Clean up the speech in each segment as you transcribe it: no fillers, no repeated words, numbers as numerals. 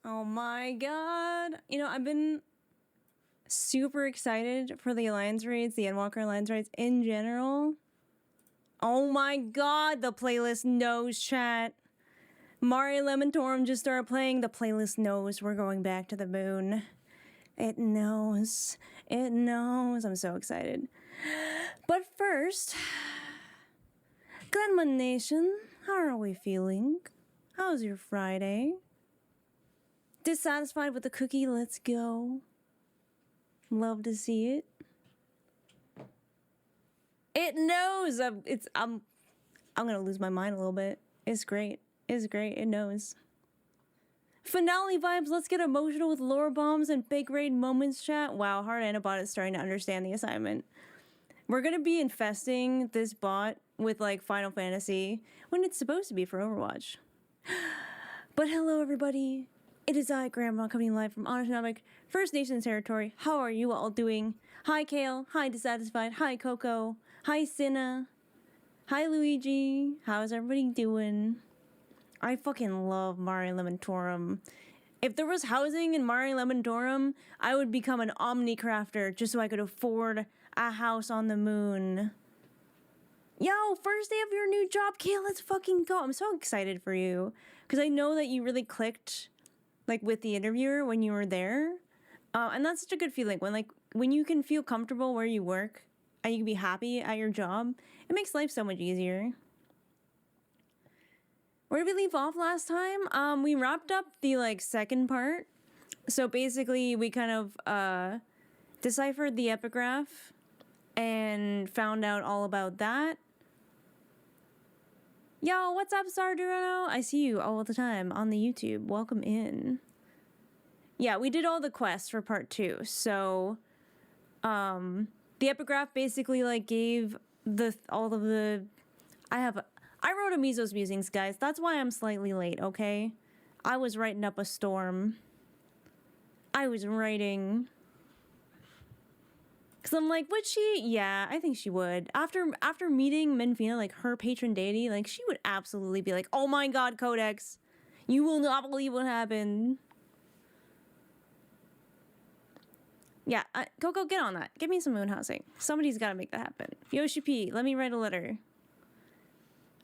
Oh my god. You know, I've been super excited for the Alliance raids, the Endwalker Alliance raids in general. Oh my god, the playlist knows, chat. Mari Lemontorum just started playing. The playlist knows we're going back to the moon. It knows. It knows. I'm so excited. But first, Glenmund Nation, how are we feeling? How's your Friday? Dissatisfied with the cookie? Let's go. Love to see it. It knows. I'm gonna lose my mind a little bit. It's great. It's great. It knows. Finale vibes. Let's get emotional with lore bombs and big raid moments, chat. Wow, Hard Antibot is starting to understand the assignment. We're gonna be infesting this bot with like Final Fantasy when it's supposed to be for Overwatch. But hello, everybody. It is I, Grandma, coming live from Autonomic First Nations territory. How are you all doing? Hi, Kale. Hi, Dissatisfied. Hi, Coco. Hi, Cinna. Hi, Luigi. How's everybody doing? I fucking love Mari Lemontorum. If there was housing in Mari Lemontorum, I would become an Omnicrafter just so I could afford a house on the moon. Yo, first day of your new job, Kale. Let's fucking go. I'm so excited for you because I know that you really clicked like with the interviewer when you were there. And that's such a good feeling when you can feel comfortable where you work and you can be happy at your job. It makes life so much easier. Where did we leave off last time? We wrapped up the like second part. So basically we kind of deciphered the epigraph and found out all about that. Yo, what's up, Sardurano? I see you all the time on the YouTube. Welcome in. Yeah, we did all the quests for part 2. So, the epigraph basically like gave all of the. I wrote a Meso's musings, guys. That's why I'm slightly late. Okay, I was writing up a storm. I was writing. Cause I'm like, would she? Yeah, I think she would. After meeting Menfina, like her patron deity, like she would absolutely be like, oh my god, Codex, you will not believe what happened. Yeah, go get on that. Give me some moon housing. Somebody's got to make that happen. Yoshi P, let me write a letter.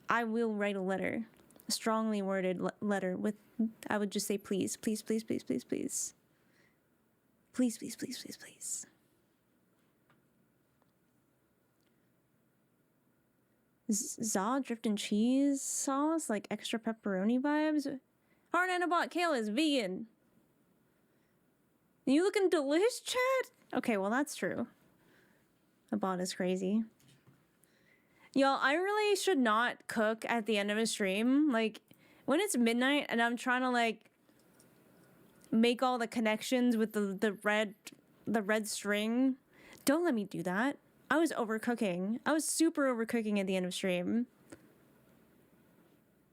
I will write a letter, a strongly worded letter with. I would just say please, please, please, please, please, please, please, please, please, please, please. Zaw dripped in cheese sauce, like extra pepperoni vibes. Hard Antibot Kale is vegan. You looking delicious, chat? Okay, well that's true. The bot is crazy. Y'all, I really should not cook at the end of a stream. Like, when it's midnight and I'm trying to like make all the connections with the red string, don't let me do that. I was overcooking. I was super overcooking at the end of stream.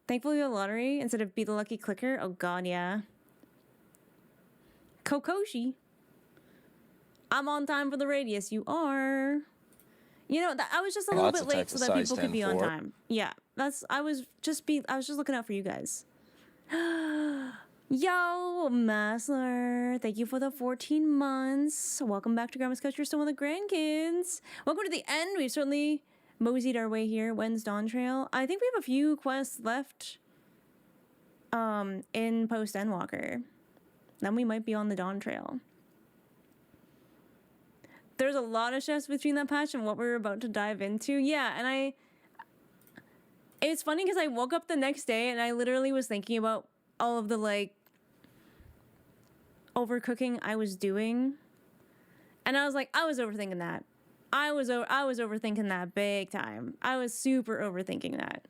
Thankfully, the lottery instead of be the lucky clicker. Oh god, yeah. Kokoshi. I'm on time for the radius. You are. You know, I was just a little bit late so that people could be on time. Yeah, I was just looking out for you guys. Yo, Massler, thank you for the 14 months. Welcome back to Grandma's Couch. You're still with the grandkids. Welcome to the end. We've certainly moseyed our way here. When's Dawn Trail? I think we have a few quests left in post Endwalker. Then we might be on the Dawn Trail. There's a lot of shifts between that patch and what we're about to dive into. Yeah, and it's funny because I woke up the next day and I literally was thinking about all of the like overcooking I was doing, and I was like, I was overthinking that. I was overthinking that big time. I was super overthinking that.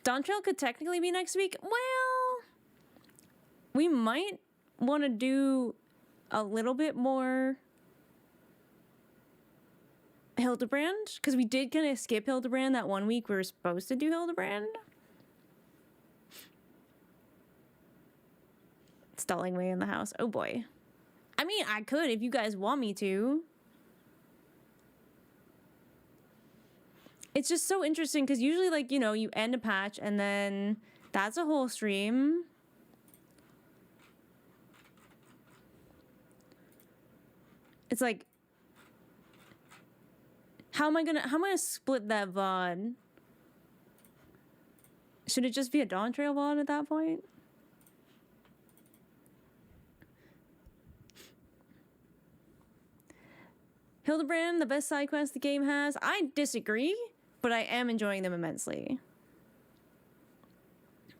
Dawn Trail could technically be next week. Well, we might want to do a little bit more Hildebrand, because we did kind of skip Hildebrand that one week we were supposed to do Hildebrand. Stalling way in the house. Oh boy. I mean, I could if you guys want me to. It's just so interesting because usually, like, you know, you end a patch and then that's a whole stream. It's like, how am I gonna split that VOD? Should it just be a Dawn Trail VOD at that point? Hildebrand, the best side quest the game has. I disagree, but I am enjoying them immensely.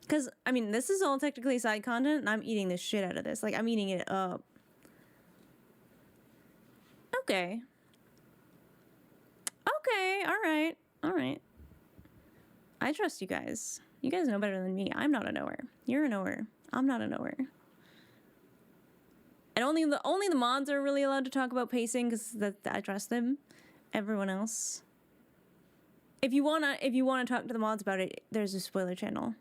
Because, I mean, this is all technically side content, and I'm eating the shit out of this. Like, I'm eating it up. Okay. Okay, alright. Alright. I trust you guys. You guys know better than me. I'm not a knower. You're a knower. I'm not a knower. And only the mods are really allowed to talk about pacing because I trust them. Everyone else. If you wanna talk to the mods about it, there's a spoiler channel.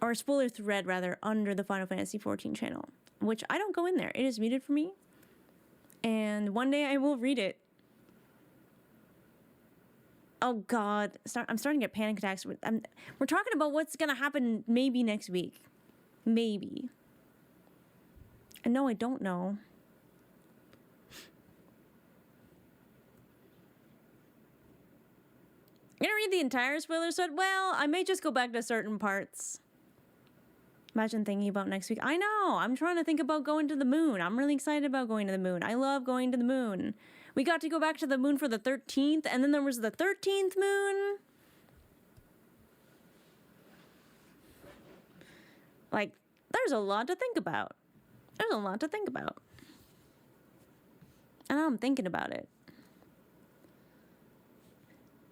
Or a spoiler thread rather under the Final Fantasy XIV channel. Which I don't go in there. It is muted for me. And one day I will read it. Oh god. I'm starting to get panic attacks. We're talking about what's gonna happen maybe next week. Maybe. And no, I don't know. I'm gonna read the entire spoiler thread. Well, I may just go back to certain parts. Imagine thinking about next week. I know! I'm trying to think about going to the moon. I'm really excited about going to the moon. I love going to the moon. We got to go back to the moon for the 13th, and then there was the 13th moon. Like, there's a lot to think about. There's a lot to think about. And I'm thinking about it.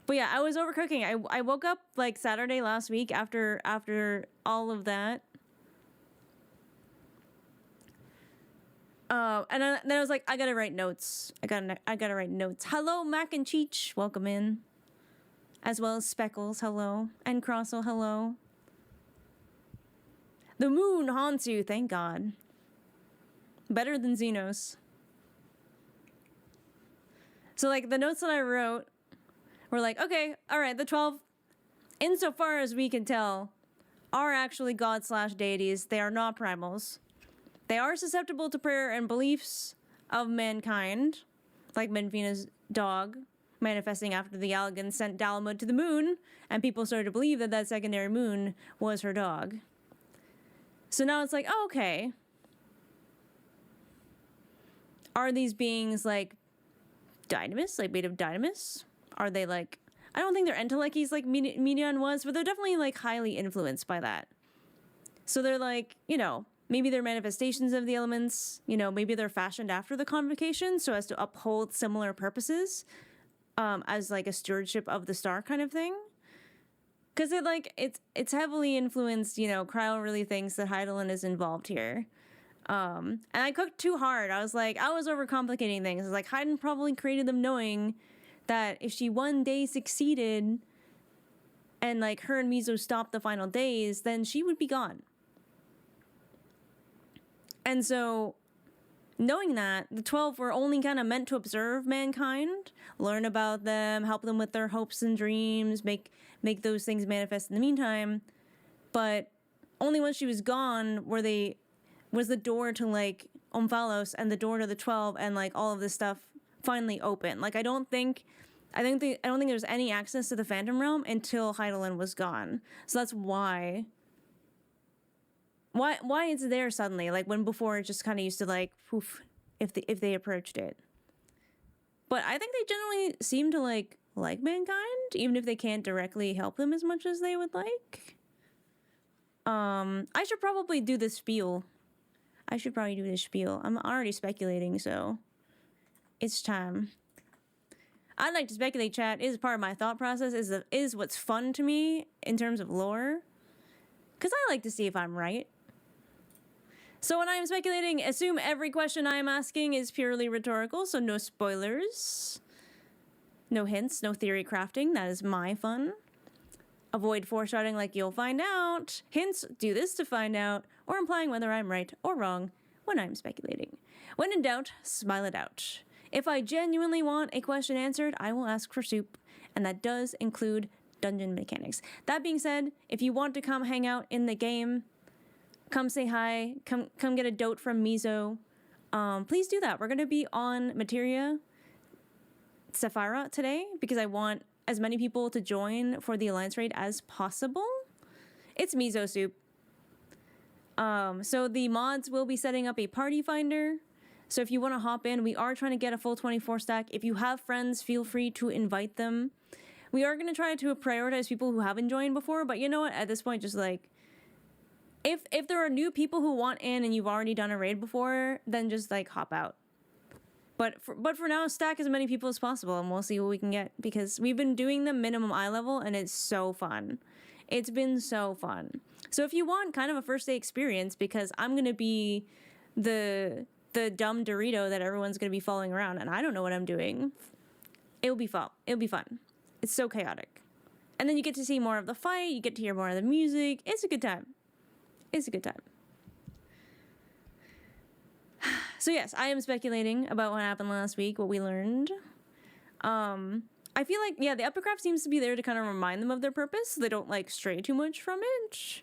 But yeah, I was overcooking. I woke up like Saturday last week after all of that. And then I was like, I gotta write notes. I gotta write notes. Hello, Mac and Cheech. Welcome in. As well as Speckles. Hello. And Crossel. Hello. The moon haunts you. Thank God. Better than Xenos. So, like, the notes that I wrote were like, okay, all right, the 12, insofar as we can tell, are actually gods/deities. They are not primals. They are susceptible to prayer and beliefs of mankind, like Menfina's dog, manifesting after the Allagans sent Dalamud to the moon, and people started to believe that that secondary moon was her dog. So now it's like, oh, okay. Are these beings like Dynamis, like made of Dynamis? Are they like, I don't think they're Entelechies like Medion was, but they're definitely like highly influenced by that. So they're like, you know, maybe they're manifestations of the elements, you know, maybe they're fashioned after the convocation so as to uphold similar purposes, as like a stewardship of the star kind of thing. Because it's heavily influenced, you know, Cryo really thinks that Heidelin is involved here. And I cooked too hard. I was overcomplicating things. I was like, Haydn probably created them knowing that if she one day succeeded and like her and Mizo stopped the final days, then she would be gone. And so knowing that, the 12 were only kind of meant to observe mankind, learn about them, help them with their hopes and dreams, make those things manifest in the meantime. But only once she was gone was the door to like Omphalos and the door to the 12 and like all of this stuff finally open. Like I don't think there's any access to the Phantom Realm until Heidelin was gone. So that's why it's there suddenly, like when before it just kind of used to like poof if they approached it. But I think they generally seem to like mankind, even if they can't directly help them as much as they would like. I should probably do the spiel. I'm already speculating, so it's time. I like to speculate, chat. Is part of my thought process, is what's fun to me in terms of lore. Because I like to see if I'm right. So when I'm speculating, assume every question I am asking is purely rhetorical, so no spoilers. No hints, no theory crafting. That is my fun. Avoid foreshadowing like you'll find out. Hints, do this to find out. Or implying whether I'm right or wrong when I'm speculating. When in doubt, smile it out. If I genuinely want a question answered, I will ask for soup, and that does include dungeon mechanics. That being said, if you want to come hang out in the game, come say hi, come get a dote from Mizo, please do that. We're going to be on Materia Sapphira today because I want as many people to join for the Alliance raid as possible. It's Mizo soup. So the mods will be setting up a party finder. So if you want to hop in, we are trying to get a full 24 stack. If you have friends, feel free to invite them. We are going to try to prioritize people who haven't joined before, but you know what? At this point, just like, if there are new people who want in and you've already done a raid before, then just like hop out. But for now, stack as many people as possible, and we'll see what we can get, because we've been doing the minimum eye level, and it's so fun. It's been so fun. So if you want kind of a first day experience, because I'm going to be the dumb Dorito that everyone's going to be following around, and I don't know what I'm doing, it'll be fun. It'll be fun. It's so chaotic. And then you get to see more of the fight, you get to hear more of the music. It's a good time. It's a good time. So yes, I am speculating about what happened last week, what we learned. I feel like, yeah, the uppercraft seems to be there to kind of remind them of their purpose, so they don't like stray too much from it.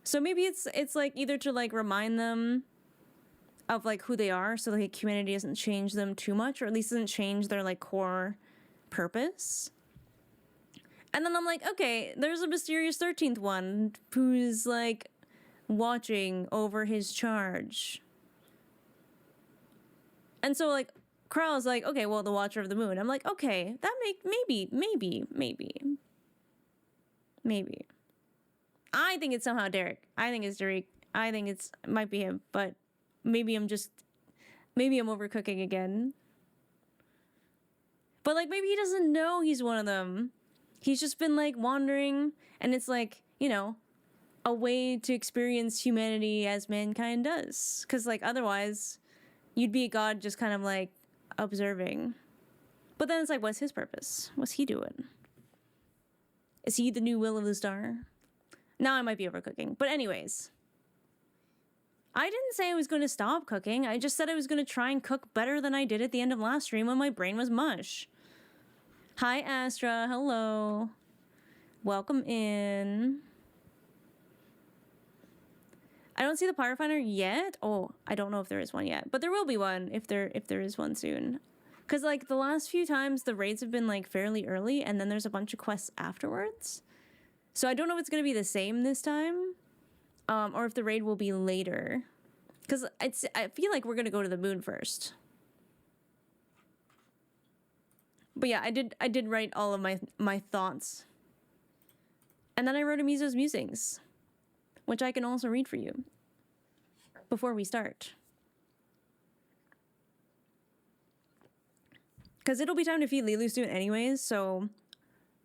So maybe it's like either to like remind them of like who they are, so like humanity doesn't change them too much, or at least doesn't change their like core purpose. And then I'm like, okay, there's a mysterious 13th one who's like watching over his charge. And so like Krell's like, okay, well, the Watcher of the Moon. I'm like, okay, that maybe. I think it's somehow Derek. I think it's Derek. I think it might be him, but maybe I'm overcooking again. But like maybe he doesn't know he's one of them. He's just been like wandering, and it's like, you know, a way to experience humanity as mankind does. Because like otherwise, you'd be a god just kind of like observing. But then it's like, what's his purpose? What's he doing? Is he the new will of the star? Now I might be overcooking. But anyways, I didn't say I was going to stop cooking. I just said I was going to try and cook better than I did at the end of last stream when my brain was mush. Hi, Astra. Hello. Welcome in. I don't see the pyro finder yet. Oh, I don't know if there is one yet, but there will be one if there is one soon. Because like the last few times the raids have been like fairly early, and then there's a bunch of quests afterwards. So I don't know if it's going to be the same this time, or if the raid will be later. Because I feel like we're going to go to the moon first. But yeah, I did write all of my thoughts. And then I wrote a Mizo's Musings, which I can also read for you before we start. Because it'll be time to feed Lilu soon anyways, so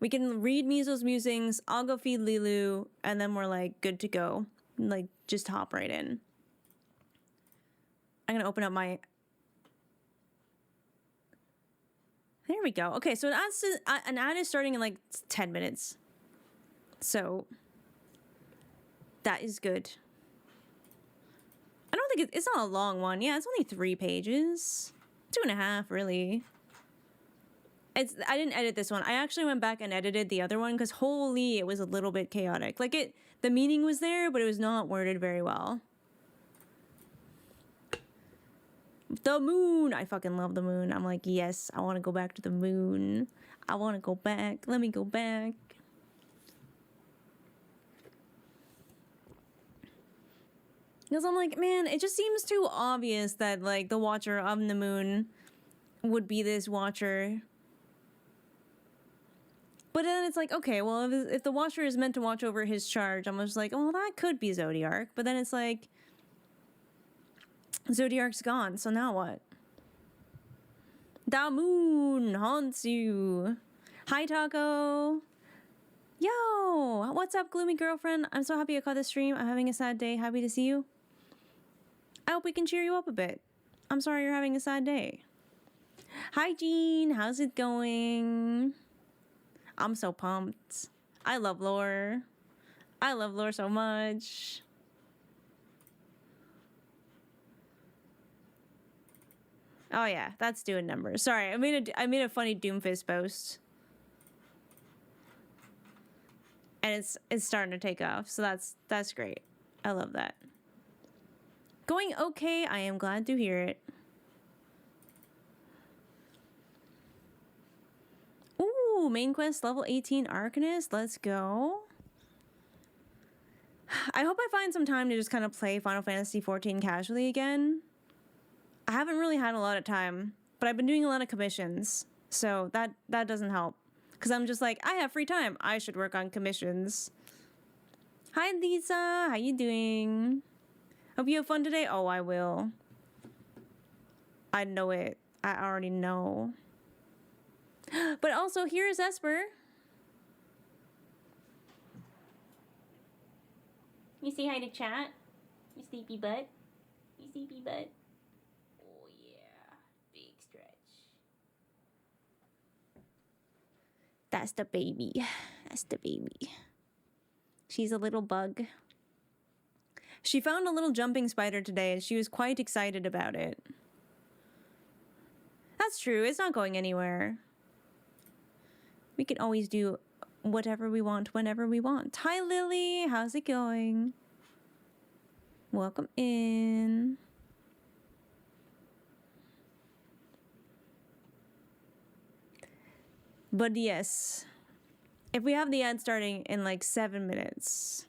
we can read Mizo's Musings, I'll go feed Lilu, and then we're like good to go. Like just hop right in. I'm gonna open up my... There we go. Okay, so an ad is starting in like 10 minutes. So that is good. I don't think it's not a long one. Yeah, it's only 3 pages. 2.5, really. I didn't edit this one. I actually went back and edited the other one because holy, it was a little bit chaotic. Like the meaning was there, but it was not worded very well. The moon! I fucking love the moon. I'm like, yes, I want to go back to the moon. I want to go back. Let me go back. Because I'm like, man, it just seems too obvious that, like, the Watcher of the Moon would be this Watcher. But then it's like, okay, well, if the Watcher is meant to watch over his charge, I'm just like, oh, that could be Zodiark. But then it's like, Zodiark's gone, so now what? The moon haunts you. Hi, Taco. Yo, what's up, gloomy girlfriend? I'm so happy I caught this stream. I'm having a sad day. Happy to see you. I hope we can cheer you up a bit. I'm sorry you're having a sad day. Hi, Jean. How's it going? I'm so pumped. I love lore. I love lore so much. Oh yeah, that's doing numbers. Sorry, I made a funny Doomfist post. And it's starting to take off, so that's great. I love that. Going okay, I am glad to hear it. Ooh, main quest level 18 Arcanist, let's go. I hope I find some time to just kind of play Final Fantasy XIV casually again. I haven't really had a lot of time, but I've been doing a lot of commissions, so that doesn't help. Because I'm just like, I have free time. I should work on commissions. Hi, Lisa. How you doing? Hope you have fun today. Oh, I will. I know it. I already know. But also, here's Esper. You say hi to chat? You sleepy butt? You sleepy butt? Oh, yeah. Big stretch. That's the baby. That's the baby. She's a little bug. She found a little jumping spider today and she was quite excited about it. That's true. It's not going anywhere. We can always do whatever we want whenever we want. Hi, Lily. How's it going? Welcome in. But yes, if we have the ad starting in like 7 minutes,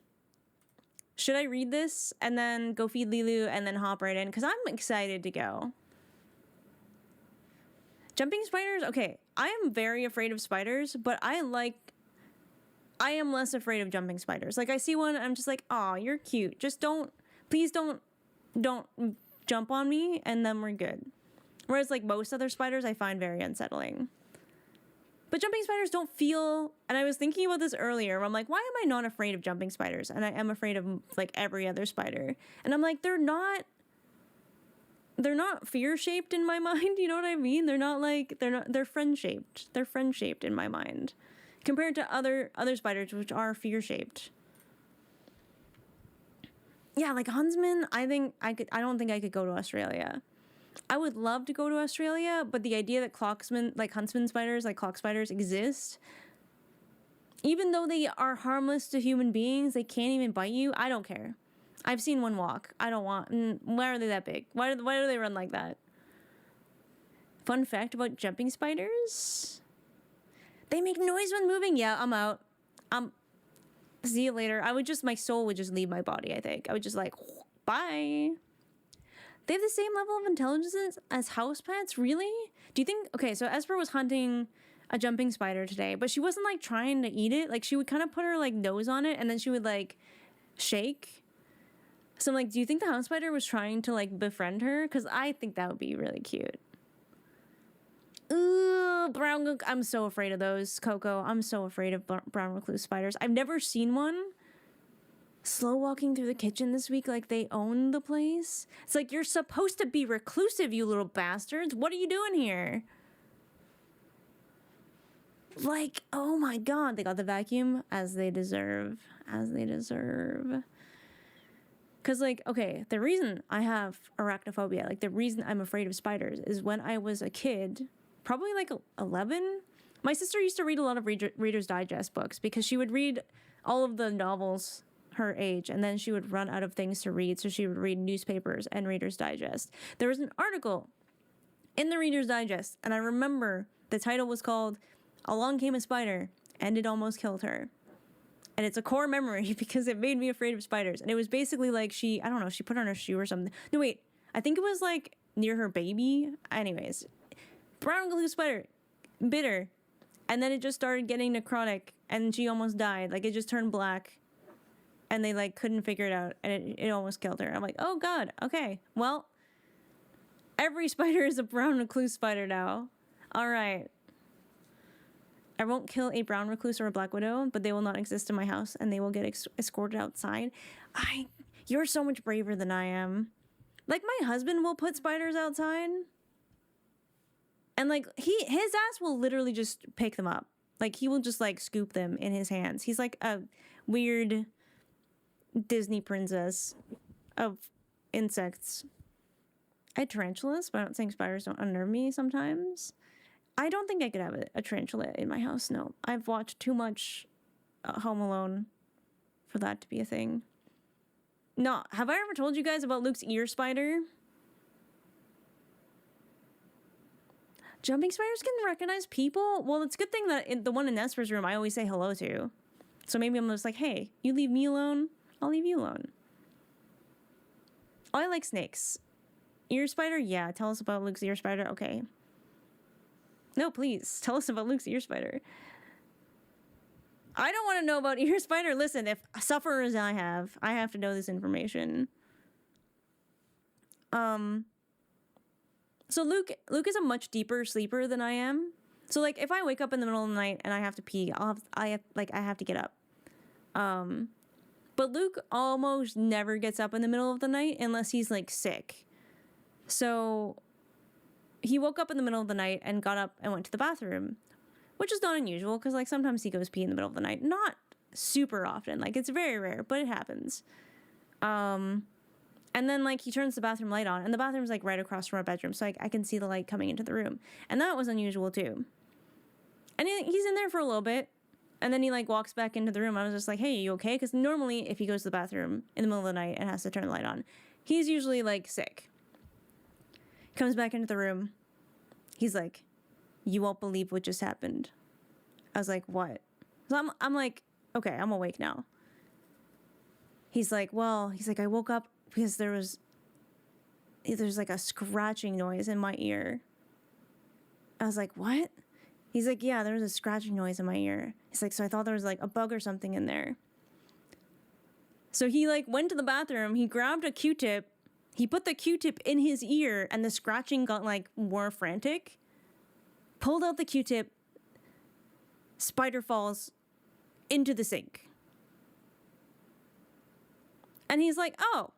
should I read this and then go feed Lilu and then hop right in? Because I'm excited to go. Jumping spiders? Okay, I am very afraid of spiders, but I am less afraid of jumping spiders. Like, I see one and I'm just like, aw, you're cute. Just please don't jump on me and then we're good. Whereas like most other spiders I find very unsettling. But jumping spiders don't feel, and I was thinking about this earlier, where I'm like, why am I not afraid of jumping spiders? And I am afraid of like every other spider. And I'm like, they're not fear-shaped in my mind, you know what I mean? They're friend-shaped. They're friend-shaped in my mind. Compared to other spiders, which are fear-shaped. Yeah, like Huntsman, I don't think I could go to Australia. I would love to go to Australia, but the idea that huntsman spiders, like clock spiders, exist, even though they are harmless to human beings, they can't even bite you, I don't care. I've seen one walk. I don't want... why are they that big? Why do they run like that? Fun fact about jumping spiders? They make noise when moving. Yeah, I'm out. See you later. My soul would just leave my body, I think. I would just like, bye. They have the same level of intelligence as house pets? Really? Do you think... Okay, so Esper was hunting a jumping spider today, but she wasn't, like, trying to eat it. Like, she would kind of put her, like, nose on it, and then she would, like, shake. So I'm like, do you think the house spider was trying to, like, befriend her? Because I think that would be really cute. Ooh, brown... I'm so afraid of those, Coco. I'm so afraid of brown recluse spiders. I've never seen one. Slow walking through the kitchen this week like they own the place. It's like, you're supposed to be reclusive, you little bastards. What are you doing here? Like, oh my god, they got the vacuum as they deserve. As they deserve. Because, like, okay, the reason I have arachnophobia, like, the reason I'm afraid of spiders is when I was a kid, probably like 11, my sister used to read a lot of Reader's Digest books because she would read all of the novels her age, and then she would run out of things to read, so she would read newspapers and Reader's Digest. There was an article in the Reader's Digest, and I remember the title was called Along Came a Spider, and It Almost Killed Her. And it's a core memory because it made me afraid of spiders. And it was basically like I don't know, she put on her shoe or something. No, wait, I think it was like near her baby. Anyways, brown recluse spider, bit her, and then it just started getting necrotic, and she almost died. Like, it just turned black. And they, like, couldn't figure it out, and it almost killed her. I'm like, oh, God, okay. Well, every spider is a brown recluse spider now. All right. I won't kill a brown recluse or a black widow, but they will not exist in my house, and they will get escorted outside. You're so much braver than I am. Like, my husband will put spiders outside, and, like, his ass will literally just pick them up. Like, he will just, like, scoop them in his hands. He's, like, a weird Disney princess of insects. I had tarantulas, but I don't think spiders don't unnerve me sometimes. I don't think I could have a tarantula in my house, no. I've watched too much Home Alone for that to be a thing. No, have I ever told you guys about Luke's ear spider? Jumping spiders can recognize people? Well, it's a good thing that in the one in Nesper's room I always say hello to. So maybe I'm just like, hey, you leave me alone, I'll leave you alone. Oh, I like snakes. Ear spider? Yeah, tell us about Luke's ear spider. Okay. No, please, tell us about Luke's ear spider. I don't want to know about ear spider. Listen, if sufferers I have to know this information. So Luke is a much deeper sleeper than I am. So like if I wake up in the middle of the night and I have to pee, I have to get up. But Luke almost never gets up in the middle of the night unless he's like sick. So he woke up in the middle of the night and got up and went to the bathroom, which is not unusual because like sometimes he goes pee in the middle of the night. Not super often, like it's very rare, but it happens. And then like he turns the bathroom light on and the bathroom's like right across from our bedroom, so I can see the light coming into the room, and that was unusual too. And he's in there for a little bit, and then he like walks back into the room. I was just like, hey, are you okay? Because normally if he goes to the bathroom in the middle of the night and has to turn the light on, he's usually like sick. Comes back into the room. He's like, you won't believe what just happened. I was like, what? So I'm like, okay, I'm awake now. He's like, I woke up because there's like a scratching noise in my ear. I was like, what? He's like, yeah, there was a scratching noise in my ear. He's like, so I thought there was like a bug or something in there. So he like went to the bathroom, he grabbed a Q-tip, he put the Q-tip in his ear, and the scratching got like more frantic. Pulled out the Q-tip, spider falls into the sink. And he's like, oh,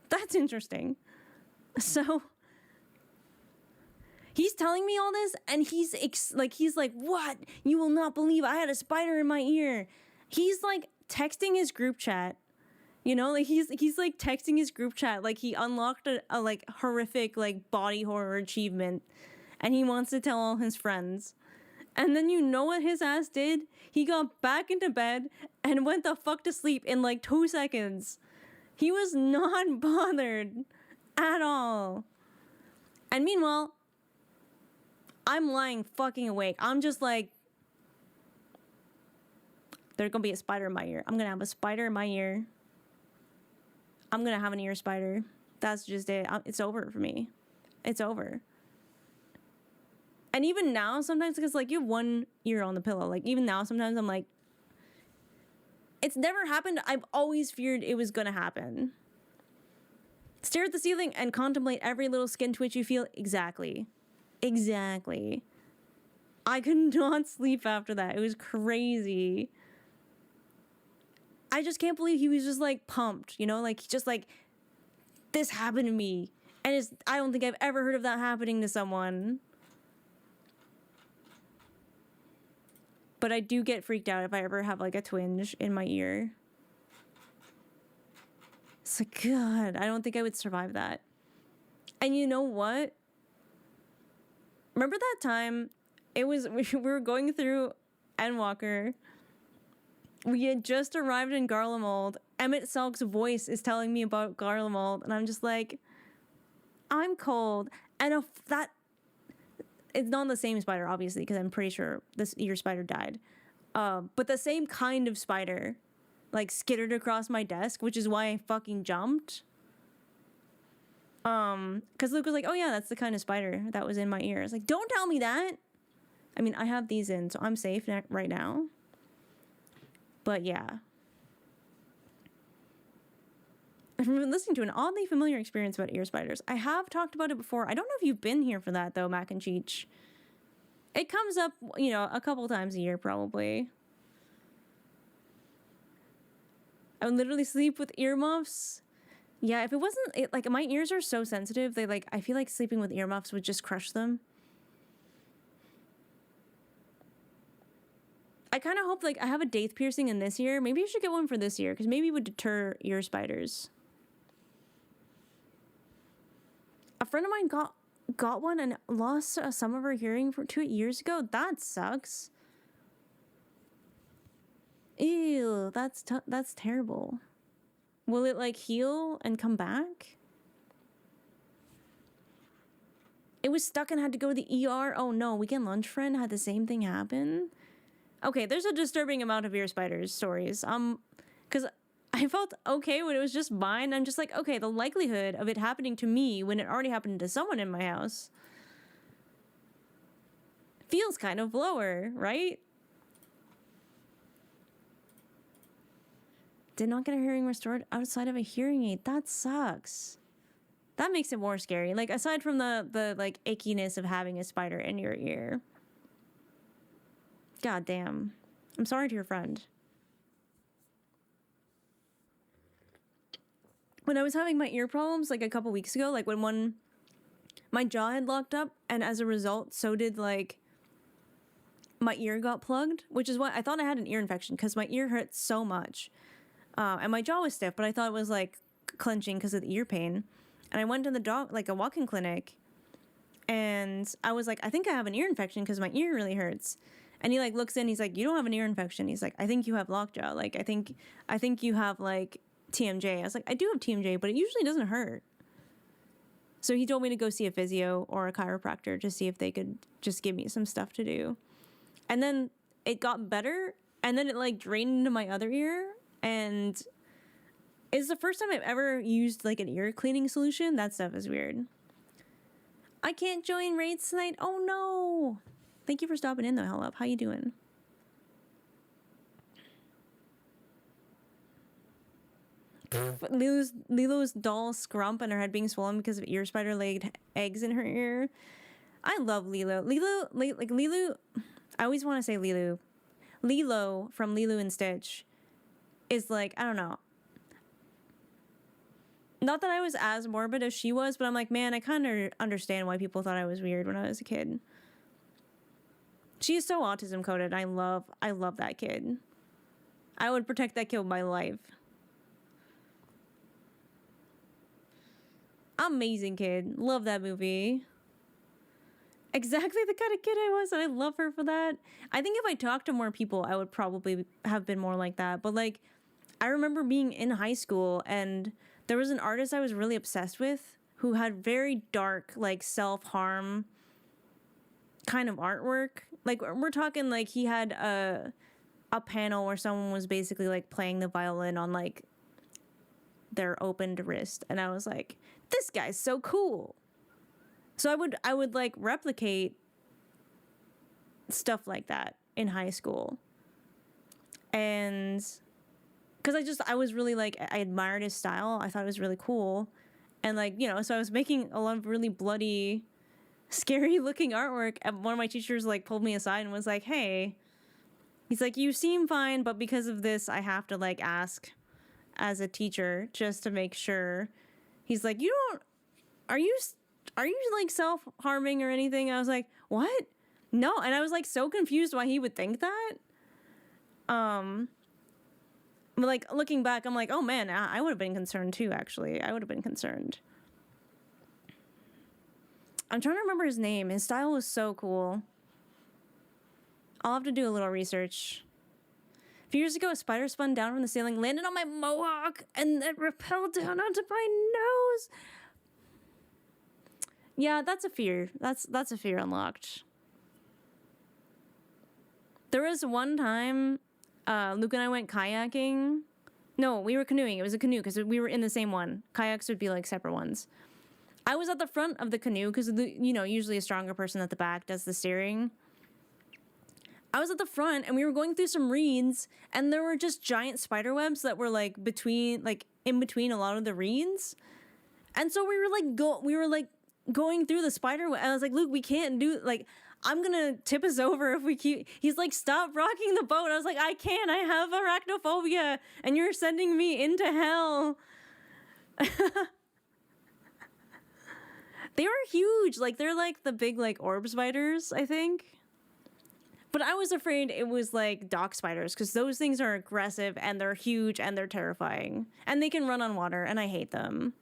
that's interesting. So he's telling me all this, and he's like, what? You will not believe I had a spider in my ear. He's like texting his group chat, you know, like he's like texting his group chat like he unlocked a like horrific like body horror achievement, and he wants to tell all his friends. And then you know what his ass did? He got back into bed and went the fuck to sleep in like 2 seconds. He was not bothered at all. And meanwhile, I'm lying fucking awake. I'm just like, there's gonna be a spider in my ear. I'm gonna have a spider in my ear. I'm gonna have an ear spider. That's just it. It's over for me. It's over. And even now, sometimes, because like you have one ear on the pillow, like even now, sometimes I'm like, it's never happened. I've always feared it was gonna happen. Stare at the ceiling and contemplate every little skin twitch you feel. Exactly. Exactly. I could not sleep after that. It was crazy. I just can't believe he was just like pumped, you know, like just like, this happened to me. And I don't think I've ever heard of that happening to someone. But I do get freaked out if I ever have like a twinge in my ear. It's like, God, I don't think I would survive that. And you know what? Remember that time? We were going through Endwalker. We had just arrived in Garlemald. Emmett Salk's voice is telling me about Garlemald, and I'm just like, I'm cold. And it's not the same spider, obviously, because I'm pretty sure this ear spider died. But the same kind of spider, like, skittered across my desk, which is why I fucking jumped. Because Luke was like, oh yeah, that's the kind of spider that was in my ear. I was like, don't tell me that! I mean, I have these in, so I'm safe right now. But yeah. I've been listening to an oddly familiar experience about ear spiders. I have talked about it before. I don't know if you've been here for that, though, Mac and Cheech. It comes up, you know, a couple times a year, probably. I would literally sleep with earmuffs. Yeah, if it wasn't, like, my ears are so sensitive, I feel like sleeping with earmuffs would just crush them. I kind of hope, like, I have a daith piercing in this year. Maybe I should get one for this year, because maybe it would deter ear spiders. friend of mine got one and lost some of her hearing for 2 years ago. That sucks. Ew, that's terrible. Will it like heal and come back? It was stuck and had to go to the ER. Oh no, Weekend Lunch Friend had the same thing happen. Okay, there's a disturbing amount of ear spiders stories. Because I felt okay when it was just mine. I'm just like, okay, the likelihood of it happening to me when it already happened to someone in my house feels kind of lower, right? Did not get a hearing restored outside of a hearing aid. That sucks. That makes it more scary. Like, aside from the like ickiness of having a spider in your ear. God damn. I'm sorry to your friend. When I was having my ear problems like a couple weeks ago, like when my jaw had locked up, and as a result, so did like my ear got plugged, which is why I thought I had an ear infection because my ear hurt so much. And my jaw was stiff, but I thought it was like clenching because of the ear pain. And I went to the like a walk-in clinic, and I was like, I think I have an ear infection because my ear really hurts. And he like looks in, he's like, you don't have an ear infection. He's like, I think you have lockjaw. Like, I think you have like TMJ. I was like, I do have TMJ, but it usually doesn't hurt. So he told me to go see a physio or a chiropractor to see if they could just give me some stuff to do. And then it got better, and then it like drained into my other ear, and it's the first time I've ever used like an ear cleaning solution. That stuff is weird. I can't join raids tonight. Oh no. Thank you for stopping in though, Hell Up. How you doing? Lilo's doll Scrump and her head being swollen because of ear spider laid eggs in her ear. I love Lilo. Lilo, I always want to say Lilo. Lilo from Lilo and Stitch is like, I don't know. Not that I was as morbid as she was, but I'm like, man, I kind of understand why people thought I was weird when I was a kid. She is so autism coded. I love that kid. I would protect that kid with my life. Amazing kid. Love that movie. Exactly the kind of kid I was, and I love her for that. I think if I talked to more people, I would probably have been more like that. But like, I remember being in high school, and there was an artist I was really obsessed with who had very dark, like self-harm kind of artwork. Like, we're talking like he had a panel where someone was basically like playing the violin on like their opened wrist, and I was like, this guy's so cool. So I would like replicate stuff like that in high school. And because I was really like, I admired his style. I thought it was really cool. And like, you know, so I was making a lot of really bloody, scary looking artwork. And one of my teachers like pulled me aside and was like, hey, he's like, you seem fine, but because of this, I have to like ask as a teacher just to make sure. He's like, are you like self-harming or anything? I was like, what? No. And I was like so confused why he would think that. But like looking back, I'm like, oh man, I would have been concerned too, actually. I would have been concerned. I'm trying to remember his name. His style was so cool. I'll have to do a little research. A few years ago, a spider spun down from the ceiling, landed on my mohawk, and then rappelled down onto my nose. Yeah, that's a fear. That's a fear unlocked. There was one time Luke and I went kayaking. No, we were canoeing. It was a canoe because we were in the same one. Kayaks would be like separate ones. I was at the front of the canoe because, you know, usually a stronger person at the back does the steering. I was at the front and we were going through some reeds, and there were just giant spider webs that were like in between a lot of the reeds. And so we were like going through the spider web. I was like, Luke, we can't do, like, I'm gonna tip us over if we keep. He's like, stop rocking the boat. I was like, I can't. I have arachnophobia, and you're sending me into hell. They were huge. Like, they're like the big like orb spiders, I think. But I was afraid it was like dock spiders, because those things are aggressive and they're huge and they're terrifying, and they can run on water, and I hate them.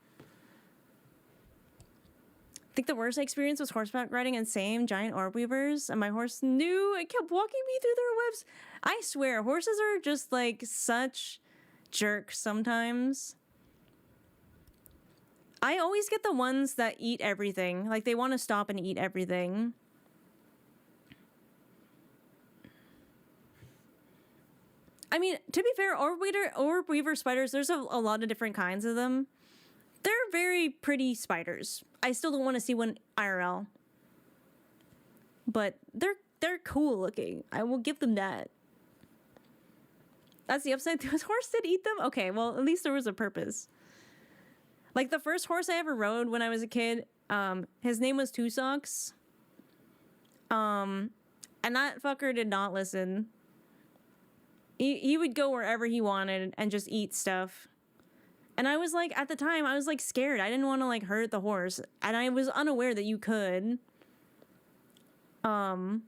think the worst experience was horseback riding and same giant orb weavers, and my horse knew it kept walking me through their webs. I swear, horses are just like such jerks sometimes. I always get the ones that eat everything. Like they want to stop and eat everything. I mean, to be fair, orb weaver spiders, there's a lot of different kinds of them. They're very pretty spiders. I still don't want to see one IRL. But they're cool looking. I will give them that. That's the upside. This horse did eat them? Okay, well, at least there was a purpose. Like, the first horse I ever rode when I was a kid, his name was Two Socks. And that fucker did not listen. He would go wherever he wanted and just eat stuff. And I was like, at the time, I was like scared. I didn't want to like hurt the horse. And I was unaware that you could. So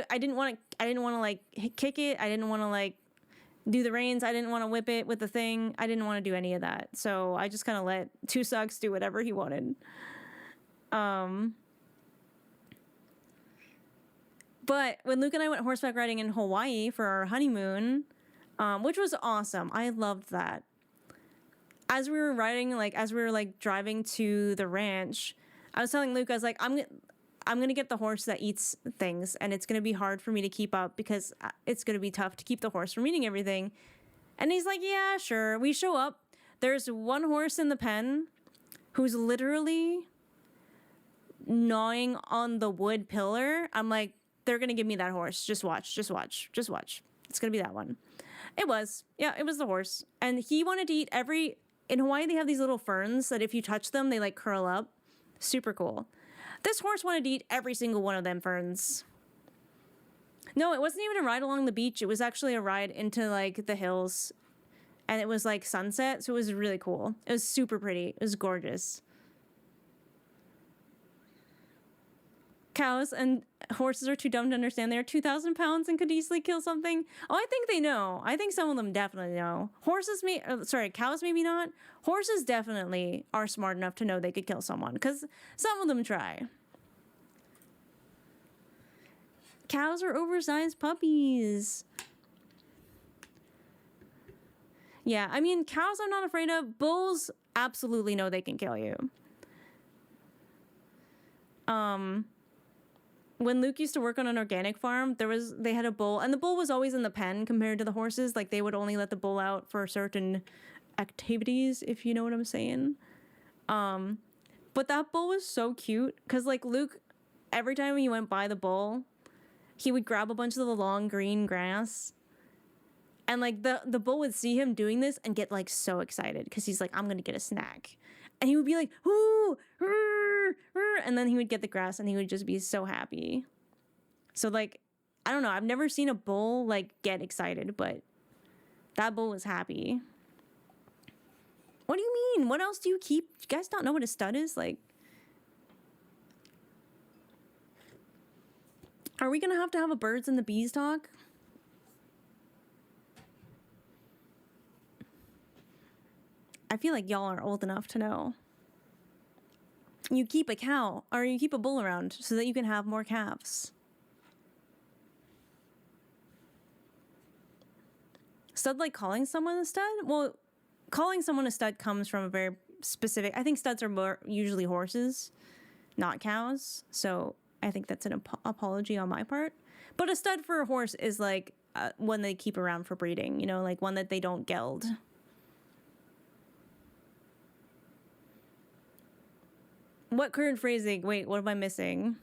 I didn't want to like kick it. I didn't want to like do the reins. I didn't want to whip it with the thing. I didn't want to do any of that. So I just kind of let Two Socks do whatever he wanted. But when Luke and I went horseback riding in Hawaii for our honeymoon, which was awesome. I loved that. As we were riding, as we were driving to the ranch, I was telling Luke, I was like, I'm gonna get the horse that eats things, and it's gonna be hard for me to keep up because it's gonna be tough to keep the horse from eating everything. And he's like, yeah, sure. We show up. There's one horse in the pen who's literally gnawing on the wood pillar. I'm like, they're gonna give me that horse. Just watch, just watch, just watch. It's gonna be that one. It was. Yeah, it was the horse. And he wanted to eat in Hawaii, they have these little ferns that if you touch them, they curl up. Super cool. This horse wanted to eat every single one of them ferns. No, it wasn't even a ride along the beach. It was actually a ride into the hills. And it was sunset, so it was really cool. It was super pretty. It was gorgeous. Cows and horses are too dumb to understand. They're 2,000 pounds and could easily kill something. Oh, I think they know. I think some of them definitely know. Cows maybe not. Horses definitely are smart enough to know they could kill someone because some of them try. Cows are oversized puppies. Yeah, I mean, cows I'm not afraid of. Bulls absolutely know they can kill you. When Luke used to work on an organic farm, they had a bull, and the bull was always in the pen compared to the horses. They would only let the bull out for certain activities, if you know what I'm saying. But that bull was so cute because Luke, every time he went by the bull, he would grab a bunch of the long green grass, and the bull would see him doing this and get so excited because he's like, I'm gonna get a snack. And he would be like, ooh, and then he would get the grass and he would just be so happy. So I don't know. I've never seen a bull get excited, but that bull was happy. What do you mean? What else do you keep? You guys don't know what a stud is? Are we going to have a birds and the bees talk? I feel like y'all are old enough to know. You keep a cow, or you keep a bull around so that you can have more calves. Stud calling someone a stud? Well, calling someone a stud comes from a very specific... I think studs are more usually horses, not cows. So I think that's an apology on my part. But a stud for a horse is one they keep around for breeding, one that they don't geld. What current phrasing? Wait, what am I missing?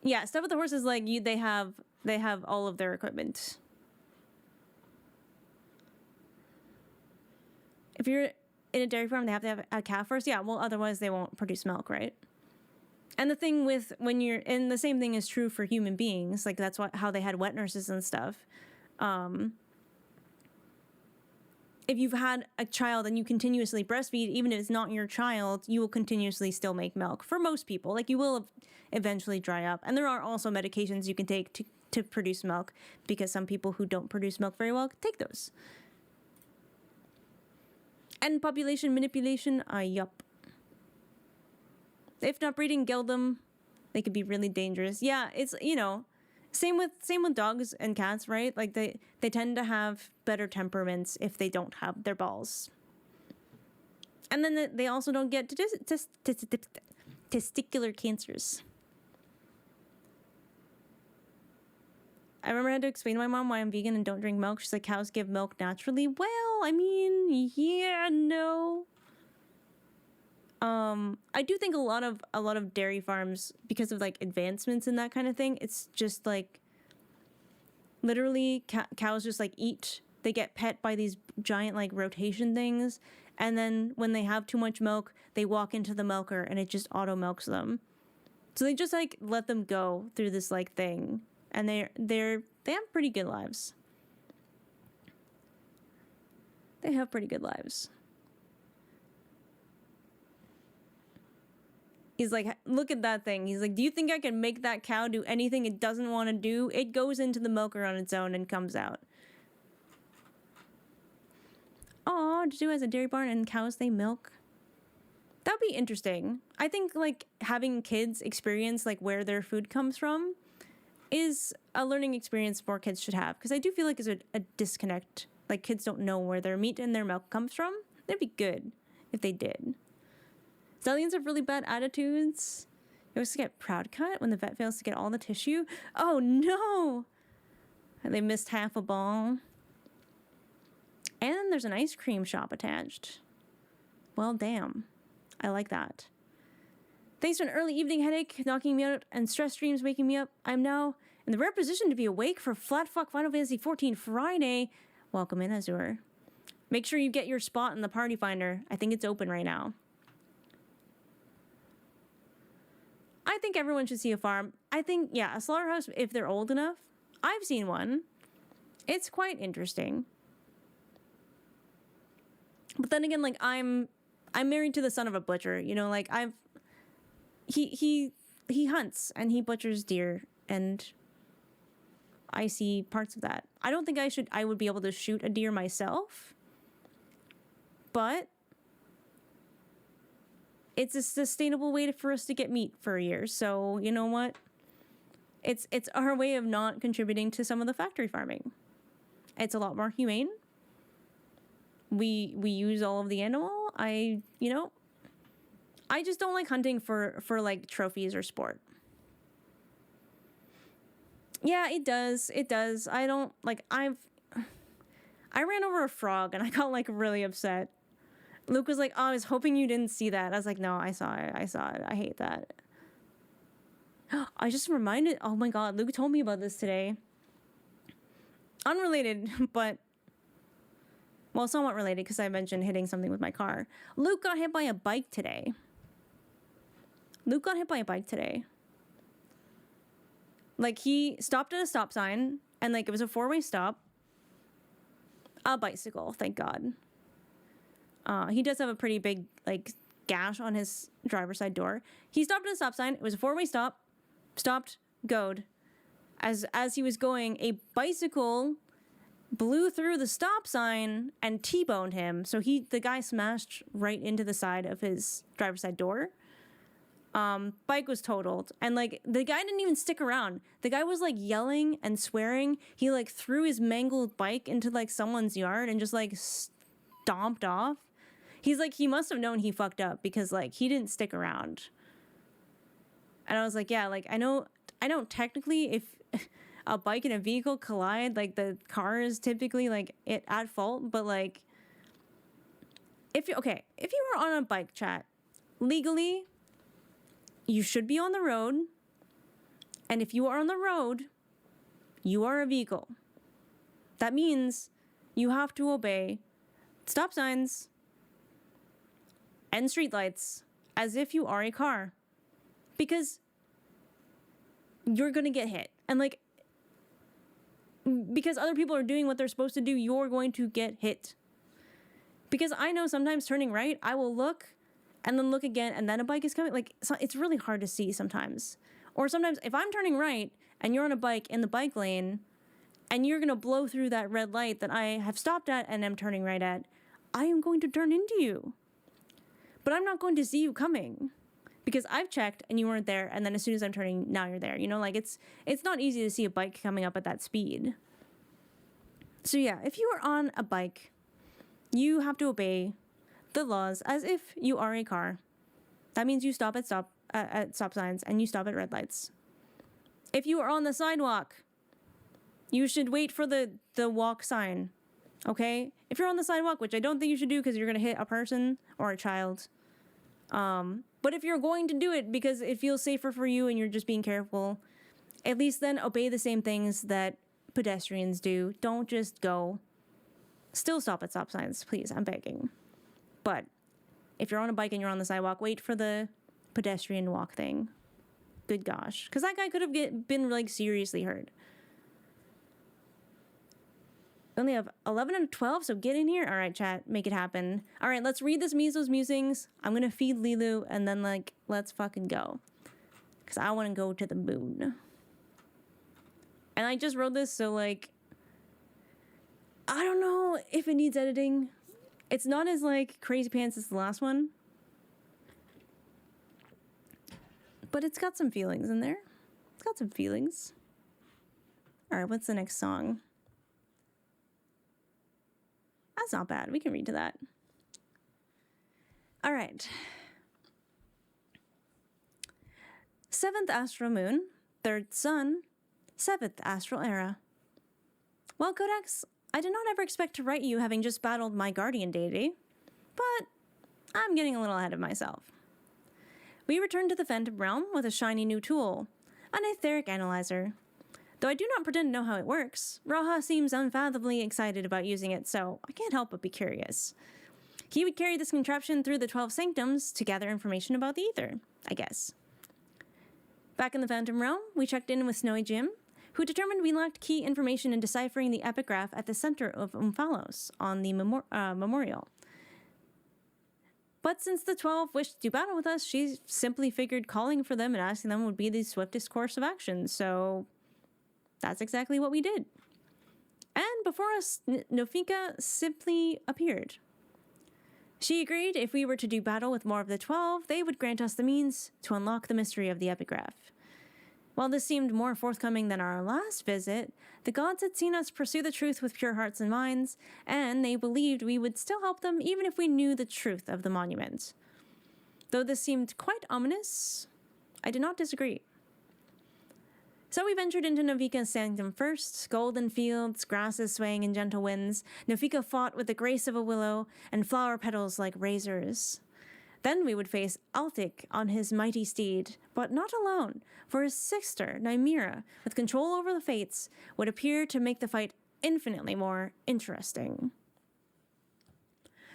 Yeah, stuff with the horses they have all of their equipment. If you're in a dairy farm, they have to have a calf first. Yeah, well, otherwise they won't produce milk, right? And the thing with and the same thing is true for human beings. That's how they had wet nurses and stuff. If you've had a child and you continuously breastfeed, even if it's not your child, you will continuously still make milk. For most people, you will eventually dry up. And there are also medications you can take to produce milk because some people who don't produce milk very well take those. And population manipulation, yup. If not breeding, gild them. They could be really dangerous. Yeah, it's, you know, same with dogs and cats, right? Like they tend to have better temperaments if they don't have their balls. And then they also don't get testicular cancers. I remember I had to explain to my mom why I'm vegan and don't drink milk. She's like, cows give milk naturally. Well, I mean, yeah, no. I do think a lot of dairy farms, because of like advancements and that kind of thing, it's just like literally cows just like eat. They get pet by these giant like rotation things, and then when they have too much milk, they walk into the milker and it just auto milks them. So they just like let them go through this like thing, and they have pretty good lives. They have pretty good lives. He's like, look at that thing. He's like, do you think I can make that cow do anything it doesn't want to do? It goes into the milker on its own and comes out. Aw, Jiu has a dairy barn and cows they milk. That'd be interesting. I think like having kids experience like where their food comes from is a learning experience more kids should have. Because I do feel like there's a disconnect. Like kids don't know where their meat and their milk comes from. That'd be good if they did. Stallions have really bad attitudes. You always get proud cut when the vet fails to get all the tissue. Oh no! And they missed half a ball. And then there's an ice cream shop attached. Well, damn. I like that. Thanks to an early evening headache knocking me out and stress dreams waking me up, I'm now in the rare position to be awake for Flat Fuck Final Fantasy XIV Friday. Welcome in, Azure. Make sure you get your spot in the party finder. I think it's open right now. I think everyone should see a farm. I think, yeah, a slaughterhouse, if they're old enough. I've seen one. It's quite interesting. But then again, like, I'm married to the son of a butcher. You know, like, he hunts and he butchers deer, and I see parts of that. I don't think I would be able to shoot a deer myself, but it's a sustainable way for us to get meat for a year. So, you know what? It's our way of not contributing to some of the factory farming. It's a lot more humane. We use all of the animal. I just don't like hunting for like trophies or sport. Yeah, it does. It does. I don't like I ran over a frog and I got like really upset. Luke was like, oh, I was hoping you didn't see that. I was like, no, I saw it. I hate that. I just reminded, oh my God, Luke told me about this today. Unrelated, but, well, somewhat related because I mentioned hitting something with my car. Luke got hit by a bike today. Like, he stopped at a stop sign, and, like, it was a four-way stop. A bicycle, thank God. He does have a pretty big, like, gash on his driver's side door. He stopped at a stop sign. It was a four-way stop. Stopped, goed. As he was going, a bicycle blew through the stop sign and T-boned him. So the guy smashed right into the side of his driver's side door. Bike was totaled. And, like, the guy didn't even stick around. The guy was, like, yelling and swearing. He, like, threw his mangled bike into, like, someone's yard and just, like, stomped off. He's like, he must have known he fucked up because, like, he didn't stick around. And I was like, yeah, like, I know technically if a bike and a vehicle collide, like, the car is typically, like, at fault. But, like, if you were on a bike, chat, legally, you should be on the road. And if you are on the road, you are a vehicle. That means you have to obey stop signs and streetlights as if you are a car. Because you're gonna get hit. And, like, because other people are doing what they're supposed to do, you're going to get hit. Because I know sometimes turning right, I will look and then look again, and then a bike is coming. Like, so it's really hard to see sometimes. Or sometimes if I'm turning right and you're on a bike in the bike lane and you're gonna blow through that red light that I have stopped at and am turning right at, I am going to turn into you. But I'm not going to see you coming Because I've checked and you weren't there, and then as soon as I'm turning, now you're there. You know, like it's not easy to see a bike coming up at that speed. So yeah, if you are on a bike, you have to obey the laws as if you are a car. That means you stop at stop signs and you stop at red lights. If you are on the sidewalk, you should wait for the walk sign. Okay? If you're on the sidewalk, which I don't think you should do because you're going to hit a person or a child. But if you're going to do it because it feels safer for you and you're just being careful, at least then obey the same things that pedestrians do. Don't just go. Still stop at stop signs, please. I'm begging. But if you're on a bike and you're on the sidewalk, wait for the pedestrian walk thing. Good gosh. Because that guy could have been, like, seriously hurt. We only have 11 and 12, so get in here. All right, chat, make it happen. All right, let's read this Mizo's Musings. I'm going to feed Lilu, and then, like, let's fucking go. Because I want to go to the moon. And I just wrote this, so, like, I don't know if it needs editing. It's not as, like, crazy pants as the last one. But it's got some feelings in there. It's got some feelings. All right, what's the next song? That's not bad. We can read to that. All right. 7th astral moon, 3rd sun, 7th astral era. Well, Codex, I did not ever expect to write you having just battled my guardian deity, but I'm getting a little ahead of myself. We returned to the Phantom Realm with a shiny new tool, an etheric analyzer. Though I do not pretend to know how it works, Raha seems unfathomably excited about using it, so I can't help but be curious. He would carry this contraption through the 12 sanctums to gather information about the ether, I guess. Back in the Phantom Realm, we checked in with Snowy Jim, who determined we lacked key information in deciphering the epigraph at the center of Umphalos on the memorial. But since the 12 wished to do battle with us, she simply figured calling for them and asking them would be the swiftest course of action, so that's exactly what we did. And before us, Nofika simply appeared. She agreed if we were to do battle with more of the 12, they would grant us the means to unlock the mystery of the epigraph. While this seemed more forthcoming than our last visit, the gods had seen us pursue the truth with pure hearts and minds, and they believed we would still help them even if we knew the truth of the monument. Though this seemed quite ominous, I did not disagree. So we ventured into Nofika's sanctum first, golden fields, grasses swaying in gentle winds. Nofika fought with the grace of a willow, and flower petals like razors. Then we would face Altic on his mighty steed, but not alone, for his sister, Nymira, with control over the fates, would appear to make the fight infinitely more interesting.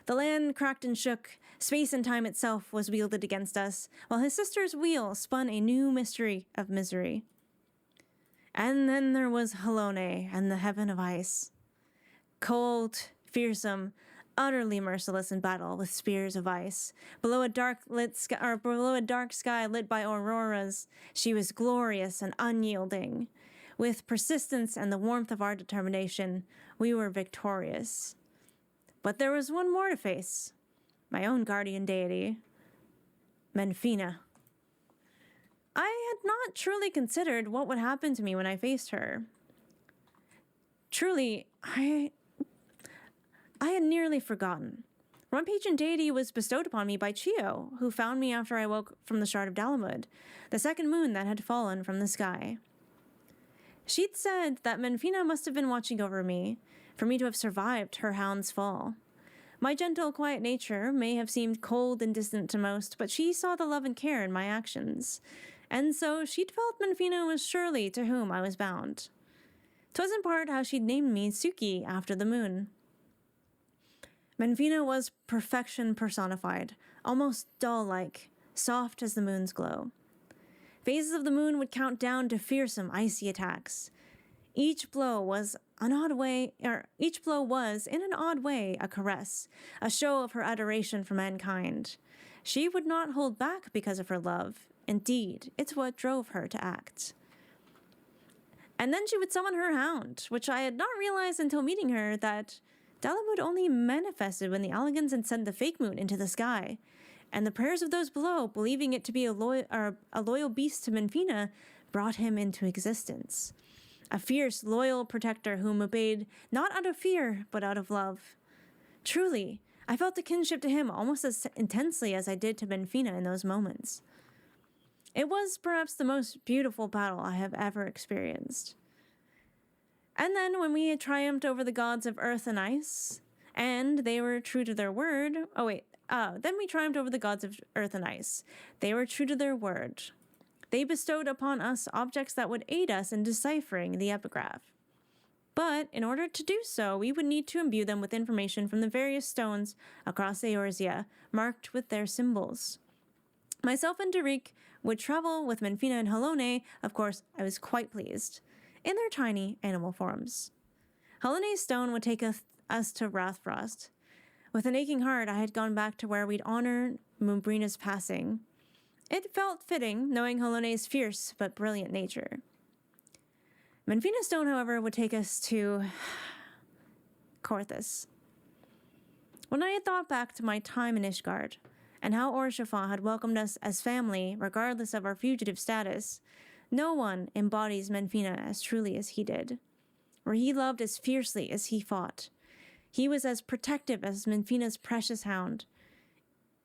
The land cracked and shook, space and time itself was wielded against us, while his sister's wheel spun a new mystery of misery. And then there was Halone and the heaven of ice. Cold, fearsome, utterly merciless in battle with spears of ice. Below a dark sky lit by auroras, she was glorious and unyielding. With persistence and the warmth of our determination, we were victorious. But there was one more to face. My own guardian deity, Menfina. I had not truly considered what would happen to me when I faced her. Truly, I had nearly forgotten. Rampaging deity was bestowed upon me by Chio, who found me after I woke from the shard of Dalamud, the second moon that had fallen from the sky. She'd said that Menfina must have been watching over me, for me to have survived her hound's fall. My gentle, quiet nature may have seemed cold and distant to most, but she saw the love and care in my actions, and so she'd felt Menfina was surely to whom I was bound. 'Twas in part how she'd named me Suki after the moon. Menfina was perfection personified, almost doll-like, soft as the moon's glow. Phases of the moon would count down to fearsome, icy attacks. Each blow was, in an odd way, a caress, a show of her adoration for mankind. She would not hold back because of her love. Indeed, it's what drove her to act. And then she would summon her hound, which I had not realized until meeting her that Dalamud only manifested when the Alligans had sent the fake moon into the sky, and the prayers of those below, believing it to be a loyal beast to Menfina, brought him into existence. A fierce, loyal protector whom obeyed not out of fear, but out of love. Truly, I felt a kinship to him almost as intensely as I did to Menfina in those moments. It was perhaps the most beautiful battle I have ever experienced. And then when we had triumphed over the gods of earth and ice, and they were true to their word... then we triumphed over the gods of earth and ice. They were true to their word. They bestowed upon us objects that would aid us in deciphering the epigraph. But in order to do so, we would need to imbue them with information from the various stones across Eorzea, marked with their symbols. Myself and Derek would travel with Menfina and Halone. Of course, I was quite pleased, in their tiny animal forms. Halone's stone would take us to Wrathfrost. With an aching heart, I had gone back to where we'd honor Mumbrina's passing. It felt fitting, knowing Halone's fierce but brilliant nature. Menfina's stone, however, would take us to Korthus. When I had thought back to my time in Ishgard, and how Orshafan had welcomed us as family, regardless of our fugitive status, no one embodies Menfina as truly as he did. Where he loved as fiercely as he fought. He was as protective as Menfina's precious hound.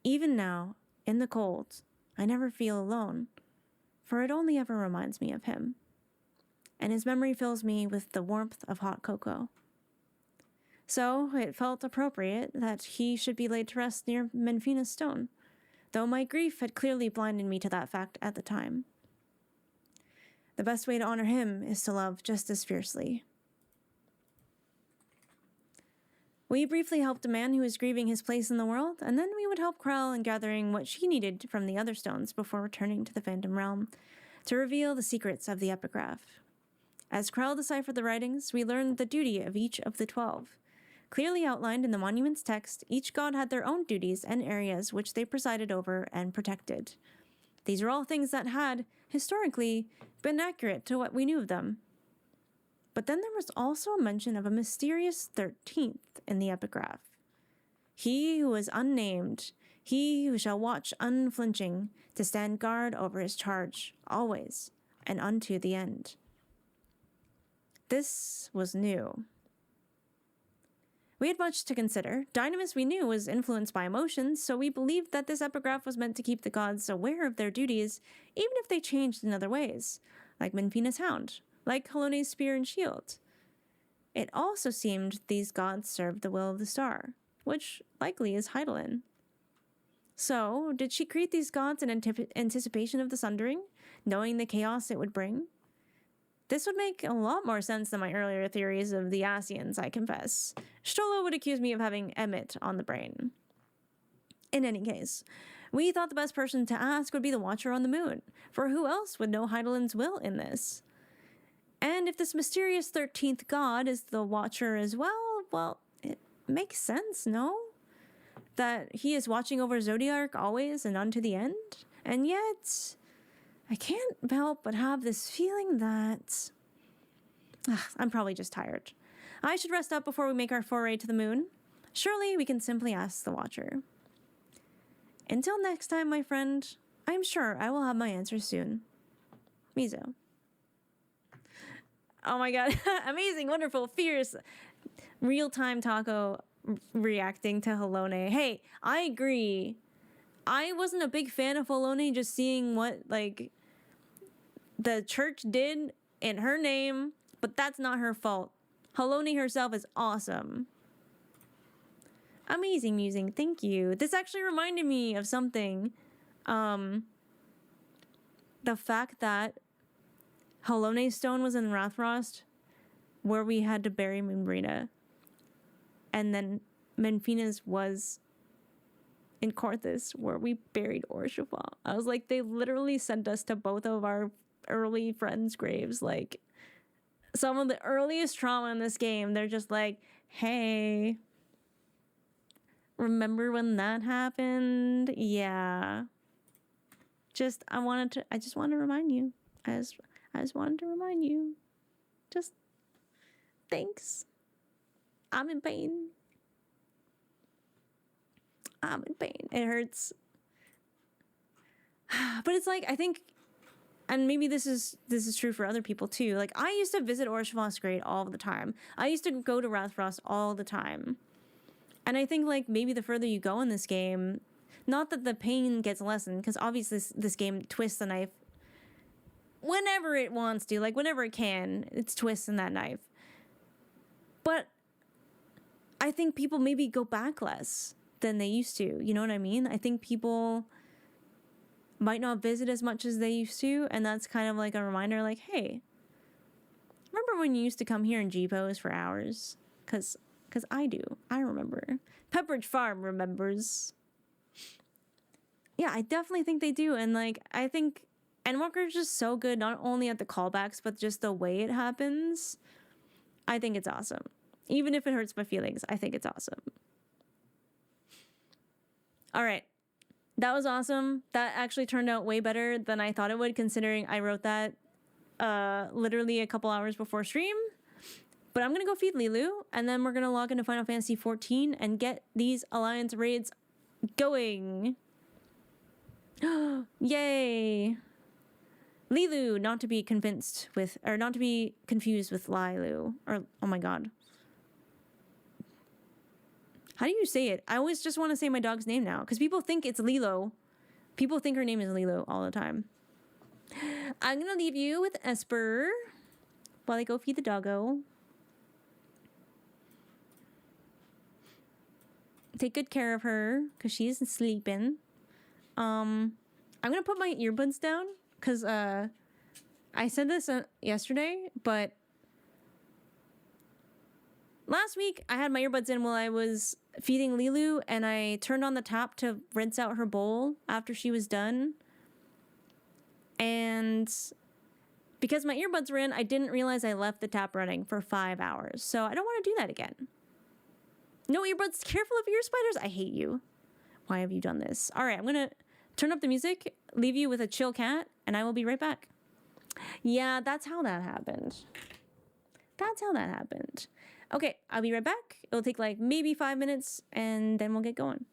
Even now, in the cold, I never feel alone, for it only ever reminds me of him. And his memory fills me with the warmth of hot cocoa. So it felt appropriate that he should be laid to rest near Menfina's stone, though my grief had clearly blinded me to that fact at the time. The best way to honor him is to love just as fiercely. We briefly helped a man who was grieving his place in the world, and then we would help Krell in gathering what she needed from the other stones before returning to the Phantom Realm to reveal the secrets of the epigraph. As Krell deciphered the writings, we learned the duty of each of the 12. Clearly outlined in the monument's text, each god had their own duties and areas which they presided over and protected. These are all things that had, historically, been accurate to what we knew of them. But then there was also a mention of a mysterious 13th in the epigraph. He who is unnamed, he who shall watch unflinching, to stand guard over his charge, always, and unto the end. This was new. We had much to consider. Dynamis, we knew, was influenced by emotions, so we believed that this epigraph was meant to keep the gods aware of their duties, even if they changed in other ways, like Menfina's hound, like Halone's spear and shield. It also seemed these gods served the will of the star, which likely is Hydaelyn. So, did she create these gods in anticipation of the Sundering, knowing the chaos it would bring? This would make a lot more sense than my earlier theories of the Ascians, I confess. Stolo would accuse me of having Emmet on the brain. In any case, we thought the best person to ask would be the Watcher on the Moon, for who else would know Hydaelyn's will in this? And if this mysterious 13th god is the Watcher as well, it makes sense, no? That he is watching over Zodiark always and unto the end? And yet, I can't help but have this feeling that... I'm probably just tired. I should rest up before we make our foray to the moon. Surely we can simply ask the Watcher. Until next time, my friend, I'm sure I will have my answer soon. Mizo. Oh my god, amazing, wonderful, fierce, real-time Taco reacting to Halone. Hey, I agree. I wasn't a big fan of Halone just seeing what, the church did in her name, but that's not her fault. Halone herself is awesome. Amazing musing, thank you. This actually reminded me of something. The fact that Halone's stone was in Wrathfrost, where we had to bury Mumbrina. And then Menfina's was in Korthus, where we buried Orshafan. I was like, they literally sent us to both of our early friends' graves. Like, some of the earliest trauma in this game, they're just like, hey, remember when that happened? Yeah. I just wanted to remind you. I just wanted to remind you. Just, thanks. I'm in pain. I'm in pain. It hurts. But it's like, I think, and maybe this is true for other people too. Like, I used to visit Orishvost Great all the time. I used to go to Wrathfrost all the time. And I think, like, maybe the further you go in this game, not that the pain gets lessened, because obviously this game twists the knife whenever it wants to, like, whenever it can, it's twisting that knife. But I think people maybe go back less than they used to. You know what I mean? I think people might not visit as much as they used to, and that's kind of like a reminder, like, hey, remember when you used to come here and G-pose for hours? Because I do. I remember. Pepperidge Farm remembers. Yeah, I definitely think they do, and, like, I think Endwalker is just so good, not only at the callbacks, but just the way it happens. I think it's awesome. Even if it hurts my feelings, I think it's awesome. All right. That was awesome. That actually turned out way better than I thought it would, considering I wrote that literally a couple hours before stream. But I'm going to go feed Lilu, and then we're going to log into Final Fantasy XIV and get these Alliance raids going. Yay! Lilu, not to be confused with Lilu. Or, oh my god. How do you say it? I always just want to say my dog's name now, because people think it's Lilo. People think her name is Lilo all the time. I'm going to leave you with Esper while I go feed the doggo. Take good care of her, because she's sleeping. I'm going to put my earbuds down, because I said this yesterday, but last week I had my earbuds in while I was feeding Lilu, and I turned on the tap to rinse out her bowl after she was done. And because my earbuds were in, I didn't realize I left the tap running for 5 hours. So I don't want to do that again. No earbuds, careful of ear spiders. I hate you. Why have you done this? All right, I'm going to turn up the music, leave you with a chill cat, and I will be right back. Yeah, that's how that happened. That's how that happened. Okay, I'll be right back. It'll take like maybe 5 minutes, and then we'll get going.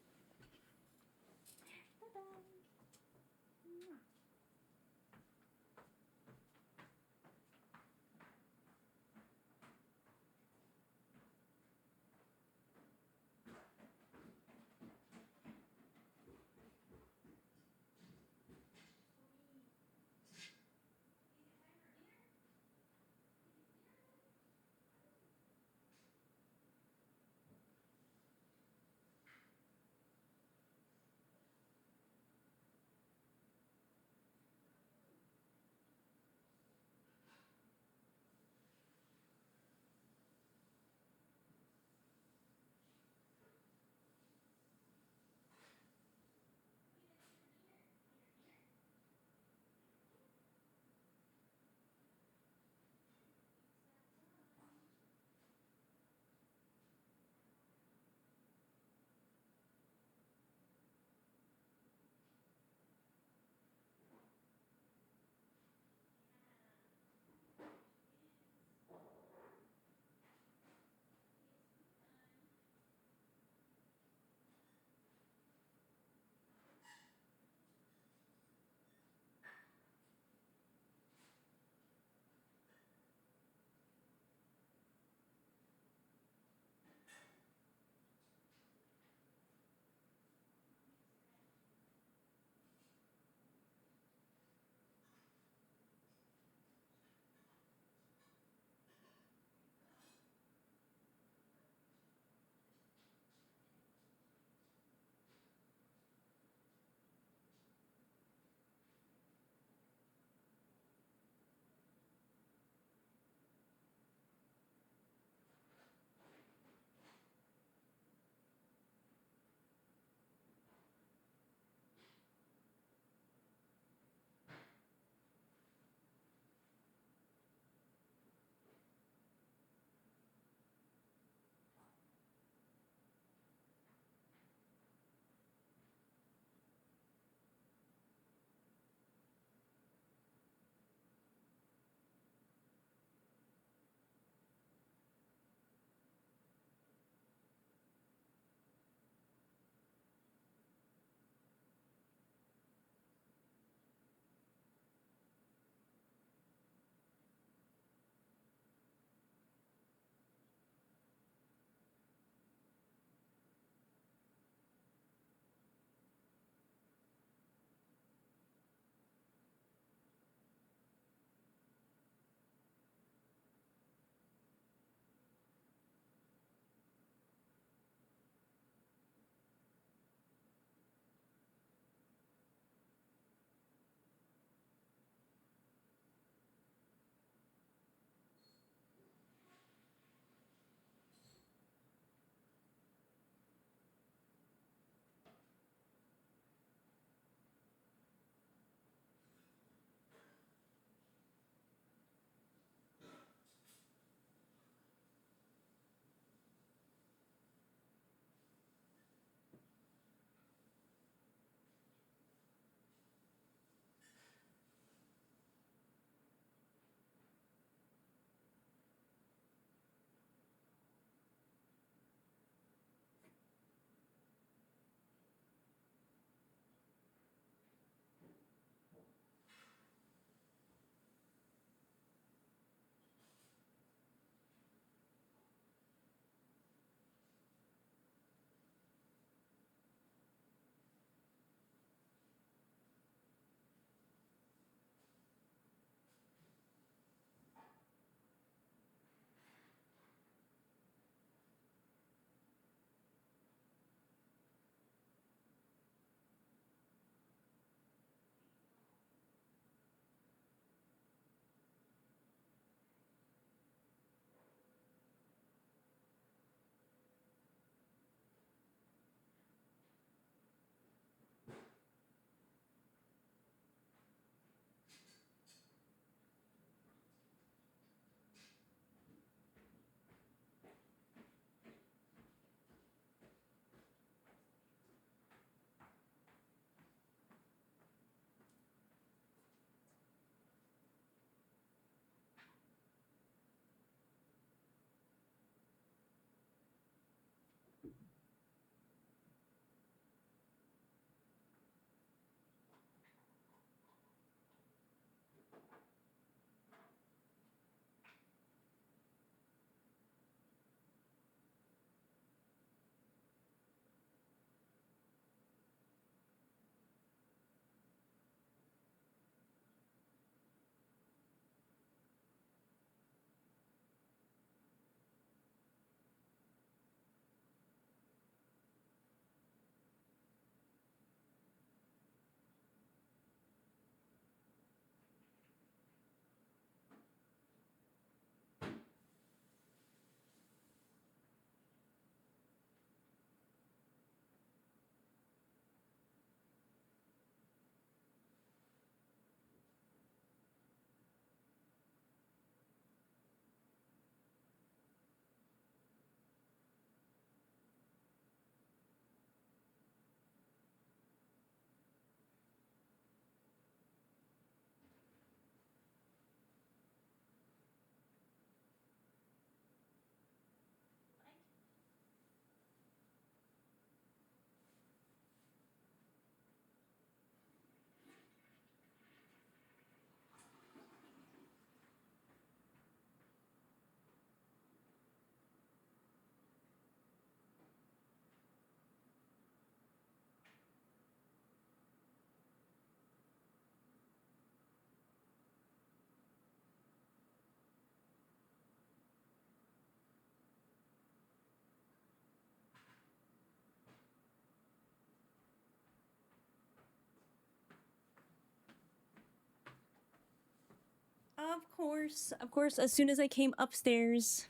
Of course, as soon as I came upstairs,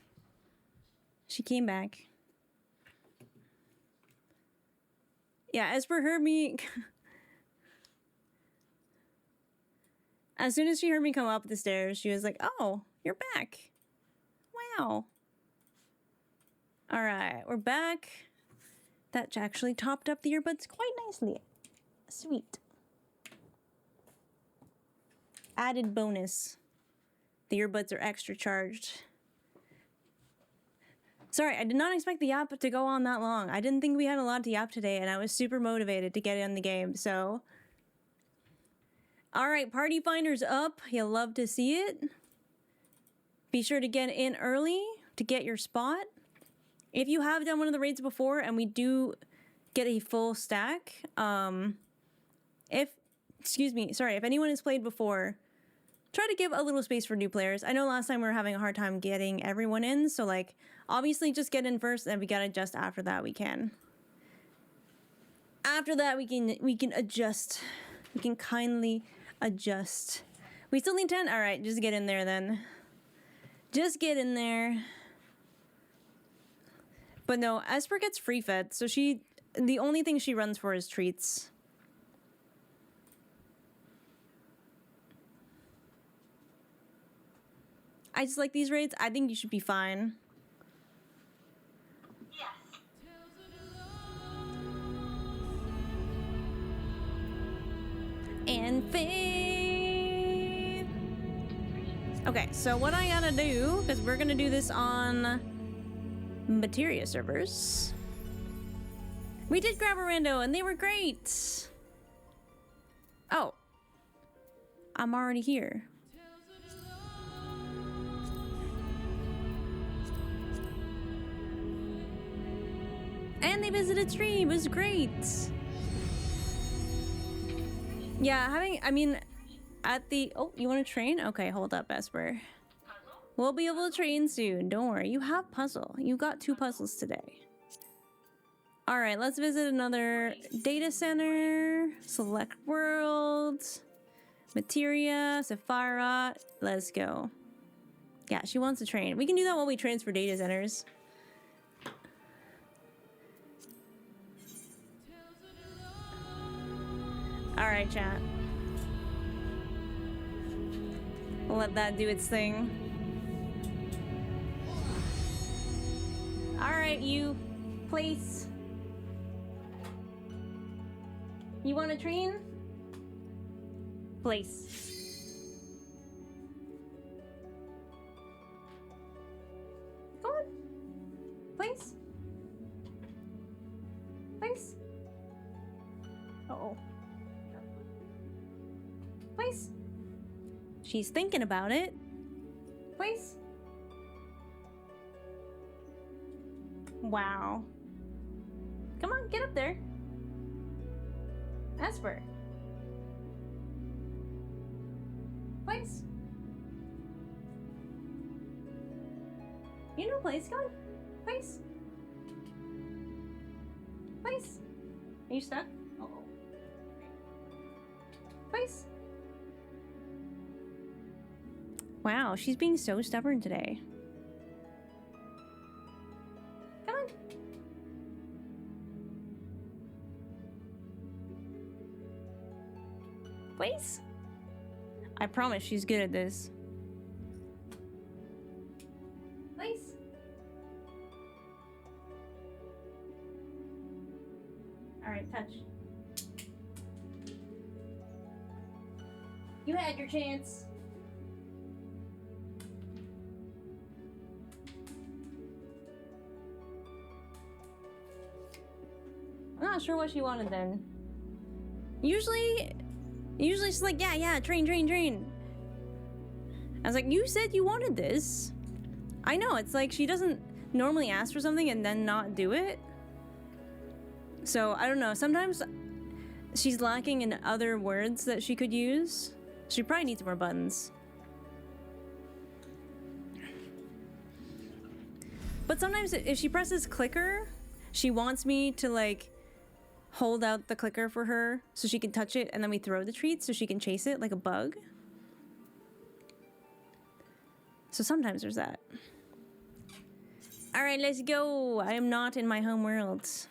she came back. Yeah, Esper heard me. As soon as she heard me come up the stairs, she was like, oh, you're back. Wow. All right, we're back. That actually topped up the earbuds quite nicely. Sweet. Added bonus. The earbuds are extra charged. Sorry, I did not expect the app to go on that long. I didn't think we had a lot to yap today, and I was super motivated to get in the game, so... Alright, Party Finder's up. You'll love to see it. Be sure to get in early to get your spot. If you have done one of the raids before, and we do get a full stack, if anyone has played before, try to give a little space for new players. I know last time we were having a hard time getting everyone in, so like, obviously just get in first, and we gotta adjust after that, we can. After that, we can adjust. We can kindly adjust. We still need 10? Alright, just get in there then. Just get in there. But no, Esper gets free fed, so the only thing she runs for is treats. I just like these raids. I think you should be fine. Yes. And faith. Okay, so what I gotta do, because we're gonna do this on Materia servers. We did grab a rando and they were great. Oh. I'm already here. And they visited stream. It was great. Yeah, at the... Oh, you want to train? Okay, hold up, Esper. We'll be able to train soon. Don't worry. You have puzzle. You got 2 puzzles today. Alright, let's visit another data center. Select world. Materia. Sapphira. Let's go. Yeah, she wants to train. We can do that while we transfer data centers. Alright, chat. We'll let that do its thing. Alright, you. Place. You want to train? Place. Come on. Place. Place. Uh-oh. Place. She's thinking about it. Place. Wow. Come on, get up there. Esper. Place. You know place, come on. Place. Place. Are you stuck? Uh-oh. Place. Wow, she's being so stubborn today. Come on. Place. I promise she's good at this. Place. Alright, touch. You had your chance. I'm not sure what she wanted then. Usually she's like, yeah, train. I was like, you said you wanted this. I know, it's like she doesn't normally ask for something and then not do it. So, I don't know, sometimes she's lacking in other words that she could use. She probably needs more buttons. But sometimes if she presses clicker, she wants me to like hold out the clicker for her so she can touch it and then we throw the treats so she can chase it like a bug. So sometimes there's that. All right, let's go. I am not in my home world. So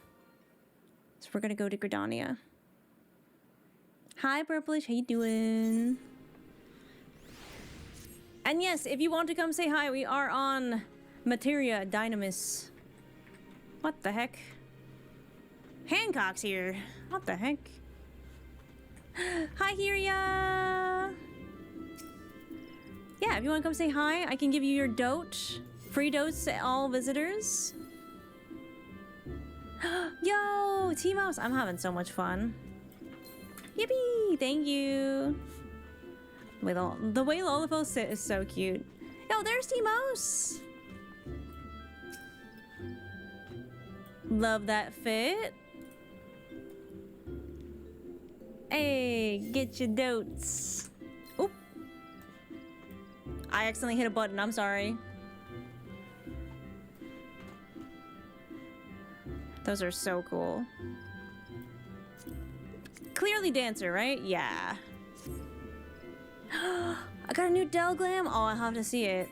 we're gonna go to Gridania. Hi, Purplish. How you doing? And yes, if you want to come say hi, we are on Materia Dynamis. What the heck? Hancock's here. What the heck? Hi, Hiria. Yeah, if you want to come say hi, I can give you your dote. Free dotes to all visitors. Yo, T-Mouse, I'm having so much fun. Yippee! Thank you. With all the way Lolifos sit is so cute. Yo, there's T-Mouse. Love that fit. Hey, get your dotes. Oop. I accidentally hit a button. I'm sorry. Those are so cool. Clearly Dancer, right? Yeah. I got a new Del Glam. Oh, I'll have to see it.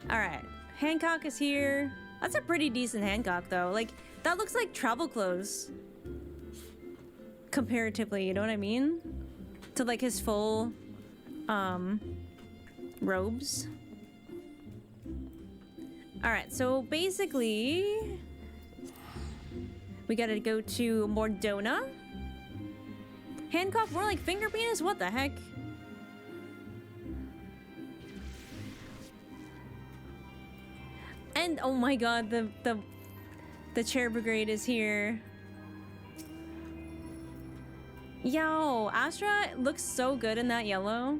Alright. Hancock is here. That's a pretty decent Hancock, though. Like, that looks like travel clothes. Comparatively, you know what I mean? To, like, his full, robes. Alright, so basically... we gotta go to Mordona. Hancock, more like finger penis? What the heck? And oh my god, the chair brigade is here. Yo, Astra looks so good in that yellow.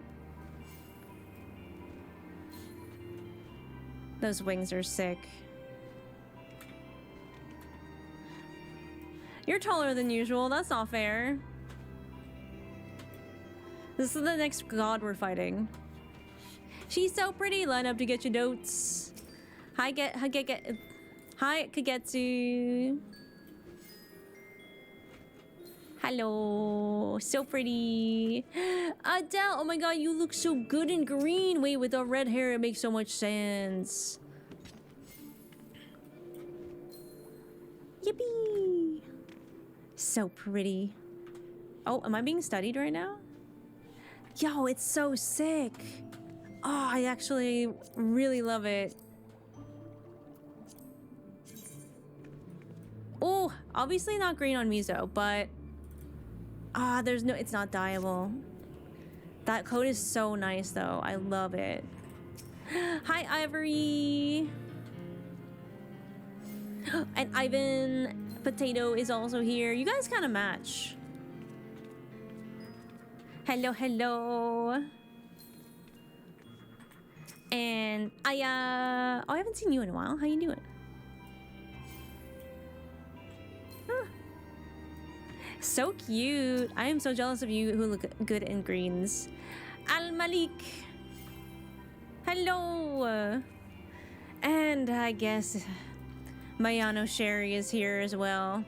Those wings are sick. You're taller than usual, that's not fair. This is the next god we're fighting. She's so pretty, line up to get your dotes. Hi, hi, Kagetsu. Hello, so pretty. Adele, oh my god, you look so good in green. Wait, with the red hair, it makes so much sense. Yippee. So pretty. Oh, am I being studied right now? Yo, it's so sick. Oh, I actually really love it. Oh, obviously not green on Mizo, but there's no, it's not dyeable. That coat is so nice though. I love it. Hi, Ivory. And Ivan Potato is also here. You guys kind of match. Hello, hello. And Aya. Oh, I haven't seen you in a while. How you doing? Huh. So cute. I am so jealous of you who look good in greens. Al Malik. Hello. And I guess Mayano Sherry is here as well.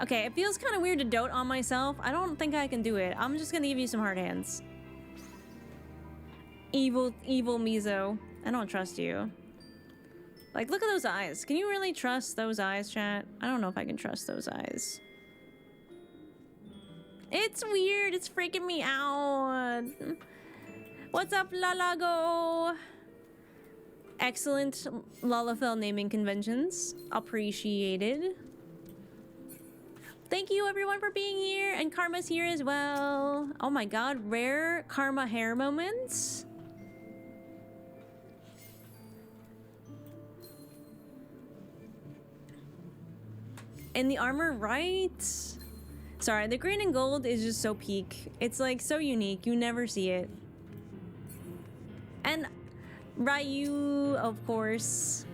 Okay, it feels kind of weird to dote on myself. I don't think I can do it. I'm just gonna give you some hard hands. Evil Mizo. I don't trust you. Like, look at those eyes. Can you really trust those eyes, chat? I don't know if I can trust those eyes. It's weird. It's freaking me out. What's up, Lalago? Excellent Lalafell naming conventions. Appreciated. Thank you everyone for being here, and Karma's here as well. Oh my god, rare Karma hair moments. In the armor, right? Sorry, the green and gold is just so peak. It's like so unique, you never see it. And Ryu, of course.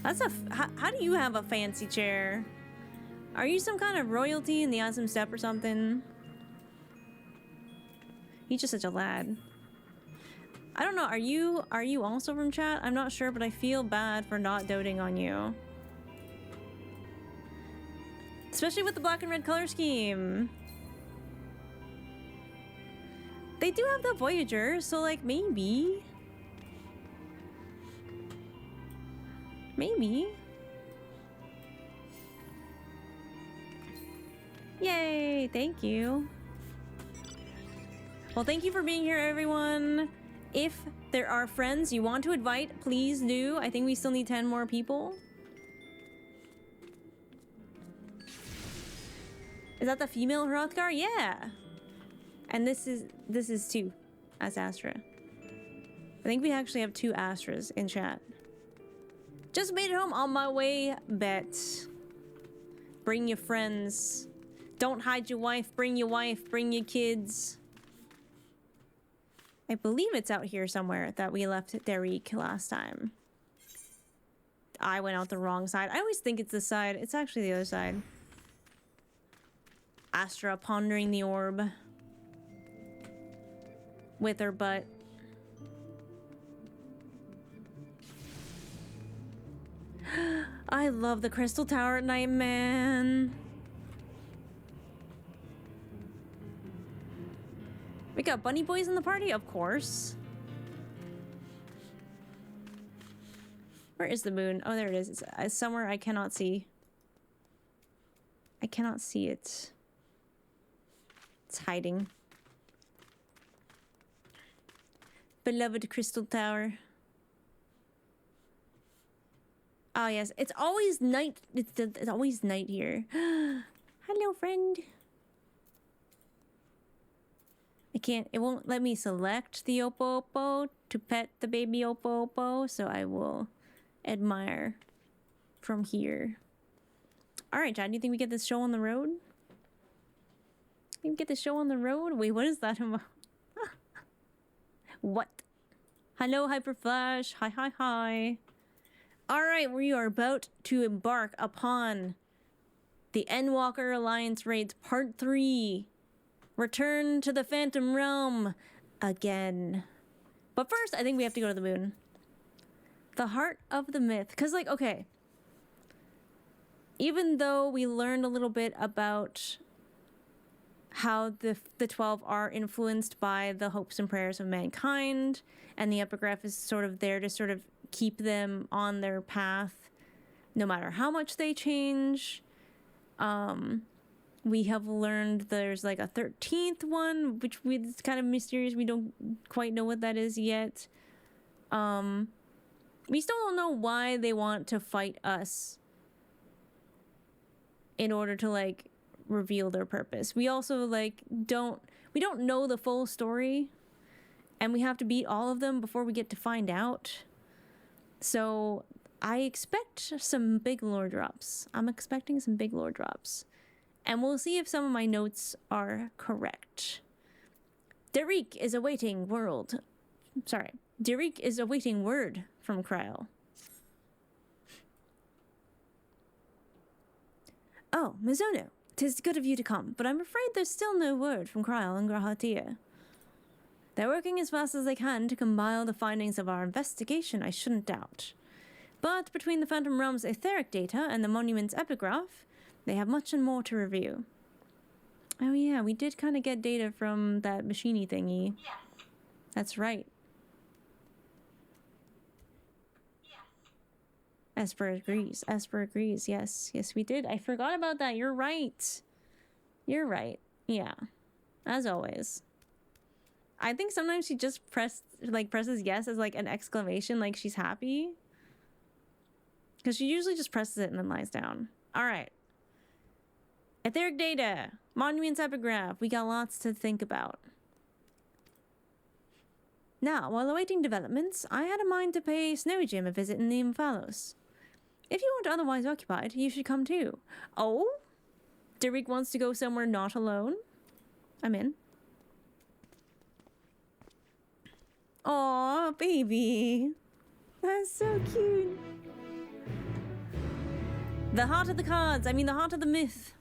That's a, how do you have a fancy chair? Are you some kind of royalty in the Awesome Step or something? He's just such a lad. I don't know, are you also from chat? I'm not sure, but I feel bad for not doting on you. Especially with the black and red color scheme. They do have the Voyager, so like maybe. Maybe. Yay, thank you. Well, thank you for being here, everyone. If there are friends you want to invite, please do. I think we still need 10 more people. Is that the female Hrothgar? Yeah. And this is two as Astra. I think we actually have 2 Astras in chat. Just made it home on my way, bet. Bring your friends. Don't hide your wife, bring your kids. I believe it's out here somewhere that we left Derek last time. I went out the wrong side. I always think it's this side. It's actually the other side. Astra pondering the orb. With her butt. I love the Crystal Tower at night, man. We got bunny boys in the party? Of course. Where is the moon? Oh, there it is. It's somewhere I cannot see. I cannot see it. It's hiding. Beloved Crystal Tower. Oh, yes. It's always night. It's always night here. Hello, friend. It won't let me select the Oppo Oppo to pet the baby Oppo Oppo, so I will admire from here. Alright, Chad, do you think we get this show on the road? You get the show on the road? Wait, what is that about? What? Hello, Hyperflash. Hi, hi, hi. Alright, we are about to embark upon the Endwalker Alliance Raids Part 3. Return to the Phantom Realm again. But first, I think we have to go to the moon. The heart of the myth. Because, like, okay. Even though we learned a little bit about how the 12 are influenced by the hopes and prayers of mankind, and the epigraph is sort of there to sort of keep them on their path, no matter how much they change. We have learned there's like a 13th one, which it's kind of mysterious. We don't quite know what that is yet. We still don't know why they want to fight us in order to like reveal their purpose. We also like don't know the full story, and we have to beat all of them before we get to find out. So I expect some big lore drops. I'm expecting some big lore drops. And we'll see if some of my notes are correct. Derek is awaiting word from Kryl. Oh, Mizono, 'tis good of you to come, but I'm afraid there's still no word from Kryl and Grahatia. They're working as fast as they can to compile the findings of our investigation, I shouldn't doubt. But between the Phantom Realm's etheric data and the monument's epigraph, they have much and more to review. Oh yeah, we did kind of get data from that machine-y thingy. Yes. That's right. Yes. Esper agrees. Esper agrees. Yes. Yes, we did. I forgot about that. You're right. You're right. Yeah. As always. I think sometimes she just presses yes as like an exclamation, like she's happy. Because she usually just presses it and then lies down. Alright. Etheric data. Monument's epigraph. We got lots to think about. Now, while awaiting developments, I had a mind to pay Snowy Jim a visit in the Emphalos. If you aren't otherwise occupied, you should come too. Oh? Derek wants to go somewhere not alone? I'm in. Aw, baby. That's so cute. The heart of the cards. I mean, the heart of the myth.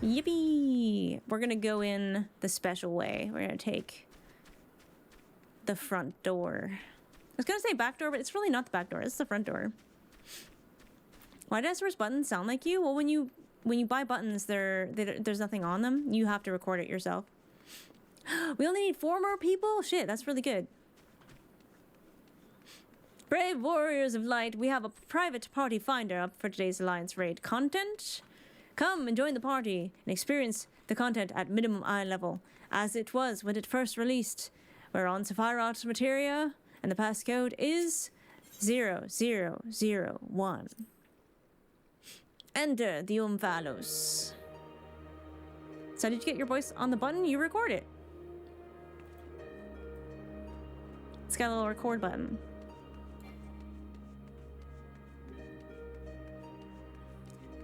Yippee! We're gonna go in the special way. We're gonna take the front door. I was gonna say back door, but it's really not the back door. It's the front door. Why does Esper's buttons sound like you? Well, when you buy buttons, there's nothing on them. You have to record it yourself. We only need 4 more people? Shit, that's really good. Brave warriors of light, we have a private party finder up for today's Alliance raid. Content? Come and join the party and experience the content at minimum eye level, as it was when it first released. We're on Sephiroth's materia, and the passcode is 0001. Enter the Umvalos. So did you get your voice on the button? You record it. It's got a little record button.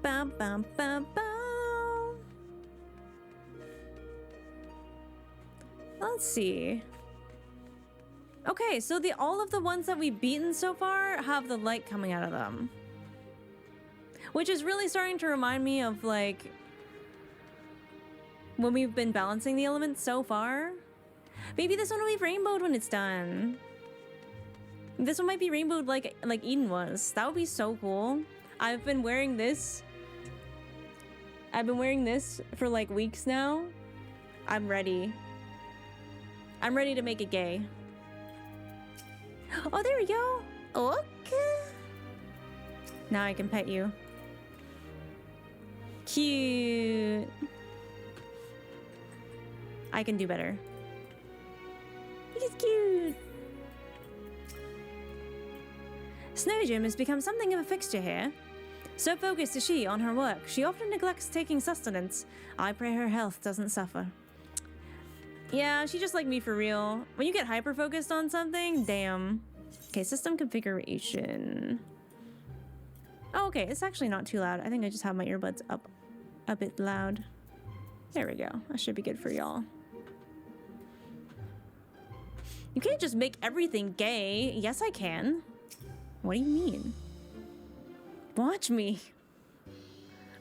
Bam, bam, bam, bam. Let's see. Okay, so all of the ones that we've beaten so far have the light coming out of them. Which is really starting to remind me of, like, when we've been balancing the elements so far. Maybe this one will be rainbowed when it's done. This one might be rainbowed like Eden was. That would be so cool. I've been wearing this for like weeks now. I'm ready. I'm ready to make it gay. Oh, there we go. Okay. Now I can pet you. Cute. I can do better. He's cute. Snow Gym has become something of a fixture here. So focused is she on her work, she often neglects taking sustenance. I pray her health doesn't suffer. Yeah, she just like me for real. When you get hyper-focused on something, damn. Okay, system configuration. Oh, okay, it's actually not too loud. I think I just have my earbuds up a bit loud. There we go. That should be good for y'all. You can't just make everything gay. Yes, I can. What do you mean? Watch me.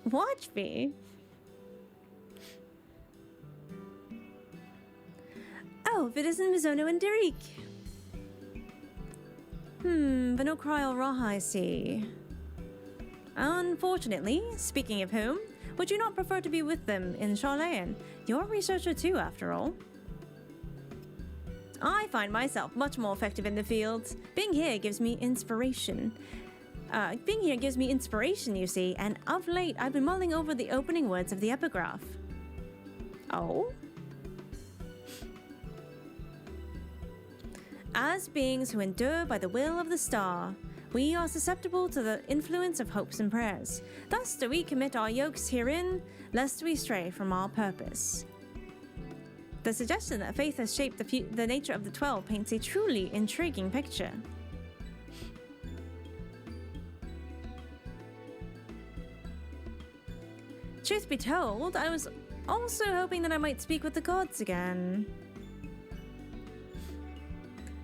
Watch me. Oh, if it isn't Mizono and Derek. Venokryl Raha, I see. Unfortunately, speaking of whom, would you not prefer to be with them in Charlayan? You're a researcher too, after all. I find myself much more effective in the fields. Being here gives me inspiration. You see, and of late I've been mulling over the opening words of the epigraph. Oh? As beings who endure by the will of the star, we are susceptible to the influence of hopes and prayers. Thus do we commit our yokes herein, lest we stray from our purpose. The suggestion that faith has shaped the nature of the 12 paints a truly intriguing picture. Truth be told, I was also hoping that I might speak with the gods again.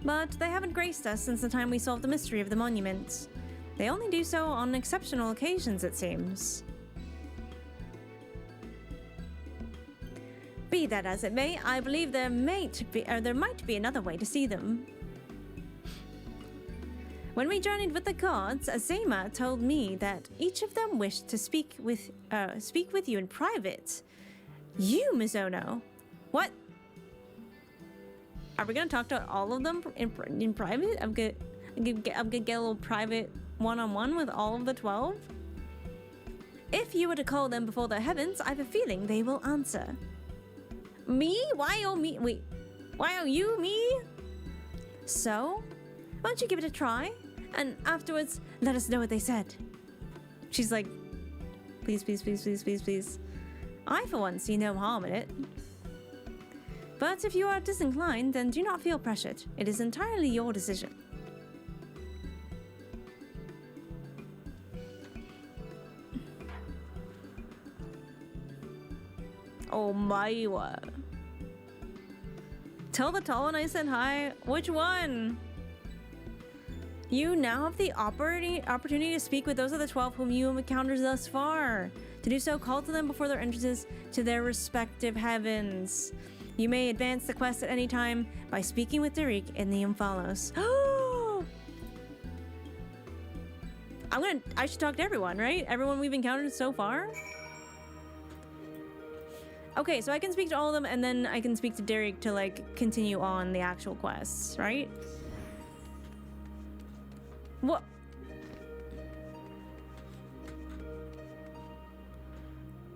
But they haven't graced us since the time we solved the mystery of the monument. They only do so on exceptional occasions, it seems. Be that as it may, I believe there might be another way to see them. When we journeyed with the gods, Azema told me that each of them wished to speak with you in private. You, Mizono? What? Are we gonna talk to all of them in private? I'm gonna get a little private one-on-one with all of the 12? If you were to call them before the heavens, I have a feeling they will answer. Me? Why oh me? Wait. Why oh you me? So, why don't you give it a try? And afterwards, let us know what they said. She's like, please, please, please, please, please, please. I, for one, see no harm in it. But if you are disinclined, then do not feel pressured. It is entirely your decision. Oh my word. Tell the tall one I said hi. Which one? You now have the opportunity to speak with those of the 12 whom you have encountered thus far. To do so, call to them before their entrances to their respective heavens. You may advance the quest at any time by speaking with Derek in the Umphalos. I should talk to everyone, right? Everyone we've encountered so far? Okay, so I can speak to all of them, and then I can speak to Derek to, like, continue on the actual quests, right? What?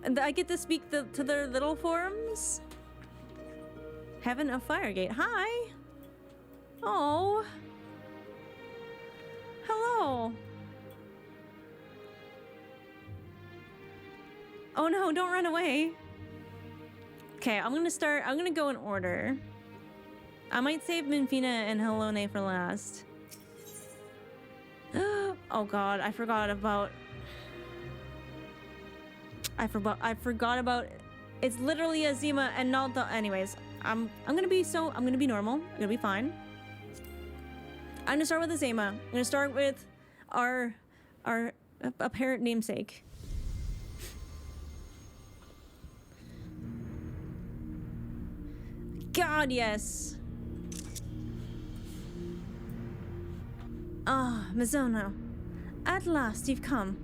And I get to speak to their little forms? Heaven of Firegate. Hi! Oh. Hello. Oh no, don't run away. Okay, I'm gonna go in order. I might save Minfina and Helone for last. Oh god, I forgot about... It's literally Azima and not the... Anyways, I'm gonna be normal. I'm gonna be fine. I'm gonna start with Azima. I'm gonna start with our apparent namesake. God, yes. Ah, Mizono. At last you've come.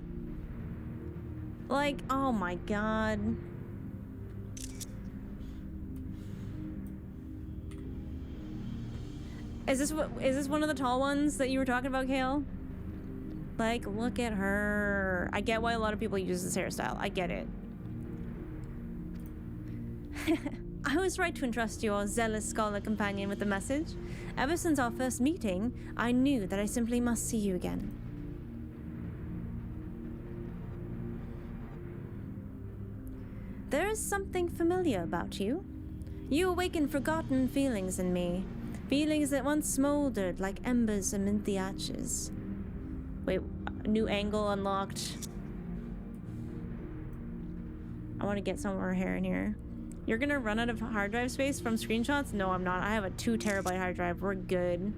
Like, oh my god. Is this one of the tall ones that you were talking about, Kale? Like, look at her. I get why a lot of people use this hairstyle. I get it. I was right to entrust your zealous scholar companion with the message. Ever since our first meeting, I knew that I simply must see you again. There is something familiar about you. You awaken forgotten feelings in me. Feelings that once smoldered like embers amid the ashes. Wait, new angle unlocked. I want to get some of her hair in here. You're gonna run out of hard drive space from screenshots? No, I'm not. I have a 2 terabyte hard drive. We're good.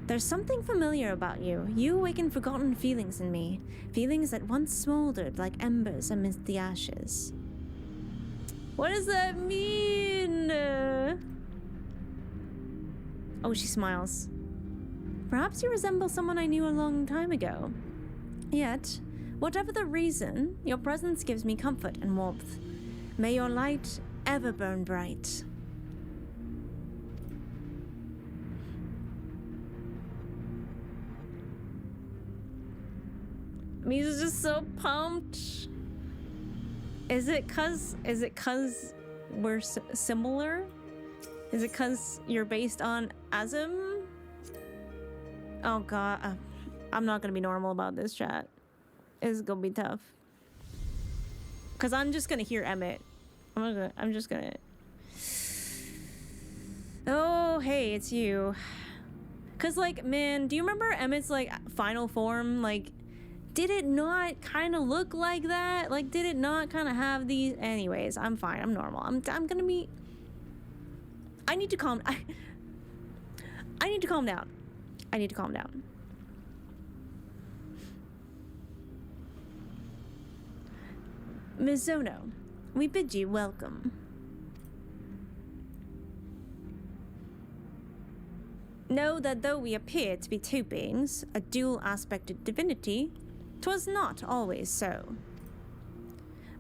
There's something familiar about you. You awaken forgotten feelings in me. Feelings that once smoldered like embers amidst the ashes. What does that mean? Oh, she smiles. Perhaps you resemble someone I knew a long time ago. Yet, whatever the reason, your presence gives me comfort and warmth. May your light ever burn bright. Misa's just so pumped. Is it cause we're similar? Is it cause you're based on Azim? Oh god, I'm not gonna be normal about this, chat. It's gonna be tough. Cause I'm just gonna hear Emmett. I'm just gonna. Oh, hey, it's you. Cause like, man, do you remember Emmett's like final form? Like, did it not kind of look like that? Like, did it not kind of have these? Anyways, I'm fine. I'm normal. I'm gonna be. I need to calm. I need to calm down. I need to calm down. Mizono, we bid you welcome. Know that though we appear to be two beings, a dual-aspected divinity, 'twas not always so.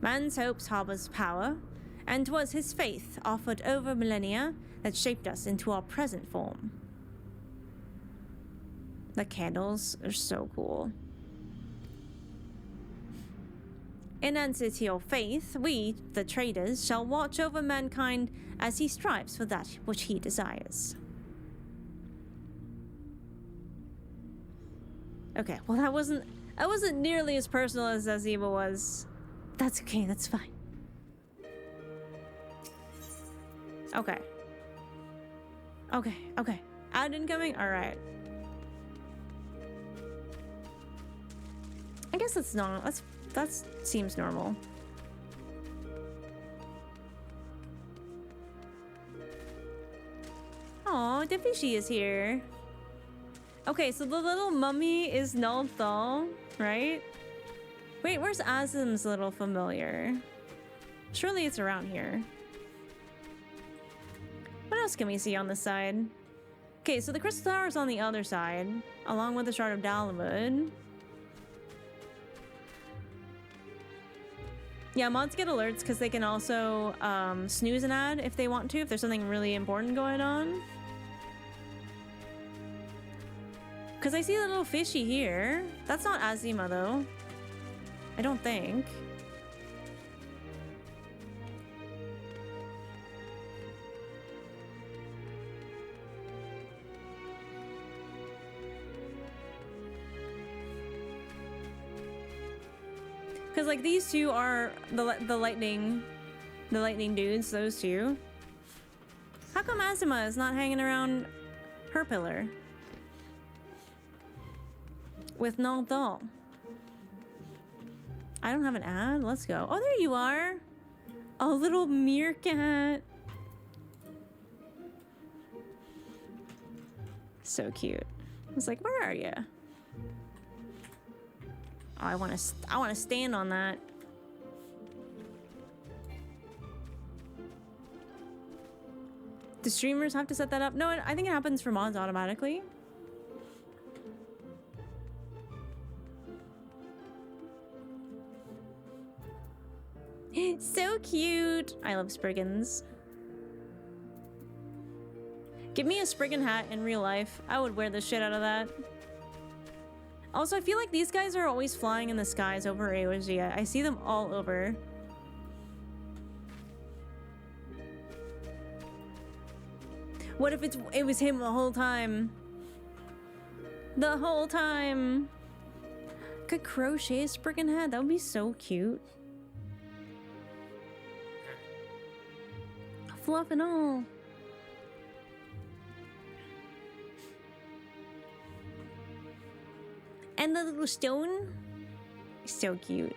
Man's hopes harbors power, and 'twas his faith offered over millennia that shaped us into our present form. The candles are so cool. In answer to your faith, we, the traders, shall watch over mankind as he strives for that which he desires. Okay, well that wasn't nearly as personal as Azima was. That's okay, that's fine. Okay. Okay. Ad incoming? Alright. I guess that's not, that seems normal. Aw, Defishi is here. Okay, so the little mummy is Nalthal, right? Wait, where's Azim's little familiar? Surely it's around here. What else can we see on this side? Okay, so the Crystal Tower is on the other side, along with the Shard of Dalamud. Yeah, mods get alerts because they can also snooze an ad if they want to, if there's something really important going on. Because I see the little fishy here. That's not Azima, though. I don't think. Because, like, these two are the lightning dudes, those two. How come Azuma is not hanging around her pillar? With Naldal. I don't have an ad. Let's go. Oh, there you are. A little meerkat. So cute. I was like, where are you? Oh, I want to stand on that. Do streamers have to set that up? No, I think it happens for mods automatically. So cute. I love Spriggans. Give me a Spriggan hat in real life. I would wear the shit out of that. Also, I feel like these guys are always flying in the skies over AOG. I see them all over. What if it was him the whole time? The whole time. Could crochet a Spriggan hat? That would be so cute. Fluff and all. And the little stone. So cute.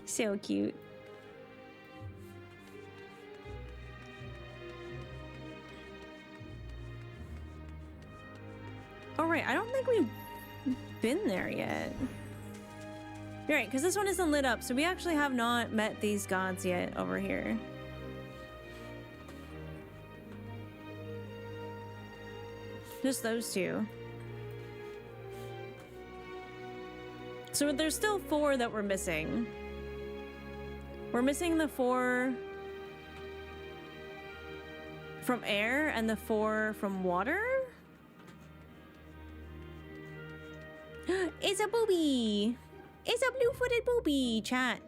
So cute. Alright, I don't think we've been there yet. You're right, because this one isn't lit up, so we actually have not met these gods yet over here. Just those two. So there's still 4 that we're missing. We're missing the 4 from air and the 4 from water? It's a booby! It's a blue-footed booby, chat.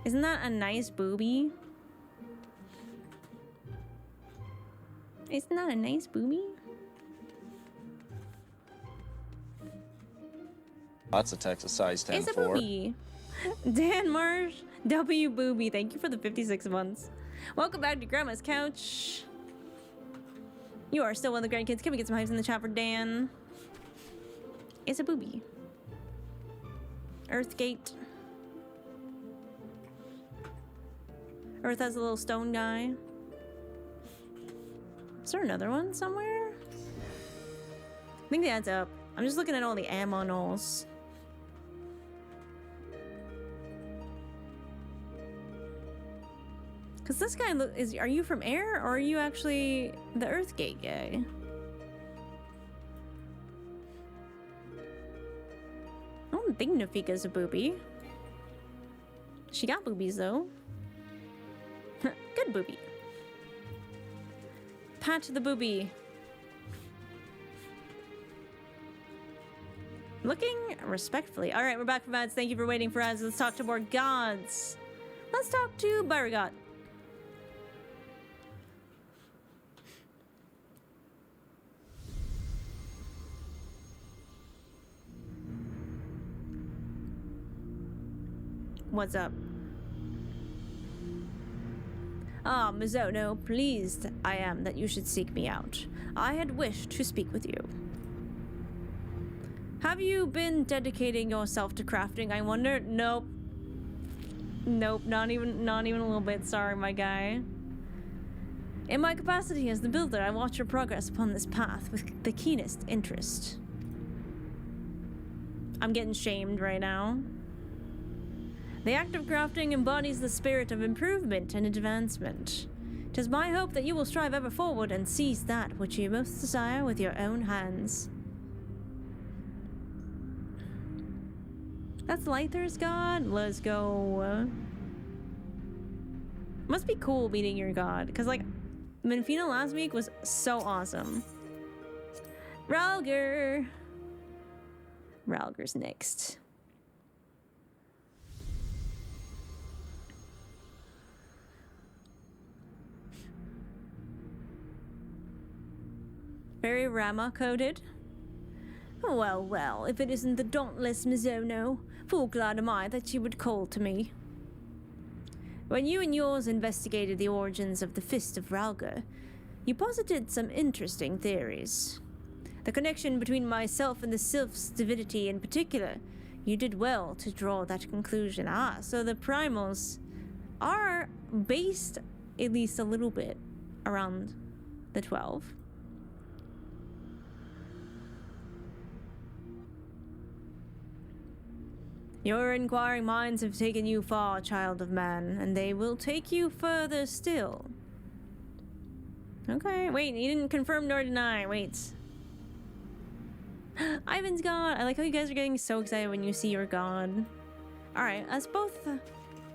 Isn't that a nice booby? Isn't that a nice booby? That's a Texas size 10 It's a booby. Dan Marsh, W Booby, thank you for the 56 months. Welcome back to Grandma's Couch. You are still one of the grandkids. Can we get some hypes in the chat for Dan? It's a booby. Earthgate. Earth has a little stone guy. Is there another one somewhere? I think that adds up. I'm just looking at all the ammonals. Because this guy is... Are you from air or are you actually the Earthgate guy? I don't think Nafika's a booby. She got boobies though. Good booby. Pat the booby. Looking respectfully. Alright, we're back from ads. Thank you for waiting for ads. Let's talk to more gods. Let's talk to Byragot. What's up? Ah, Mizono, pleased I am that you should seek me out. I had wished to speak with you. Have you been dedicating yourself to crafting, I wonder? Nope. Nope, not even a little bit. Sorry, my guy. In my capacity as the builder, I watch your progress upon this path with the keenest interest. I'm getting shamed right now. The act of crafting embodies the spirit of improvement and advancement. 'Tis my hope that you will strive ever forward and seize that which you most desire with your own hands. That's Lyther's god? Let's go. Must be cool meeting your god. Because, like, Menfina last week was so awesome. Ralger. Ralger's next. Very Rama-coded. Well, well, if it isn't the dauntless Mizono, full glad am I that you would call to me. When you and yours investigated the origins of the Fist of Ralger, you posited some interesting theories. The connection between myself and the Sylph's divinity in particular, you did well to draw that conclusion. Ah, so the primals are based at least a little bit around the 12. Your inquiring minds have taken you far, child of man, and they will take you further still. Okay, wait, you didn't confirm nor deny, wait. Ivan's god! I like how you guys are getting so excited when you see your god. Alright, as both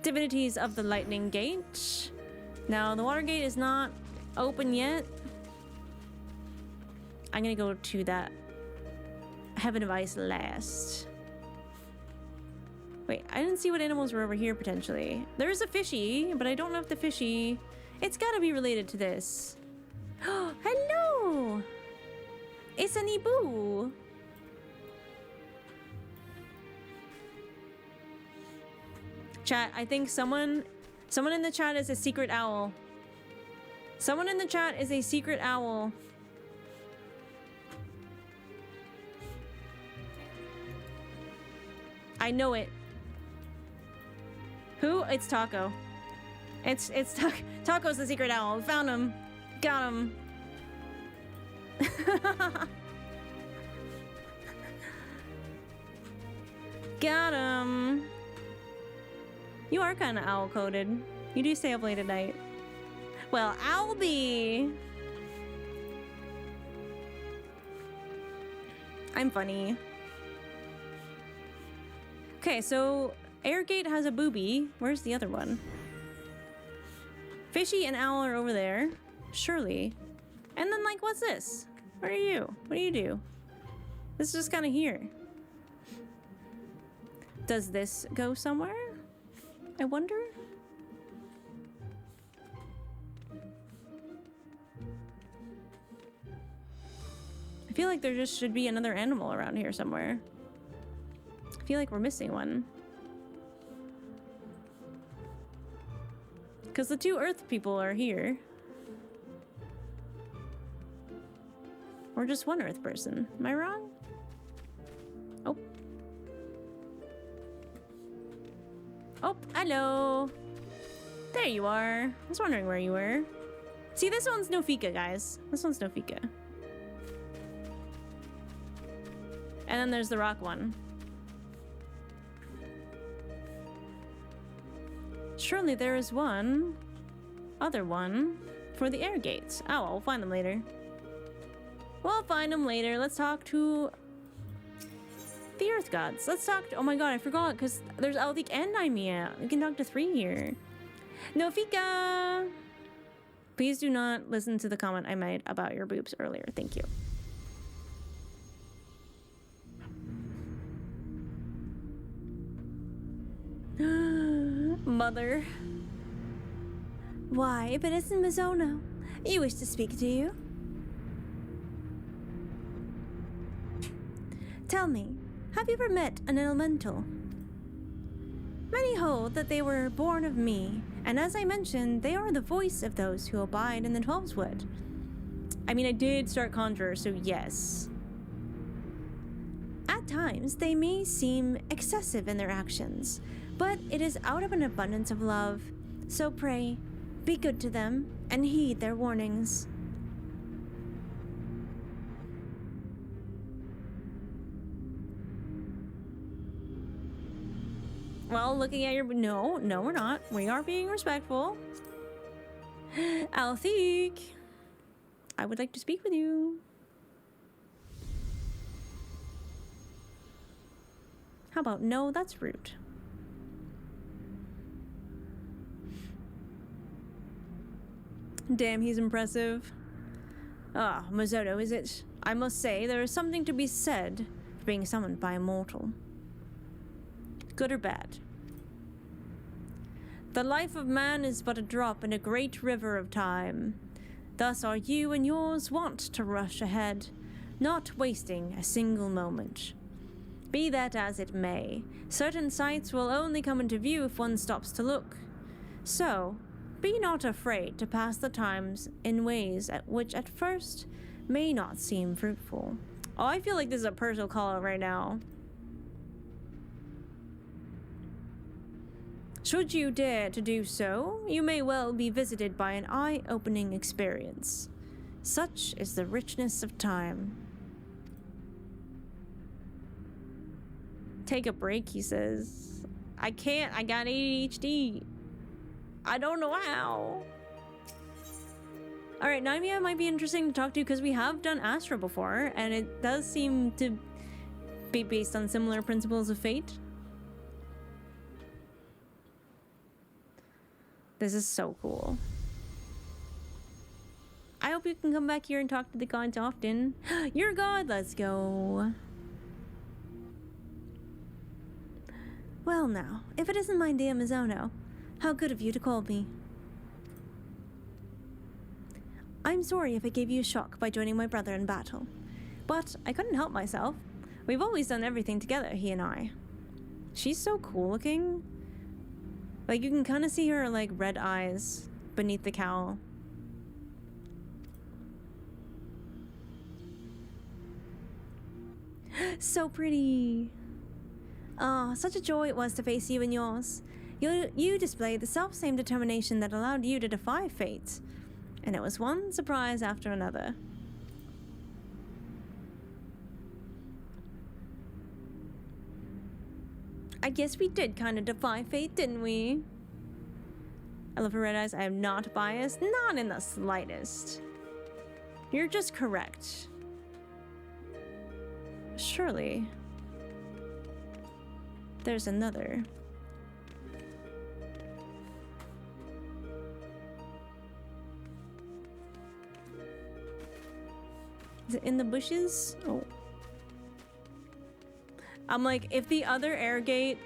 divinities of the lightning gate. Now, the water gate is not open yet. I'm gonna go to that Heaven of Ice last. Wait, I didn't see what animals were over here potentially. There's a fishy, but I don't know if the fishy... It's gotta be related to this. Hello! It's an Ibu! Chat, I think someone in the chat is a secret owl. Someone in the chat is a secret owl. I know it. Who? It's Taco. It's Taco's the secret owl. Found him. Got him. Got him. You are kind of owl-coded. You do stay up late at night. Well, Albie. I'm funny. Okay, so Airgate has a booby. Where's the other one? Fishy and Owl are over there. Surely. And then, like, what's this? What are you? What do you do? This is just kind of here. Does this go somewhere? I wonder? I feel like there just should be another animal around here somewhere. I feel like we're missing one. Because the two Earth people are here. Or just one Earth person. Am I wrong? Oh. Oh, hello. There you are. I was wondering where you were. See, this one's no Fika, guys. This one's no Fika. And then there's the rock one. Surely there is one other one for the air gates. Oh, well, we'll find them later. We'll find them later. Let's talk to the Earth Gods. Let's talk to... Oh my god, I forgot, because there's Aldik and Naimia. We can talk to 3 here. No Fika! Please do not listen to the comment I made about your boobs earlier. Thank you. Mother. Why, if it isn't Mizono, you wish to speak to you? Tell me, have you ever met an elemental? Many hold that they were born of me, and as I mentioned, they are the voice of those who abide in the 12's Wood. I mean, I did start Conjurer, so yes. At times, they may seem excessive in their actions, but it is out of an abundance of love. So pray, be good to them, and heed their warnings. Well, looking at your... No, we're not. We are being respectful. Althik, I would like to speak with you. How about no? That's rude. Damn, he's impressive. Ah, Mizono, is it? I must say, there is something to be said for being summoned by a mortal. Good or bad? The life of man is but a drop in a great river of time. Thus are you and yours wont to rush ahead, not wasting a single moment. Be that as it may, certain sights will only come into view if one stops to look. So, be not afraid to pass the times in ways which at first may not seem fruitful. Oh, I feel like this is a personal call out right now. Should you dare to do so, you may well be visited by an eye-opening experience. Such is the richness of time. Take a break, he says. I can't, I got ADHD. I don't know how. Alright, Naimia might be interesting to talk to because we have done Astra before, and it does seem to be based on similar principles of fate. This is so cool. I hope you can come back here and talk to the gods often. You're a god, let's go. Well now, if it isn't my dear Mizono, how good of you to call me. I'm sorry if I gave you a shock by joining my brother in battle, but I couldn't help myself. We've always done everything together, he and I. She's so cool looking. Like, you can kind of see her, like, red eyes beneath the cowl. So pretty. Ah, such a joy it was to face you and yours. You displayed the self-same determination that allowed you to defy fate. And it was one surprise after another. I guess we did kind of defy fate, didn't we? I love her red eyes. I am not biased. Not in the slightest. You're just correct. Surely. There's another. Is it in the bushes? Oh. I'm like, if the other airgate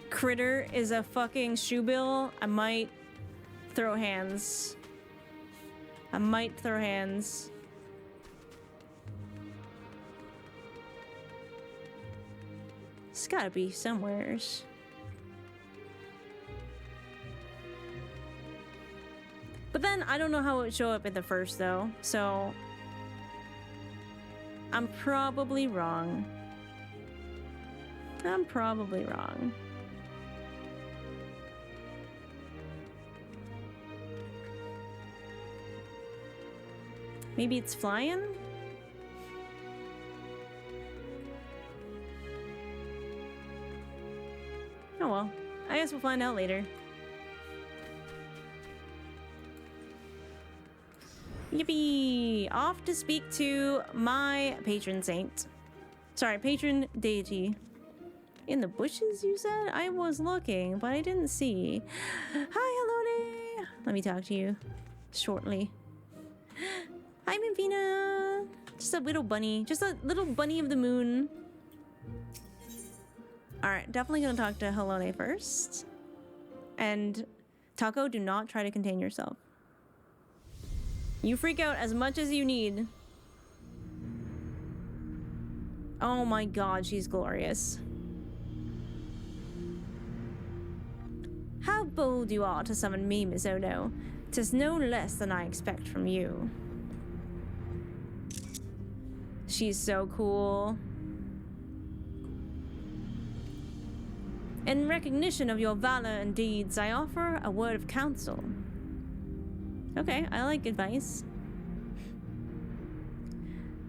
critter is a fucking shoebill, I might throw hands. I might throw hands. It's gotta be somewheres. But then I don't know how it would show up in the first though, so I'm probably wrong. I'm probably wrong. Maybe it's flying? Oh well, I guess we'll find out later. Yippee! Off to speak to my patron saint. Sorry, patron deity. In the bushes, you said? I was looking, but I didn't see. Hi, Hello. Let me talk to you shortly. Hi, Minfina. Just a little bunny. Just a little bunny of the moon. Alright, definitely gonna talk to Helone first. And Taco, do not try to contain yourself. You freak out as much as you need. Oh my god, she's glorious. How bold you are to summon me, Mizono. 'Tis no less than I expect from you. She's so cool. In recognition of your valor and deeds, I offer a word of counsel. Okay, I like advice.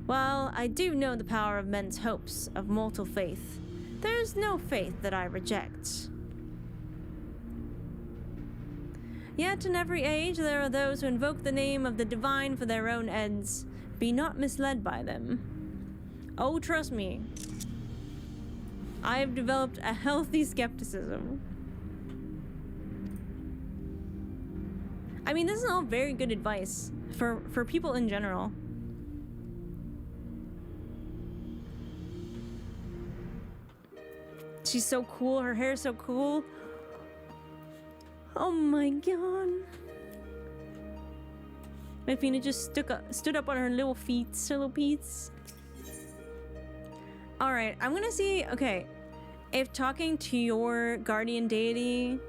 While I do know the power of men's hopes of mortal faith, there is no faith that I reject. Yet in every age there are those who invoke the name of the divine for their own ends. Be not misled by them. Oh, trust me. I've developed a healthy skepticism. I mean, this is all very good advice for people in general. She's so cool. Her hair's so cool. Oh my god. Mefina just stood up on her little feet, her little peats. Alright, I'm gonna see, okay, if talking to your guardian deity,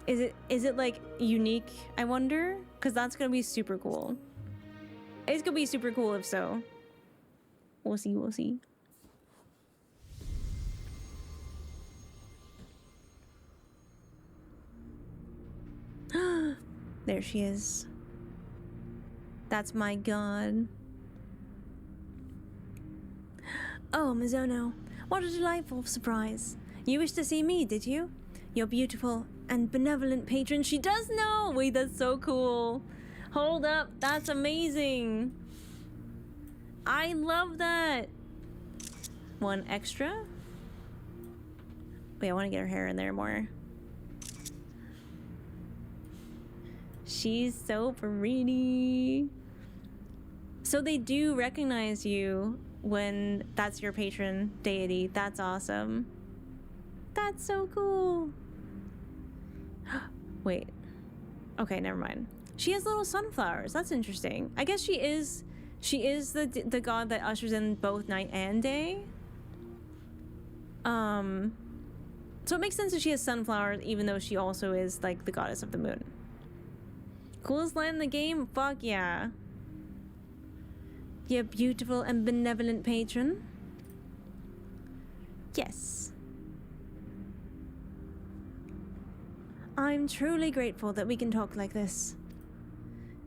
is it like unique, I wonder? Because that's gonna be super cool. It's gonna be super cool if so. We'll see, we'll see. There she is. That's my god. Oh, Mizono, what a delightful surprise. You wished to see me, did you? Your beautiful and benevolent patron. She does know! Wait, that's so cool. Hold up, that's amazing. I love that. One extra. Wait, I want to get her hair in there more. She's so pretty. So they do recognize you when that's your patron deity. That's awesome. That's so cool. Wait. Okay, never mind. She has little sunflowers. That's interesting. I guess she is the god that ushers in both night and day. So it makes sense that she has sunflowers, even though she also is like the goddess of the moon. Coolest line in the game? Fuck yeah. Your beautiful and benevolent patron. Yes. I'm truly grateful that we can talk like this.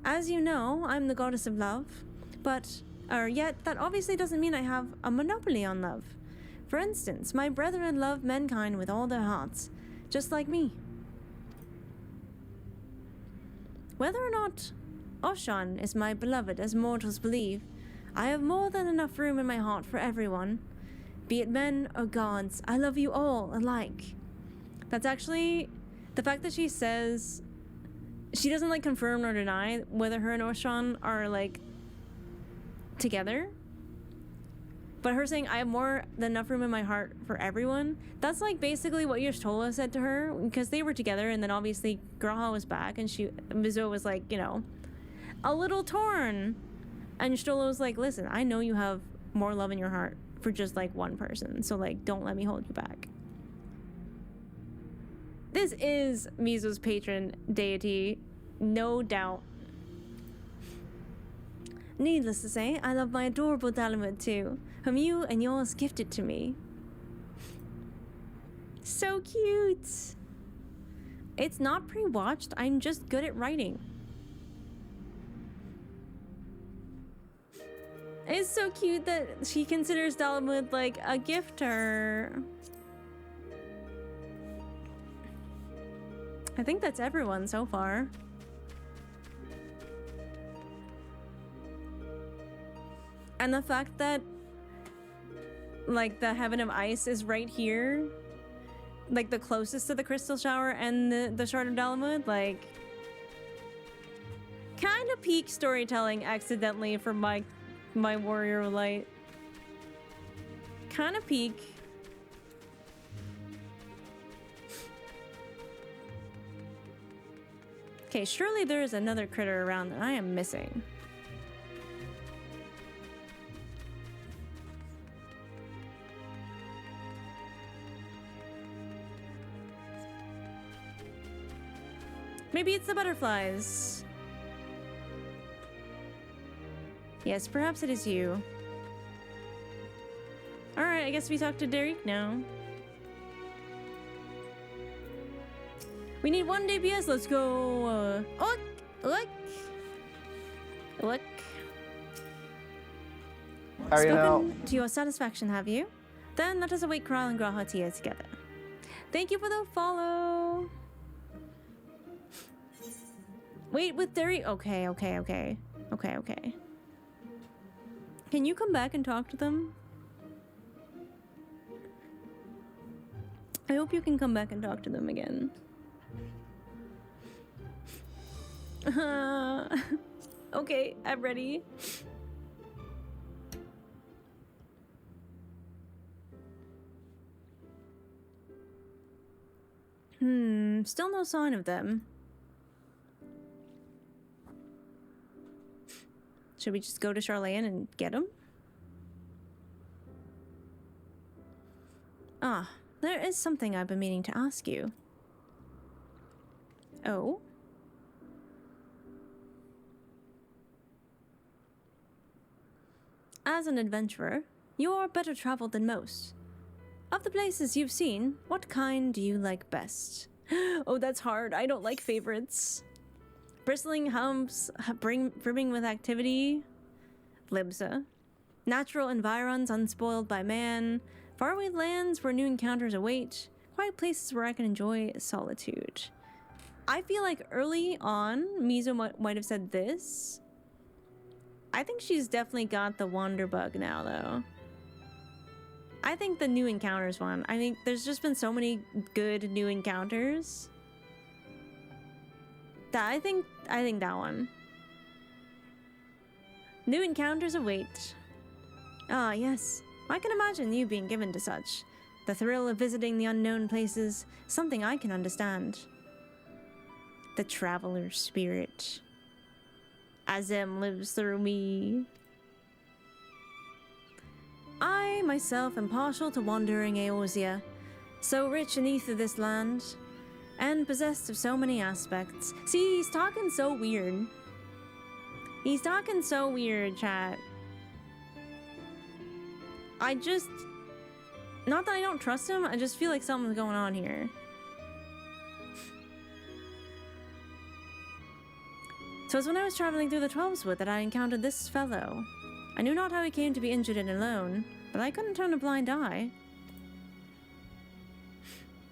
As you know, I'm the goddess of love, but yet that obviously doesn't mean I have a monopoly on love. For instance, my brethren love mankind with all their hearts, just like me. Whether or not Oshan is my beloved as mortals believe, I have more than enough room in my heart for everyone. Be it men or gods, I love you all alike. That's actually, the fact that she says, she doesn't like confirm nor deny whether her and Oshan are like together. But her saying, I have more than enough room in my heart for everyone, that's like basically what Y'shtola said to her, because they were together, and then obviously Graha was back, and Mizo was like, you know, a little torn. And Y'shtola was like, listen, I know you have more love in your heart for just like one person, so like, don't let me hold you back. This is Mizo's patron deity, no doubt. Needless to say, I love my adorable Dalamud too, whom you and yours gifted to me. So cute! It's not pre-watched, I'm just good at writing. It's so cute that she considers Dalamud like a gift to her. I think that's everyone so far. And the fact that like the Heaven of Ice is right here, like the closest to the Crystal Shower and the Shard of Dalamud, like kind of peak storytelling accidentally for my Warrior Light. Kind of peak. Okay, surely there is another critter around that I am missing. Maybe it's the butterflies. Yes, perhaps it is you. Alright, I guess we talk to Derek now. We need 1 DPS, let's go! Look! Spoken to your satisfaction, have you? Then let us await Kral and Graha here together. Thank you for the follow! Wait, with Derek? Okay. Can you come back and talk to them? I hope you can come back and talk to them again. Okay, I'm ready. Still no sign of them. Should we just go to Charlene and get him? Ah, there is something I've been meaning to ask you. Oh? As an adventurer, you're better traveled than most. Of the places you've seen, what kind do you like best? Oh, that's hard. I don't like favorites. Bristling humps, brimming with activity. Libsa. Natural environs unspoiled by man. Faraway lands where new encounters await. Quiet places where I can enjoy solitude. I feel like early on, Mizo might have said this. I think she's definitely got the wander bug now, though. I think the new encounters one. I think there's just been so many good new encounters. That I think that one. New encounters await. Ah, yes. I can imagine you being given to such. The thrill of visiting the unknown places, something I can understand. The traveler spirit. Azem lives through me. I, myself, am partial to wandering Eorzea, so rich in ether this land, and possessed of so many aspects. See, he's talking so weird. He's talking so weird, chat. Not that I don't trust him, I just feel like something's going on here. So it's when I was traveling through the Twelveswood that I encountered this fellow. I knew not how he came to be injured and alone, but I couldn't turn a blind eye.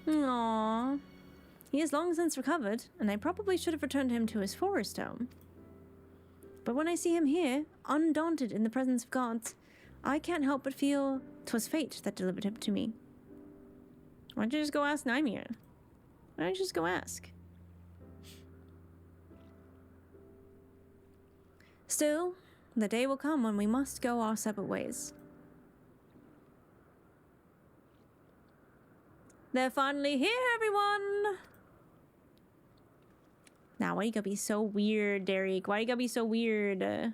Aww. He has long since recovered, and I probably should have returned him to his forest home. But when I see him here, undaunted in the presence of gods, I can't help but feel 'twas fate that delivered him to me. Why don't you just go ask Nymir? Why don't you just go ask? Still, the day will come when we must go our separate ways. They're finally here, everyone! Now, why you gotta be so weird, Derek? Why you gotta be so weird?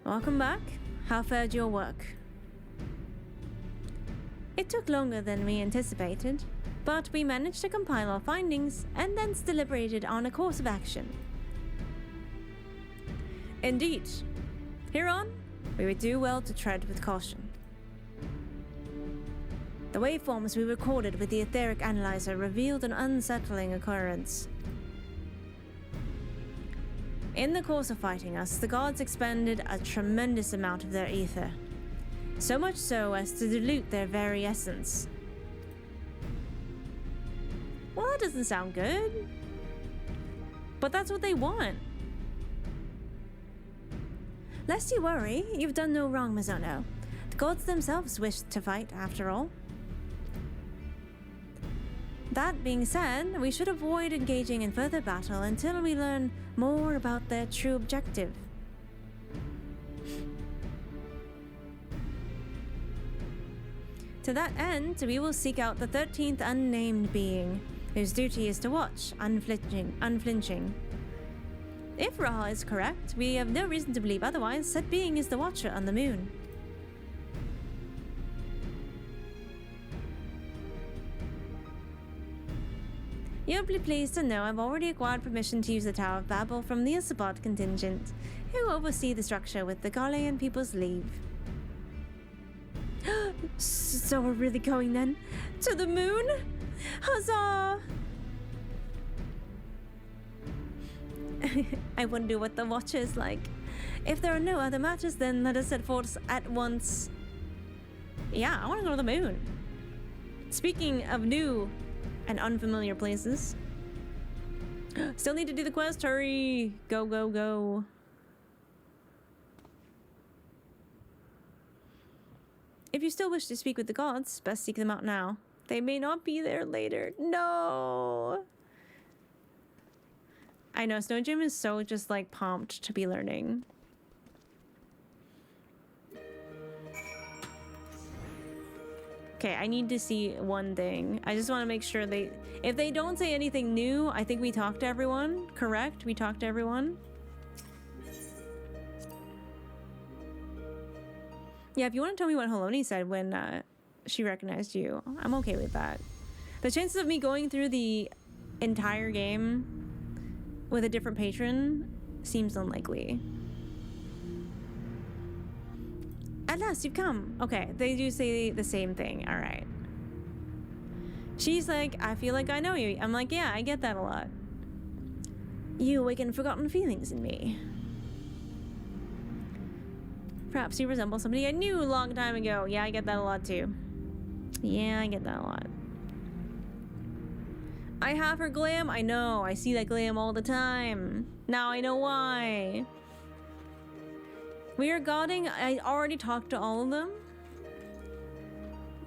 Welcome back. How fared your work? It took longer than we anticipated, but we managed to compile our findings and then deliberated on a course of action. Indeed. Hereon, we would do well to tread with caution. The waveforms we recorded with the etheric analyzer revealed an unsettling occurrence. In the course of fighting us, the gods expended a tremendous amount of their ether. So much so as to dilute their very essence. Well, that doesn't sound good. But that's what they want. Lest you worry, you've done no wrong, Mizono. The gods themselves wished to fight, after all. That being said, we should avoid engaging in further battle until we learn more about their true objective. To that end, we will seek out the 13th unnamed being, whose duty is to watch, unflinching. If Ra is correct, we have no reason to believe otherwise. Said being is the Watcher on the moon. You'll be pleased to know I've already acquired permission to use the Tower of Babel from the Isabot contingent, who oversee the structure with the Galean people's leave. So we're really going then? To the moon? Huzzah! I wonder what the Watcher is like. If there are no other matters, then let us set forth at once. Yeah, I want to go to the moon. Speaking of new and unfamiliar places. Still need to do the quest, hurry! Go, go, go. If you still wish to speak with the gods, best seek them out now. They may not be there later. No! I know, Snow Jim is so just, like, pumped to be learning. Okay, I need to see one thing. I just want to make sure they... If they don't say anything new, I think we talked to everyone. Correct? We talked to everyone. Yeah, if you want to tell me what Haloni said when she recognized you, I'm okay with that. The chances of me going through the entire game with a different patron seems unlikely. At last, you've come. Okay, they do say the same thing. All right. She's like, I feel like I know you. I'm like, yeah, I get that a lot. You awaken forgotten feelings in me. Perhaps you resemble somebody I knew a long time ago. Yeah, I get that a lot too. Yeah, I get that a lot. I have her glam. I know. I see that glam all the time. Now I know why. We are godding. I already talked to all of them.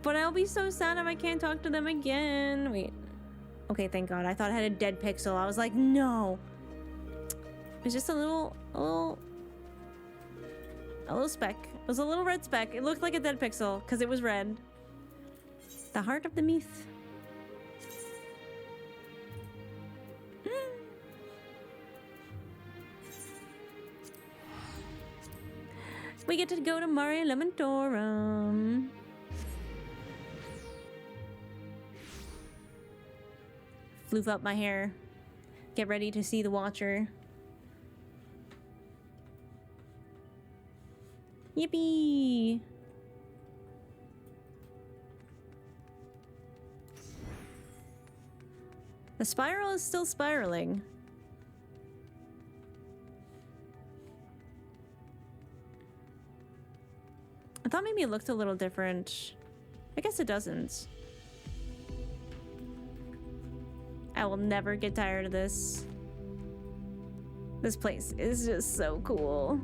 But I'll be so sad if I can't talk to them again. Wait. Okay, thank God. I thought I had a dead pixel. I was like, no. It's just a little speck. It was a little red speck. It looked like a dead pixel because it was red. The heart of the myth. We get to go to Mare Elementorum. Floof up my hair. Get ready to see the Watcher. Yippee! The spiral is still spiraling. I thought maybe it looked a little different. I guess it doesn't. I will never get tired of this. This place is just so cool.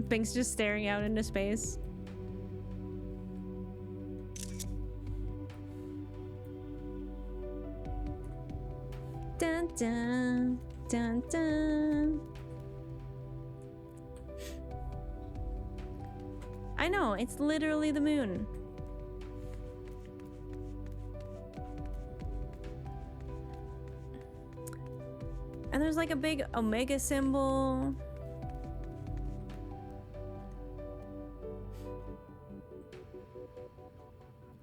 Pink's just staring out into space. Dun dun dun dun. I know, it's literally the moon. And there's like a big omega symbol.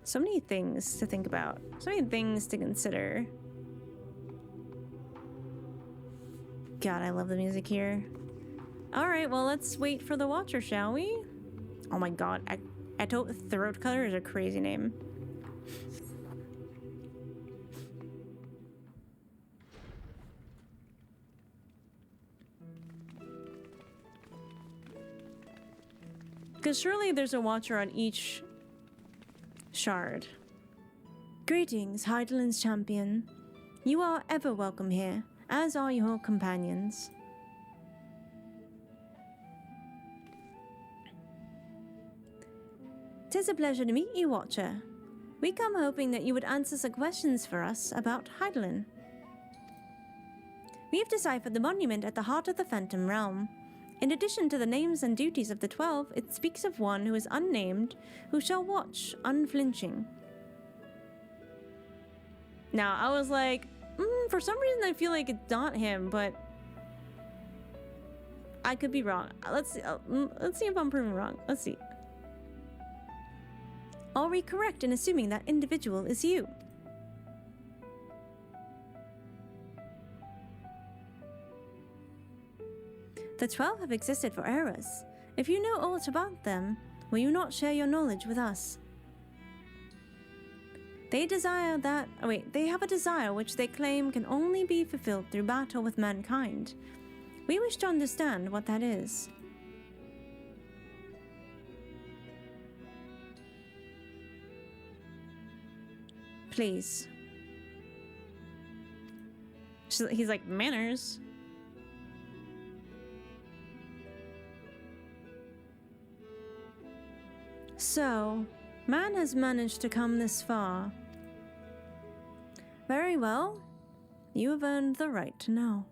So many things to think about. So many things to consider. God, I love the music here. Alright, well, let's wait for the Watcher, shall we? Oh my god, Eto Throat Cutter is a crazy name. Because surely there's a Watcher on each shard. Greetings, Heidelin's champion. You are ever welcome here, as are your companions. 'Tis a pleasure to meet you, Watcher. We come hoping that you would answer some questions for us about Heidelin. We have deciphered the monument at the heart of the Phantom Realm. In addition to the names and duties of the 12, it speaks of one who is unnamed, who shall watch unflinching. Now, I was like, for some reason I feel like it's not him, but I could be wrong. Let's see if I'm proven wrong. Let's see. Are we correct in assuming that individual is you? The 12 have existed for eras. If you know aught about them, will you not share your knowledge with us? They have a desire which they claim can only be fulfilled through battle with mankind. We wish to understand what that is. Please. He's like, manners? So, man has managed to come this far. Very well. You have earned the right to know.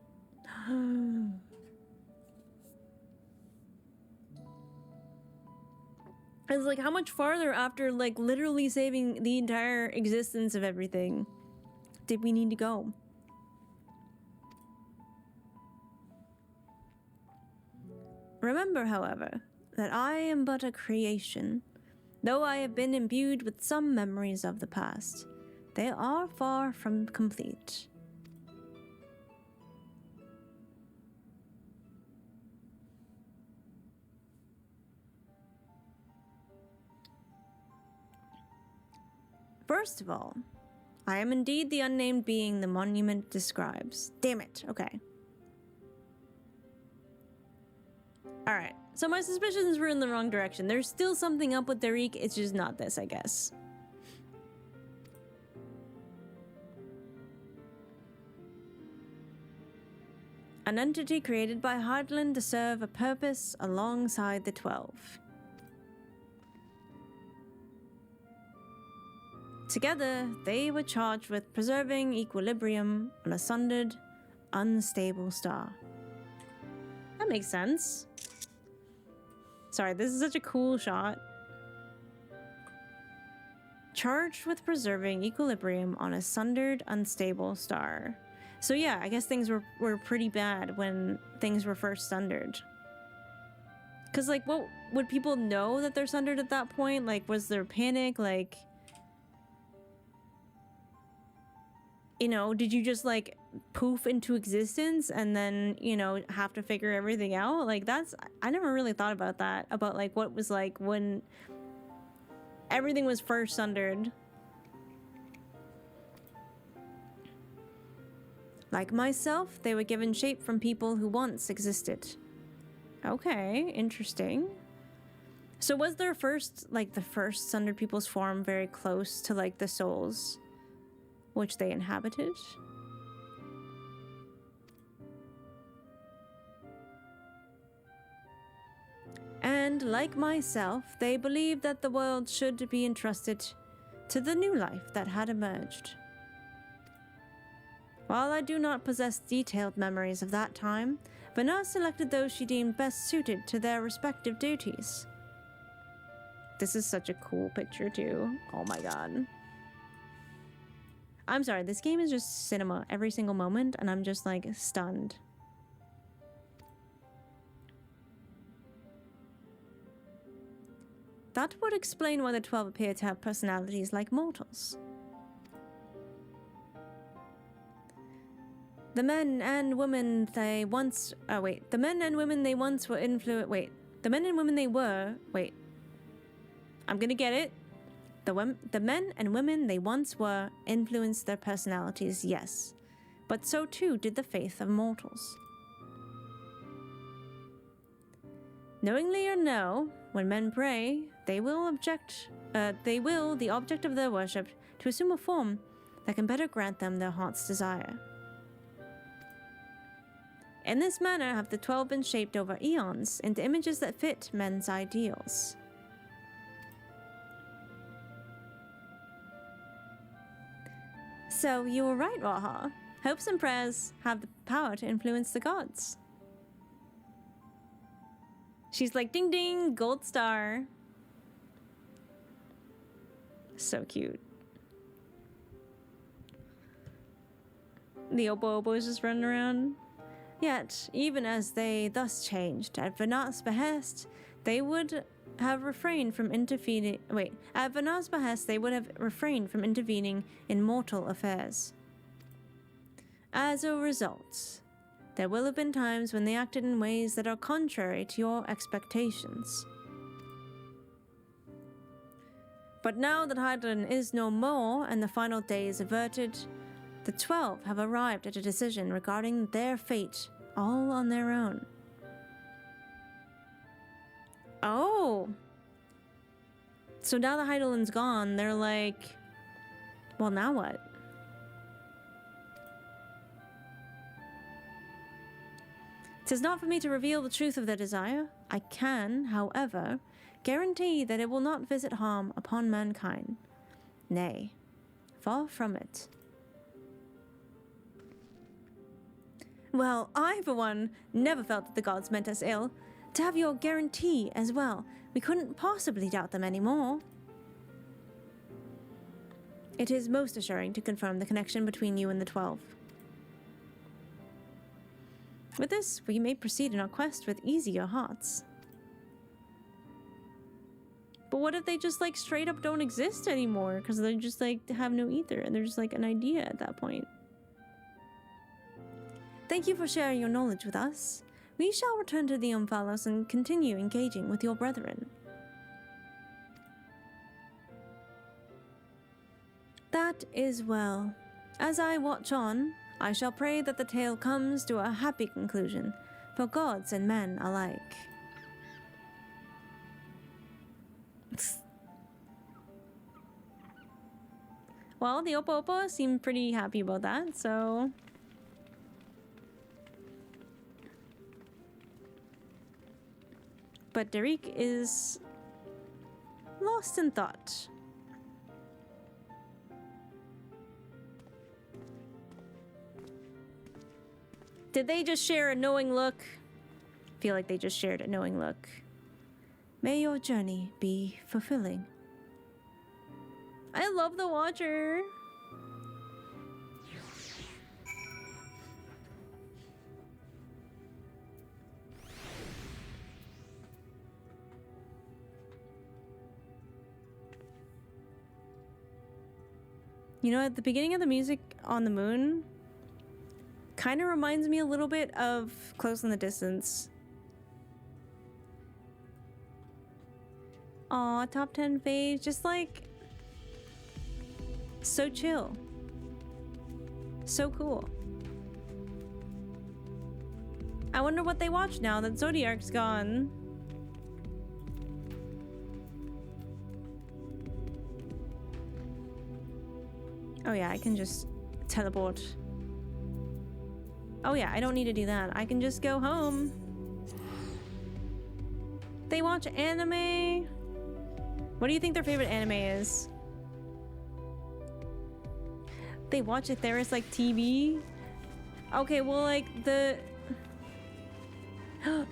It's like, how much farther after, like, literally saving the entire existence of everything did we need to go? Remember, however, that I am but a creation. Though I have been imbued with some memories of the past, they are far from complete. First of all, I am indeed the unnamed being the monument describes. Damn it, okay. Alright, so my suspicions were in the wrong direction. There's still something up with Tariq, it's just not this, I guess. An entity created by Hydaelyn to serve a purpose alongside the 12. Together, they were charged with preserving equilibrium on a sundered, unstable star. That makes sense. Sorry, this is such a cool shot. Charged with preserving equilibrium on a sundered, unstable star. So yeah, I guess things were pretty bad when things were first sundered. Cause like, what would people know that they're sundered at that point? Like, was there panic? Like, you know, did you just like poof into existence and then, you know, have to figure everything out? Like, I never really thought about that, about like what was like when everything was first sundered. Like myself, they were given shape from people who once existed. Okay, interesting. So was their first, like the first sundered people's form very close to like the souls which they inhabited? And like myself, they believed that the world should be entrusted to the new life that had emerged. While I do not possess detailed memories of that time, Vana selected those she deemed best suited to their respective duties. This is such a cool picture too. Oh my god. I'm sorry, this game is just cinema every single moment, and I'm just like stunned. That would explain why the 12 appear to have personalities like mortals. The men and women they once... Oh, wait. The men and women they once were influenced... Wait. The men and women they were... Wait. I'm gonna get it. The men and women they once were influenced their personalities, yes. But so too did the faith of mortals. Knowingly or no, when men pray, they will the object of their worship, to assume a form that can better grant them their heart's desire. In this manner have the 12 been shaped over eons into images that fit men's ideals. So you were right, Raha. Hopes and prayers have the power to influence the gods. She's like, ding ding, gold star. So cute. The Obo is just running around. Yet, even as they thus changed, at Vanat's behest, they would have refrained from intervening. At Vanat's behest, they would have refrained from intervening in mortal affairs. As a result, there will have been times when they acted in ways that are contrary to your expectations. But now that Hydaelyn is no more and the final day is averted, the 12 have arrived at a decision regarding their fate, all on their own. Oh! So now that Hydaelyn's gone, they're like, well, now what? 'Tis not for me to reveal the truth of their desire. I can, however, guarantee that it will not visit harm upon mankind. Nay, far from it. Well, I, for one, never felt that the gods meant us ill. To have your guarantee as well, we couldn't possibly doubt them anymore. It is most assuring to confirm the connection between you and the 12. With this, we may proceed in our quest with easier hearts. But what if they just, like, straight up don't exist anymore? Because they just, like, have no ether, and they're just, like, an idea at that point. Thank you for sharing your knowledge with us. We shall return to the Umphalos and continue engaging with your brethren. That is well. As I watch on, I shall pray that the tale comes to a happy conclusion, for gods and men alike. Well, the Opa Opa seemed pretty happy about that, so... But Derek is lost in thought. Did they just share a knowing look? I feel like they just shared a knowing look. May your journey be fulfilling. I love the Watcher. You know, at the beginning of the music on the moon, kind of reminds me a little bit of Close in the Distance. Aw, top 10 fave, just like so chill, so cool. I wonder what they watch now that Zodiac's gone. Oh yeah, I can just teleport. Oh yeah, I don't need to do that. I can just go home. They watch anime. What do you think their favorite anime is? They watch it there. It's like TV. Okay, well, like the...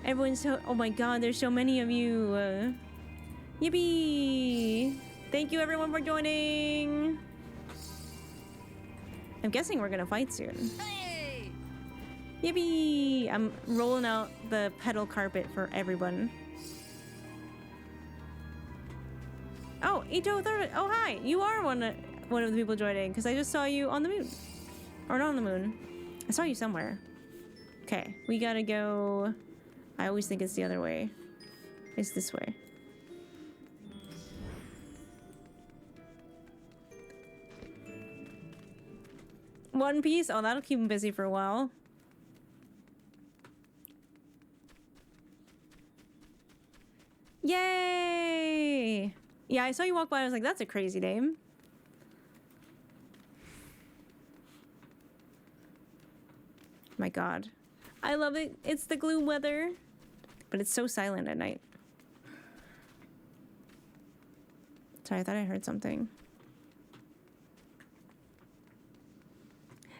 Everyone's so... Oh my god, there's so many of you. Yippee! Thank you everyone for joining. I'm guessing we're gonna fight soon. Hey! Yippee! I'm rolling out the pedal carpet for everyone. Oh, Ito Third. Oh, hi! You are one of the people joining, because I just saw you on the moon. Or not on the moon. I saw you somewhere. Okay, we gotta go... I always think it's the other way. It's this way. One Piece? Oh, that'll keep him busy for a while. Yay! Yeah, I saw you walk by. I was like, that's a crazy name. My god. I love it. It's the gloom weather. But it's so silent at night. Sorry, I thought I heard something.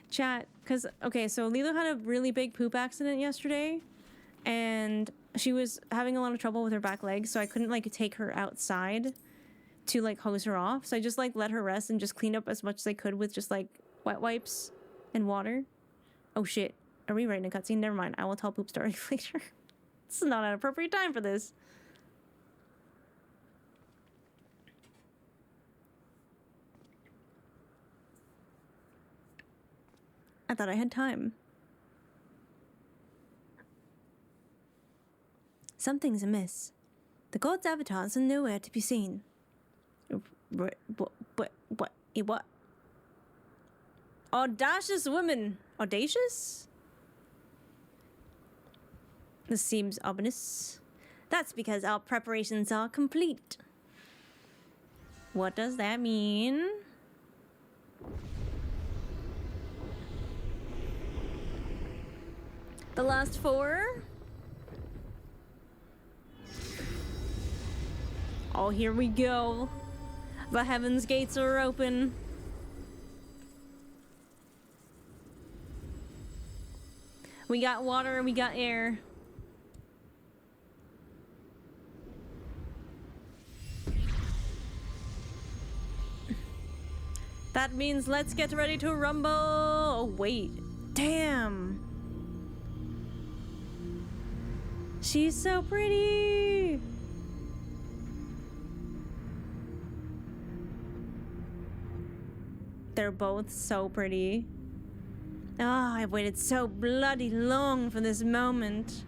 Chat, because, okay, so Lilo had a really big poop accident yesterday, and she was having a lot of trouble with her back legs, so I couldn't, like, take her outside to, like, hose her off. So I just, like, let her rest and just cleaned up as much as I could with just, like, wet wipes and water. Oh, shit. Are we writing a cutscene? Never mind. I will tell poop story later. This is not an appropriate time for this. I thought I had time. Something's amiss. The god's avatars are nowhere to be seen. What? Audacious woman. Audacious? This seems ominous. That's because our preparations are complete. What does that mean? The last 4. Oh, here we go. The heavens gates are open. We got water, we got air. That means let's get ready to rumble. Oh, wait. Damn. She's so pretty. They're both so pretty. Oh, I've waited so bloody long for this moment.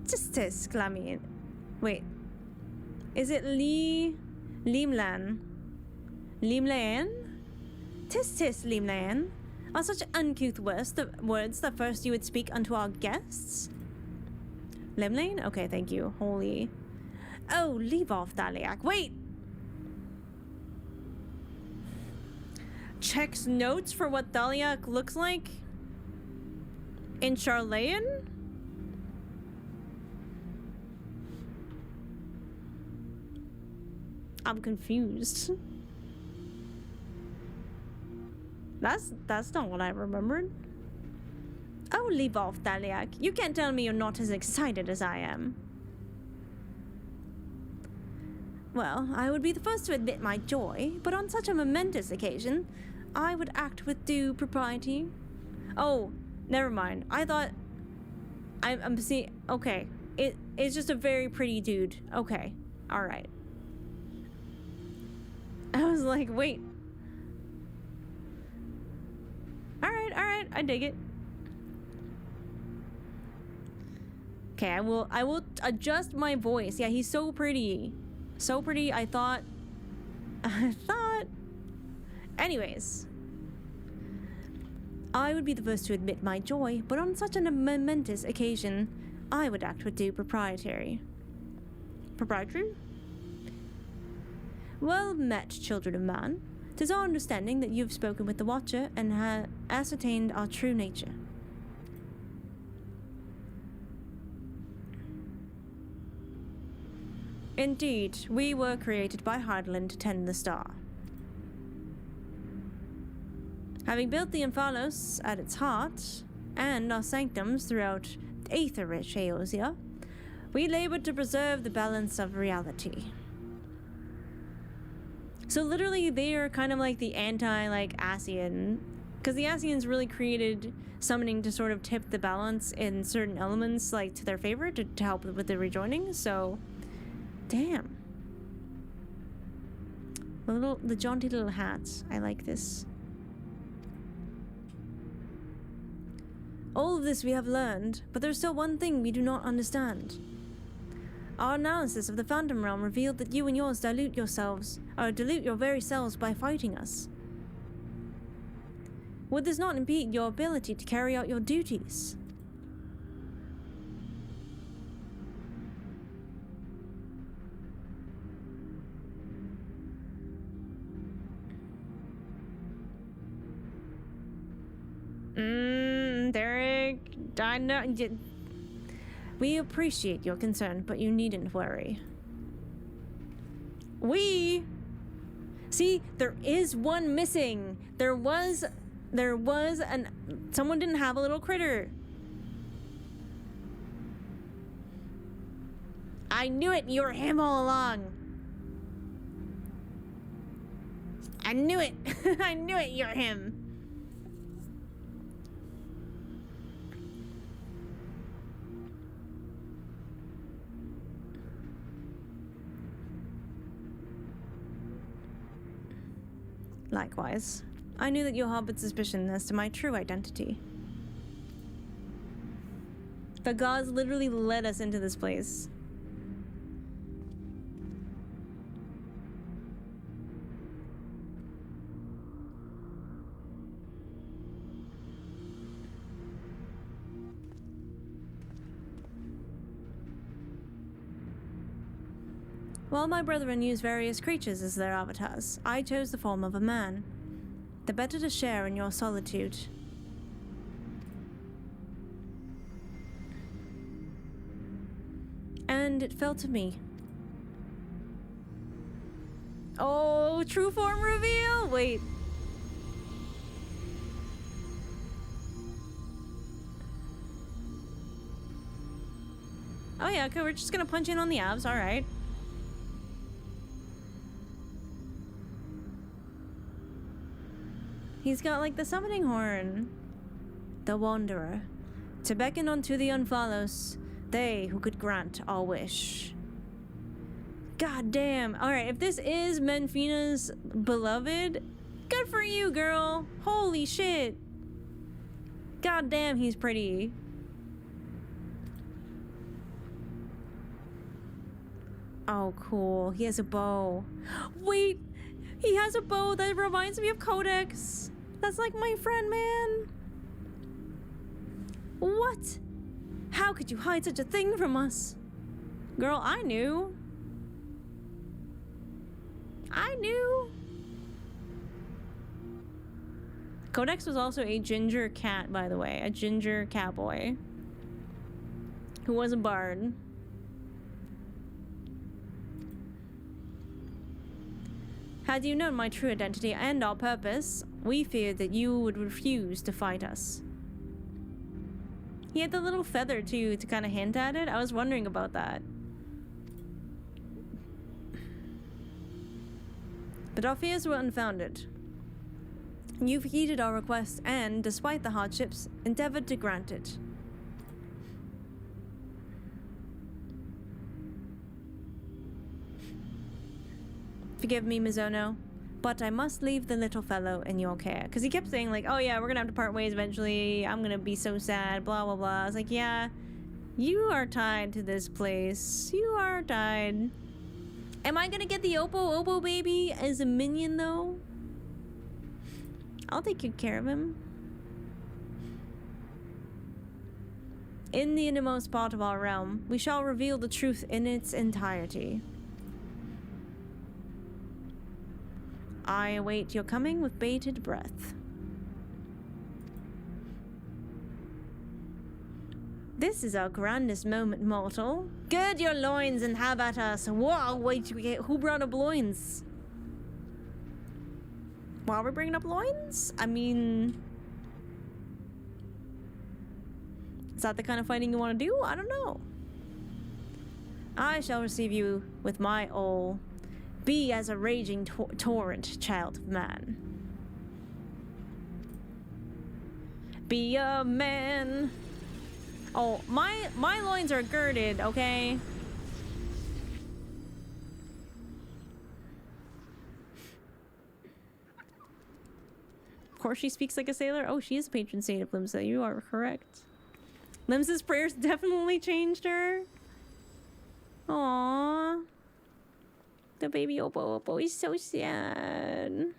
Just exclaiming. Wait. Is it Limlan? Limlan? Tis Limlan? Are such uncouth words that first you would speak unto our guests? Limlan? Okay, thank you. Holy. Oh, leave off, Thaleia. Wait! Checks notes for what Thaleia looks like? In Charlayan? I'm confused. That's not what I remembered. Oh, leave off, Thaleia. You can't tell me you're not as excited as I am. Well, I would be the first to admit my joy, but on such a momentous occasion, I would act with due propriety. Oh, never mind. I thought... I'm seeing... Okay. It's just a very pretty dude. Okay. Alright. I was like, wait. Alright. I dig it. Okay, I will adjust my voice. Yeah, he's so pretty. So pretty, I thought... Anyways. I would be the first to admit my joy, but on such a momentous occasion, I would act with due propriety. Proprietary? Well met, children of man. 'Tis our understanding that you have spoken with the Watcher and have ascertained our true nature. Indeed, we were created by Hydaelyn to tend the star. Having built the Emphalos at its heart, and our sanctums throughout aether-rich Eosia, we labored to preserve the balance of reality. So literally, they are kind of like the anti-Ascian, because the Ascians really created summoning to sort of tip the balance in certain elements, like, to their favor, to help with the rejoining, so... Damn. The jaunty little hats. I like this. All of this we have learned, but there's still one thing we do not understand. Our analysis of the Phantom Realm revealed that you and yours dilute your very selves by fighting us. Would this not impede your ability to carry out your duties? Derek, I know. We appreciate your concern, but you needn't worry. See, there is one missing. There was someone didn't have a little critter. I knew it. You were him all along. I knew it. I knew it. You're him. Likewise, I knew that you harbored suspicion as to my true identity. The gods literally led us into this place. While my brethren use various creatures as their avatars, I chose the form of a man. the better to share in your solitude. And it fell to me. Oh, true form reveal! Wait. Oh yeah, okay, we're just gonna punch in on the abs, alright. He's got like the summoning horn. The Wanderer. To beckon unto the unfollows, they who could grant our wish. God damn. Alright, if this is Menfina's beloved, good for you, girl. Holy shit. God damn, he's pretty. Oh, cool. He has a bow. Wait, he has a bow that reminds me of Codex. That's like my friend, man. What? How could you hide such a thing from us? Girl, I knew. I knew. Codex was also a ginger cat, by the way. A ginger catboy. Who was a bard. Had you known my true identity and our purpose, we feared that you would refuse to fight us. He had the little feather too to kind of hint at it. I was wondering about that. But our fears were unfounded. You've heeded our request and, despite the hardships, endeavored to grant it. Forgive me, Mizono, but I must leave the little fellow in your care. Because he kept saying like, oh yeah, we're gonna have to part ways eventually. I'm gonna be so sad, blah, blah, blah. I was like, yeah, you are tied to this place. You are tied. Am I gonna get the Opo baby as a minion though? I'll take good care of him. In the innermost part of our realm, we shall reveal the truth in its entirety. I await your coming with bated breath. This is our grandest moment, mortal. Gird your loins and have at us. Whoa, wait, who brought up loins? While we're bringing up loins? I mean... is that the kind of fighting you want to do? I don't know. I shall receive you with my all. Be as a raging torrent, child of man. Be a man. Oh, my loins are girded, okay? Of course she speaks like a sailor. Oh, she is a patron saint of Limsa. You are correct. Limsa's prayers definitely changed her. Aww. The baby Opo is so sad.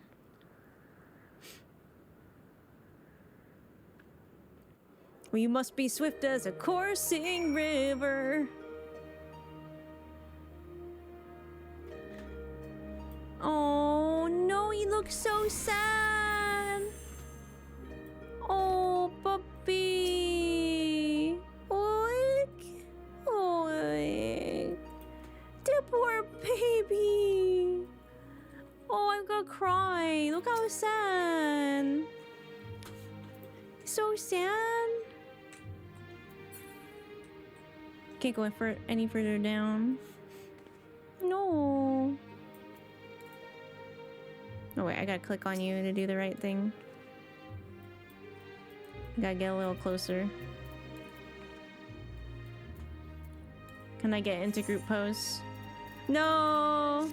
Well, you must be swift as a coursing river. Oh no, he looks so sad. Oh, puppy. Oink. Oink. The poor baby. Oh, I'm gonna cry. Look how sad. So sad. Can't go any further down. No. Oh wait, I gotta click on you to do the right thing. I gotta get a little closer. Can I get into group pose? No.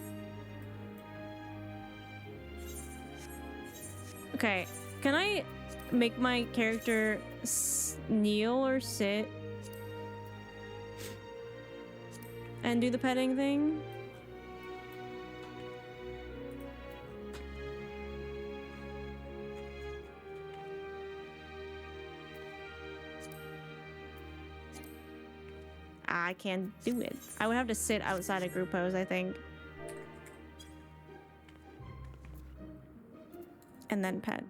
Okay, can I make my character kneel or sit and do the petting thing? I can't do it. I would have to sit outside of group pose, I think. And then pet.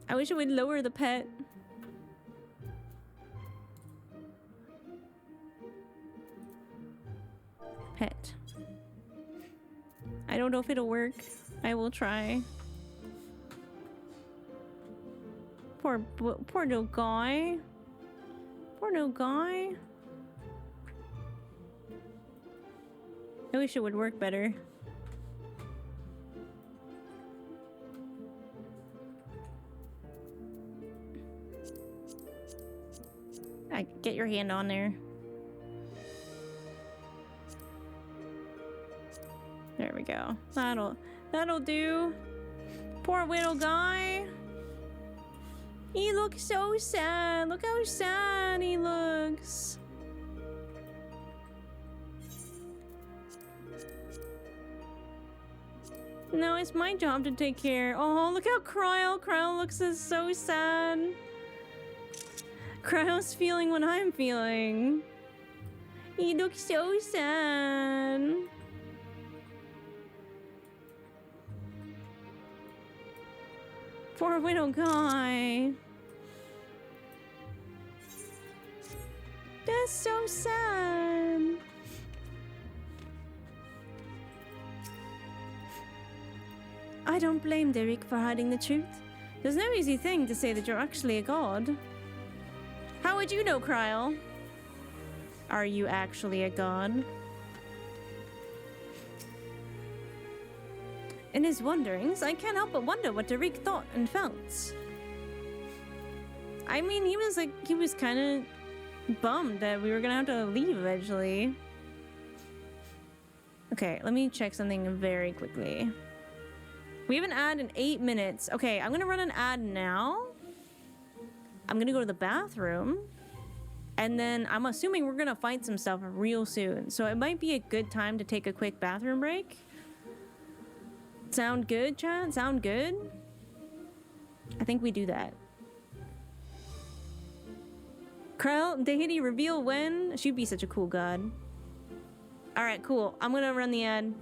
I wish it would lower the pet. Pet. I don't know if it'll work. I will try. Poor little guy. Poor little guy. I wish it would work better. Get your hand on there. There we go. That'll do. Poor little guy. He looks so sad. Look how sad he looks. No, it's my job to take care. Oh, look how Cryo looks so sad. Cryo's feeling what I'm feeling. He looks so sad. Poor little guy. That's so sad. I don't blame Derek for hiding the truth. There's no easy thing to say that you're actually a god. How would you know, Cryo? Are you actually a god? In his wanderings, I can't help but wonder what Derek thought and felt. I mean, he was kind of bummed that we were gonna have to leave eventually. Okay, let me check something very quickly. We have an ad in 8 minutes. Okay, I'm gonna run an ad now. I'm gonna go to the bathroom. And then I'm assuming we're gonna fight some stuff real soon. So it might be a good time to take a quick bathroom break. Sound good, chat? Sound good? I think we do that. Krell, deity reveal when? She'd be such a cool god. Alright, cool. I'm gonna run the ad.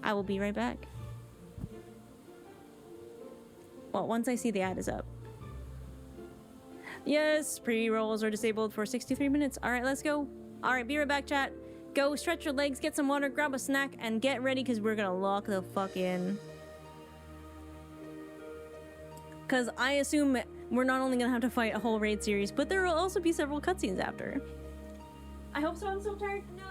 I will be right back. Well, once I see the ad is up. Yes, pre-rolls are disabled for 63 minutes. Alright, let's go. Alright, be right back, chat. Go stretch your legs, get some water, grab a snack, and get ready because we're gonna lock the fuck in. Because I assume we're not only gonna have to fight a whole raid series, but there will also be several cutscenes after. I hope so. I'm so tired. No.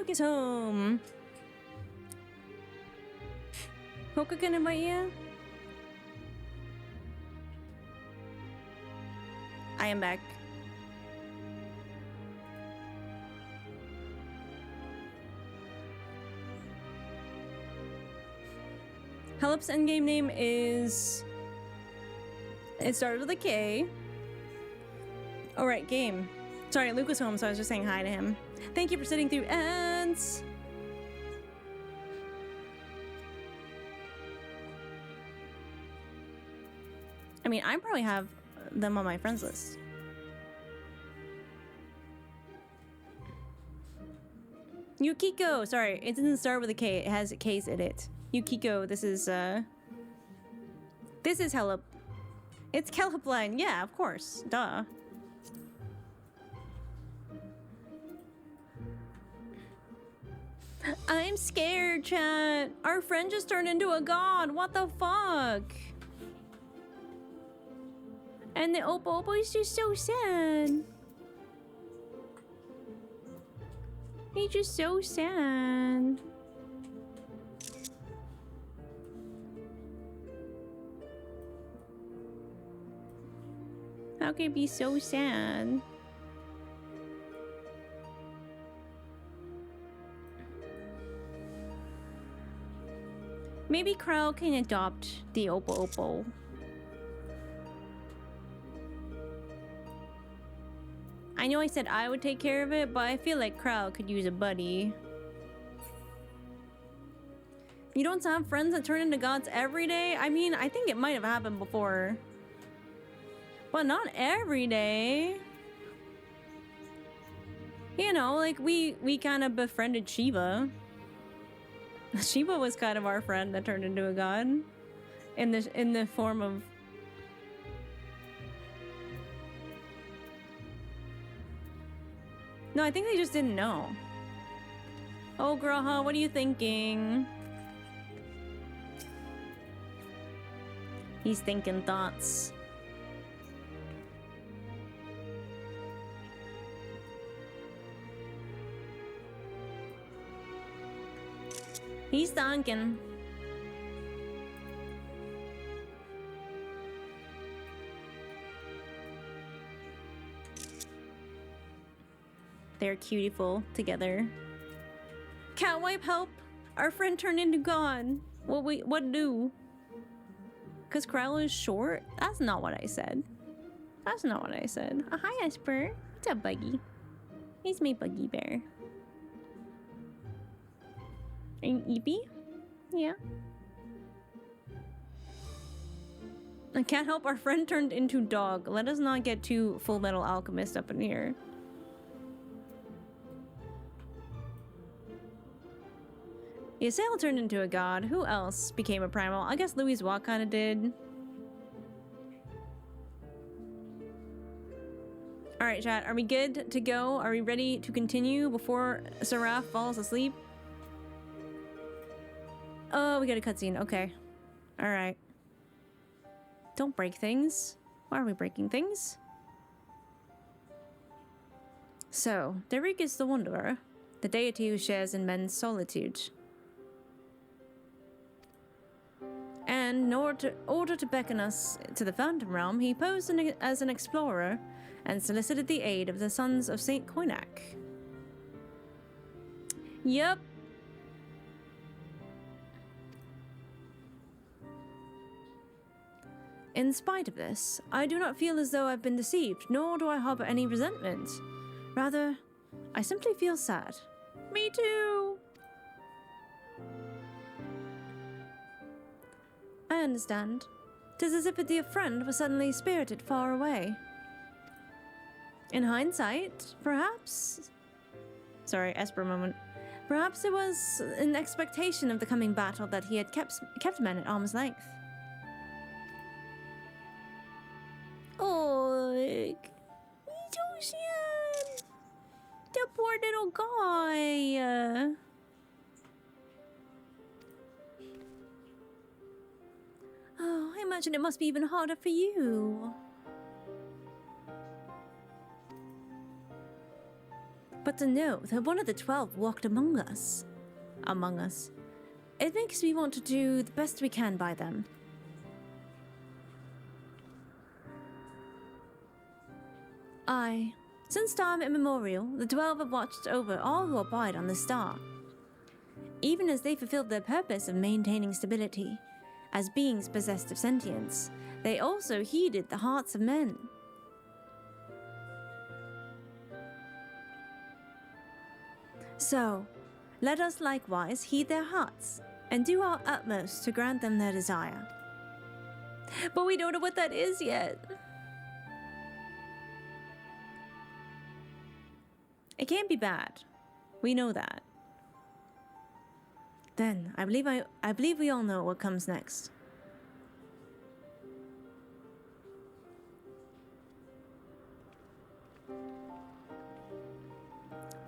Lucas home. Hoka can invite you? I am back. Helip's endgame name is... It started with a K. Oh, right, game. Sorry, Luke was home, so I was just saying hi to him. Thank you for sitting through ads. I mean, I probably have them on my friends list. Yukiko! Sorry, it didn't start with a K. It has K's in it. Yukiko, this is Helip. It's Kelipline. Yeah, of course. Duh. I'm scared, chat. Our friend just turned into a god. What the fuck? And the Oppo is just so sad. He's just so sad. How can it be so sad? Maybe Crow can adopt the Oppo. I know I said I would take care of it, but I feel like Crow could use a buddy. You don't have friends that turn into gods every day? I mean, I think it might have happened before. But not every day. You know, like we kind of befriended Shiva. Shiva was kind of our friend that turned into a god. In the form of... No, I think they just didn't know. Oh, Graha, what are you thinking? He's thinking thoughts. He's thinking. They're cutiful together. Cat wipe help! Our friend turned into God. What do? Cause Krell is short? That's not what I said. That's not what I said. Hi Esper. What's up, Buggy? He's my Buggy Bear. Are you Eepy? Yeah. I can't help our friend turned into dog. Let us not get too Full Metal Alchemist up in here. Ysael turned into a god. Who else became a primal? I guess Louis Watt kind of did. Alright, chat. Are we good to go? Are we ready to continue before Seraph falls asleep? Oh, we got a cutscene. Okay. Alright. Don't break things. Why are we breaking things? So, Derek is the Wanderer, the deity who shares in men's solitude. And in order to beckon us to the Phantom Realm, he posed as an explorer and solicited the aid of the Sons of Saint Koinak. Yep. In spite of this, I do not feel as though I've been deceived, nor do I harbor any resentment. Rather, I simply feel sad. Me too! I understand. 'Tis as if a dear friend was suddenly spirited far away. In hindsight, perhaps... Sorry, Esper moment. Perhaps it was in expectation of the coming battle that he had kept men at arm's length. Oh, he's so sad. The poor little guy. Oh, I imagine it must be even harder for you. But to know that one of the 12 walked among us, it makes me want to do the best we can by them. Since time immemorial, the 12 have watched over all who abide on the star. Even as they fulfilled their purpose of maintaining stability, as beings possessed of sentience, they also heeded the hearts of men. So, let us likewise heed their hearts, and do our utmost to grant them their desire. But we don't know what that is yet. It can't be bad. We know that. Then, I believe we all know what comes next.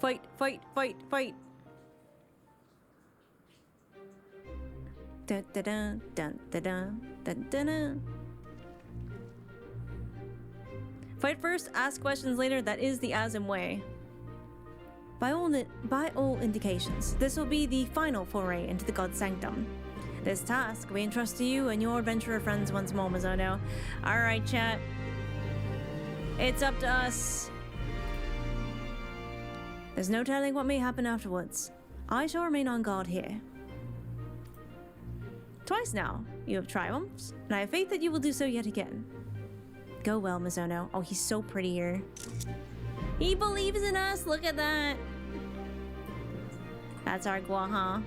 Fight, fight, fight, fight. Dun dun dun dun dun dun dun dun. Fight first, ask questions later. That is the Azim way. By all indications, this will be the final foray into the God's Sanctum. This task we entrust to you and your adventurer friends once more, Mizono. Alright, chat. It's up to us. There's no telling what may happen afterwards. I shall remain on guard here. Twice now, you have triumphed, and I have faith that you will do so yet again. Go well, Mizono. Oh, he's so pretty here. He believes in us, look at that. That's our Gua, huh?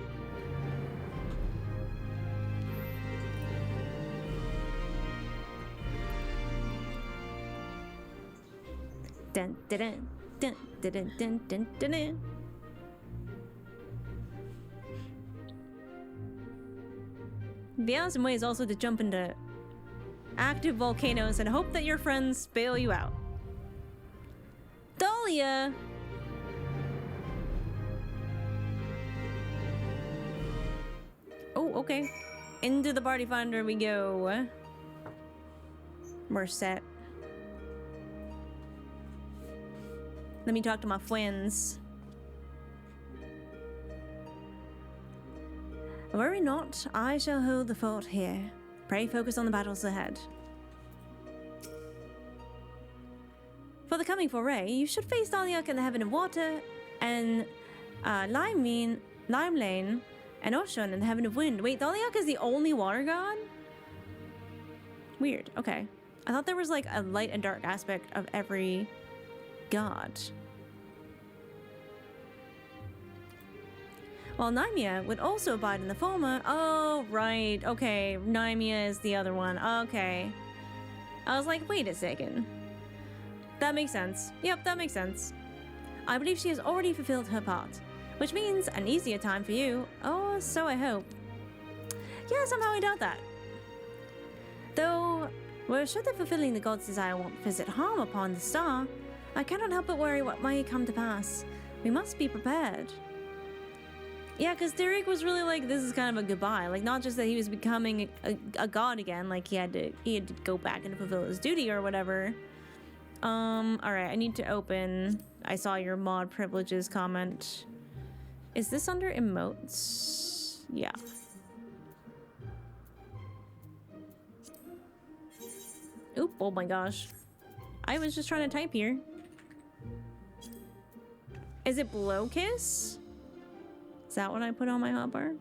Dun dun dun dun dun dun dun dun dun. The awesome way is also to jump into active volcanoes and hope that your friends bail you out. Thaleia! Oh, okay. Into the party finder we go. We're set. Let me talk to my friends. Worry not, I shall hold the fort here. Pray focus on the battles ahead. For the coming foray, you should face Thaleia in the Heaven of Water, and Lime Lane, and Ocean in the Heaven of Wind. Wait, Thaleia is the only water god? Weird, okay. I thought there was like a light and dark aspect of every god. While Nymea would also abide in the former. Oh, right. Okay, Nymea is the other one. Okay. I was like, wait a second. That makes sense. Yep, that makes sense. I believe she has already fulfilled her part, which means an easier time for you. Oh, so I hope. Yeah, somehow I doubt that. Though, were should the fulfilling the god's desire won't visit harm upon the star, I cannot help but worry what might come to pass. We must be prepared. Yeah, because Derek was really like, this is kind of a goodbye. Like, not just that he was becoming a god again, like he had to go back and fulfill his duty or whatever. Alright, I need to open. I saw your mod privileges comment. Is this under emotes? Yeah. Oop, oh my gosh. I was just trying to type here. Is it blow kiss? Is that what I put on my hotbar?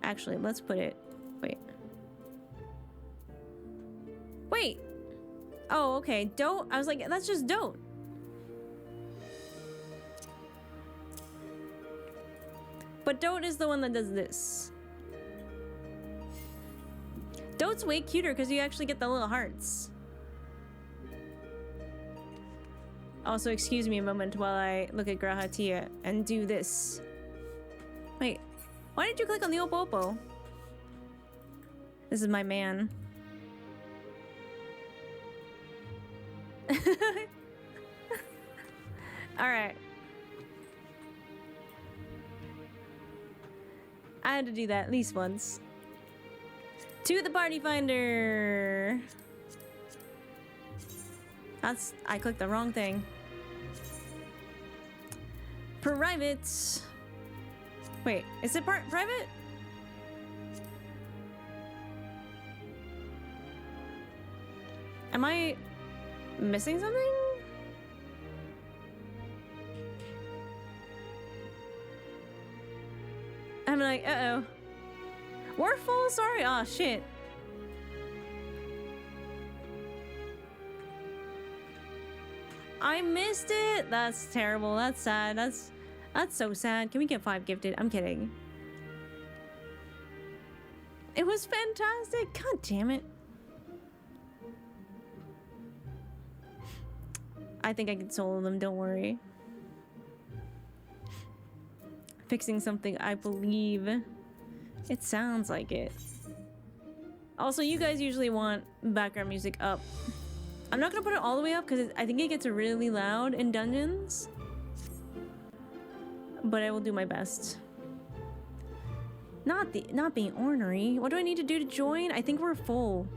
Actually, let's put it... Wait. Wait! Oh, okay. Don't... I was like, that's just don't. But Dote is the one that does this. Dote's way cuter because you actually get the little hearts. Also, excuse me a moment while I look at Grahatia and do this. Wait, why did you click on the Opopo? This is my man. Alright. I had to do that at least once. To the party finder. I clicked the wrong thing. Private. Wait, is it private? Am I missing something? I'm like, uh-oh. We're full, sorry. Oh, shit. I missed it. That's terrible. That's sad. That's so sad. Can we get 5 gifted? I'm kidding. It was fantastic. God damn it. I think I can solo them, don't worry. Fixing something, I believe. It sounds like it. Also, you guys usually want background music up. I'm not gonna put it all the way up because I think it gets really loud in dungeons. But I will do my best. Not being ornery. What do I need to do to join? I think we're full.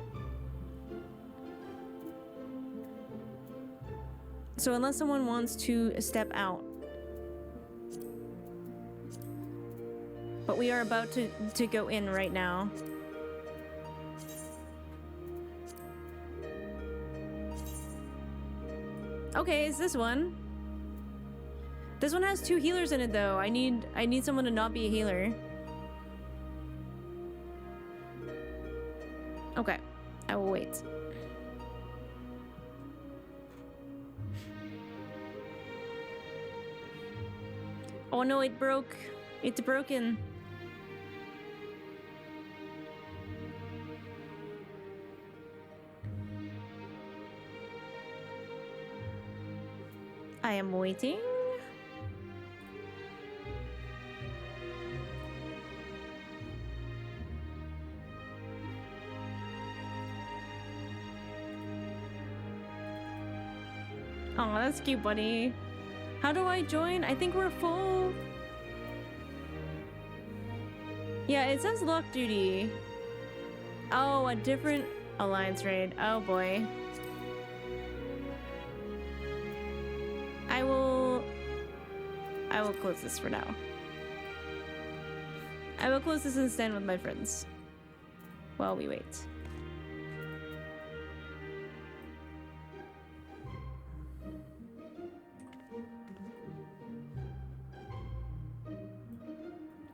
So unless someone wants to step out. But we are about to go in right now. Okay, it's this one. This one has 2 healers in it though. I need someone to not be a healer. Okay, I will wait. Oh no, it broke. It's broken. I am waiting. Oh, that's cute, buddy. How do I join? I think we're full. Yeah, it says lock duty. Oh, a different alliance raid. Oh boy. I will close this for now. I will close this and stand with my friends while we wait.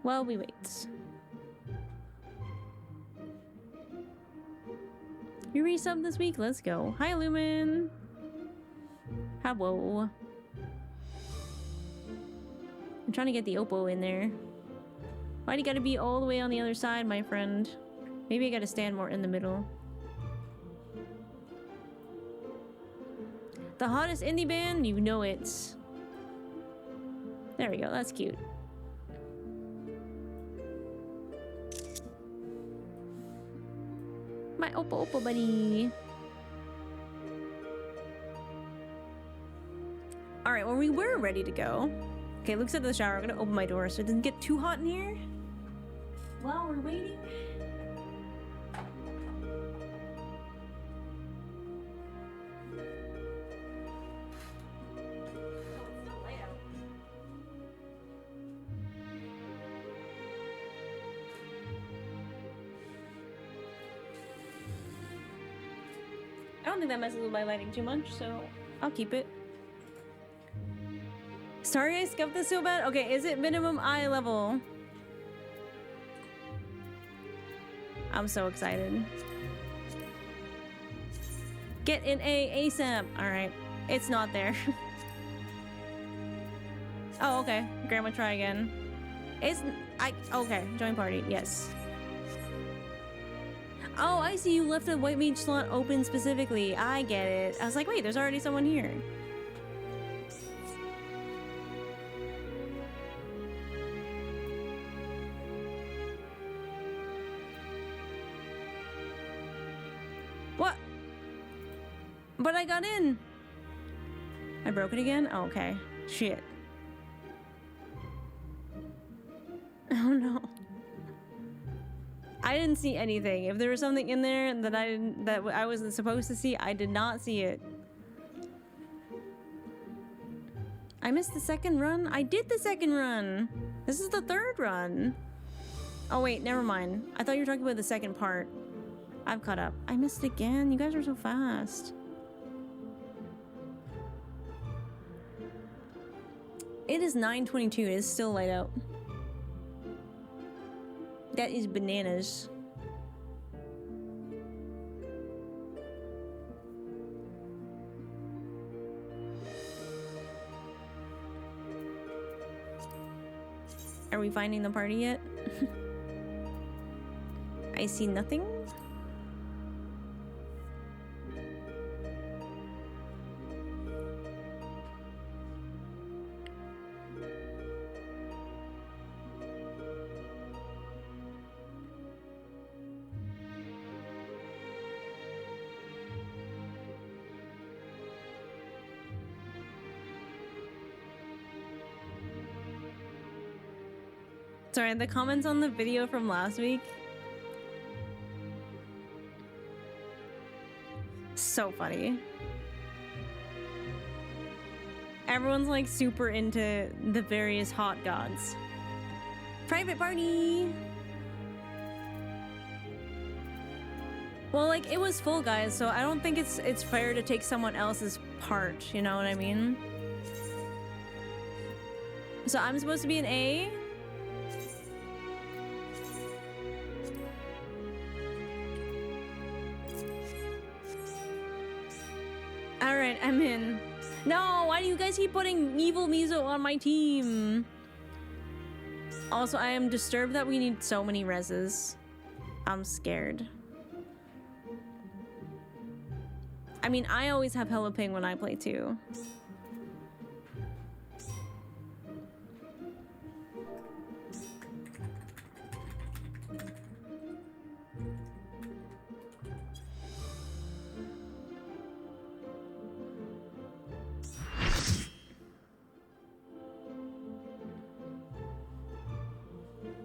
While we wait. You resub this week? Let's go. Hi, Lumen. Hello. I'm trying to get the Oppo in there. Why do you gotta be all the way on the other side, my friend? Maybe I gotta stand more in the middle. The hottest indie band? You know it. There we go. That's cute. My Oppo buddy. Alright, well, we were ready to go. Okay, Luke's at the shower. I'm gonna open my door so it doesn't get too hot in here. While we're waiting. I don't think that messes with my lighting too much, so I'll keep it. Sorry I scuffed this so bad. Okay, is it minimum eye level? I'm so excited. Get an A ASAP. Alright, it's not there. Oh, okay. Grandma, try again. Okay, join party, yes. Oh, I see you left a white mage slot open specifically. I get it. I was like, wait, there's already someone here. What? But I got in. I broke it again? Oh, okay. Shit. Oh no. I didn't see anything. If there was something in there that I wasn't supposed to see, I did not see it. I missed the second run? I did the second run! This is the third run. Oh wait, never mind. I thought you were talking about the second part. I've caught up. I missed it again. You guys are so fast. It is 9:22. It is still light out. That is bananas. Are we finding the party yet? I see nothing. Sorry, the comments on the video from last week. So funny. Everyone's like super into the various hot gods. Private party! Well, like, it was full, guys, so I don't think it's fair to take someone else's part, you know what I mean? So I'm supposed to be an A? Alright, I'm in. No, why do you guys keep putting evil Mizo on my team? Also, I am disturbed that we need so many reses. I'm scared. I mean, I always have hella ping when I play too.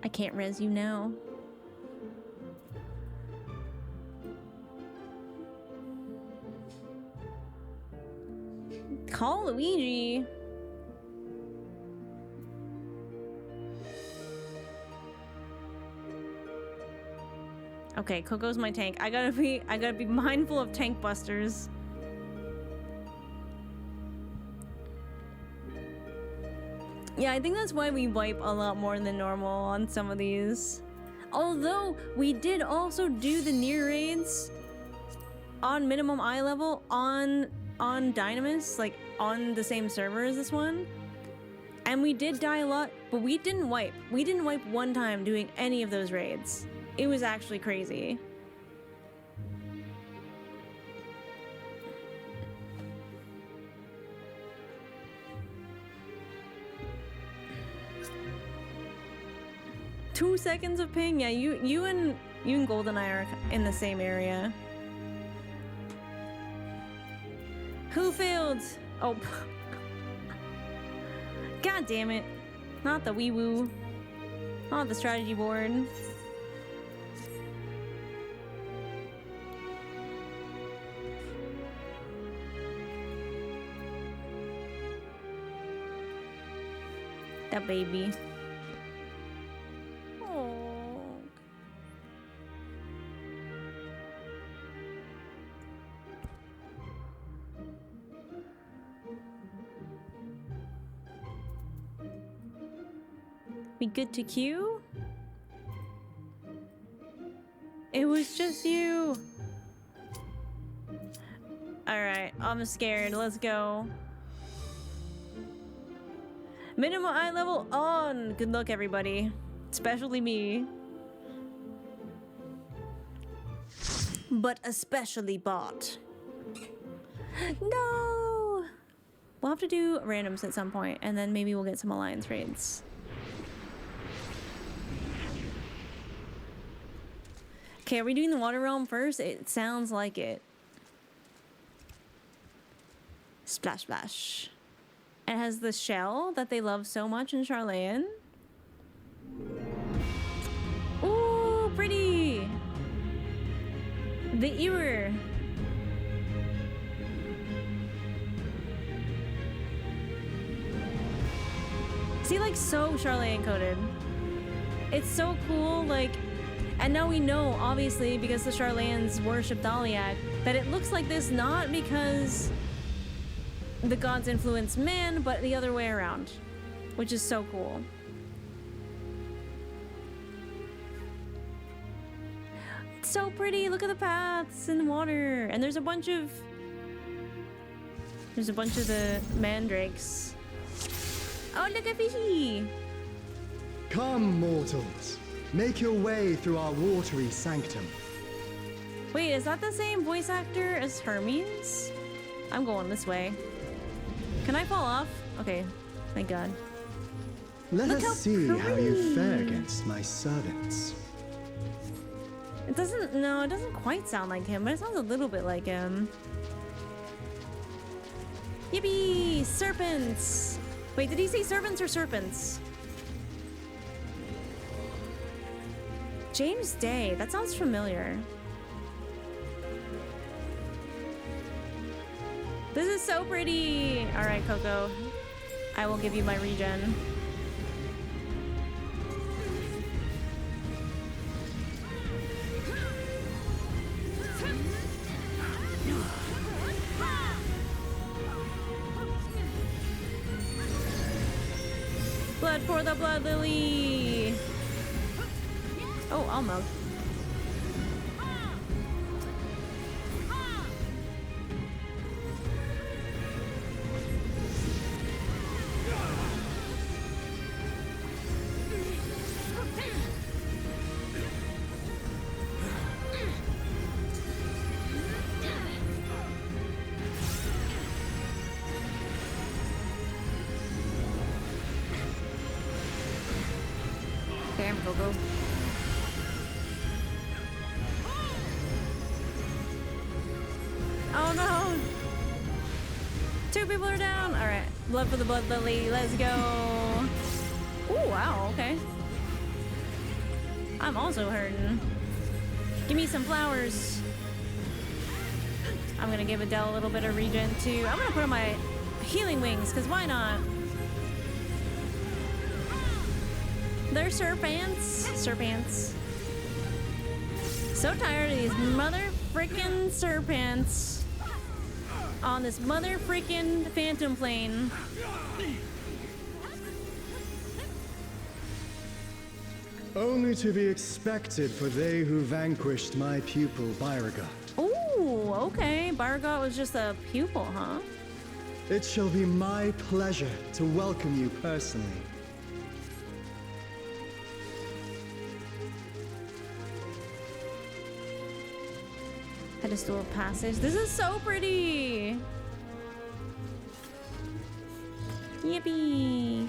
I can't res you now. Call Luigi. Okay, Coco's my tank. I gotta be mindful of tank busters. Yeah, I think that's why we wipe a lot more than normal on some of these. Although, we did also do the near raids on minimum eye level on Dynamis, like on the same server as this one. And we did die a lot, but we didn't wipe. We didn't wipe one time doing any of those raids. It was actually crazy. Two seconds of ping. Yeah, you and GoldenEye are in the same area. Who failed? Oh. God damn it. Not the wee woo. Not the strategy board. That baby. We good to queue? It was just you. Alright, I'm scared. Let's go. Minimum eye level on. Good luck, everybody. Especially me. But especially bot. No! We'll have to do randoms at some point, and then maybe we'll get some alliance raids. Okay, are we doing the water realm first? It sounds like it. Splash splash. It has the shell that they love so much in Charlayan. Ooh, pretty! The ear. Is he like so Charlatan coded? It's so cool, like, and now we know, obviously, because the Charlatans worship Thaleia, that it looks like this not because the gods influence man, but the other way around, which is so cool. It's so pretty. Look at the paths in the water, and there's a bunch of the mandrakes. Oh, look at fishy. Come, mortals. Make your way through our watery sanctum. Wait, is that the same voice actor as Hermes? I'm going this way. Can I fall off? Okay, thank God. Let Look us see how you pretty. fare against my servants. It doesn't, no, it doesn't quite sound like him, but it sounds a little bit like him. Yippee! Serpents! Wait, did he say servants or serpents? James Day, that sounds familiar. This is so pretty! Alright, Coco. I will give you my regen. Blood for the blood lily! Oh, almost. Damn, Coco. Oh no! 2 people are down! Alright, blood for the blood lily, let's go! Ooh, wow, okay. I'm also hurting. Give me some flowers. I'm gonna give Adele a little bit of regen too. I'm gonna put on my healing wings, because why not? They're serpents. Serpents. So tired of these mother frickin' serpents on this mother frickin' phantom plane. Only to be expected for they who vanquished my pupil Byraga. Ooh, okay. Bargot was just a pupil, huh? It shall be my pleasure to welcome you personally. Pedestal passage. This is so pretty. Yippee.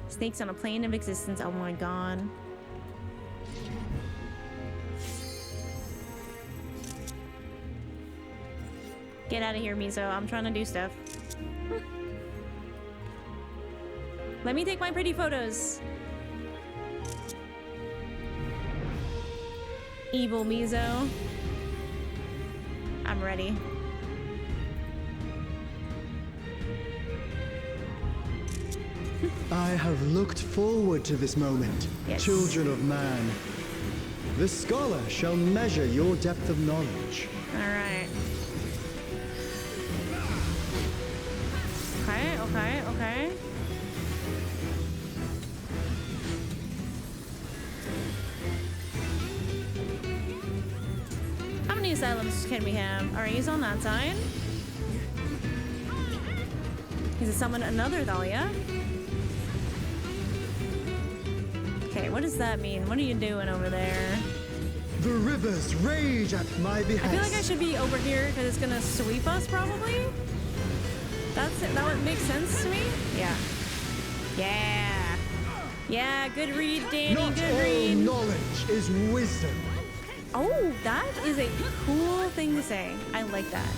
Snakes on a plane of existence. Oh my god. Get out of here, Miso. I'm trying to do stuff. Let me take my pretty photos. Evil Miso. I'm ready. I have looked forward to this moment, Yes. children of man. The scholar shall measure your depth of knowledge. Alright. Okay, okay, okay. How many asylums can we have? Alright, he's on that side. He's summoned another Thaleia. Okay, what does that mean? What are you doing over there? The rivers rage at my behest. I feel like I should be over here because it's gonna sweep us probably. That's it. That would make sense to me. Yeah. Yeah. Yeah, good read, Danny. Not Good all read. knowledge is wisdom. Oh, that is a cool thing to say. I like that.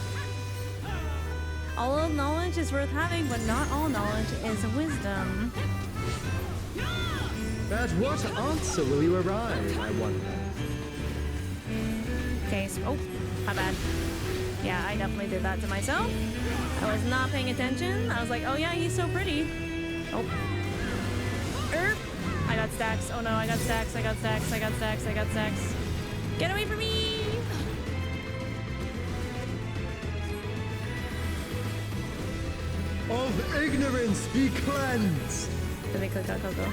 All knowledge is worth having, but not all knowledge is wisdom. At what answer will you arrive, I wonder? Okay, so, oh, my bad. Yeah, I definitely did that to myself. I was not paying attention. I was like, oh yeah, he's so pretty. Oh. I got stacks. Oh no, I got stacks, I got stacks, I got stacks, I got stacks. Get away from me! Of ignorance be cleansed! Did they click out Coco?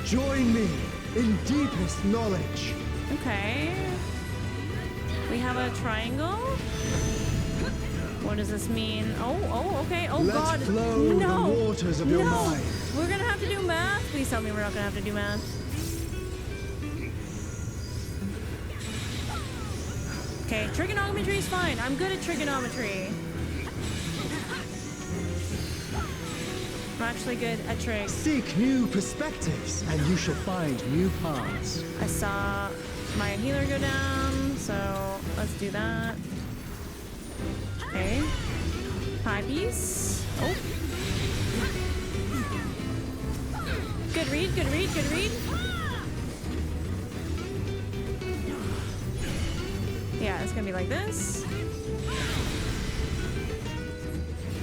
Join me in deepest knowledge. Okay. We have a triangle. What does this mean? Oh, okay. Oh Let God. flow No. the waters of your No. mind. We're gonna have to do math. Please tell me we're not gonna have to do math. Okay, trigonometry is fine. I'm good at trigonometry. I'm actually good at trig. Seek new perspectives, and you shall find new paths. I saw my healer go down, so let's do that. Okay. High piece. Oh. Good read, good read, good read. Yeah, it's gonna be like this.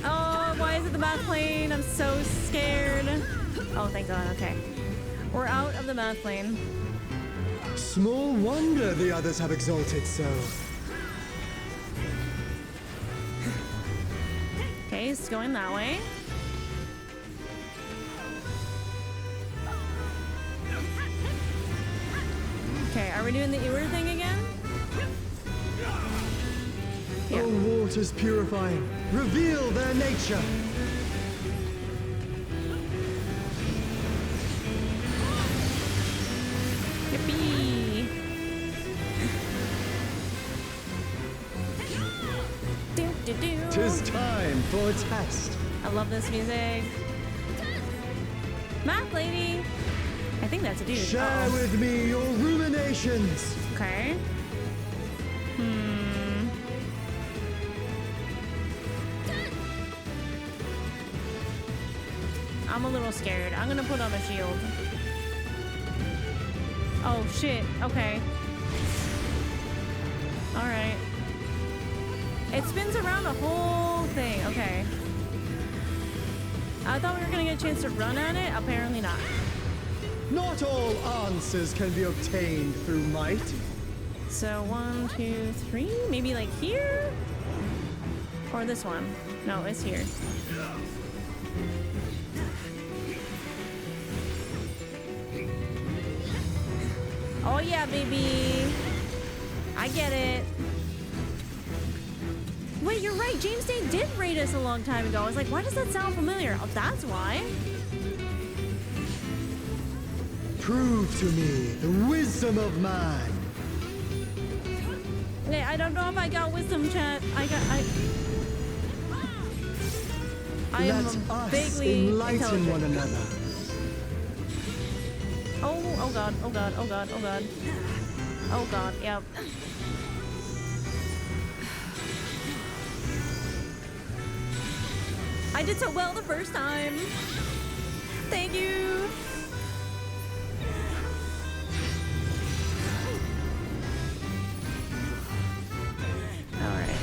Oh, why is it the math plane? I'm so scared. Oh, thank God, okay. We're out of the math plane. Small wonder the others have exalted so. Okay, it's going that way. Okay, are we doing the ewer thing again? Yeah. O waters purifying, reveal their nature. Yippee! Do, do, do. 'Tis time for a test. I love this music. Math lady! I think that's a dude. Share Uh-oh. with me your ruminations. Okay. I'm a little scared. I'm gonna put on a shield. Oh shit. Okay. Alright. It spins around the whole thing. Okay. I thought we were gonna get a chance to run at it. Apparently not. Not all answers can be obtained through might. So 1, 2, 3, maybe like here? Or this one? No, it's here. Oh yeah, baby! I get it. Wait, you're right. James Day did raid us a long time ago. I was like, why does that sound familiar? Oh, that's why. Prove to me the wisdom of man. Hey, I don't know if I got wisdom, chat. I am Let us vaguely enlighten intelligent. one another. Oh God, oh God, oh God, oh God. Oh God, yep. I did so well the first time. Thank you. All right.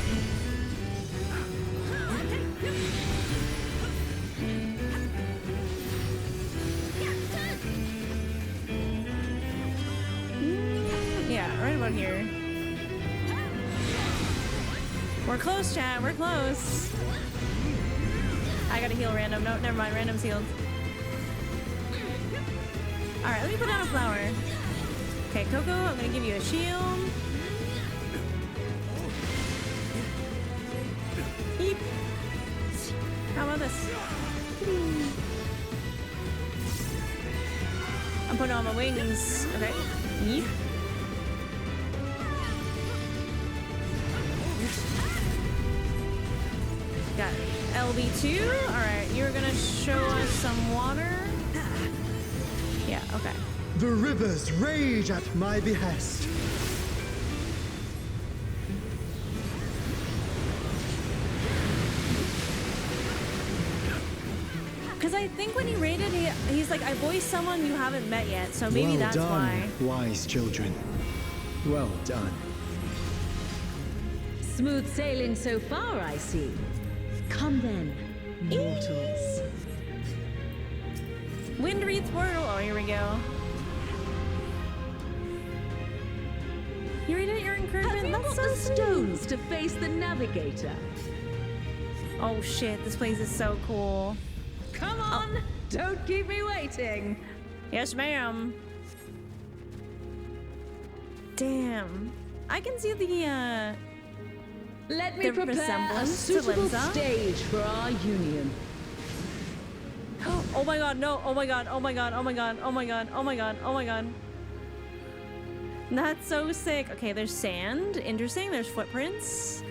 Yeah, right about here. We're close, chat. We're close. I gotta heal random. No, never mind. Random's healed. Alright, let me put down a flower. Okay, Coco, I'm gonna give you a shield. Yeep. How about this? I'm putting on my wings. Okay. Yeep. Got LB2. Alright, you're gonna show us some water. Yeah, okay. The rivers rage at my behest. Because I think when he raided, he's like, I voiced someone you haven't met yet, so maybe well that's done, why. wise children. Well done. Smooth sailing so far, I see. Come then, mortals. Windwreath portal. Oh, here we go. You raided your Have incursion? you That's got so the sweet. stones to face the navigator? Oh shit, this place is so cool. Come on, don't keep me waiting. Yes, ma'am. Damn. I can see the Let me prepare a resemblance to suitable Limsa. stage for our union. Oh my god, no. Oh my god, oh my god, oh my god, oh my god, oh my god, oh my god. That's so sick. Okay, there's sand. Interesting. There's footprints.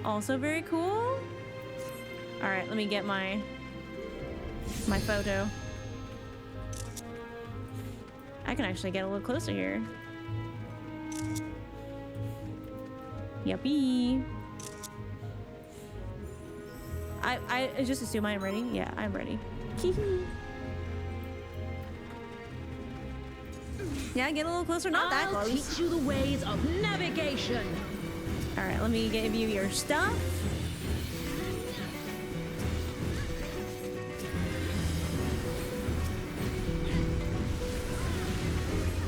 Also very cool. Alright, let me get my photo. I can actually get a little closer here. Yuppie. I just assume I'm ready. Yeah, I'm ready. Yeah, get a little closer. Not that I'll close. teach you the ways of navigation. All right, let me give you your stuff.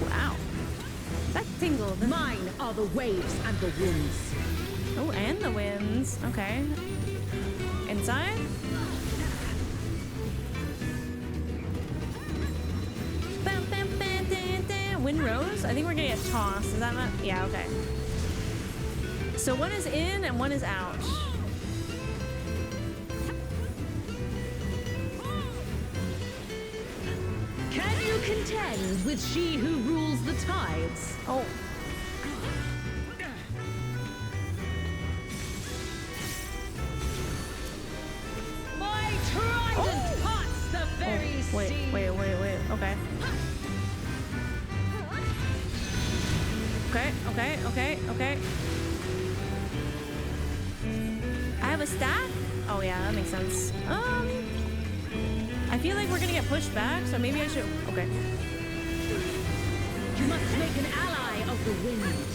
Wow, that tingled. Mine are the waves and the winds. Oh, and the winds. Okay. Inside. Bam, bam, bam, bam, bam. Wind rose. I think we're gonna get tossed. Is that not? Yeah. Okay. So one is in and one is out. Can you contend with she who rules the tides? Oh. My trident parts the very Wait, sea. wait. Okay. Okay. I have a stack? Oh yeah, that makes sense. I feel like we're gonna get pushed back, so maybe I should. Okay. You must make an ally of the wind.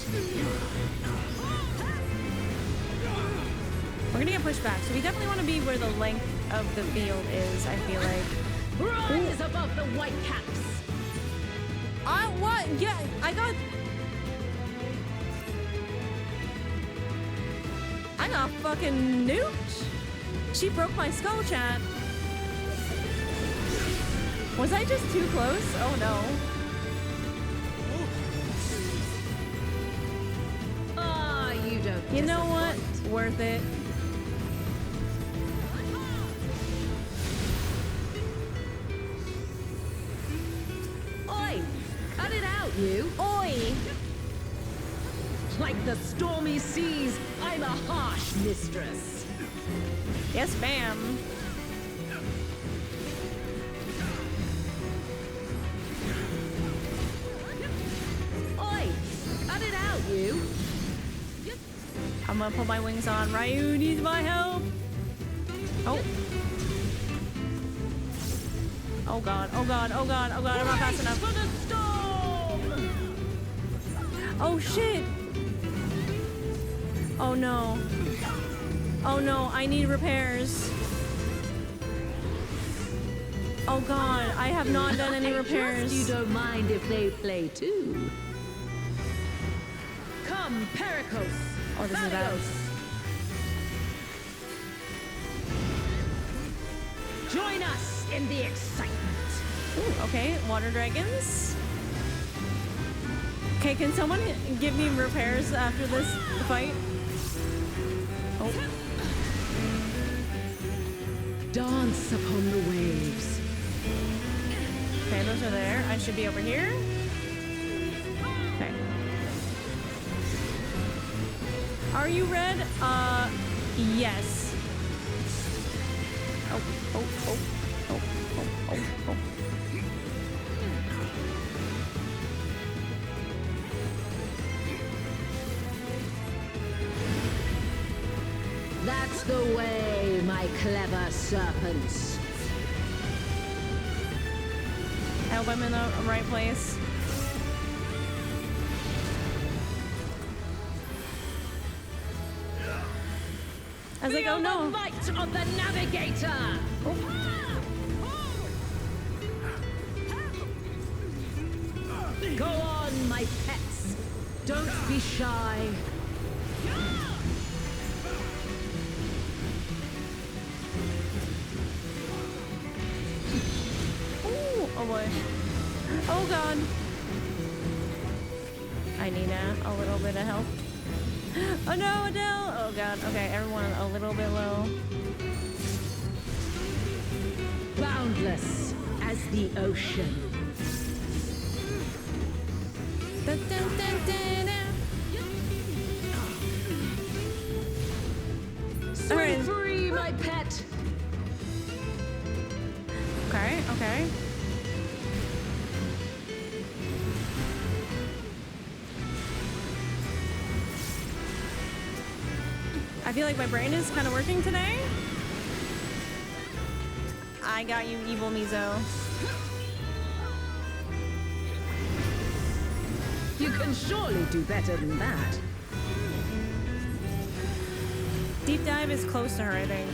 We're gonna get pushed back, so we definitely want to be where the length of the field is, I feel like. Rise above the white caps. What? Yeah, I got fucking nuked. She broke my skull, chat. Was I just too close? Oh no. Ah, you don't. You know what? disappoint. Worth it. Oi! Cut it out, you! Oi! Like the stormy seas, I'm a harsh mistress. Yes, ma'am. Oi! Cut it out, you! I'm gonna put my wings on. Ryu needs my help. Oh. Oh god, oh god, oh god, oh god, I'm not fast enough. For the storm! Oh shit! Oh no. Oh no, I need repairs. Oh god, I have not done any I repairs. trust you don't mind if they play too. Come, Pericos! Oh, this is bad. Thaleos. Join us in the excitement. Ooh, okay, water dragons. Okay, can someone give me repairs after this fight? Oh. Dance upon the waves. Okay, those are there. I should be over here. Okay. Are you red? Yes. Oh. That's the way, my clever serpents. I hope I'm in the right place. I was like, oh no. The might of the navigator. Go on, my pets. Don't be shy. Ooh, oh boy. Oh god. I need a little bit of help. Oh no, Adele! Oh god, okay, everyone a little bit low. Boundless as the ocean. Dun, dun, dun, dun, dun. Swim Alright. free, my pet. Okay, okay. I feel like my brain is kind of working today. I got you, evil Mizo. You can surely do better than that. Deep dive is close to her, I think.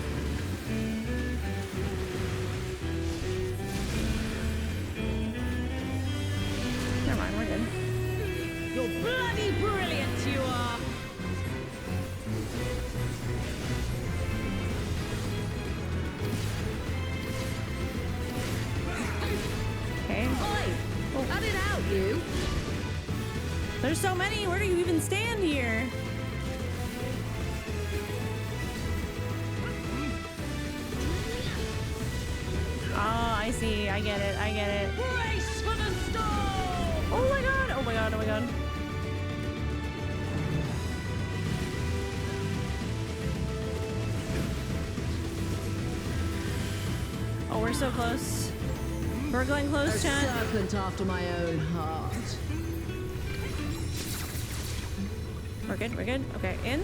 Never mind, we're good. You're bloody brilliant, you are. Okay. Oi! Cut it out, you. There's so many. Where do you even stand here? Oh, I see. I get it. I get it. Brace for the storm! Oh my god. Oh my god. Oh my god. Oh, we're so close. We're going close, A chat. serpent after my own heart. We're good. We're good. Okay, in.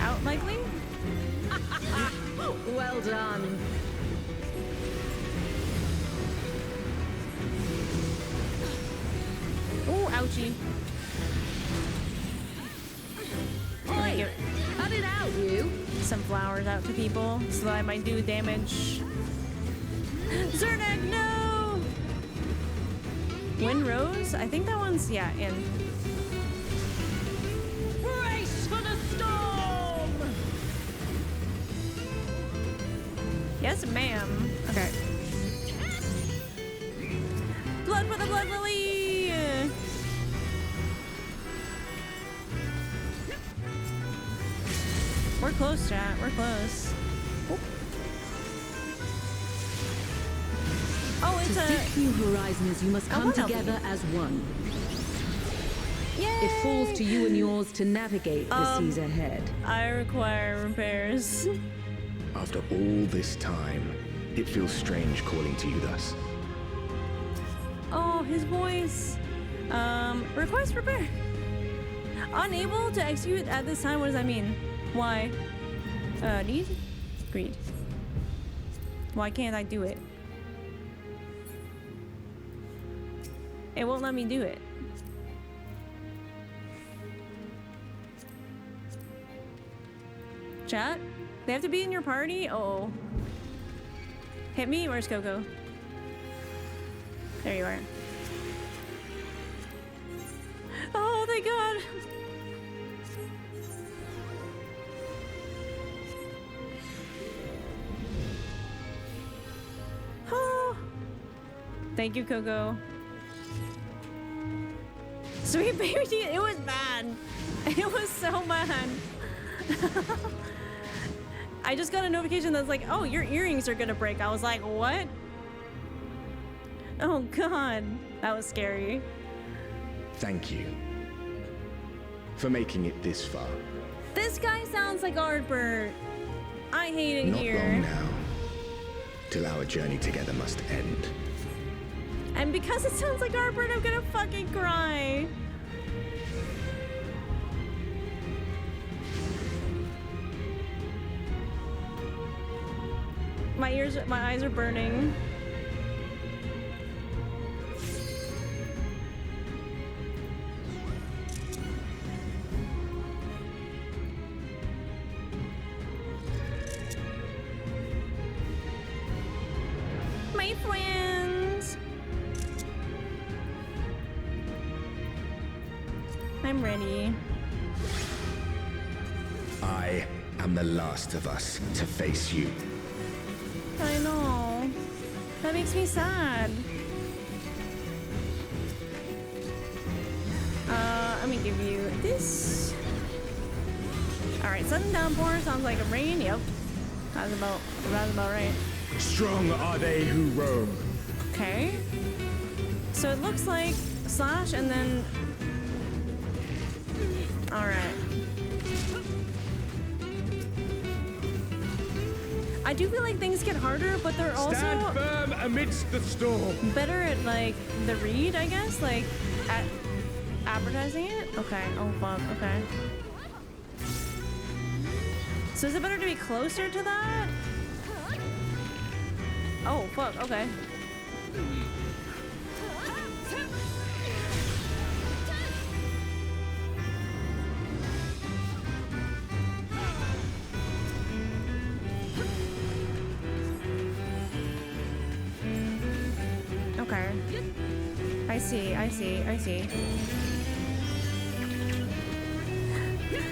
Out likely. Well done. Ooh, ouchie. Let me give Cut it out, you. some flowers out to people so that I might do damage. Zernak, no! Wind Rose? I think that one's, yeah, in. Brace for the storm! Yes, ma'am. Okay. Blood for the blood lily! We're close, chat. We're close. Oh, it's To seek new horizons, you must I come wanna help together as one. Yay! It falls to you and yours to navigate the seas ahead. I require repairs. After all this time, it feels strange calling to you thus. Oh, his voice. Request repair. Unable to execute at this time. What does that mean? Why? Need? Greed. Why can't I do it? It won't let me do it. Chat? They have to be in your party? Oh. Hit me? Where's Coco? There you are. Oh, thank God. Oh. Thank you, Coco. Sweet baby teeth. It was bad. It was so bad. I just got a notification that's like, oh, your earrings are gonna break. I was like, what? Oh God, that was scary. Thank you for making it this far. This guy sounds like Ardbert. I hate it Not here. long now, till our journey together must end. And because it sounds like Ardbert, I'm gonna fucking cry. my eyes are burning. My friends. I'm ready. I am the last of us to face you. I know. That makes me sad. Let me give you this. Alright, sudden downpour sounds like a rain. Yep. That's about right. Strong are they who roam. Okay. So it looks like slash and then... Alright. I do feel like things get harder, but they're also Stand firm amidst the storm. better at like the read, I guess, like at advertising it. Okay. Oh fuck. Okay. So is it better to be closer to that? Oh fuck. Okay. Okay. I see.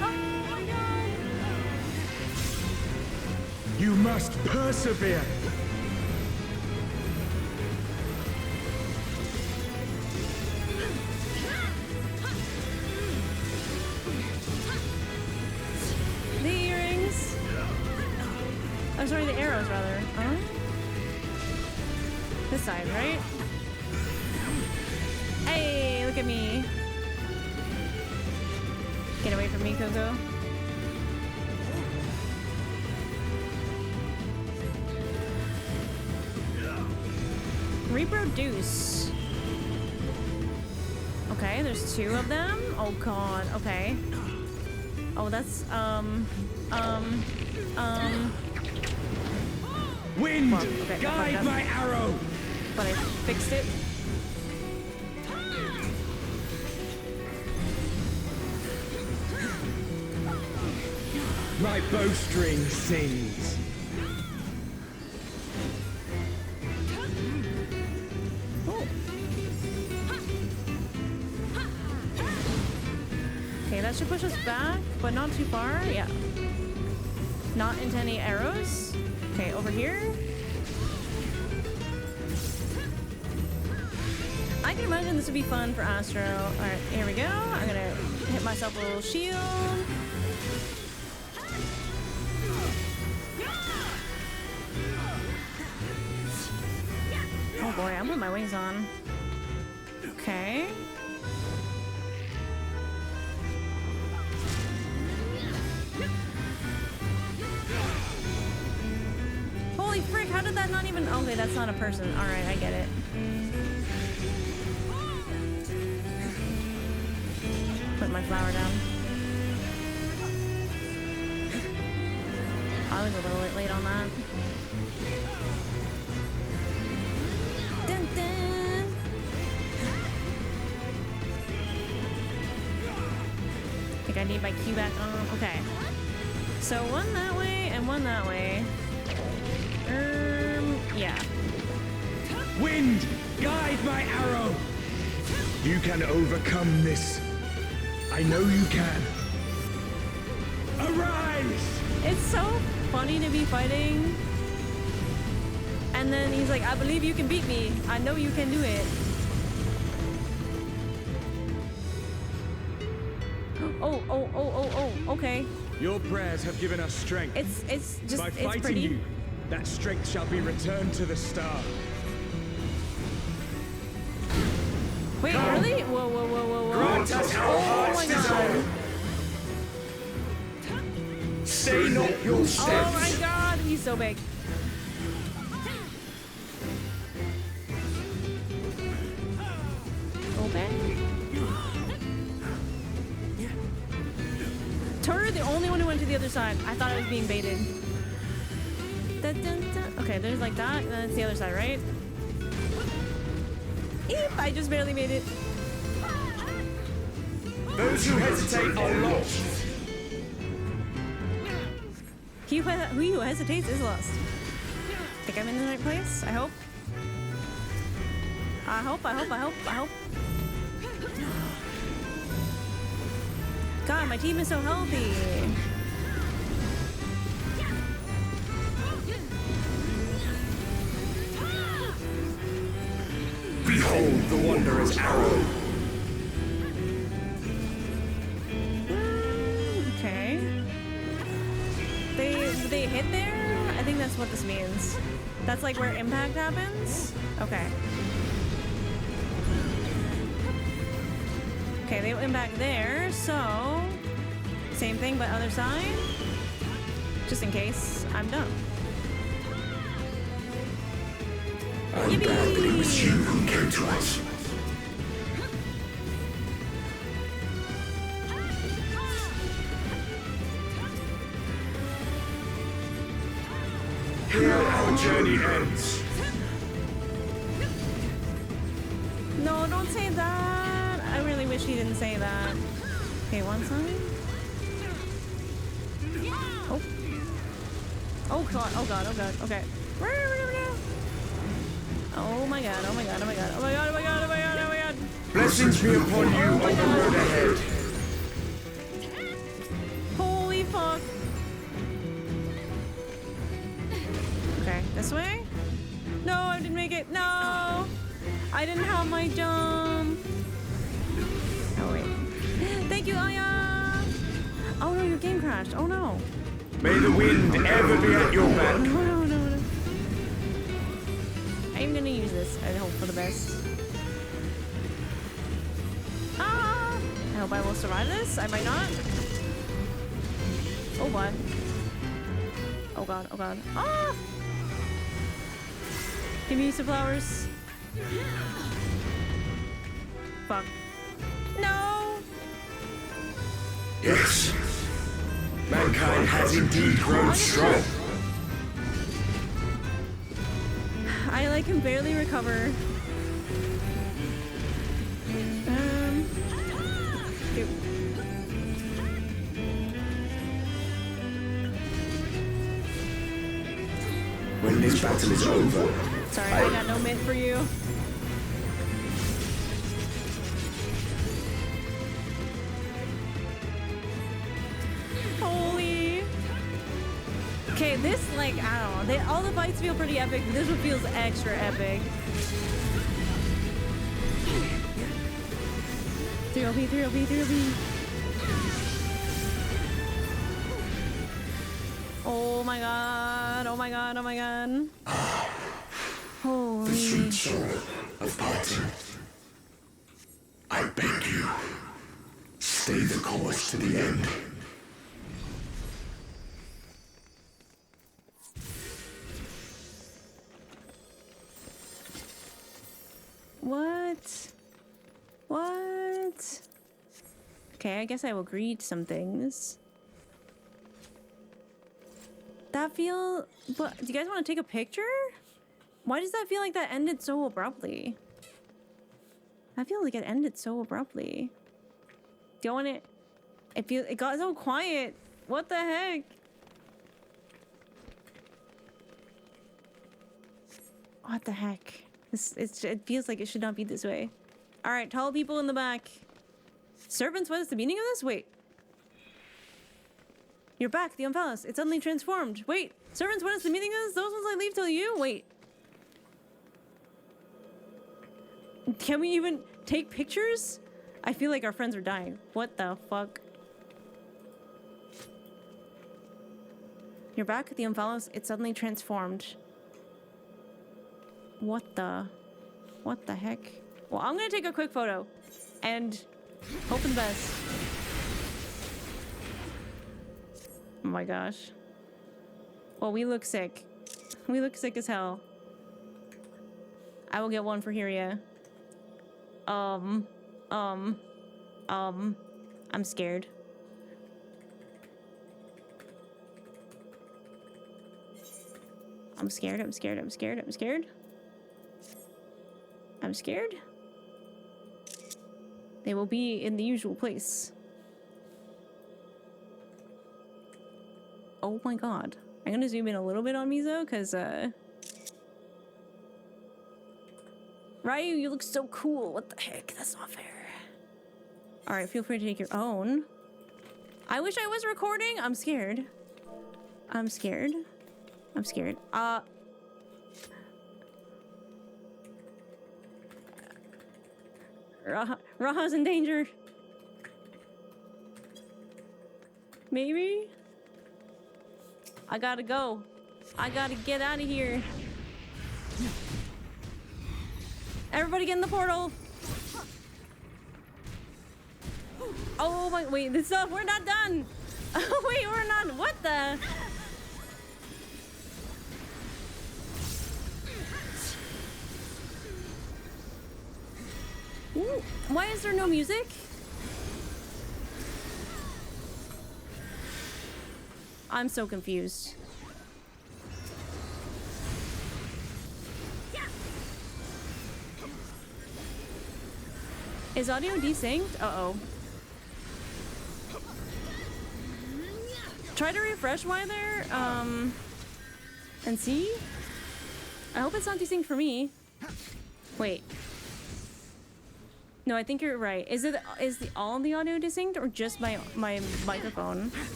Oh my god! You must persevere. The earrings. Oh, sorry, the arrows rather. Huh? This side, right? Hey, look at me. Get away from me, Coco. Reproduce. Okay, there's two of them. Oh god, okay. Oh, that's, Wind, Well, okay, guide my arrow. but I fixed it. My bowstring sings. Okay, that should push us back, but not too far. Yeah. Not into any arrows. Okay, over here. I can imagine this would be fun for Astro. Alright, here we go. I'm gonna hit myself a little shield. Oh boy, I'm with my wings on. Okay. Holy frick, how did that not even... Okay, that's not a person. Alright, I get it. Put my flower down. I was a little bit late on that. Dun, dun. I think I need my Q back on. Okay. So one that way and one that way. Yeah. Wind, guide my arrow. You can overcome this. I know you can. Arise! It's so funny to be fighting. And then he's like, I believe you can beat me. I know you can do it. Oh, okay. Your prayers have given us strength. It's just, By it's fighting pretty. you, that strength shall be returned to the star. Wait, really? Whoa. Grant us our Oh heart's my desire. god. Stay not your steps. Oh my god, he's so big. Open. Turret, the only one who went to the other side. I thought I was being baited. Dun, dun, dun. Okay, there's like that, and then it's the other side, right? Eep, I just barely made it. Those who hesitate are lost. He who hesitates is lost. Think I'm in the right place? I hope. I hope. God, my team is so healthy. Behold the Wanderer's arrow. Okay. They hit there? I think that's what this means. That's like where impact happens? Okay. Okay, they impact there, so same thing but other side. Just in case I'm done. Undoubtedly it was you who came to us. Here our journey ends. No, don't say that. I really wish he didn't say that. Okay, one side. Oh. Oh god, oh god, oh god, okay. Oh my god, oh my god, oh my god, oh my god, oh my god, oh my god, oh my god. Blessings be upon you on the road ahead. Holy fuck. Okay, this way? No, I didn't make it. No! I didn't have my jump. Oh wait. Thank you, Aya! Oh no, your game crashed. Oh no. May the wind ever be at your back. No. I'm gonna use this. I hope for the best. Ah! I hope I will survive this. I might not. Oh what? Oh god, oh god. Ah! Give me some flowers. Fuck. No! Yes. Mankind has indeed grown strong. I like can barely recover. Shoot. When this battle is over, Sorry, I got no mint for you. Holy. Okay, this, like, I don't know. All the fights feel pretty epic, but this one feels extra epic. 3OP, 3OP, 3OP. Oh my god, oh my god, oh my god. Holy. sweet sorrow of parting. I beg you, stay the course to the end. What? What? Okay, I guess I will read some things. That feel... But do you guys want to take a picture? Why does that feel like that ended so abruptly? I feel like it ended so abruptly. Do you want it? It got so quiet. What the heck? What the heck? It feels like it should not be this way. All right, tall people in the back. Servants, what is the meaning of this? Wait. You're back, the Palace. It's suddenly transformed. Wait, servants, what is the meaning of this? Those ones I leave till you? Wait. Can we even take pictures? I feel like our friends are dying. What the fuck? You're back at the Palace. It's suddenly transformed. What the heck? Well, I'm gonna take a quick photo and hope for the best. Oh my gosh. Well, we look sick. We look sick as hell. I will get one for Hyria. I'm scared. I'm scared, I'm scared, I'm scared, I'm scared. I'm scared. They will be in the usual place. Oh my god. I'm gonna zoom in a little bit on Mizo, because, Ryu, you look so cool. What the heck? That's not fair. Alright, feel free to take your own. I wish I was recording. I'm scared. I'm scared. I'm scared. Raha's in danger. Maybe? I gotta go. I gotta get out of here. Everybody get in the portal. Oh my, wait, this stuff, we're not done. Wait, we're not, what the? Ooh, why is there no music? I'm so confused. Is audio desynced? Uh-oh. Try to refresh while there, and see? I hope it's not desynced for me. Wait. No, I think you're right. Is all the audio desynced or just my microphone?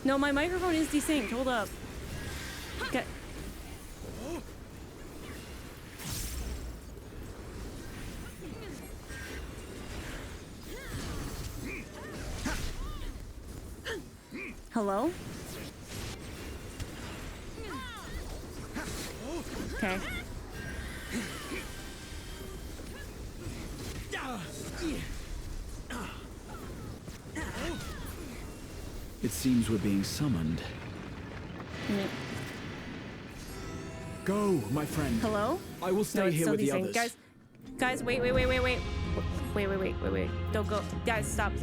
No, my microphone is desynced. Hold up. Okay. Hello? Okay. It seems we're being summoned. Yeah. Go, my friend. Hello? I will stay here with the others. Guys, wait. Wait. Don't go. Guys, stop.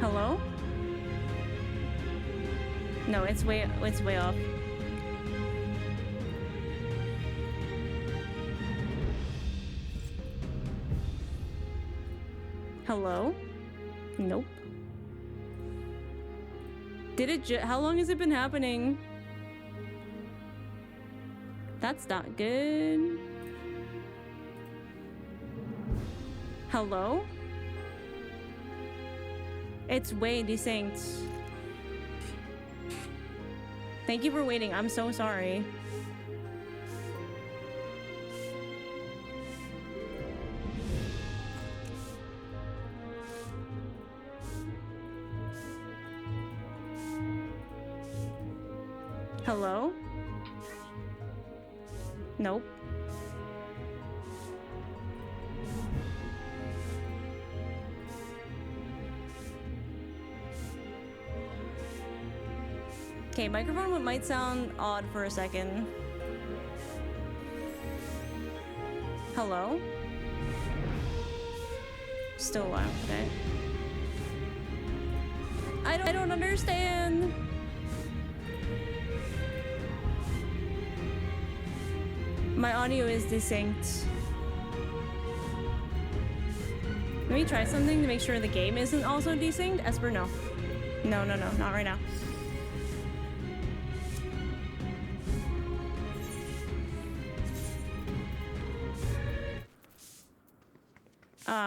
Hello? No, it's way off. Hello? Nope. Did it how long has it been happening? That's not good. Hello? It's way desynced. Thank you for waiting. I'm so sorry. Hello? Nope. Okay, microphone might sound odd for a second. Hello? Still loud, okay. I don't understand. My audio is desynced. Let me try something to make sure the game isn't also desynced. Esper, no. No, not right now.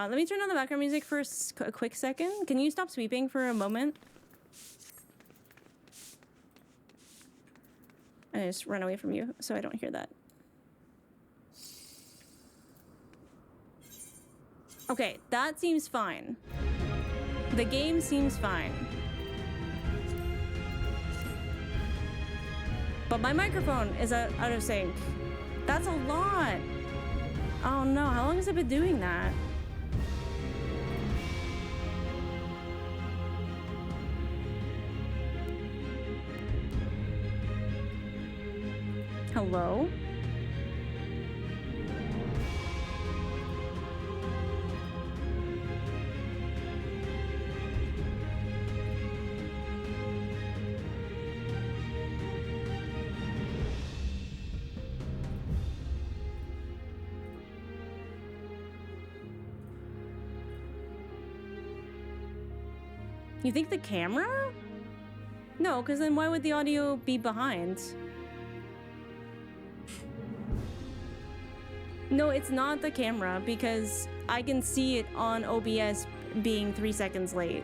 Let me turn on the background music for a quick second. Can you stop sweeping for a moment? And I just run away from you so I don't hear that. Okay, that seems fine. The game seems fine. But my microphone is out of sync. That's a lot. Oh no, how long has it been doing that? Hello? You think the camera? No, because then why would the audio be behind? No, it's not the camera because I can see it on OBS being 3 seconds late.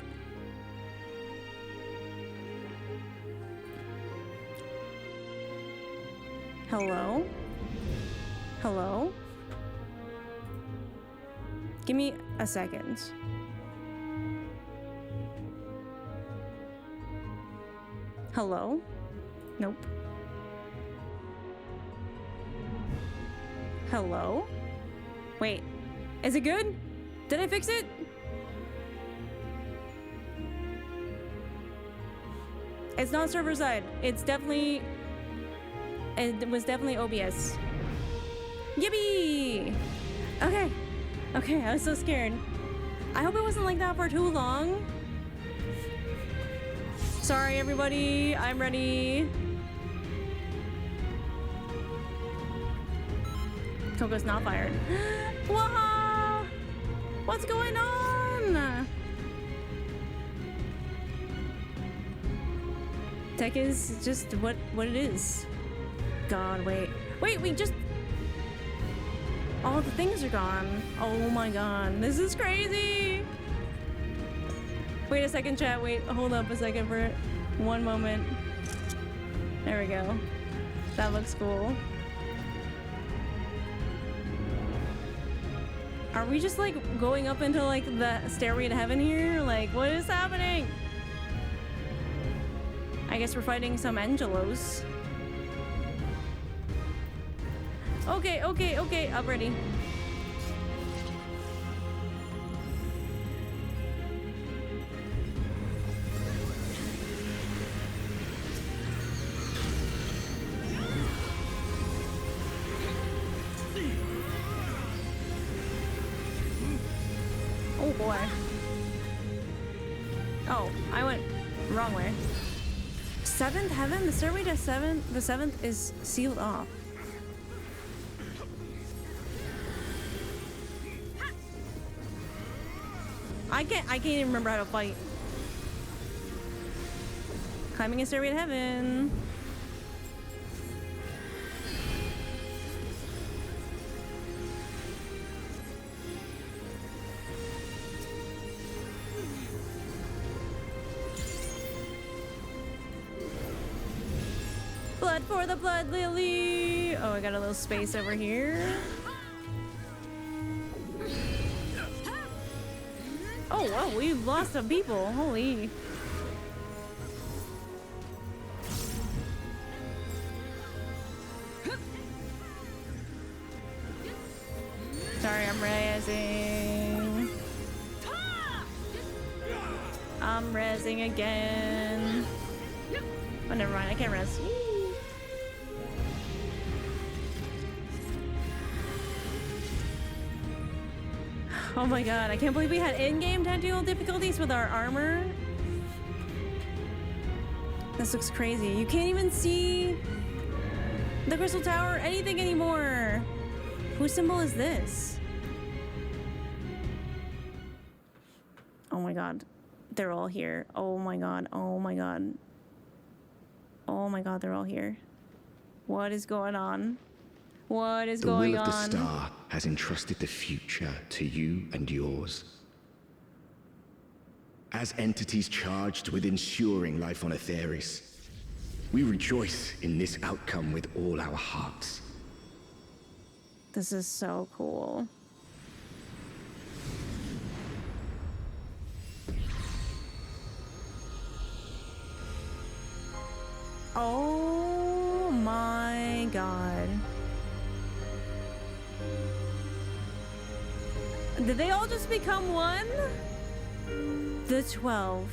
Hello? Hello? Give me a second. Hello? Nope. Hello? Wait, is it good? Did I fix it? It's not server side. It was definitely OBS. Yippee! Okay. Okay, I was so scared. I hope it wasn't like that for too long. Sorry, everybody. I'm ready. Coco's not fired. Wow! What's going on? Tech is just what it is. God, wait. Wait, we just... All the things are gone. Oh my god. This is crazy. Wait a second, chat. Wait, hold up a second for one moment. There we go. That looks cool. Are we just like going up into like the stairway to heaven here? Like, what is happening? I guess we're fighting some Angelos. Okay, okay, okay, I'm ready. Oh boy. Oh, I went wrong way. Seventh heaven? The stairway to the seventh is sealed off. I can't even remember how to fight. Climbing a stairway to heaven. Blood for the blood lily. Oh, I got a little space over here. Oh, whoa, we lost some people. Holy. Sorry, I'm rezzing. I'm rezzing again. Oh, never mind. I can't res. Oh my god, I can't believe we had in-game technical difficulties with our armor. This looks crazy. You can't even see the crystal tower or anything anymore. Whose symbol is this? Oh my god. They're all here. Oh my god. Oh my god. Oh my god, they're all here. What is going on? What is going on? The will of the star has entrusted the future to you and yours. As entities charged with ensuring life on Aetheris, we rejoice in this outcome with all our hearts. This is so cool. Oh my god. Did they all just become one? The 12.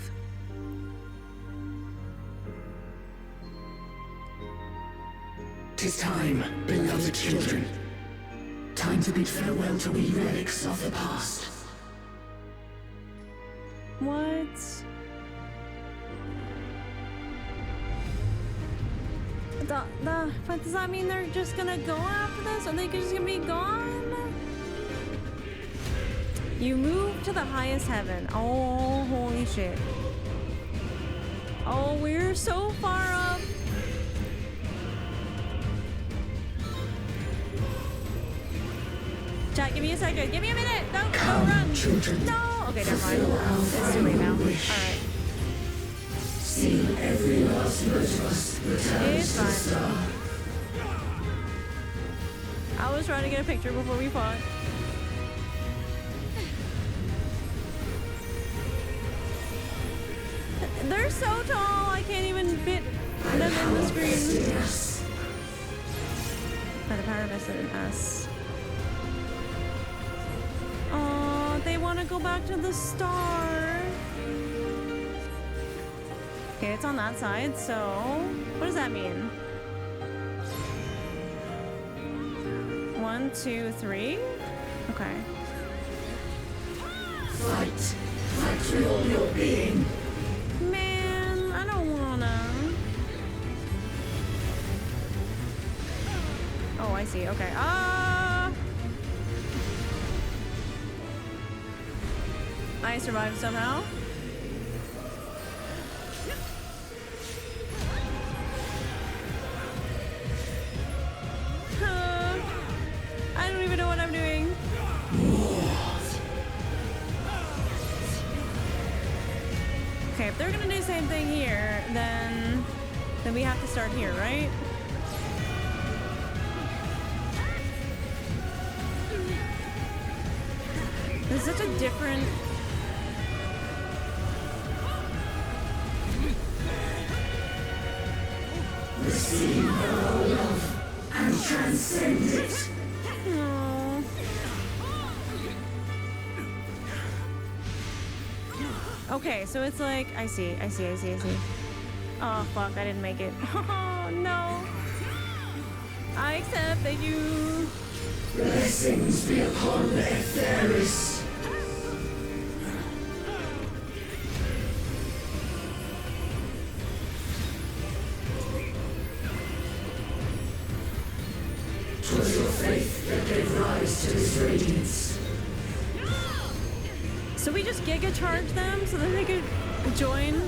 "'Tis time, beloved children. Time to bid farewell to we relics of the past." What? But does that mean they're just gonna go after this? Are they just gonna be gone? You move to the highest heaven. Oh, holy shit. Oh, we're so far up. Chat, give me a second. Give me a minute. Don't run. Children. No. Okay, never mind. It's too late now. All right. See every last one of us returns It's to the fine. star. I was trying to get a picture before we fought. They're so tall, I can't even fit them in the screen. By the power vested in us. Oh, they want to go back to the star. Okay, it's on that side, so what does that mean? 1, 2, 3? Okay. Fight. Fight with all your being. Man, I don't wanna. Oh, I see. Okay. I survived somehow. I don't even know what I'm doing. Okay, if they're gonna do the same thing here, then we have to start here, right? There's such a different... Receive our love and transcend it. Aw. Okay, so it's like, I see. Oh, fuck, I didn't make it. Oh, no. I accept that you... Blessings be upon the Etheris. 'Twas your faith that gave rise to this radiance. So we just Giga charge them so that they could join?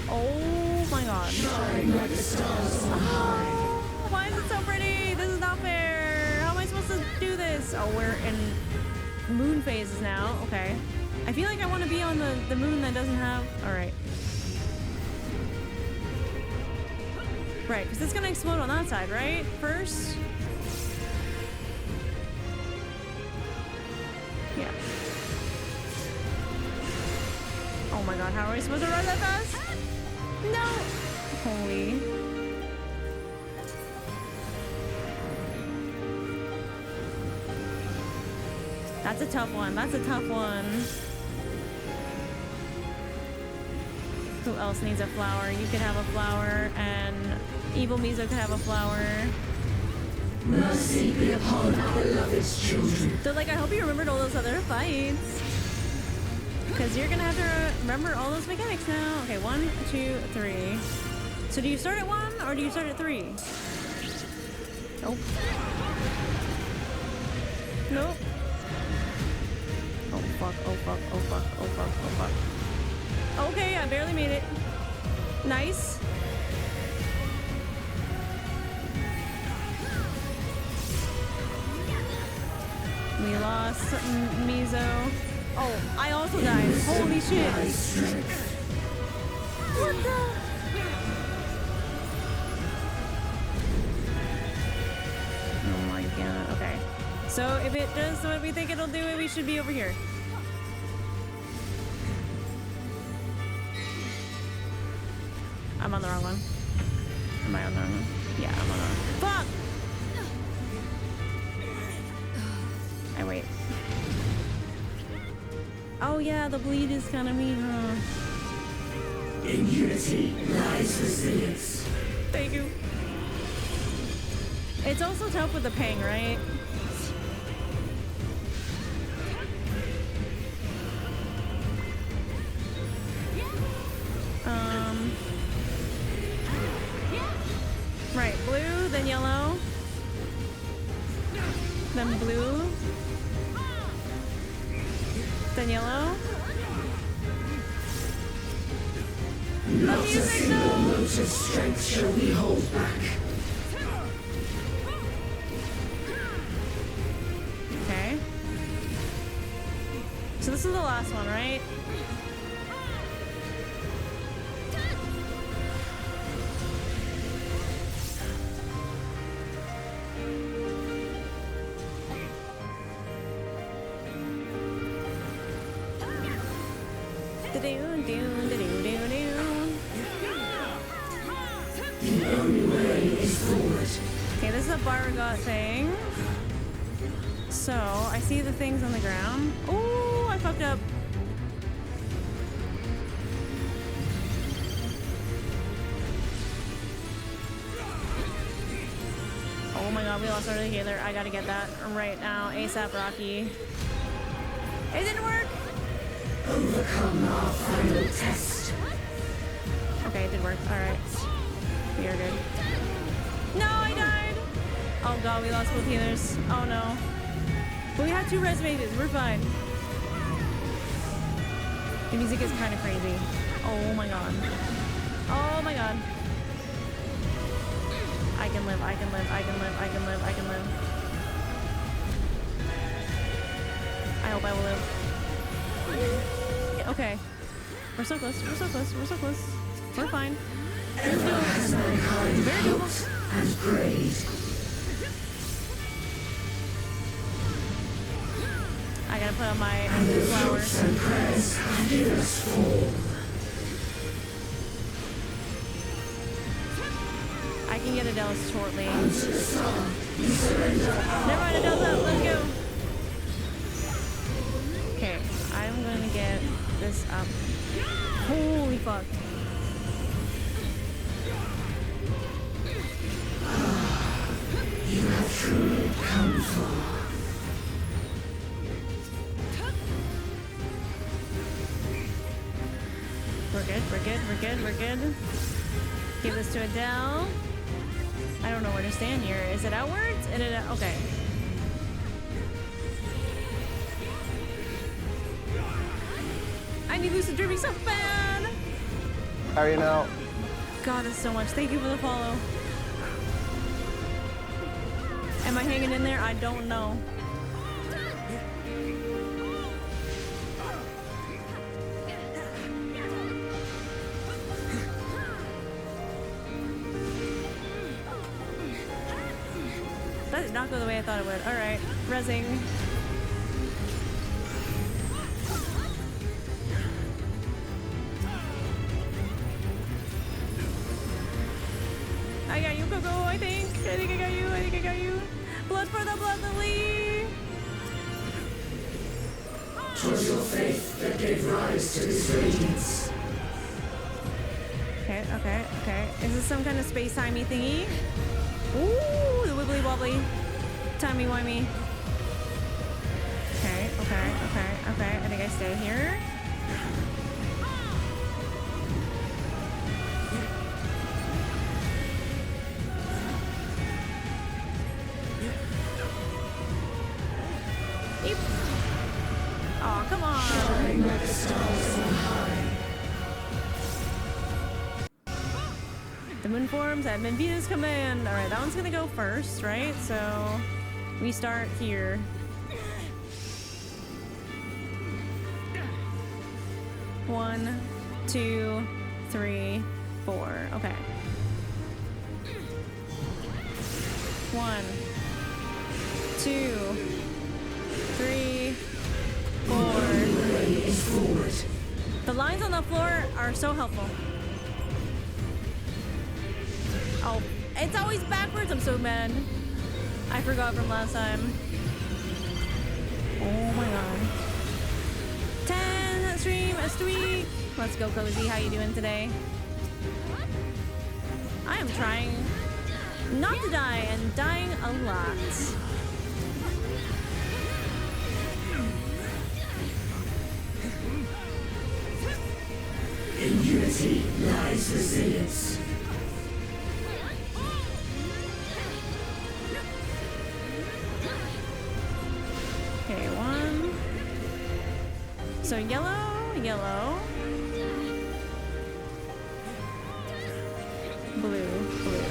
Oh my god. Shine like the stars on high. Oh, why is it so pretty? This is not fair. How am I supposed to do this? Oh, we're in moon phases now. Okay. I feel like I want to be on the moon that doesn't have... Alright. Right, because it's going to explode on that side, right? First? Yeah. Oh my god, how are we supposed to run that fast? No! Holy. That's a tough one. That's a tough one. Who else needs a flower? You could have a flower, and Evil Mizo could have a flower. Mercy be upon our beloved's children. So, like, I hope you remembered all those other fights. Because you're gonna have to remember all those mechanics now. Okay, 1, 2, 3. So do you start at 1 or do you start at 3? Nope. Nope. Oh fuck, oh fuck, oh fuck, oh fuck, oh fuck. Okay, I barely made it. Nice. We lost Mizo. Oh, I also died. Holy shit. What the? Oh my god. Okay. So if it does what we think it'll do, we should be over here. I'm on the wrong one. Am I on the wrong one? Yeah, I'm on the wrong one. Fuck! I wait. Oh yeah, the bleed is kind of mean, huh? In unity lies resilience. Thank you. It's also tough with the ping, right? Right, blue, then yellow. Then blue. Then yellow. Not a music, single though. motive strength shall we hold back. Okay. So this is the last one, right? The only way is forward. Okay, this is a Baragot thing. So, I see the things on the ground. Ooh, I fucked up. Oh my god, we lost our healer. I gotta get that right now. ASAP Rocky. It didn't work! Overcome our final test. Okay, it did work. Alright. We are good. No, I died! Oh god, we lost both healers. Oh no. But we have 2 res mages. We're fine. The music is kind of crazy. Oh my god. Oh my god. I can live, I can live, I can live, I can live, I can live. I hope I will live. Okay. We're so close, we're so close, we're so close. We're fine. Ever has mankind Very doable. hoped and prayed. I gotta put on my And the hopes flowers. and prayers have given us fall. I can get Adele's shortly. Unto the sun, we surrender our Never mind, Adele's up. Let's go. Okay, I'm gonna get this up. Holy fuck. You have truly come far. We're good, we're good, we're good, we're good. Give this to Adele. I don't know where to stand here. Is it outwards? Okay. I need Lucid Derby so bad! How are you now? God, that's so much. Thank you for the follow. Am I hanging in there? I don't know. That did not go the way I thought it would. Alright, rezzing. I got you, Coco, I think. I think I got you, I think I got you. Blood for the blood, Lily! 'Twas your faith that gave rise to this radiance. Okay, okay, okay. Is this some kind of space-timey thingy? Ooh, the wibbly wobbly. Timey-wimey. Okay, okay, okay, okay. I think I stay here. Eep. Aw, come on. Shine like the stars on high. The moon forms at Venus command. Alright, that one's gonna go first, right? So we start here. One, 2, 3, 4. Okay. 1, 2, 3, 4. The lines on the floor are so helpful. Oh, it's always backwards. I'm so mad. I forgot from last time. Oh my god. 10 stream a streak. Let's go, Cozy. How you doing today? I am trying not to die and dying a lot. In unity lies resilience. Okay, 1. So yellow, yellow. Blue, blue.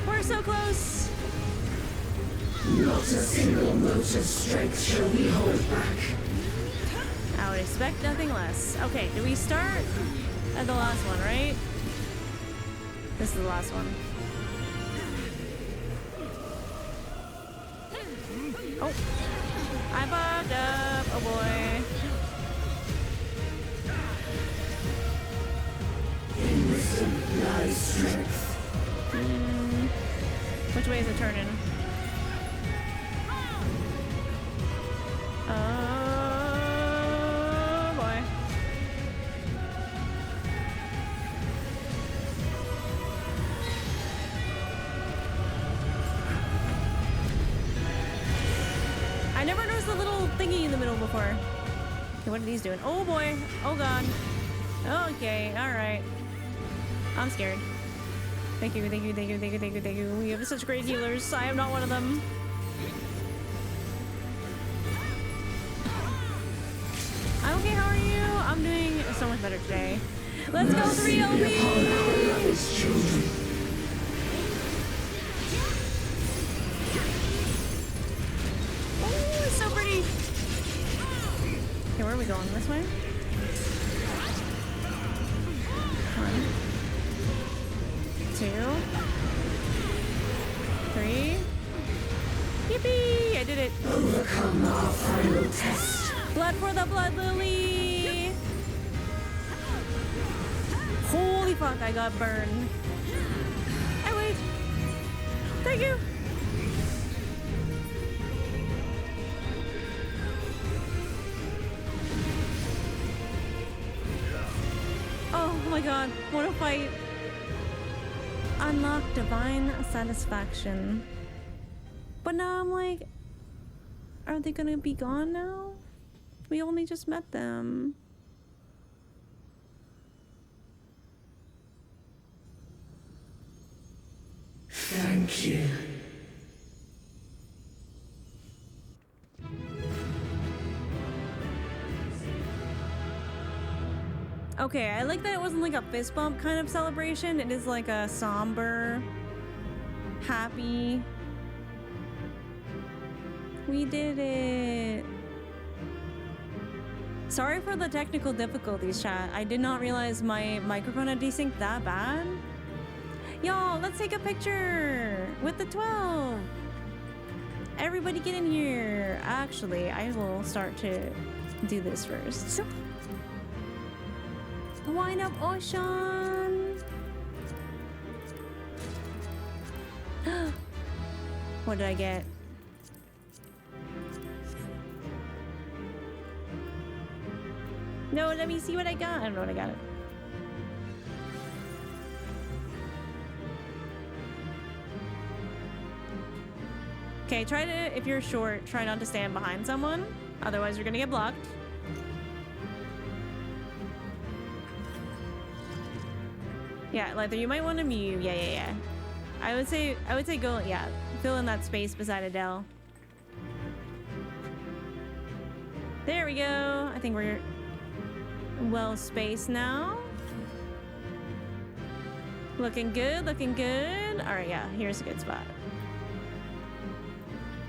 We're so close. Not a single mote of strength shall we hold back. I would expect nothing less. Okay, do we start at the last one, right? This is the last one. Oh, I bugged up. Oh boy. In wisdom lies strength. Which way is it turning? Oh boy. I never noticed the little thingy in the middle before. Okay, what are these doing? Oh boy. Oh god. Okay, alright. I'm scared. Thank you, thank you, thank you, thank you, thank you, thank you. We have such great healers. I am not one of them. I'm okay, how are you? I'm doing so much better today. Let's go 3 LP! Oh, it's so pretty. Okay, where are we going? This way? 1, 2, 3. Yippee! I did it. Overcome our final test. Blood for the blood lily! Holy fuck, I got burned. Hey, wait. Thank you. Oh my god, what a fight. Unlock divine satisfaction. But now I'm like, are they gonna be gone now? We only just met them. Thank you. Okay, I like that it wasn't like a fist bump kind of celebration. It is like a somber, happy. We did it. Sorry for the technical difficulties, chat. I did not realize my microphone had desynced that bad. Y'all, let's take a picture with the 12. Everybody get in here. Actually, I will start to do this first. Wind up Ocean. What did I get? No, let me see what I got. I don't know what I got. Okay, try to, if you're short, try not to stand behind someone. Otherwise, you're gonna get blocked. Yeah, Leather, you might want to mute. Yeah. I would say go, yeah, fill in that space beside Adele. There we go. I think we're well spaced now. Looking good, looking good. All right, yeah, here's a good spot.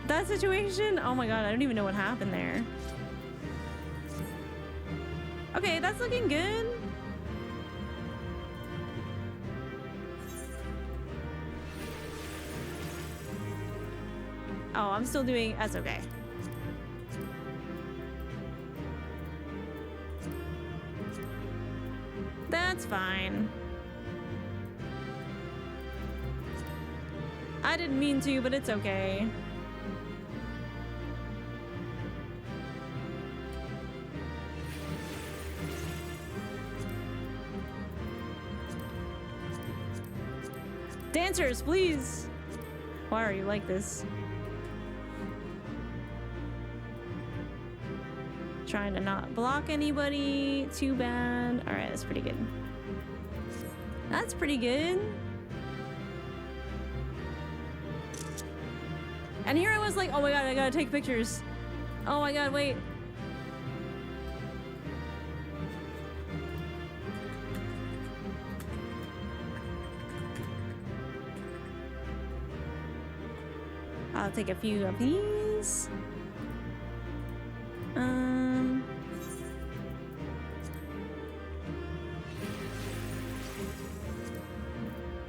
That situation, oh my god, I don't even know what happened there. Okay, that's looking good. Oh, I'm still doing, that's okay. That's fine. I didn't mean to, but it's okay. Dancers, please! Why are you like this? Trying to not block anybody. Too bad. Alright, that's pretty good. That's pretty good. And here I was like, oh my god, I gotta take pictures. Oh my god, wait. I'll take a few of these.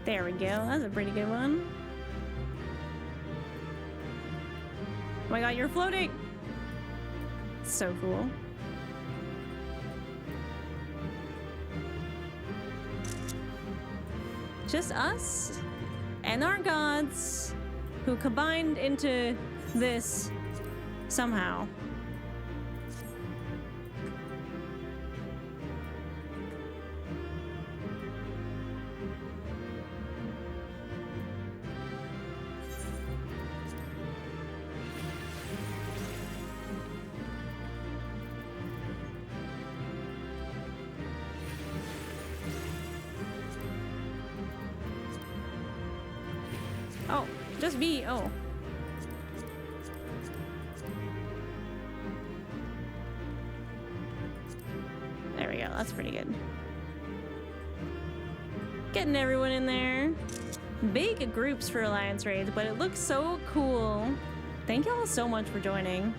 There we go. That's a pretty good one. Oh my god, you're floating! So cool. Just us and our gods who combined into this somehow. Oh, just me. Oh. There we go. That's pretty good. Getting everyone in there. Big groups for Alliance raids, but it looks so cool. Thank you all so much for joining.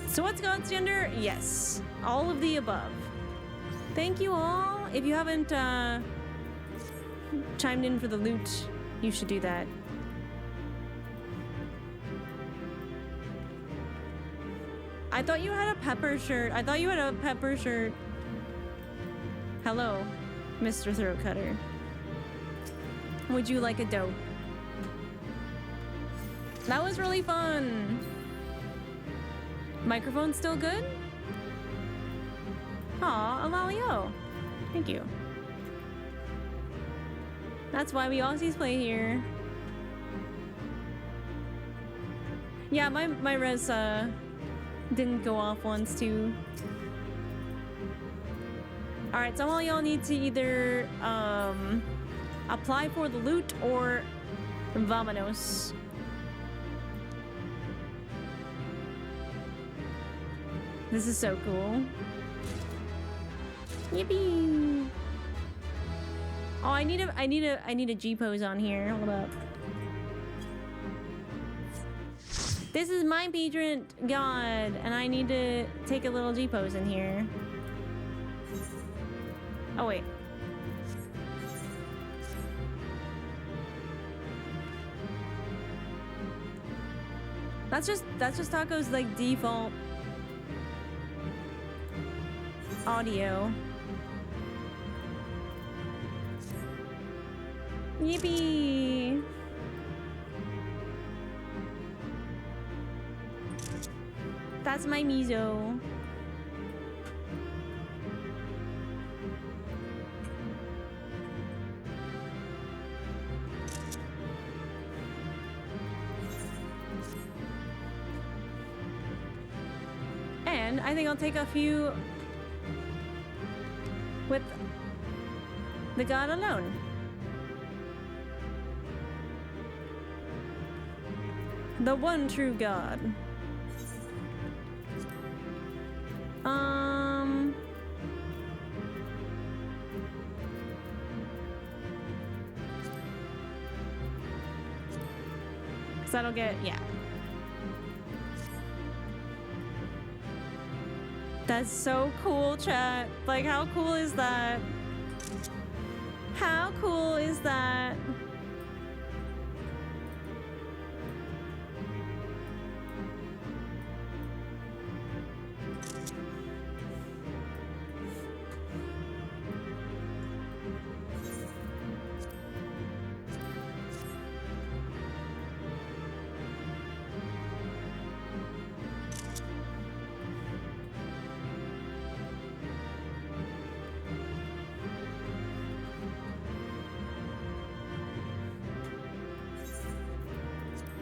So what's God's gender? Yes. All of the above. Thank you all. If you haven't chimed in for the loot, you should do that. I thought you had a pepper shirt. I thought you had a pepper shirt. Hello, Mr. Throat Cutter. Would you like a dope? That was really fun. Microphone still good? Aw, Alalio. Thank you. That's why we Aussies play here. Yeah, my res didn't go off once too. Alright, so all y'all need to either apply for the loot or vamonos. This is so cool. Yippee! Oh, I need a G pose on here. Hold up. This is my patron god, and I need to take a little G pose in here. Oh wait. That's just Taco's like default audio. Yippee! That's my Mizo. And I think I'll take a few with the god alone. The one true god. Cause that'll get, yeah. That's so cool, chat. Like, how cool is that? How cool is that?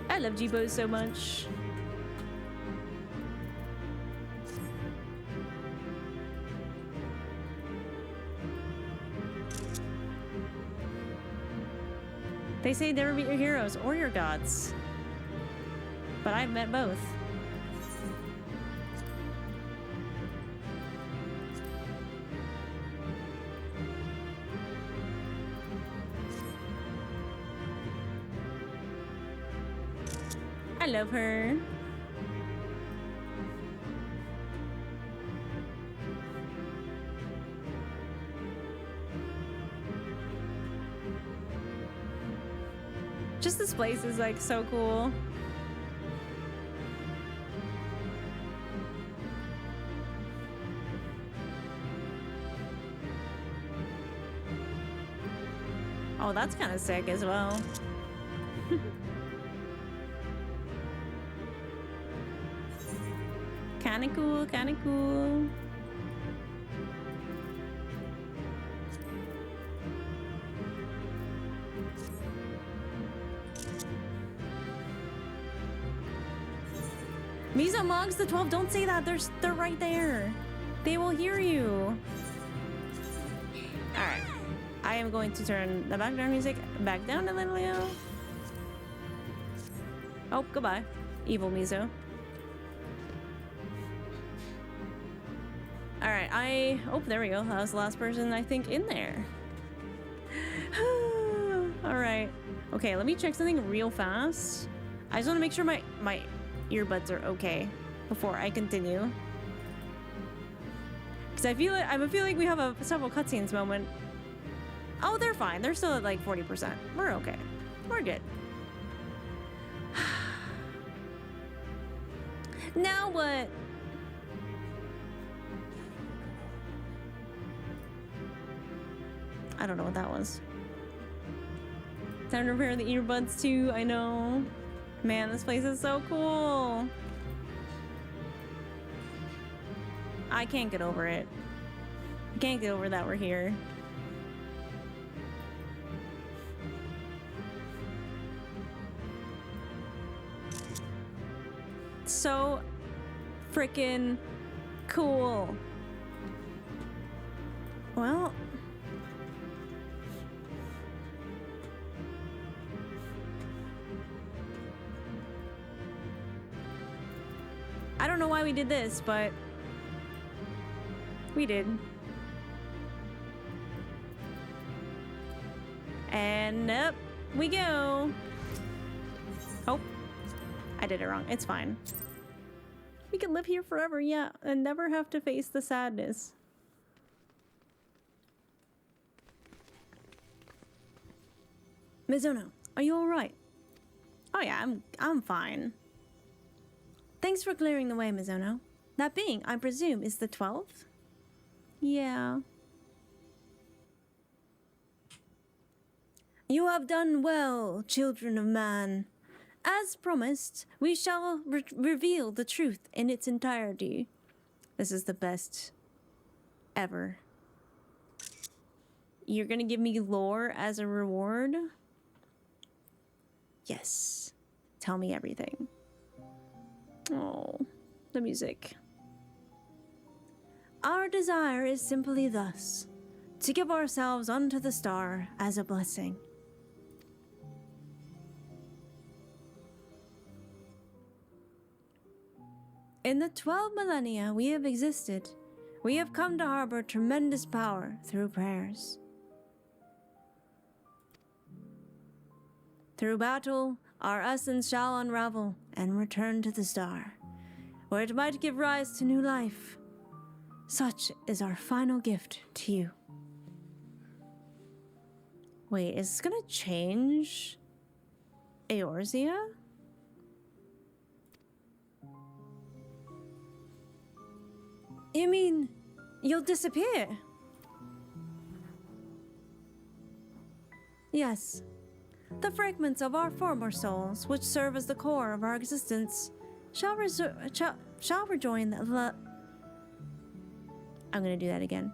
I love G-Pose so much. They say never meet your heroes or your gods. But I've met both. I love her. Just this place is like so cool. Oh, that's kind of sick as well. Kind of cool, kind of cool. Miso Mogs the 12, don't say that. They're right there. They will hear you. All right. I am going to turn the background music back down a little. Oh, goodbye, evil Miso. All right, oh, there we go. That was the last person I think in there. All right. Okay, let me check something real fast. I just want to make sure my earbuds are okay before I continue. Because I feel like we have a several cutscenes moment. Oh, they're fine. They're still at like 40%. We're okay. We're good. Now what? I don't know what that was. Time to repair the earbuds too. I know. Man, this place is so cool. I can't get over it. I can't get over that we're here. So freaking cool. Well, I don't know why we did this, but we did. And up we go. Oh, I did it wrong. It's fine. We can live here forever, yeah, and never have to face the sadness. Mizuno, are you all right? Oh yeah, I'm fine. Thanks for clearing the way, Mizuno. That being, I presume, is the 12th? Yeah. You have done well, children of man. As promised, we shall reveal the truth in its entirety. This is the best ever. You're gonna give me lore as a reward? Yes. Tell me everything. Oh, the music. Our desire is simply thus, to give ourselves unto the star as a blessing. In the 12 millennia we have existed, we have come to harbor tremendous power through prayers. Through battle, our essence shall unravel and return to the star, where it might give rise to new life. Such is our final gift to you. Wait, is this gonna change Eorzea? You mean, you'll disappear? Yes. The fragments of our former souls, which serve as the core of our existence, shall rejoin the... I'm gonna do that again.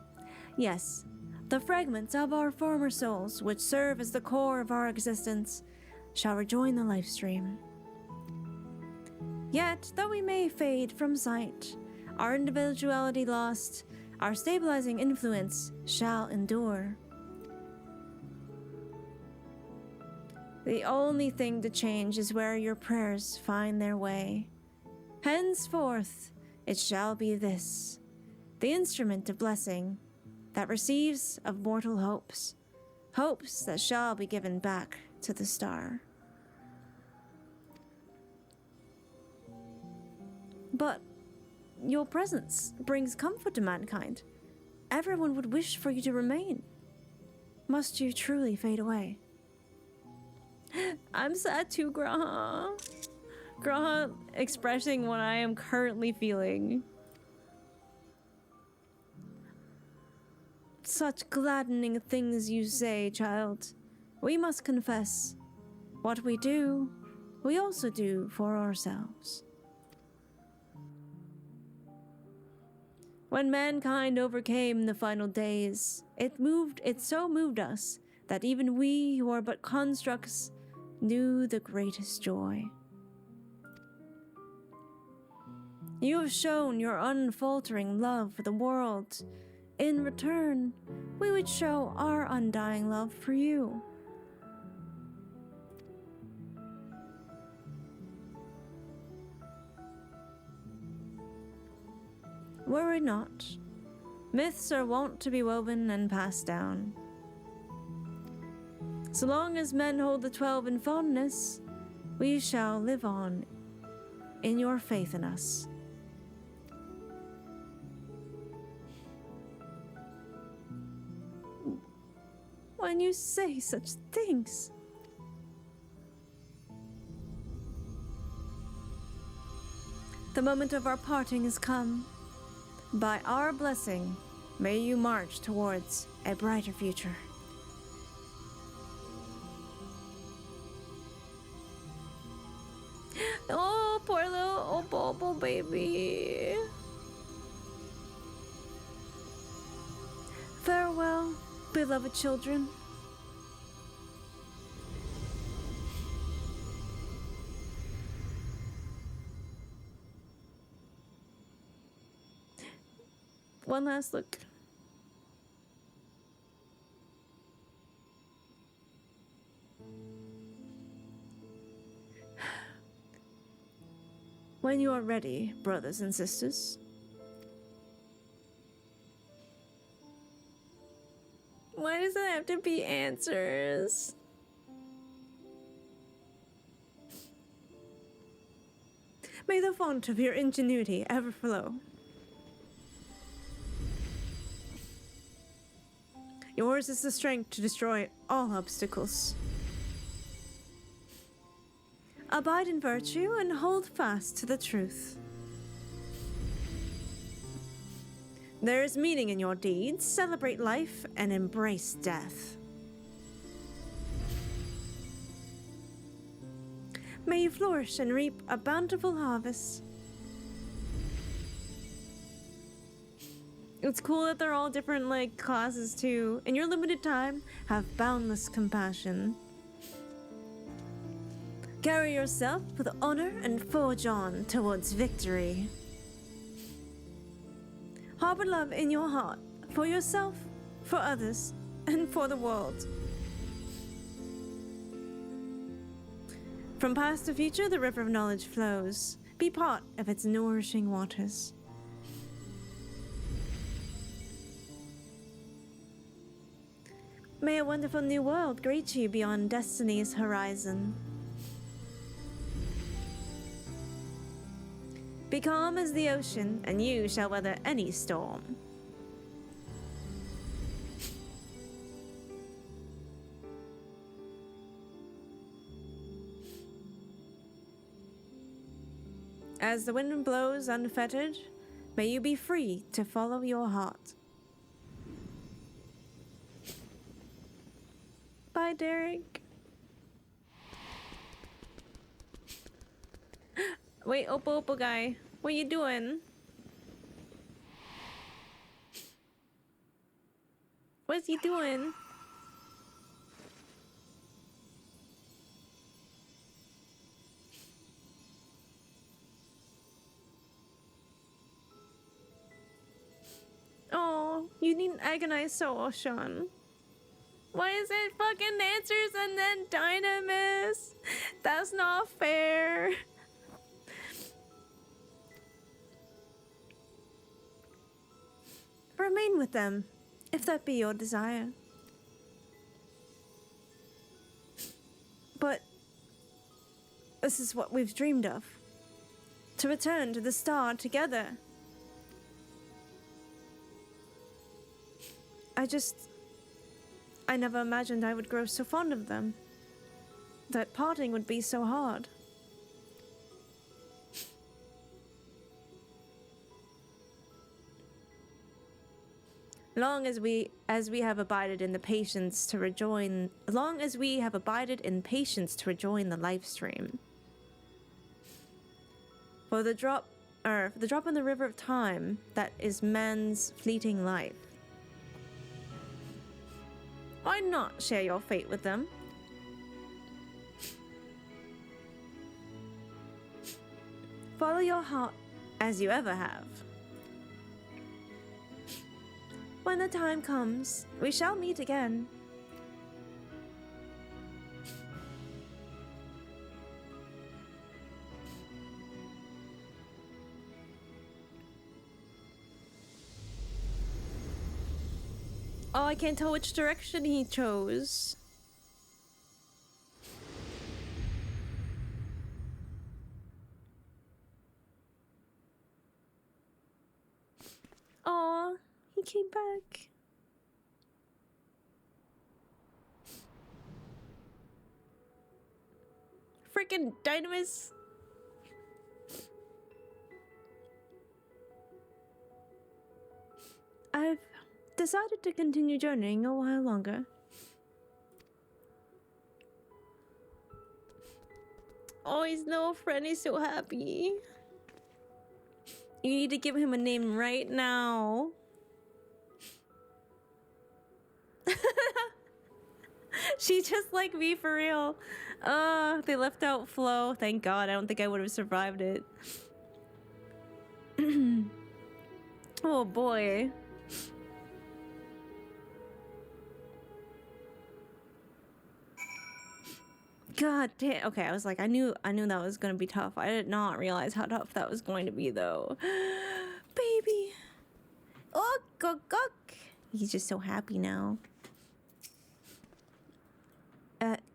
Yes. The fragments of our former souls, which serve as the core of our existence, shall rejoin the life stream. Yet, though we may fade from sight, our individuality lost, our stabilizing influence shall endure. The only thing to change is where your prayers find their way. Henceforth, it shall be this, the instrument of blessing that receives of mortal hopes, hopes that shall be given back to the star. But your presence brings comfort to mankind. Everyone would wish for you to remain. Must you truly fade away? I'm sad too, Graha. Graha expressing what I am currently feeling. Such gladdening things you say, child. We must confess, what we do, we also do for ourselves. When mankind overcame the final days, it so moved us that even we who are but constructs knew the greatest joy. You have shown your unfaltering love for the world. In return, we would show our undying love for you. Worry not. Myths are wont to be woven and passed down. So long as men hold the 12 in fondness, we shall live on in your faith in us. When you say such things, the moment of our parting has come. By our blessing, may you march towards a brighter future. Oh, poor little Bobo baby. Farewell, beloved children. One last look. When you are ready, brothers and sisters. Why does it have to be answers? May the font of your ingenuity ever flow. Yours is the strength to destroy all obstacles. Abide in virtue and hold fast to the truth. There is meaning in your deeds. Celebrate life and embrace death. May you flourish and reap a bountiful harvest. It's cool that they're all different, like, classes too. In your limited time, have boundless compassion. Carry yourself with honor and forge on towards victory. Harbor love in your heart, for yourself, for others, and for the world. From past to future, the river of knowledge flows. Be part of its nourishing waters. May a wonderful new world greet you beyond destiny's horizon. Be calm as the ocean, and you shall weather any storm. As the wind blows unfettered, may you be free to follow your heart. Bye, Derek. Wait, Oppo guy. What you doing? What's he doing? Oh, you need an agonized soul, Sean. Why is it fucking Lancers and then Dynamis? That's not fair. Remain with them, if that be your desire. But this is what we've dreamed of. To return to the star together. I never imagined I would grow so fond of them. That parting would be so hard. Long as we have abided in the patience to rejoin the life stream. For the drop in the river of time that is man's fleeting life. Why not share your fate with them? Follow your heart as you ever have. When the time comes, we shall meet again. Oh, I can't tell which direction he chose. Aw, he came back. Freaking Dynamis. I've decided to continue journeying a while longer. Oh, his little friend is so happy. You need to give him a name right now. She's just like me for real. They left out Flo. Thank God. I don't think I would have survived it. Oh boy. God damn. Okay, I was like, I knew that was gonna be tough. I did not realize how tough that was going to be, though. Baby. Oh, gok. He's just so happy now.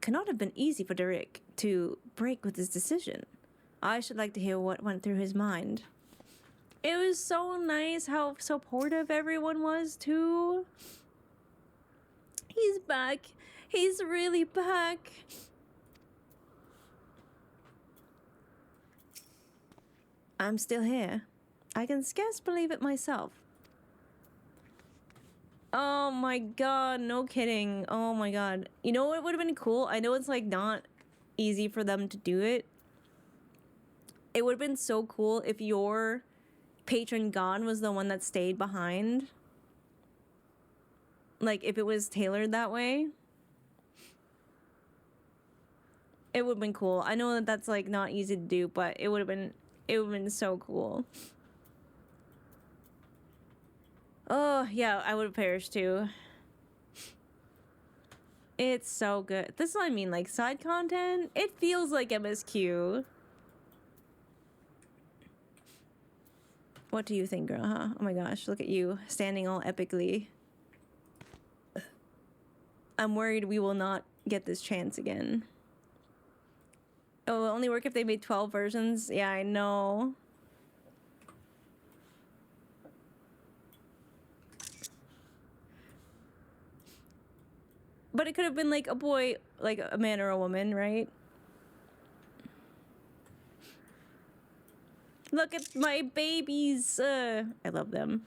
Cannot have been easy for Derek to break with his decision. I should like to hear what went through his mind. It was so nice how supportive everyone was, too. He's back. He's really back. I'm still here. I can scarce believe it myself. Oh my god, no kidding. Oh my god. You know what would have been cool? I know it's like not easy for them to do it. It would have been so cool if your patron god was the one that stayed behind. Like if it was tailored that way. It would have been cool. I know that that's like not easy to do, but it would have been so cool. Oh, yeah, I would have perished too. It's so good. This is what I mean, like side content. It feels like MSQ. What do you think, girl, huh? Oh my gosh, look at you, standing all epically. I'm worried we will not get this chance again. Oh, it'll only work if they made 12 versions? Yeah, I know. But it could have been like a boy, like a man or a woman, right? Look at my babies. I love them.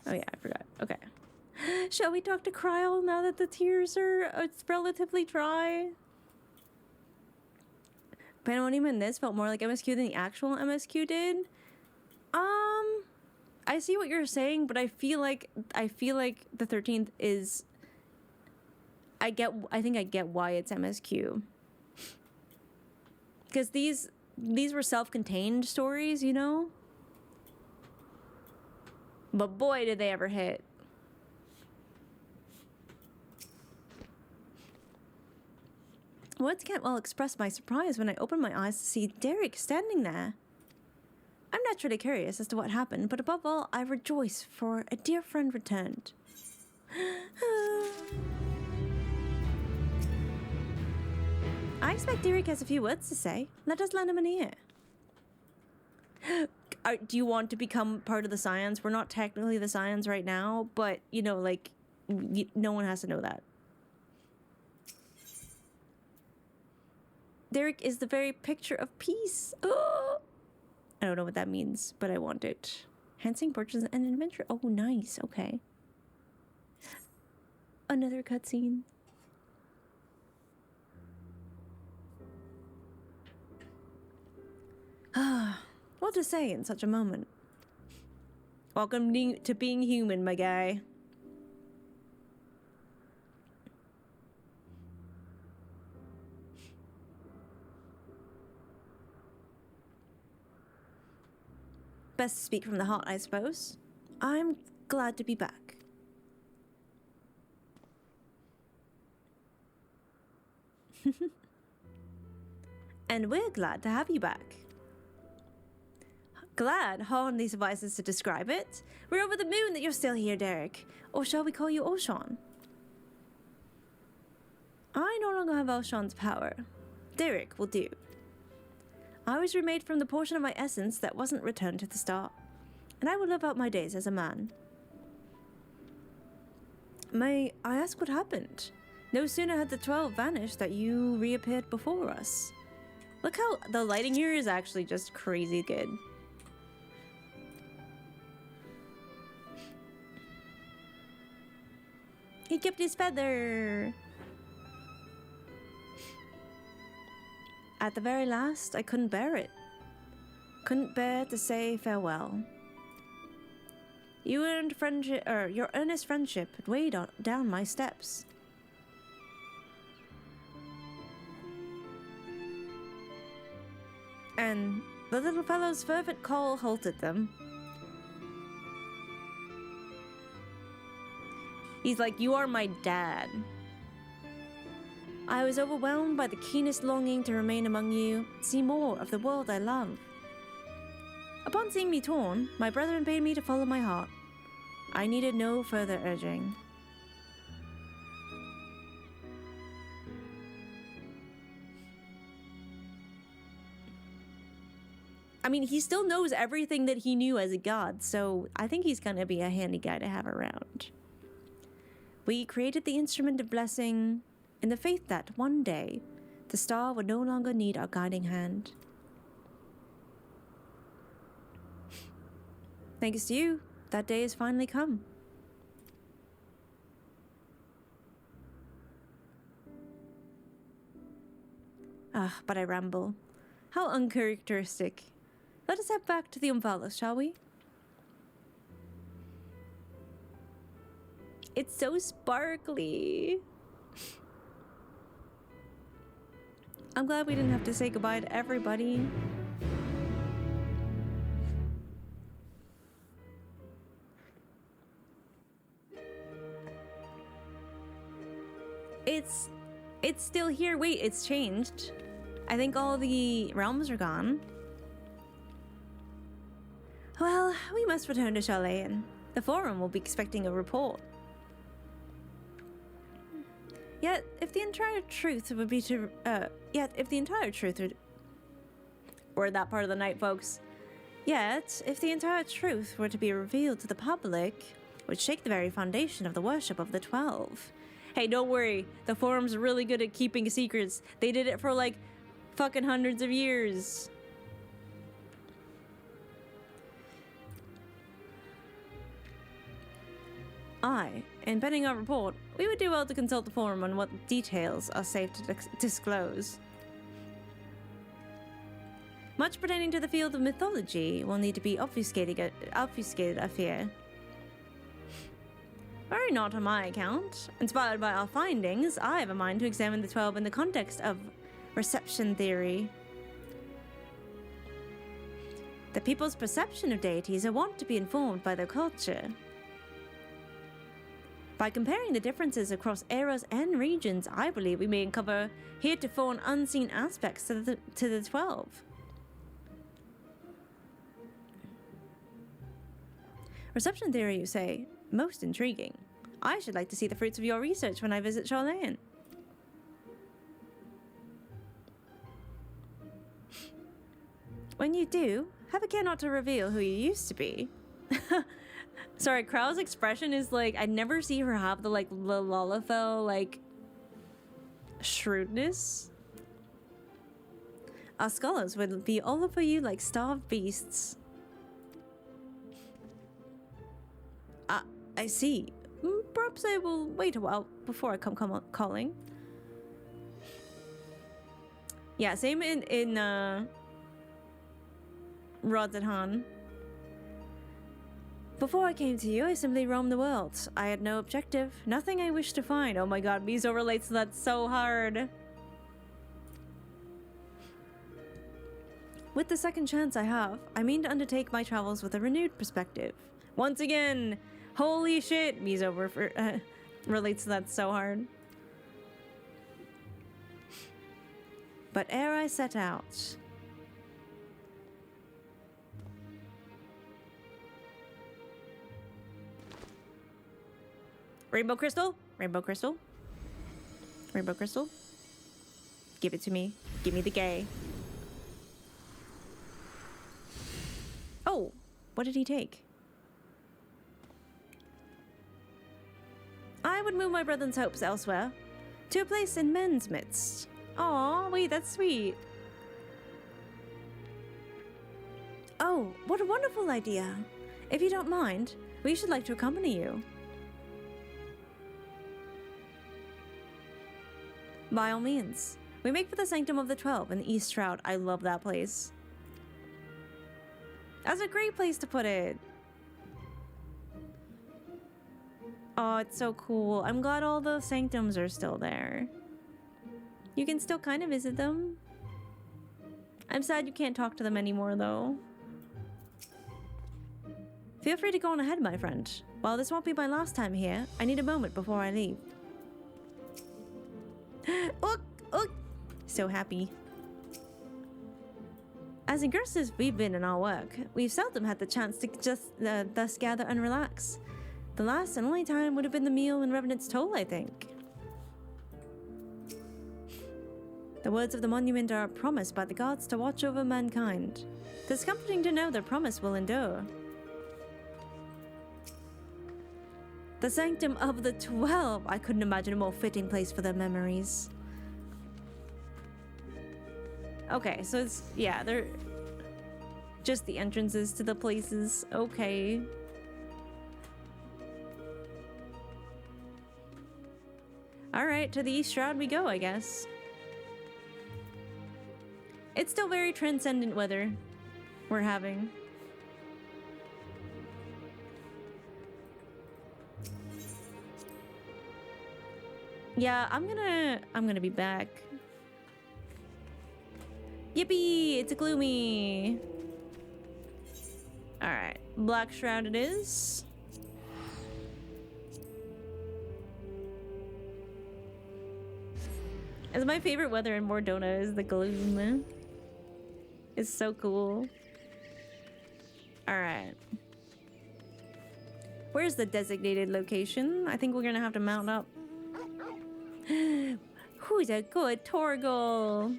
Oh yeah, I forgot. Okay. Shall we talk to Kryl now that the tears are it's relatively dry? Pandemonium in this felt more like MSQ than the actual MSQ did. I see what you're saying, but I feel like the 13th is. I think I get why it's MSQ. Because these were self-contained stories, you know? But boy, did they ever hit. Words can't well express my surprise when I opened my eyes to see Derek standing there. I'm naturally curious as to what happened, but above all, I rejoice for a dear friend returned. I expect Derek has a few words to say. Let us lend him an ear. Do you want to become part of the Scions? We're not technically the Scions right now, but, you know, like, no one has to know that. Derek is the very picture of peace. Oh! I don't know what that means, but I want it. Enhancing purchase and adventure. Oh, nice. Okay. Another cutscene. Ah, what to say in such a moment? Welcome to being human, my guy. Best to speak from the heart, I suppose. I'm glad to be back. And we're glad to have you back. Glad? Hardly suffices to describe it. We're over the moon that you're still here, Derek. Or shall we call you Oshan? I no longer have Oshan's power. Derek will do. I was remade from the portion of my essence that wasn't returned to the star, and I will live out my days as a man. May I ask what happened? No sooner had the 12 vanished that you reappeared before us. Look how the lighting here is actually just crazy good. He kept his feather. At the very last, I couldn't bear it. Couldn't bear to say farewell. You earned friendship, your earnest friendship had weighed down my steps. And the little fellow's fervent call halted them. He's like, you are my dad. I was overwhelmed by the keenest longing to remain among you, see more of the world I love. Upon seeing me torn, my brethren bade me to follow my heart. I needed no further urging. I mean, he still knows everything that he knew as a god, so I think he's gonna be a handy guy to have around. We created the instrument of blessing in the faith that one day the star would no longer need our guiding hand. Thanks to you, that day has finally come. Ah, but I ramble. How uncharacteristic. Let us head back to the Umphalos, shall we? It's so sparkly. I'm glad we didn't have to say goodbye to everybody. It's still here. Wait, it's changed. I think all the realms are gone. Well, we must return to Thaleia. The Forum will be expecting a report. Yet, if the entire truth would be to, or that part of the night, folks. Yet, if the entire truth were to be revealed to the public, it would shake the very foundation of the worship of the 12. Hey, don't worry. The Forum's really good at keeping secrets. They did it for, like, fucking hundreds of years. In pending our report, we would do well to consult the Forum on what details are safe to disclose. Much pertaining to the field of mythology will need to be obfuscated, I fear. Worry not on my account. Inspired by our findings, I have a mind to examine the 12 in the context of reception theory. The people's perception of deities are wont to be informed by their culture. By comparing the differences across eras and regions, I believe we may uncover heretofore and unseen aspects to the 12. Reception theory, you say? Most intriguing. I should like to see the fruits of your research when I visit Charlayan. When you do, have a care not to reveal who you used to be. Sorry, Krau's expression is like, I never see her have the Lalafell, like, shrewdness. Our scholars would be all over you like starved beasts. I see. Perhaps I will wait a while before I come calling. Yeah, same in Rodzenhan. Before I came to you, I simply roamed the world. I had no objective, nothing I wished to find. Oh my god, Mizo relates to that so hard. With the second chance I have, I mean to undertake my travels with a renewed perspective. Once again, holy shit, Mizo relates to that so hard. But ere I set out... Rainbow crystal? Rainbow crystal? Rainbow crystal? Give it to me. Give me the gay. Oh, what did he take? I would move my brethren's hopes elsewhere. To a place in men's midst. Aw, wait, that's sweet. Oh, what a wonderful idea. If you don't mind, we should like to accompany you. By all means. We make for the Sanctum of the 12 in the East Shroud. I love that place. That's a great place to put it. Oh, it's so cool. I'm glad all the sanctums are still there. You can still kind of visit them. I'm sad you can't talk to them anymore, though. Feel free to go on ahead, my friend. While this won't be my last time here, I need a moment before I leave. Look! Look! So happy. As engrossed as we've been in our work, we've seldom had the chance to just thus gather and relax. The last and only time would have been the meal in Revenant's Toll, I think. The words of the monument are a promise by the gods to watch over mankind. It's comforting to know their promise will endure. The Sanctum of the 12! I couldn't imagine a more fitting place for their memories. Okay, so it's... yeah, they're... just the entrances to the places. Okay. Alright, to the East Shroud we go, I guess. It's still very transcendent weather we're having. Yeah, I'm gonna be back. Yippee! It's a gloomy. All right, Black Shroud it is. As my favorite weather in Mordona is the gloom. It's so cool. All right. Where's the designated location? I think we're gonna have to mount up. Who's a good Torgal?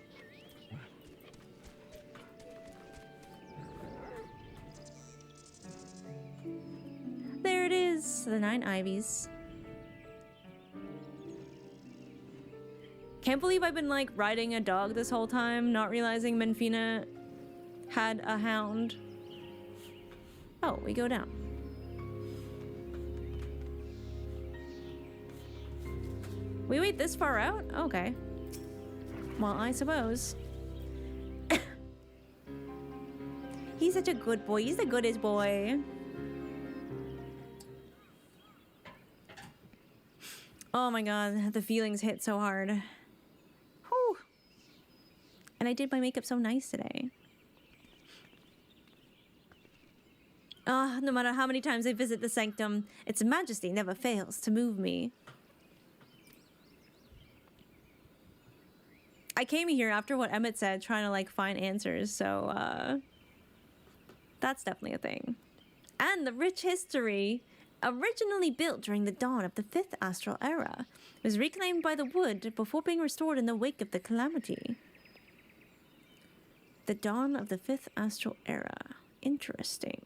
There it is, the 9 Ivies. Can't believe I've been like riding a dog this whole time, not realizing Menfina had a hound. Oh, we go down. We wait this far out? Okay. Well, I suppose. He's such a good boy. He's the goodest boy. Oh my god, the feelings hit so hard. Whew. And I did my makeup so nice today. Ah, no matter how many times I visit the sanctum, its majesty never fails to move me. I came here after what Emmett said, trying to like find answers, so that's definitely a thing. And the rich history, originally built during the dawn of the 5th astral era, was reclaimed by the wood before being restored in the wake of the calamity. The dawn of the 5th astral era. Interesting.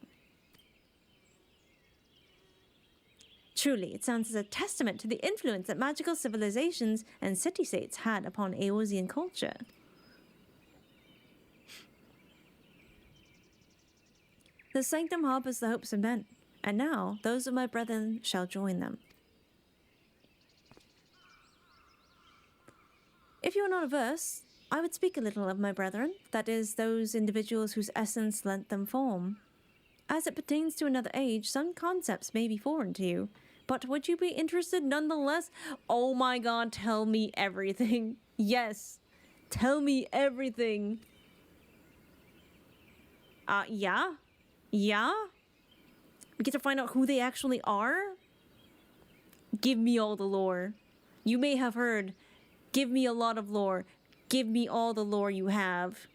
Truly, it sounds as a testament to the influence that magical civilizations and city-states had upon Eosian culture. The sanctum harbors the hopes of men, and now those of my brethren shall join them. If you are not averse, I would speak a little of my brethren, that is, those individuals whose essence lent them form. As it pertains to another age, some concepts may be foreign to you, but would you be interested nonetheless? Oh my god, tell me everything. Yes, tell me everything. Yeah? Yeah? We get to find out who they actually are? Give me all the lore. You may have heard, give me a lot of lore. Give me all the lore you have.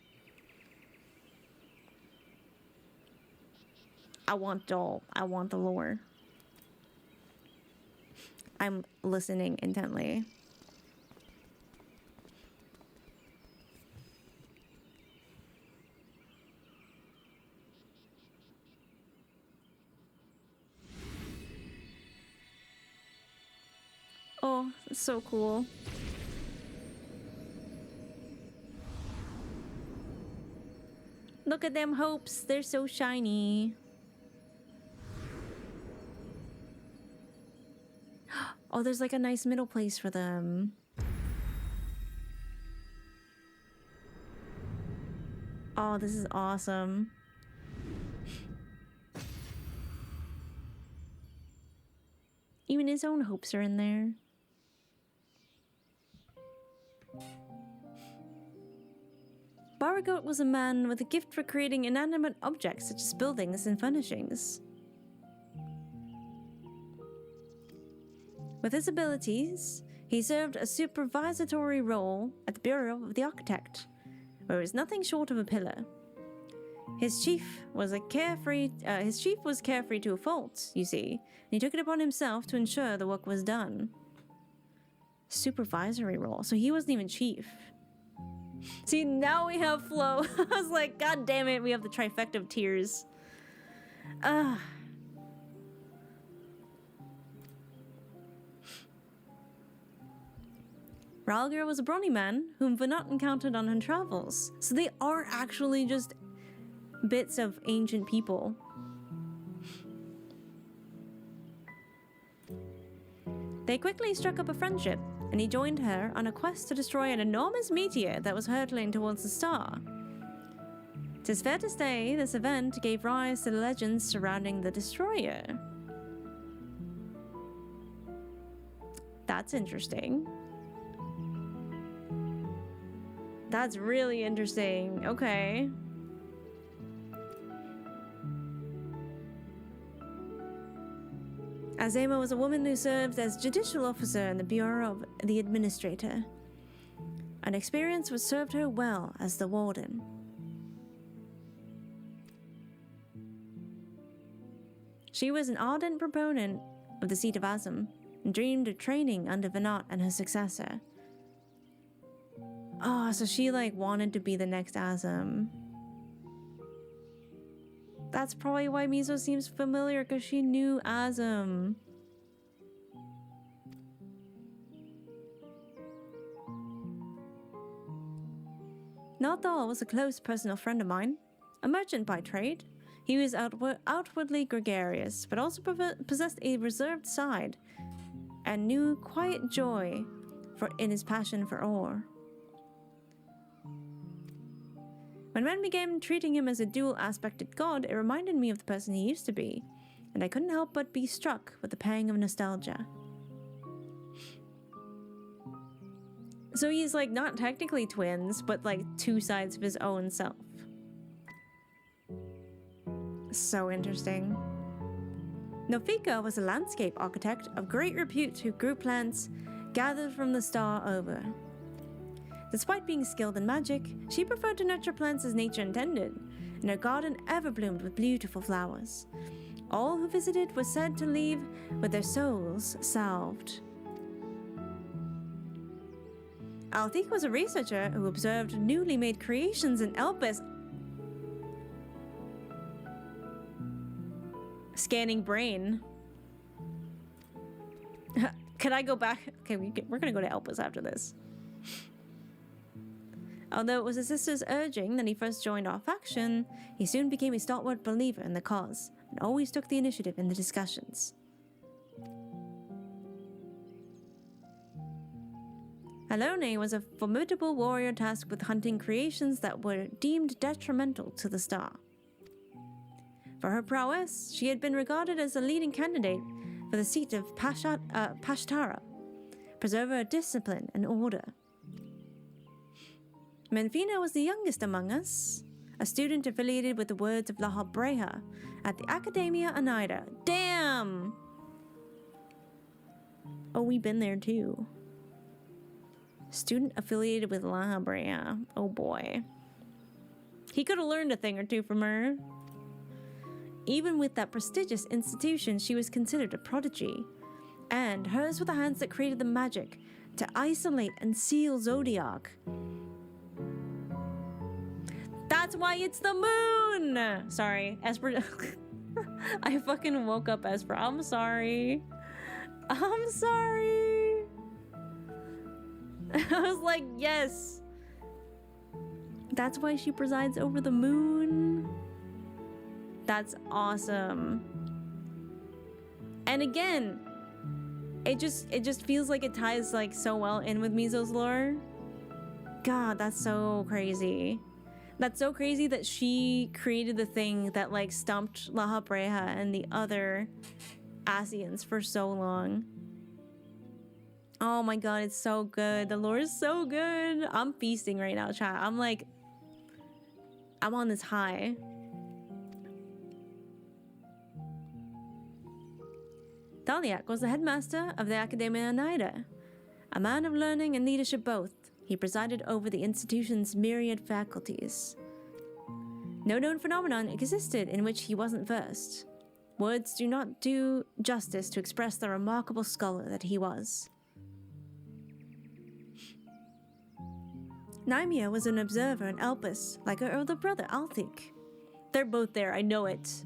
I want it all. I want the lore. I'm listening intently. Oh, so cool. Look at them hopes. They're so shiny. Oh, there's like a nice middle place for them. Oh, this is awesome. Even his own hopes are in there. Baragot was a man with a gift for creating inanimate objects such as buildings and furnishings. With his abilities, he served a supervisory role at the Bureau of the Architect, where he was nothing short of a pillar. His chief was carefree to a fault, you see, and he took it upon himself to ensure the work was done. Supervisory role, so he wasn't even chief. See, now we have Flo. I was like, god damn it, we have the trifecta of tears. Ralgir was a brawny man whom Venat encountered on her travels, so they are actually just bits of ancient people. They quickly struck up a friendship, and he joined her on a quest to destroy an enormous meteor that was hurtling towards the star. 'Tis fair to say this event gave rise to the legends surrounding the destroyer. That's interesting. That's really interesting. Okay. Azema was a woman who served as judicial officer in the Bureau of the Administrator. An experience which served her well as the warden. She was an ardent proponent of the seat of Azem and dreamed of training under Venat and her successor. Oh, so she like wanted to be the next Azem. That's probably why Miso seems familiar, because she knew Azem. Naldal was a close personal friend of mine, a merchant by trade. He was outwardly gregarious, but also possessed a reserved side, and knew quiet joy in his passion for ore. When men began treating him as a dual-aspected god, it reminded me of the person he used to be, and I couldn't help but be struck with a pang of nostalgia. So he's like not technically twins, but like two sides of his own self. So interesting. Nofika was a landscape architect of great repute who grew plants gathered from the star over. Despite being skilled in magic, she preferred to nurture plants as nature intended, and her garden ever bloomed with beautiful flowers. All who visited were said to leave with their souls salved. Althik was a researcher who observed newly made creations in Elpis. Scanning brain. Can I go back? Okay, we're gonna go to Elpis after this. Although it was his sister's urging that he first joined our faction, he soon became a stalwart believer in the cause and always took the initiative in the discussions. Alone was a formidable warrior tasked with hunting creations that were deemed detrimental to the star. For her prowess, she had been regarded as a leading candidate for the seat of Pashtara, preserver of discipline and order. Menfina was the youngest among us, a student affiliated with the Words of Lahabreha at the Academia Oneida. Damn! Oh, we've been there too. Student affiliated with Lahabreha. Oh boy. He could have learned a thing or two from her. Even with that prestigious institution, she was considered a prodigy. And hers were the hands that created the magic to isolate and seal Zodiac. That's why it's the moon! Sorry, Esper. I fucking woke up Esper. I'm sorry. I'm sorry. I was like, yes. That's why she presides over the moon. That's awesome. And again, it just feels like it ties like so well in with Mizo's lore. God, that's so crazy. That's so crazy that she created the thing that like stumped Lahabreha and the other Asians for so long. Oh my god, it's so good. The lore is so good. I'm feasting right now, chat. I'm like, I'm on this high. Thaleia was the headmaster of the Academia Oneida. A man of learning and leadership both, he presided over the institution's myriad faculties. No known phenomenon existed in which he wasn't versed. Words do not do justice to express the remarkable scholar that he was. Naimia was an observer in Elpis, like her older brother Althik. They're both there, I know it.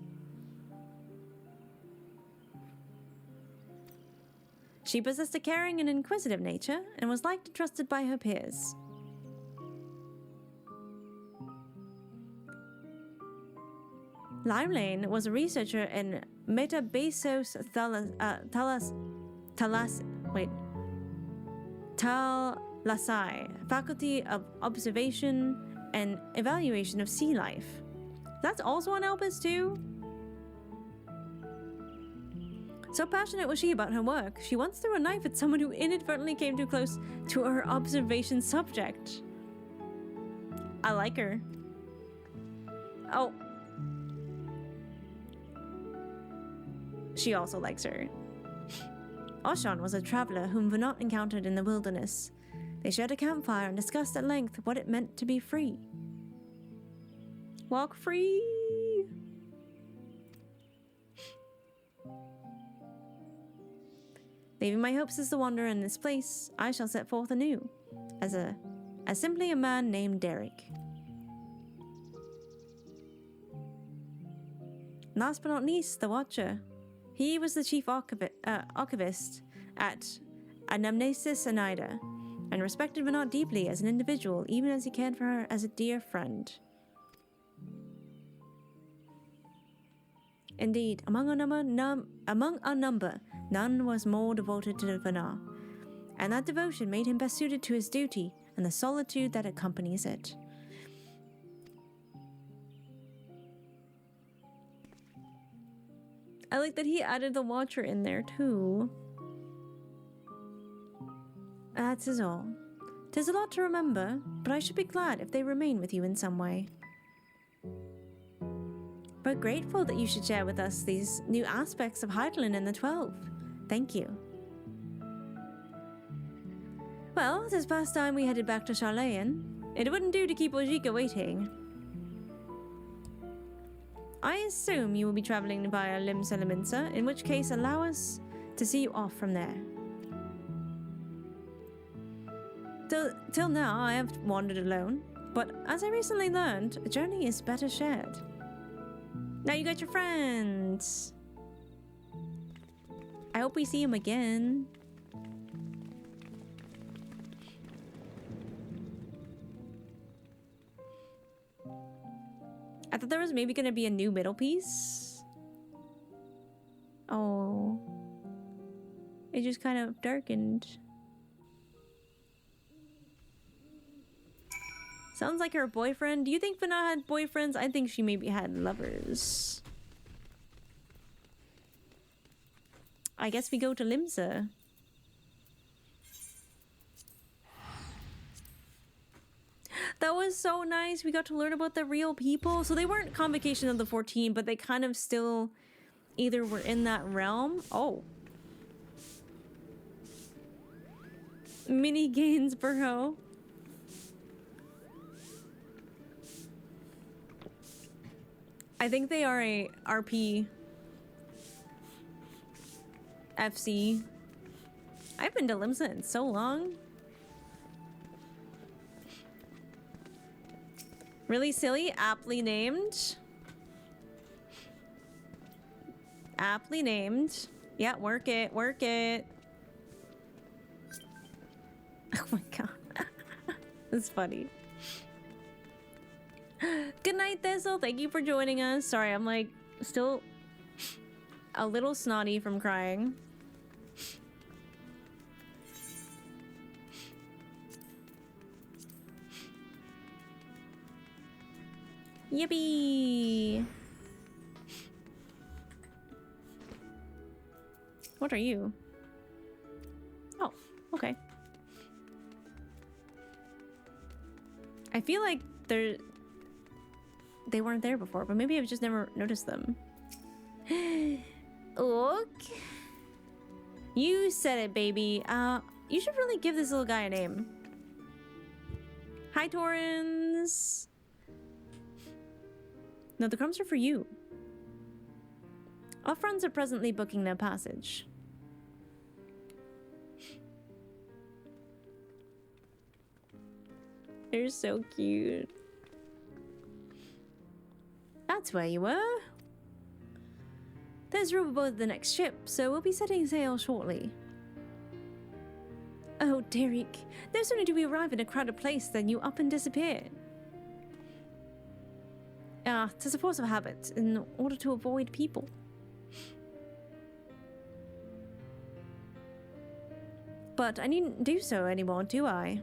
She possessed a caring and inquisitive nature, and was liked and trusted by her peers. Limelane was a researcher in Metabasos Thalasai, Faculty of Observation and Evaluation of Sea Life. That's also on Elpis too? So passionate was she about her work, she once threw a knife at someone who inadvertently came too close to her observation subject. I like her. Oh. She also likes her. Oshan was a traveler whom Venat encountered in the wilderness. They shared a campfire and discussed at length what it meant to be free. Walk free! Leaving my hopes as the wanderer in this place, I shall set forth anew, as simply a man named Derek. Last but not least, the Watcher. He was the chief archivist at Anamnesis Oneida, and respected Venat deeply as an individual, even as he cared for her as a dear friend. Indeed, among our number, none was more devoted to Venat, and that devotion made him best suited to his duty and the solitude that accompanies it. I like that he added the Watcher in there too. That's his all. 'Tis a lot to remember, but I should be glad if they remain with you in some way. We're grateful that you should share with us these new aspects of Hydaelyn and the 12. Thank you. Well, it is past time we headed back to Thaleia. It wouldn't do to keep Ojika waiting. I assume you will be traveling via Limsa Liminsa, in which case allow us to see you off from there. Till now, I have wandered alone, but as I recently learned, a journey is better shared. Now you got your friends. I hope we see him again. I thought there was maybe gonna be a new middle piece. Oh. It just kind of darkened. Sounds like her boyfriend. Do you think Fana had boyfriends? I think she maybe had lovers. I guess we go to Limsa. That was so nice. We got to learn about the real people. So they weren't Convocation of the 14, but they kind of still either were in that realm. Oh. Mini Gainsborough. I think they are a RP FC. I've been to Limsa in so long. Really silly, aptly named. Aptly named. Yeah, work it, work it. Oh my god. That's funny. Good night, Thistle. Thank you for joining us. Sorry, I'm like still a little snotty from crying. Yippee! What are you? Oh, okay. I feel like they weren't there before, but maybe I've just never noticed them. Look. You said it, baby. You should really give this little guy a name. Hi, Torrens. No, the crumbs are for you. Our friends are presently booking their passage. They're so cute. That's where you were. There's room aboard the next ship, so we'll be setting sail shortly. Oh, Derek. No sooner do we arrive in a crowded place than you up and disappear. Tis a force of habit in order to avoid people. But I needn't do so anymore, do I?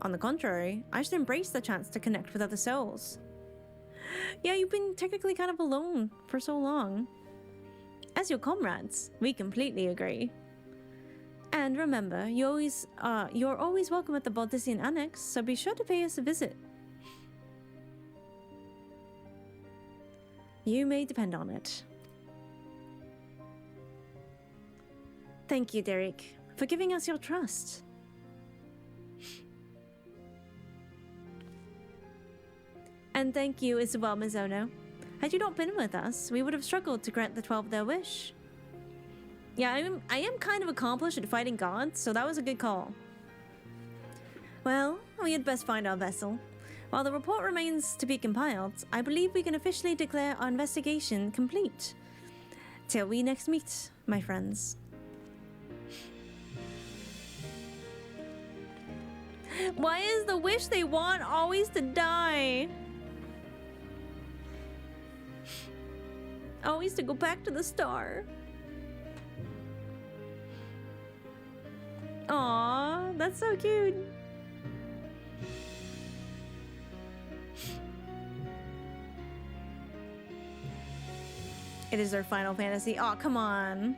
On the contrary, I should embrace the chance to connect with other souls. Yeah, you've been technically kind of alone for so long. As your comrades, we completely agree. And remember, you're always welcome at the Baldician Annex, so be sure to pay us a visit. You may depend on it. Thank you, Derek, for giving us your trust. And thank you as well, Mizono. Had you not been with us, we would have struggled to grant the 12 their wish. Yeah, I am kind of accomplished at fighting gods, so that was a good call. Well, we had best find our vessel. While the report remains to be compiled, I believe we can officially declare our investigation complete. Till we next meet, my friends. Why is the wish they want always to die? Always to go back to the star. Aww, that's so cute. It is their Final Fantasy. Aw, come on.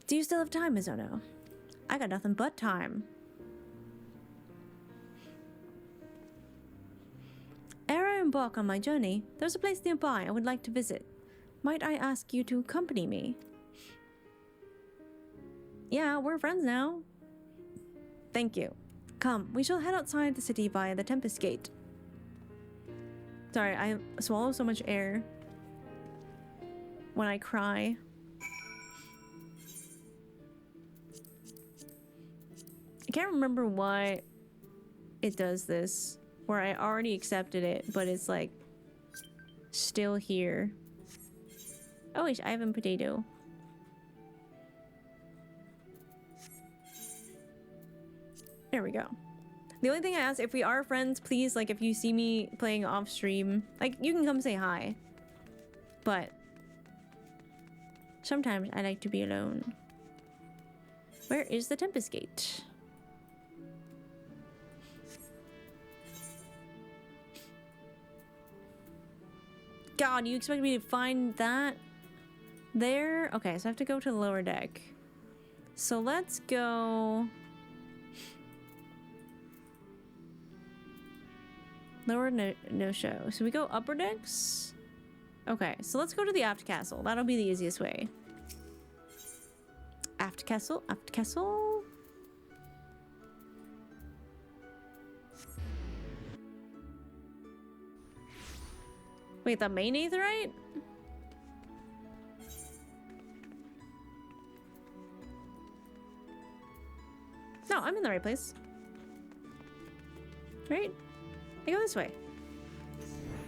Do you still have time, Mizono? I got nothing but time. Era and embark on my journey, there's a place nearby I would like to visit. Might I ask you to accompany me? Yeah, we're friends now. Thank you. Come, we shall head outside the city via the Tempest Gate. Sorry, I swallow so much air when I cry. I can't remember why it does this, where I already accepted it, but it's like still here. Oh wait, I have a potato. There we go. The only thing I ask, if we are friends, please, like, if you see me playing off stream, like, you can come say hi. But sometimes I like to be alone. Where is the Tempest Gate? God, you expect me to find that there? Okay, so I have to go to the lower deck. So let's go... Lower no show. So we go upper decks? Okay, so let's go to the aft castle. That'll be the easiest way. Aft castle, aft castle. Wait, the main aetherite? No, I'm in the right place. Right? I go this way.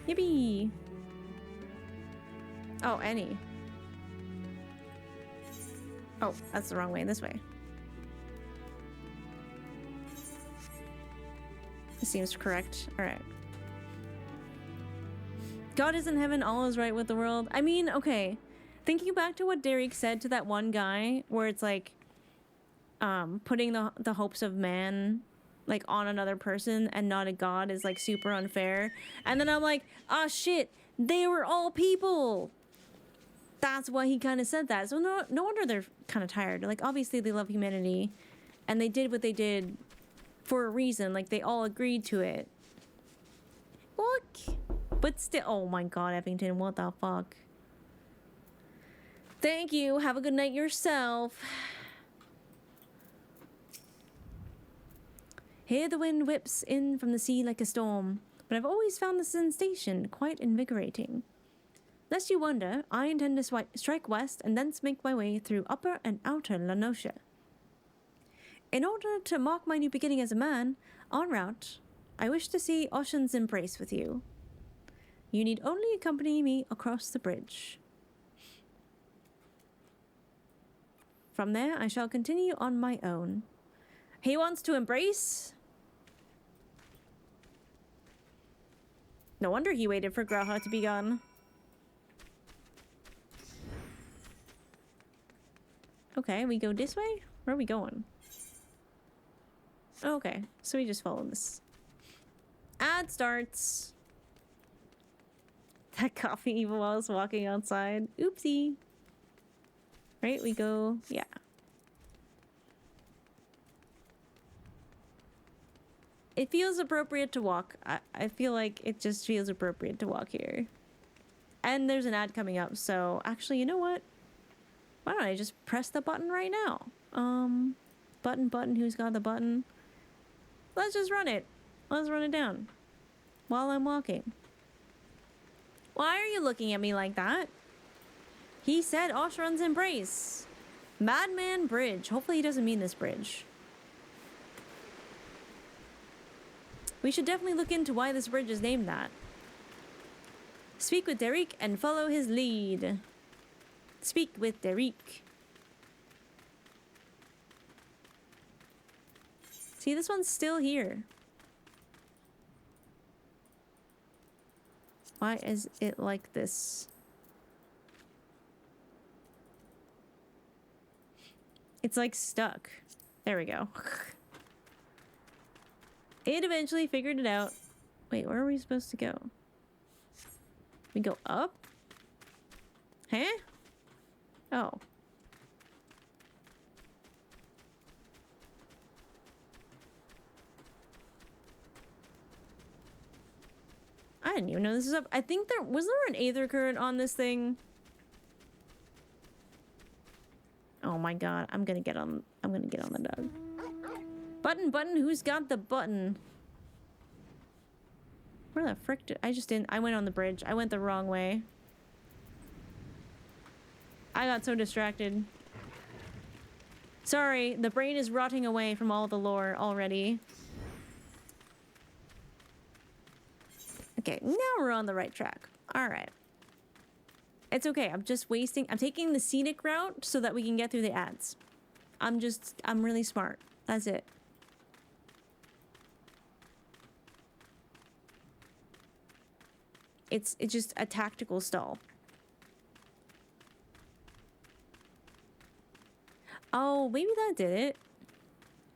Yippee! Oh, any. Oh, that's the wrong way. This way. This seems correct. Alright. God is in heaven, all is right with the world. I mean, okay. Thinking back to what Derek said to that one guy, where it's like, putting the hopes of man, like, on another person and not a god is, like, super unfair. And then I'm like, ah, shit, they were all people. That's why he kind of said that. So no wonder they're kind of tired. Like, obviously they love humanity and they did what they did for a reason. Like, they all agreed to it. Look. But still, oh my god, Effington, what the fuck? Thank you. Have a good night yourself. Here the wind whips in from the sea like a storm, but I've always found the sensation quite invigorating. Lest you wonder, I intend to strike west and thence make my way through upper and outer Lanosha. In order to mark my new beginning as a man, en route, I wish to see Ocean's embrace with you. You need only accompany me across the bridge. From there, I shall continue on my own. He wants to embrace? No wonder he waited for Graha to be gone. Okay, we go this way? Where are we going? Okay, so we just follow this. Ad starts. That coffee even while I was walking outside. Oopsie. Right, we go, yeah. It feels appropriate to walk. I feel like it just feels appropriate to walk here. And there's an ad coming up, so actually, you know what? Why don't I just press the button right now? Button, who's got the button? Let's just run it. Let's run it down. While I'm walking. Why are you looking at me like that? He said Oshran's embrace. Madman Bridge. Hopefully he doesn't mean this bridge. We should definitely look into why this bridge is named that. Speak with Derek and follow his lead. Speak with Derek. See, this one's still here. Why is it like this? It's like stuck. There we go. It eventually figured it out. Wait, where are we supposed to go? We go up? Huh? Oh. I didn't even know this was up. I think there was an aether current on this thing. Oh my god, I'm gonna get on the dog. Button, who's got the button? Where the frick did I just didn't I went on the bridge. I went the wrong way. I got so distracted. Sorry, the brain is rotting away from all the lore already. Okay, now we're on the right track. Alright. It's okay, I'm taking the scenic route so that we can get through the ads. I'm really smart. That's it. It's just a tactical stall. Oh, maybe that did it.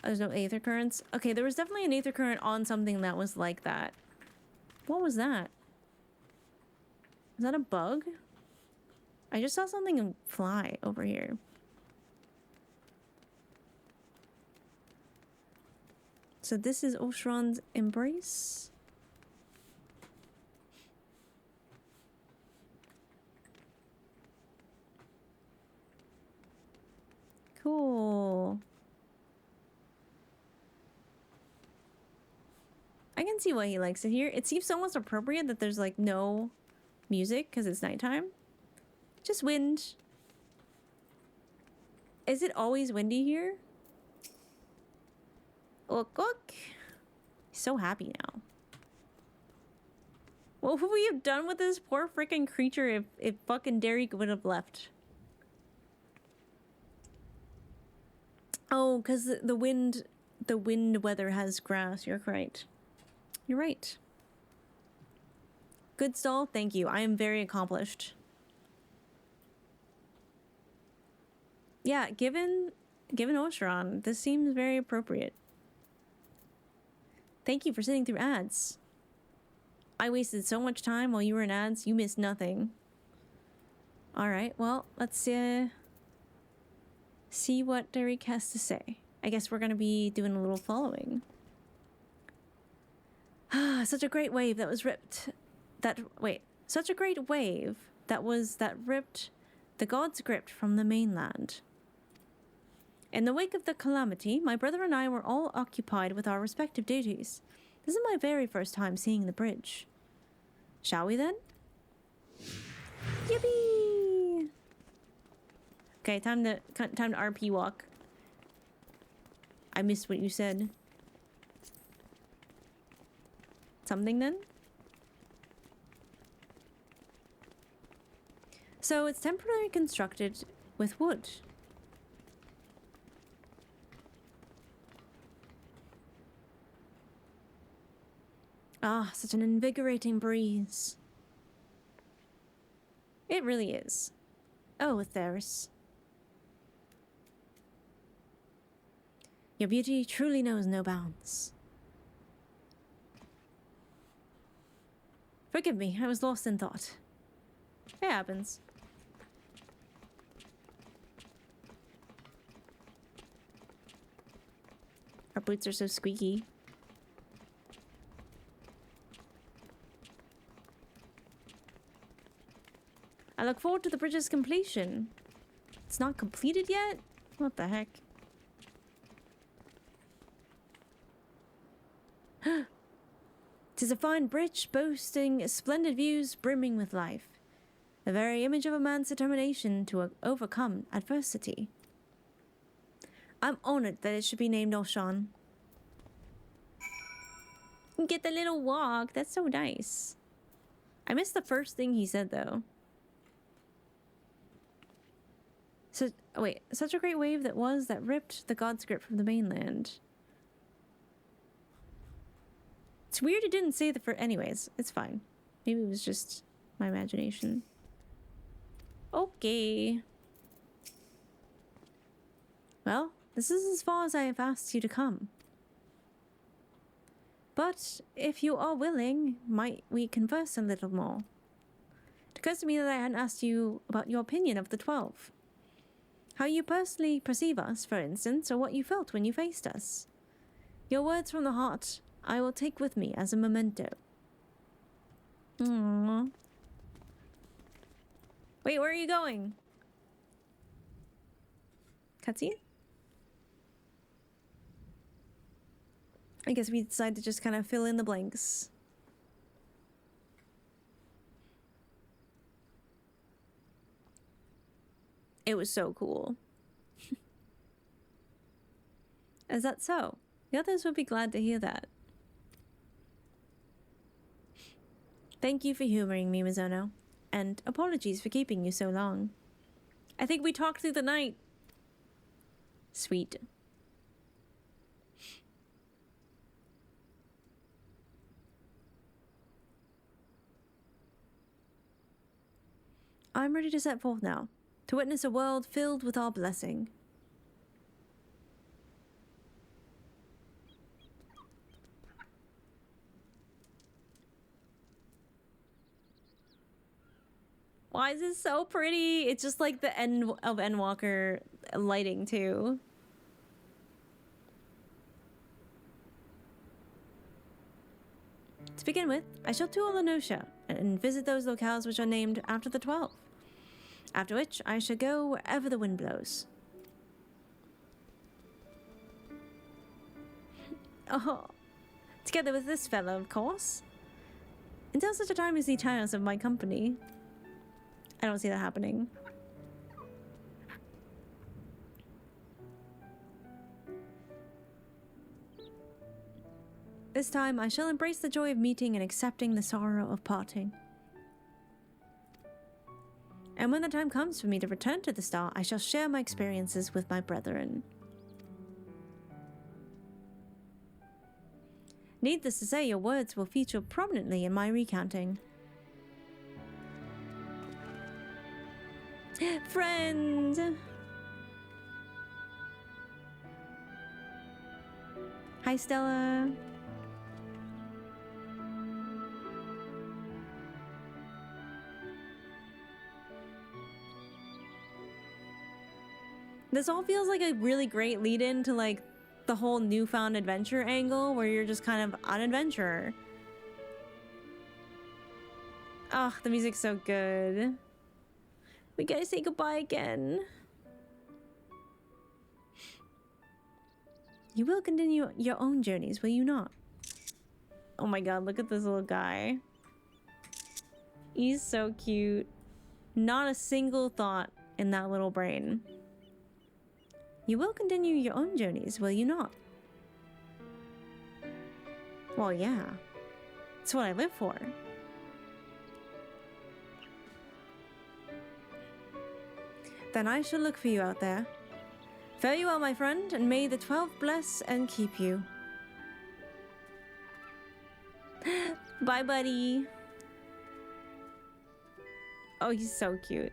There's no aether currents. Okay, there was definitely an aether current on something that was like that. What was that? Is that a bug? I just saw something fly over here. So this is Oshron's embrace. Cool. I can see why he likes it here. It seems almost appropriate that there's like no music because it's nighttime. Just wind. Is it always windy here? Look. He's so happy now. What would we have done with this poor freaking creature if fucking Derek would have left? Oh, because the wind weather has grass. You're right. You're right. Good stall. Thank you. I am very accomplished. Yeah, given Oshron, this seems very appropriate. Thank you for sitting through ads. I wasted so much time while you were in ads. You missed nothing. All right. Well, let's see what Derek has to say. I guess we're gonna be doing a little following. Such a great wave that was ripped. Such a great wave that ripped the god's grip from the mainland. In the wake of the calamity, my brother and I were all occupied with our respective duties. This is my very first time seeing the bridge. Shall we then? Yippee! Okay, time to RP walk. I missed what you said. Something then? So it's temporarily constructed with wood. Ah, such an invigorating breeze. It really is. Oh, Theris. Your beauty truly knows no bounds. Forgive me, I was lost in thought. It happens. Our boots are so squeaky. I look forward to the bridge's completion. It's not completed yet? What the heck? Tis a fine bridge boasting splendid views brimming with life. The very image of a man's determination to overcome adversity. I'm honored that it should be named Oshon. Get the little walk. That's so nice. I missed the first thing he said though. So, wait, such a great wave that ripped the god's grip from the mainland. It's weird it didn't say the first. Anyways, it's fine. Maybe it was just my imagination. Okay. Well, this is as far as I have asked you to come. But if you are willing, might we converse a little more? It occurs to me that I hadn't asked you about your opinion of the 12. How you personally perceive us, for instance, or what you felt when you faced us. Your words from the heart I will take with me as a memento. Aww. Wait, where are you going? Cutscene? I guess we decided to just kind of fill in the blanks. It was so cool. Is that so? The others would be glad to hear that. Thank you for humoring me, Mizono. And apologies for keeping you so long. I think we talked through the night. Sweet. I'm ready to set forth now, to witness a world filled with our blessing. Why is this so pretty? It's just like the end of Endwalker lighting too. To begin with, I shall tour Lenosha and visit those locales which are named after the 12. After which, I shall go wherever the wind blows. Oh, together with this fellow, of course. Until such a time as he tires of my company. I don't see that happening. This time, I shall embrace the joy of meeting and accepting the sorrow of parting. And when the time comes for me to return to the star, I shall share my experiences with my brethren. Needless to say, your words will feature prominently in my recounting. Friend! Hi, Stella. This all feels like a really great lead-in to like the whole newfound adventure angle where you're just kind of an adventurer. Oh, the music's so good. We gotta say goodbye again. You will continue your own journeys, will you not? Oh my god, look at this little guy. He's so cute. Not a single thought in that little brain. You will continue your own journeys, will you not? Well, yeah. It's what I live for. Then I shall look for you out there. Fare you well, my friend, and may the 12 bless and keep you. Bye, buddy. Oh, he's so cute.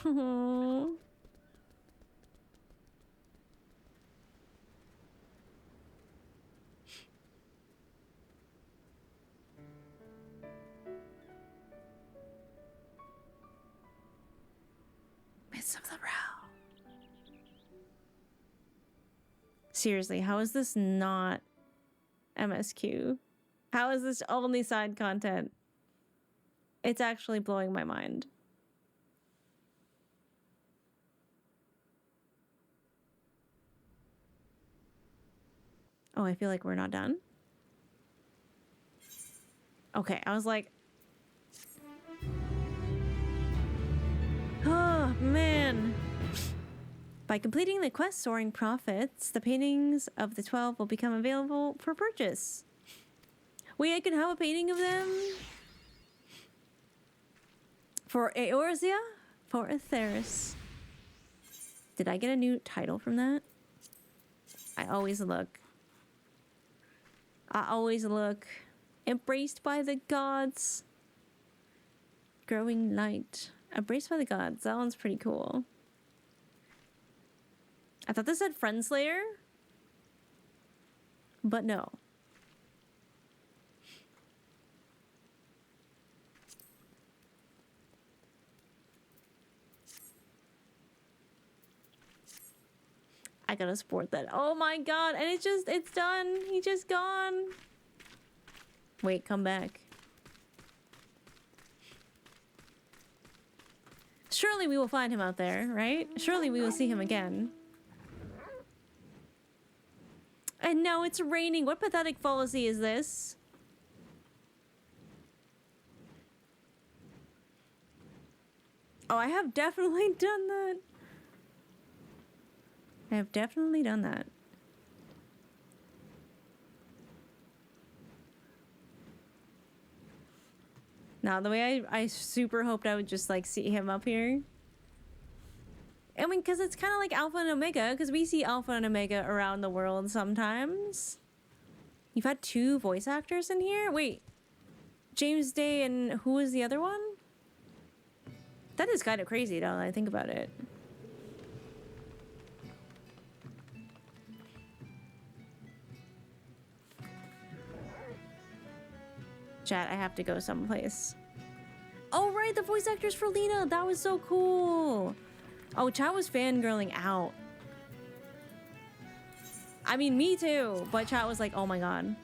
Aww. Midst of the row. Seriously, how is this not MSQ? How is this only side content? It's actually blowing my mind. Oh, I feel like we're not done. Okay, I was like... Oh, man. By completing the quest Soaring Profits, the paintings of the 12 will become available for purchase. Wait, I can have a painting of them? For Eorzea? For Atheris. Did I get a new title from that? I always look. I always look. Embraced by the gods. Growing light. Embraced by the gods. That one's pretty cool. I thought this said Friendslayer. But no. I gotta support that. Oh my god, and it's done. He just gone. Wait, come back. Surely we will find him out there, right? Surely we will see him again. And now it's raining. What pathetic fallacy is this? Oh, I have definitely done that. I have definitely done that. Now, the way I super hoped I would just, like, see him up here. I mean, because it's kind of like Alpha and Omega, because we see Alpha and Omega around the world sometimes. You've had 2 voice actors in here? Wait. James Day and who was the other one? That is kind of crazy, now that I think about it. Chat, I have to go someplace. Oh, right, the voice actors for Lena. That was so cool. Oh, chat was fangirling out. I mean, me too. But chat was like, oh my god.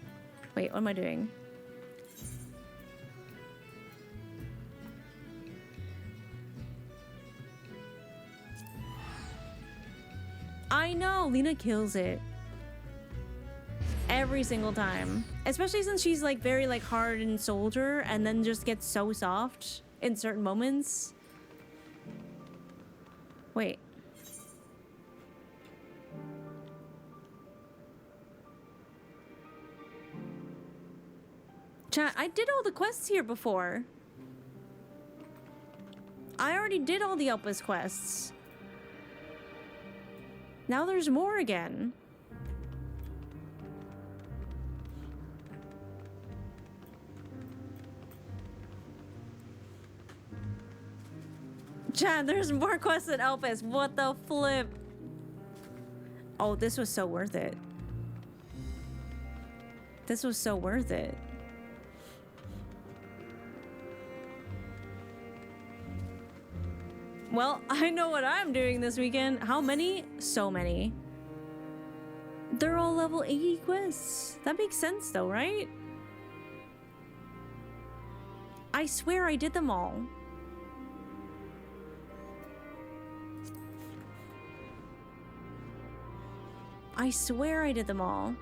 Wait, what am I doing? I know, Lena kills it. Every single time. Especially since she's like very like hard and soldier and then just gets so soft in certain moments. Wait. Chat, I did all the quests here before. I already did all the Elpis quests. Now there's more again. Chat, there's more quests than Elpis. What the flip? Oh, this was so worth it. This was so worth it. Well, I know what I'm doing this weekend. How many? So many. They're all level 80 quests. That makes sense though, right? I swear I did them all. I swear I did them all.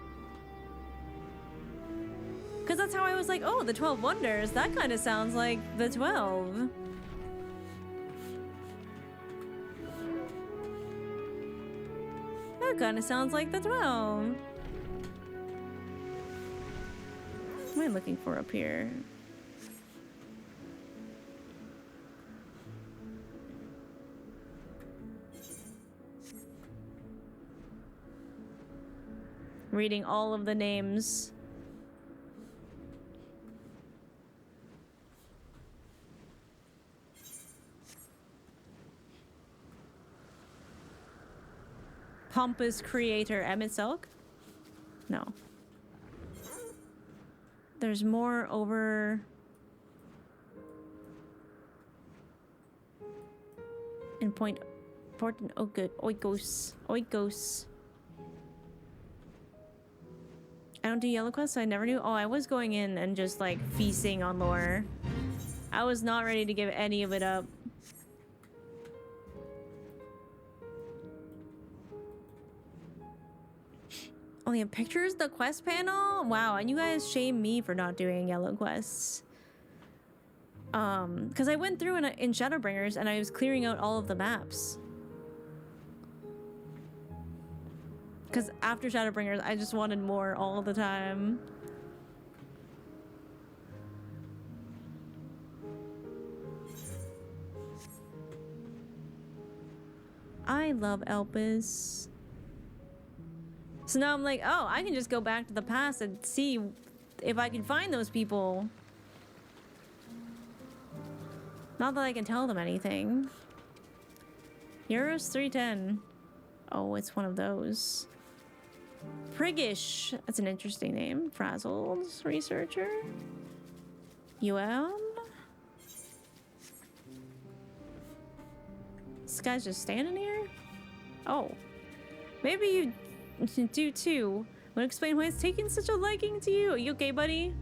Because that's how I was like, oh, the 12 Wonders. That kind of sounds like the 12. That kind of sounds like the 12. What am I looking for up here? Reading all of the names. Pompous creator Emmett Silk? No. There's more over... in point... important... oh good. Oikos. Oikos. I don't do yellow quests, so I never knew. Oh, I was going in and just like feasting on lore. I was not ready to give any of it up. Only in pictures, the quest panel? Wow, and you guys shame me for not doing yellow quests. Because I went through in Shadowbringers and I was clearing out all of the maps. Because after Shadowbringers, I just wanted more all the time. I love Elpis. So now I'm like, oh, I can just go back to the past and see if I can find those people. Not that I can tell them anything. Euros 310. Oh, it's one of those. Priggish. That's an interesting name. Frazzled researcher. UL. This guy's just standing here? Oh. Maybe you do too. Wanna explain why it's taking such a liking to you? Are you okay, buddy?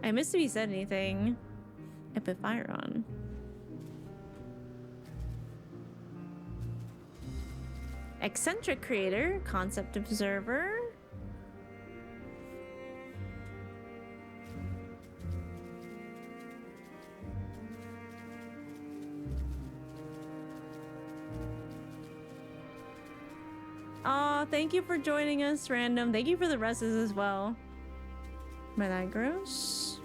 I missed if he said anything. I put fire on. Eccentric creator, concept observer. Aw, thank you for joining us, random. Thank you for the rests as well. Milagros.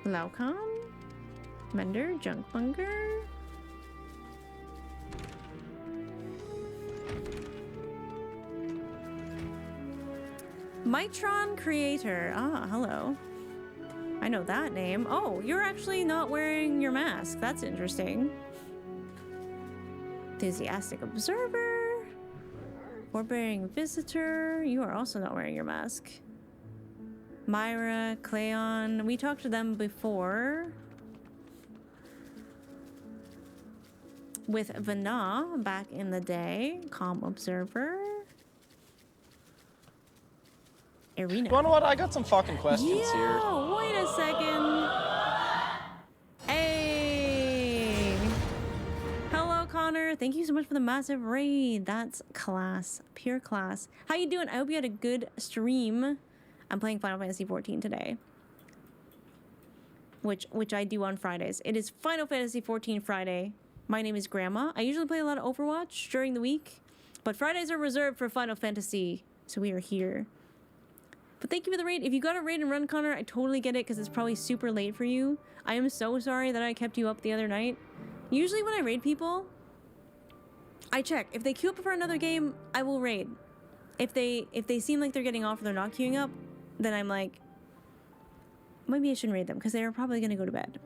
Laucom. Mender, Junkbunger. Mitron Creator. Ah, hello. I know that name. Oh, you're actually not wearing your mask. That's interesting. Enthusiastic Observer. Forbearing Visitor. You are also not wearing your mask. Myra, Cleon. We talked to them before. With Vana back in the day. Calm Observer. Arena. You wanna what? I got some fucking questions here. Yo, wait a second. Hey. Hello, Connor. Thank you so much for the massive raid. That's class. Pure class. How you doing? I hope you had a good stream. I'm playing Final Fantasy XIV today. Which I do on Fridays. It is Final Fantasy XIV Friday. My name is Grandma. I usually play a lot of Overwatch during the week, but Fridays are reserved for Final Fantasy, so we are here. But thank you for the raid. If you got a raid and run, Connor, I totally get it because it's probably super late for you. I am so sorry that I kept you up the other night. Usually when I raid people, I check. If they queue up for another game, I will raid. If they seem like they're getting off or they're not queuing up, then I'm like, maybe I shouldn't raid them because they're probably going to go to bed.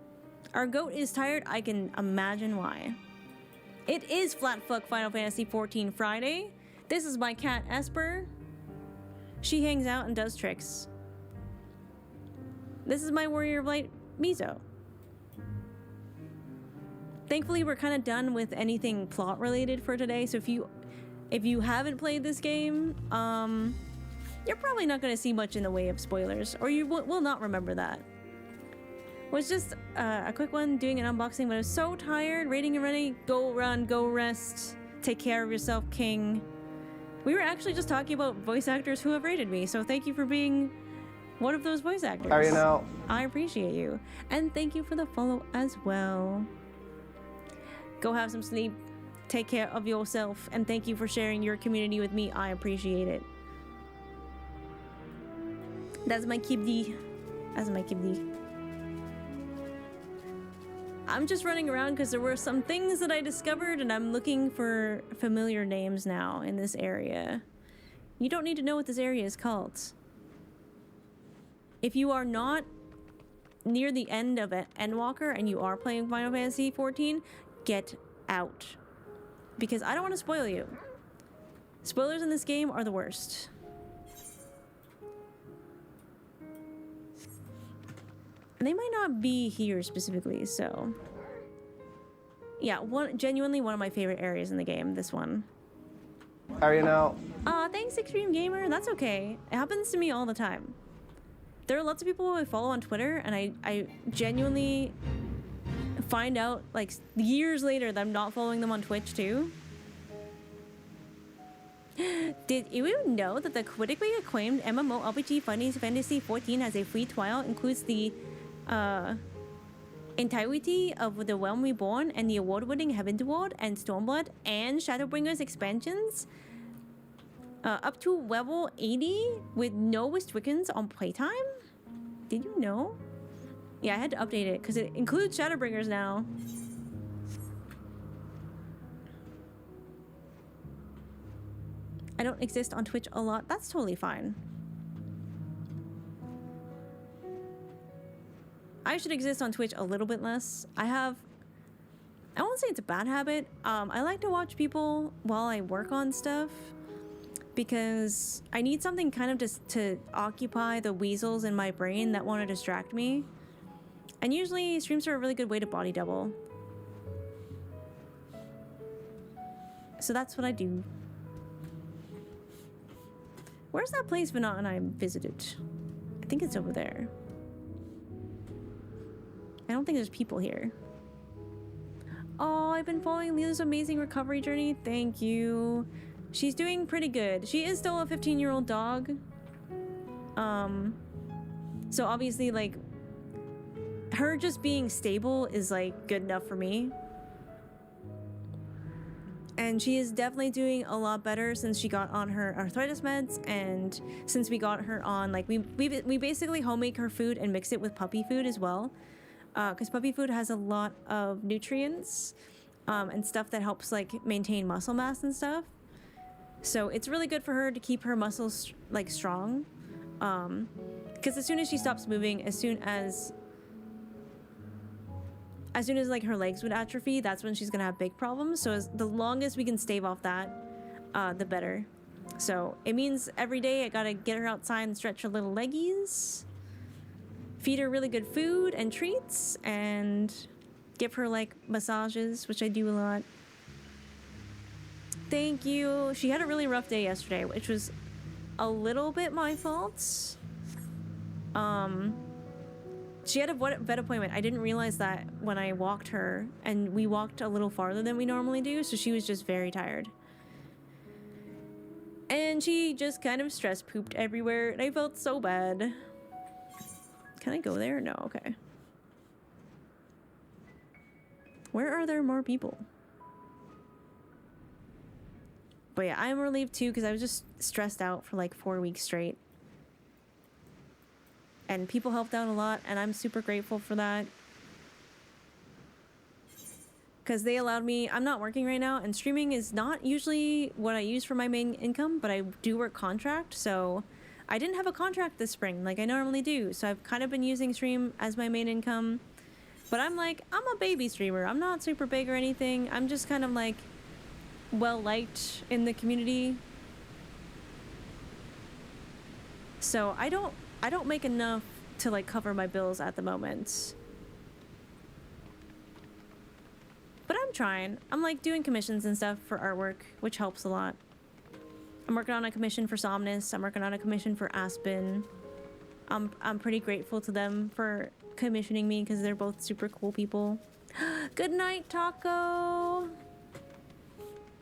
Our goat is tired. I can imagine why. It is Flatfuck Final Fantasy XIV Friday. This is my cat, Esper. She hangs out and does tricks. This is my Warrior of Light, Mizo. Thankfully, we're kind of done with anything plot related for today. So if you haven't played this game, you're probably not going to see much in the way of spoilers, or you will not remember that. Was just a quick one, doing an unboxing, but I was so tired. Raiding and ready. Go run, go rest. Take care of yourself, King. We were actually just talking about voice actors who have rated me, so thank you for being one of those voice actors. How are you now? I appreciate you. And thank you for the follow as well. Go have some sleep. Take care of yourself. And thank you for sharing your community with me. I appreciate it. That's my kibdi. That's my kibdi. I'm just running around because there were some things that I discovered and I'm looking for familiar names now in this area. You don't need to know what this area is called. If you are not near the end of Endwalker and you are playing Final Fantasy XIV, get out. Because I don't want to spoil you. Spoilers in this game are the worst. And they might not be here specifically, so... Yeah, genuinely one of my favorite areas in the game, this one. How are you now? Thanks, Extreme Gamer. That's okay. It happens to me all the time. There are lots of people I follow on Twitter, and I genuinely find out, like, years later that I'm not following them on Twitch, too. Did you know that the critically acclaimed MMORPG Final Fantasy XIV has a free trial, includes the entirety of The Realm Reborn and the award-winning Heaven's Ward and Stormblood and Shadowbringers expansions up to level 80 with no restrictions on playtime? Did you know? Yeah, I had to update it because it includes Shadowbringers now. I don't exist on Twitch a lot. That's totally fine. I should exist on Twitch a little bit less. I won't say it's a bad habit. I like to watch people while I work on stuff because I need something kind of just to occupy the weasels in my brain that want to distract me. And usually streams are a really good way to body double. So that's what I do. Where's that place Vinod and I visited? I think it's over there. I don't think there's people here. Oh, I've been following Leela's amazing recovery journey. Thank you. She's doing pretty good. She is still a 15-year-old dog. So obviously, like, her just being stable is, like, good enough for me. And she is definitely doing a lot better since she got on her arthritis meds, and since we got her on, like, we basically homemade her food and mix it with puppy food as well. Because puppy food has a lot of nutrients and stuff that helps, like, maintain muscle mass and stuff. So it's really good for her to keep her muscles, like, strong. Because as soon as she stops moving, as soon as like her legs would atrophy, that's when she's gonna have big problems. So the longest we can stave off that, the better. So it means every day I gotta get her outside and stretch her little leggies, feed her really good food and treats, and give her like massages, which I do a lot. Thank you. She had a really rough day yesterday, which was a little bit my fault. She had a vet appointment. I didn't realize that when I walked her, and we walked a little farther than we normally do, so she was just very tired. And she just kind of stress pooped everywhere, and I felt so bad. Can I go there? No, okay. Where are there more people? But yeah, I'm relieved too, because I was just stressed out for like 4 weeks straight. And people helped out a lot, and I'm super grateful for that. Because they allowed me, I'm not working right now, and streaming is not usually what I use for my main income, but I do work contract, so I didn't have a contract this spring like I normally do. So I've kind of been using stream as my main income. But I'm like, I'm a baby streamer. I'm not super big or anything. I'm just kind of like well-liked in the community. So I don't make enough to like cover my bills at the moment. But I'm trying. I'm like doing commissions and stuff for artwork, which helps a lot. I'm working on a commission for Somnus. I'm working on a commission for Aspen. I'm pretty grateful to them for commissioning me because they're both super cool people. Good night, Taco.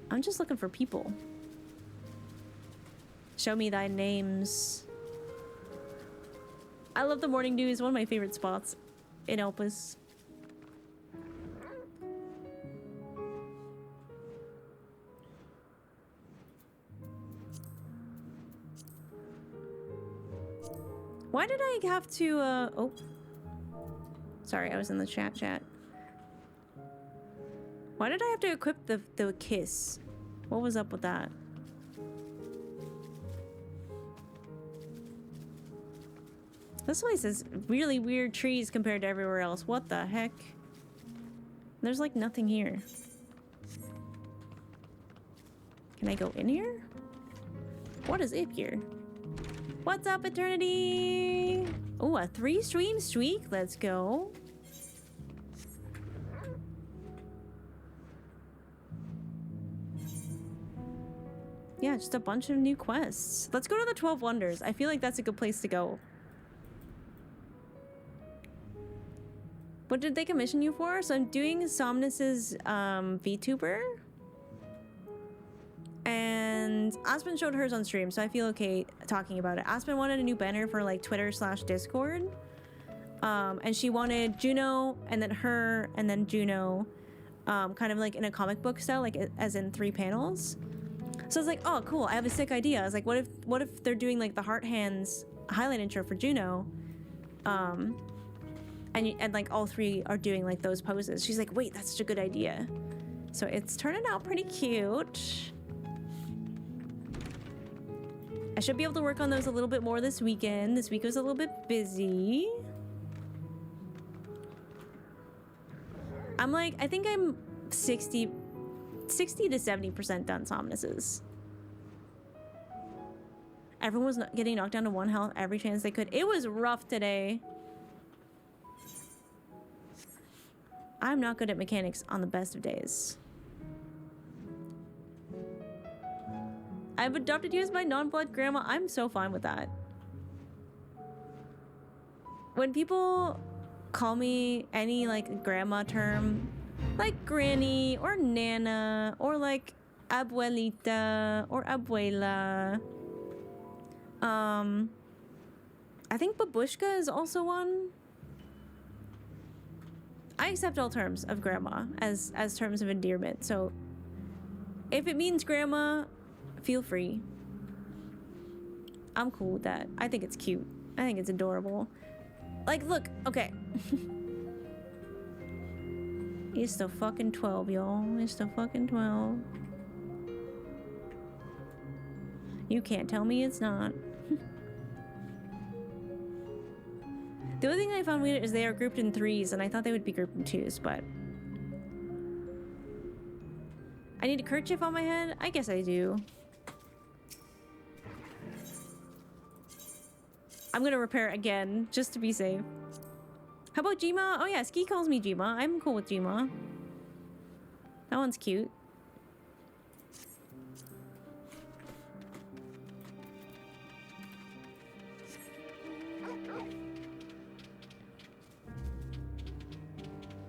I'm just looking for people. Show me thy names. I love the Morning Dew. Is one of my favorite spots in Elpis. Why did I have to, oh. Sorry, I was in the chat. Why did I have to equip the kiss? What was up with that? This place is really weird trees compared to everywhere else. What the heck? There's like nothing here. Can I go in here? What is it here? What's up, Eternity? Oh, a 3-stream streak. Let's go. Yeah, just a bunch of new quests. Let's go to the 12 Wonders. I feel like that's a good place to go. What did they commission you for? So I'm doing Somnus's VTuber. And Aspen showed hers on stream, so I feel okay talking about it. Aspen wanted a new banner for like Twitter/Discord. And she wanted Juno, and then her, and then Juno, kind of like in a comic book style, like as in 3 panels. So I was like, oh cool, I have a sick idea. I was like, what if they're doing like the heart hands highlight intro for Juno? And like all 3 are doing like those poses. She's like, wait, that's such a good idea. So it's turning out pretty cute. I should be able to work on those a little bit more this weekend. This week was a little bit busy. I'm like, I think I'm 60 to 70% done Somnuses. Everyone was getting knocked down to 1 health every chance they could. It was rough today. I'm not good at mechanics on the best of days. I've adopted you as my non-blood grandma. I'm so fine with that. When people call me any like grandma term, like granny or nana or like abuelita or abuela, I think babushka is also one. I accept all terms of grandma as terms of endearment. So if it means grandma, feel free. I'm cool with that. I think it's cute. I think it's adorable. Like, look, okay. It's the fucking 12, y'all. It's the fucking 12. You can't tell me it's not. The only thing I found weird is they are grouped in 3s, and I thought they would be grouped in 2s, but... I need a kerchief on my head? I guess I do. I'm gonna repair it again, just to be safe. How about Jima? Oh yeah, Ski calls me Jima. I'm cool with Jima. That one's cute.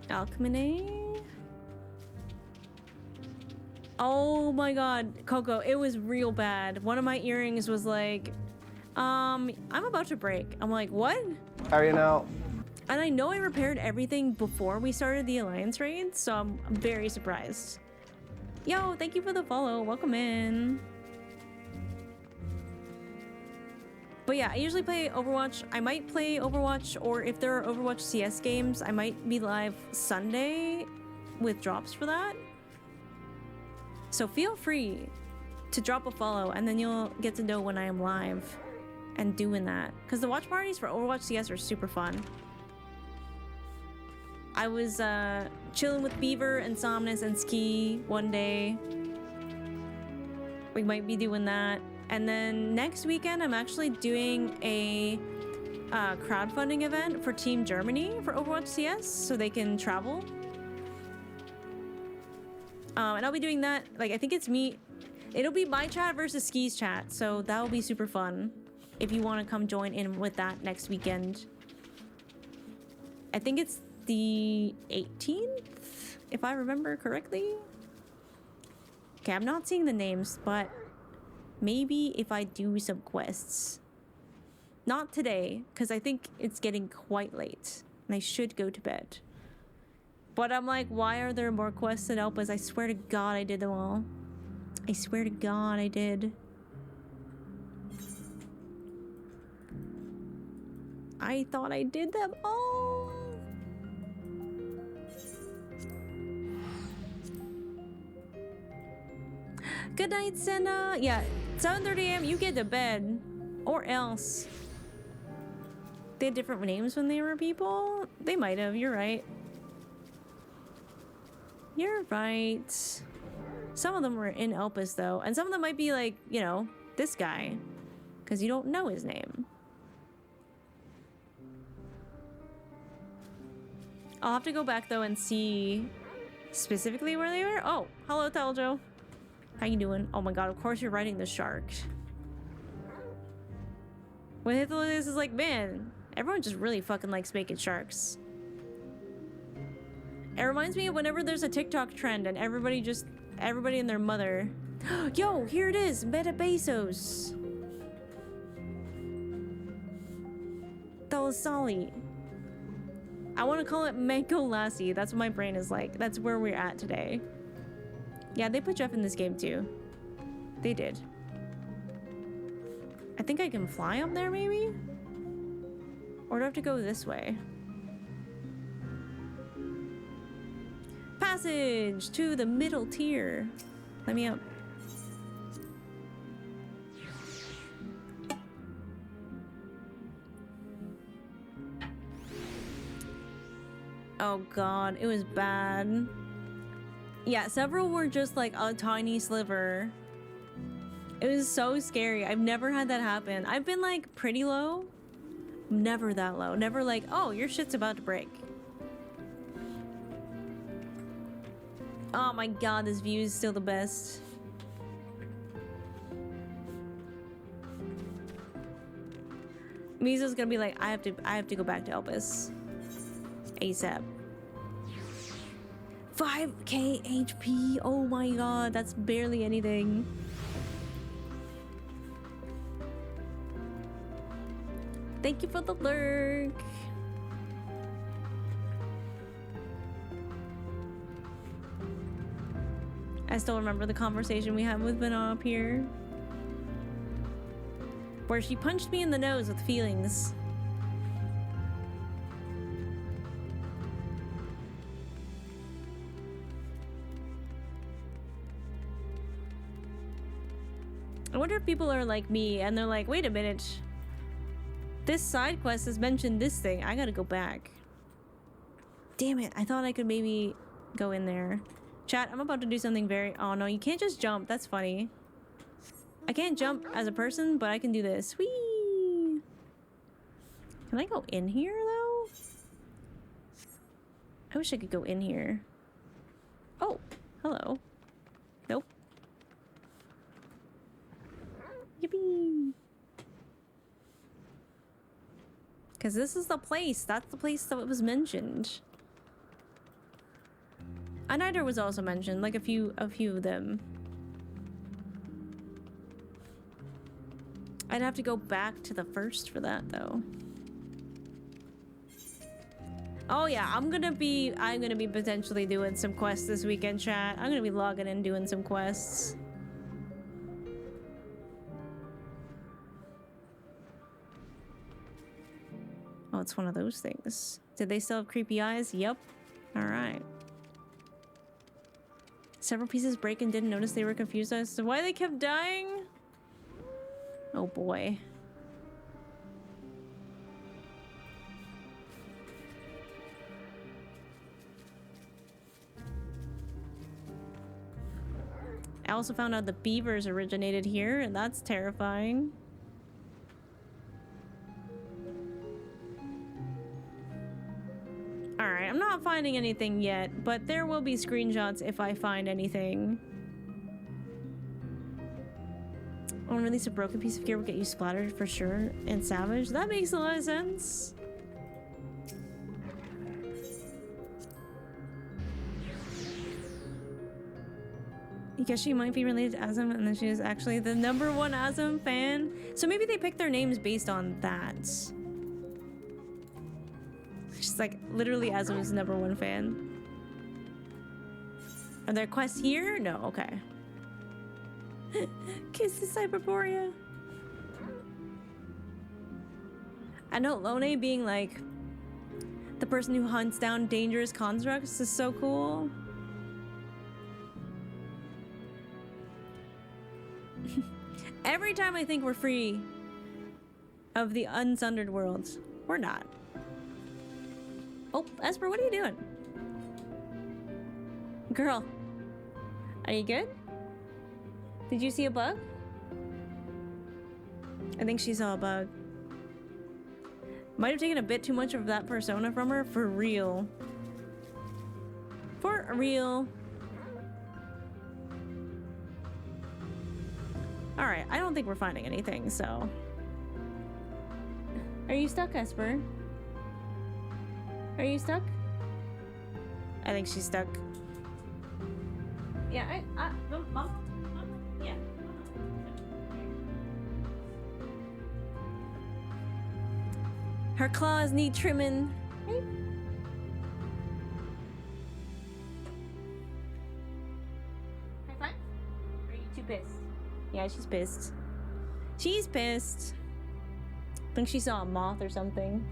Alchemy. Oh my god, Coco, it was real bad. One of my earrings was like, I'm about to break. I'm like, what? How are you now? And I know I repaired everything before we started the Alliance raid, so I'm very surprised. Yo, thank you for the follow. Welcome in. But yeah, I usually play Overwatch. I might play Overwatch, or if there are Overwatch CS games, I might be live Sunday with drops for that. So feel free to drop a follow, and then you'll get to know when I am live and doing that. Because the watch parties for Overwatch CS are super fun. I was chilling with Beaver and Somnus and Ski one day. We might be doing that. And then next weekend, I'm actually doing a crowdfunding event for Team Germany for Overwatch CS, so they can travel. And I'll be doing that, like, I think it's me. It'll be my chat versus Ski's chat, so that'll be super fun if you want to come join in with that next weekend. I think it's the 18th, if I remember correctly. Okay, I'm not seeing the names, but maybe if I do some quests. Not today, because I think it's getting quite late, and I should go to bed. But I'm like, why are there more quests than Elpas? I swear to God I did them all. I swear to God I did. I thought I did them all. Good night, Senna. Yeah, 7:30 a.m. you get to bed. Or else. They had different names when they were people? They might have, you're right. You're right. Some of them were in Elpis though, and some of them might be like, you know, this guy, because you don't know his name. I'll have to go back though and see specifically where they were. Oh, hello Teljo. How you doing? Oh my god, of course you're riding the shark. When Hitler is like, man, everyone just really fucking likes making sharks. It reminds me of whenever there's a TikTok trend and everybody and their mother. Yo, here it is, Meta Bezos. Thalasali. I want to call it Mango Lassie. That's what my brain is like. That's where we're at today. Yeah, they put Jeff in this game too. They did. I think I can fly up there maybe? Or do I have to go this way? Passage to the middle tier. Let me up. Oh god, it was bad. Yeah, several were just like a tiny sliver. It was so scary. I've never had that happen. I've been like pretty low. Never that low. Never like, oh, your shit's about to break. Oh my god, this view is still the best. Mizo's gonna be like, I have to go back to Elpis. ASAP. 5k HP. Oh my god, that's barely anything. Thank you for the lurk. I still remember the conversation we had with Vana up here, where she punched me in the nose with feelings. I wonder if people are like me and they're like, wait a minute, this side quest has mentioned this thing, I gotta go back. Damn it, I thought I could maybe go in there. Chat, I'm about to do something very... Oh no, you can't just jump. That's funny. I can't jump as a person, but I can do this. Whee! Can I go in here, though? I wish I could go in here. Oh, hello. Nope. Yippee! Because this is the place. That's the place that was mentioned. A Niter was also mentioned, like a few of them. I'd have to go back to the first for that, though. Oh yeah, I'm gonna be potentially doing some quests this weekend, chat. I'm gonna be logging in doing some quests. Oh, it's one of those things. Did they still have creepy eyes? Yep. All right. Several pieces break and didn't notice they were confused as to why they kept dying. Oh boy. I also found out the beavers originated here, and that's terrifying. Alright, I'm not finding anything yet, but there will be screenshots if I find anything. Oh, release a broken piece of gear will get you splattered for sure and savage. That makes a lot of sense. Because she might be related to Azum, and then she is actually the #1 Azum fan. So maybe they picked their names based on that. She's like literally Azum's #1 fan. Are there quests here? No, okay. Kiss the Cyberborea. I know Lone being like the person who hunts down dangerous constructs is so cool. Every time I think we're free of the unsundered worlds, we're not. Oh, Esper, what are you doing? Girl, are you good? Did you see a bug? I think she saw a bug. Might have taken a bit too much of that persona from her, for real. For real. Alright, I don't think we're finding anything, so... Are you stuck, Esper? Are you stuck? I think she's stuck. Yeah, yeah. Her claws need trimming. Right? High five? Or are you too pissed? Yeah, she's pissed. She's pissed. I think she saw a moth or something.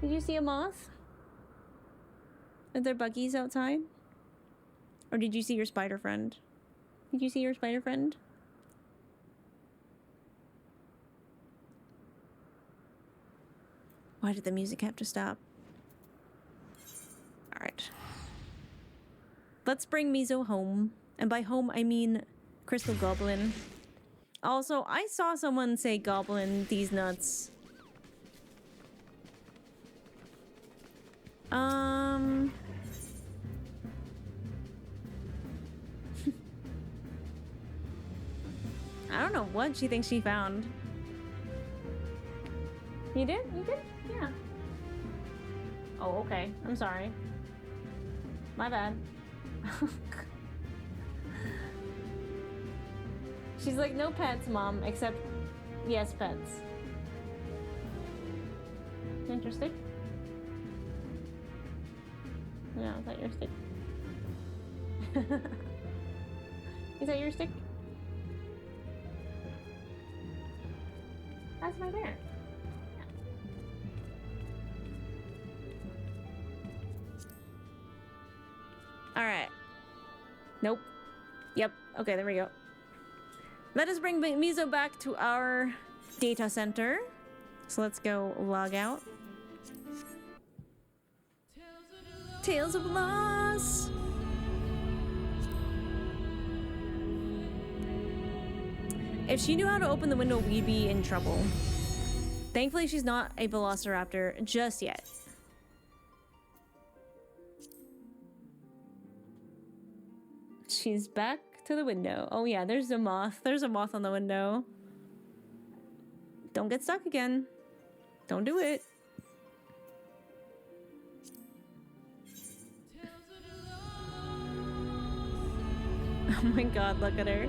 Did you see a moth? Are there buggies outside? Or did you see your spider friend? Did you see your spider friend? Why did the music have to stop? Alright. Let's bring Mizo home. And by home, I mean Crystal Goblin. Also, I saw someone say goblin these nuts. what she thinks she found. You did? You did? Yeah. Oh, okay. I'm sorry. My bad. She's like, no pets, Mom, except yes, pets. Interesting. No, is that your stick? Is that your stick? That's my bear. All right. Nope. Yep. Okay, there we go. Let us bring Mizo back to our data center. So let's go log out. Tales of Loss. If she knew how to open the window, we'd be in trouble. Thankfully, she's not a velociraptor just yet. She's back to the window. Oh yeah, there's a moth. There's a moth on the window. Don't get stuck again. Don't do it. Oh my god, look at her.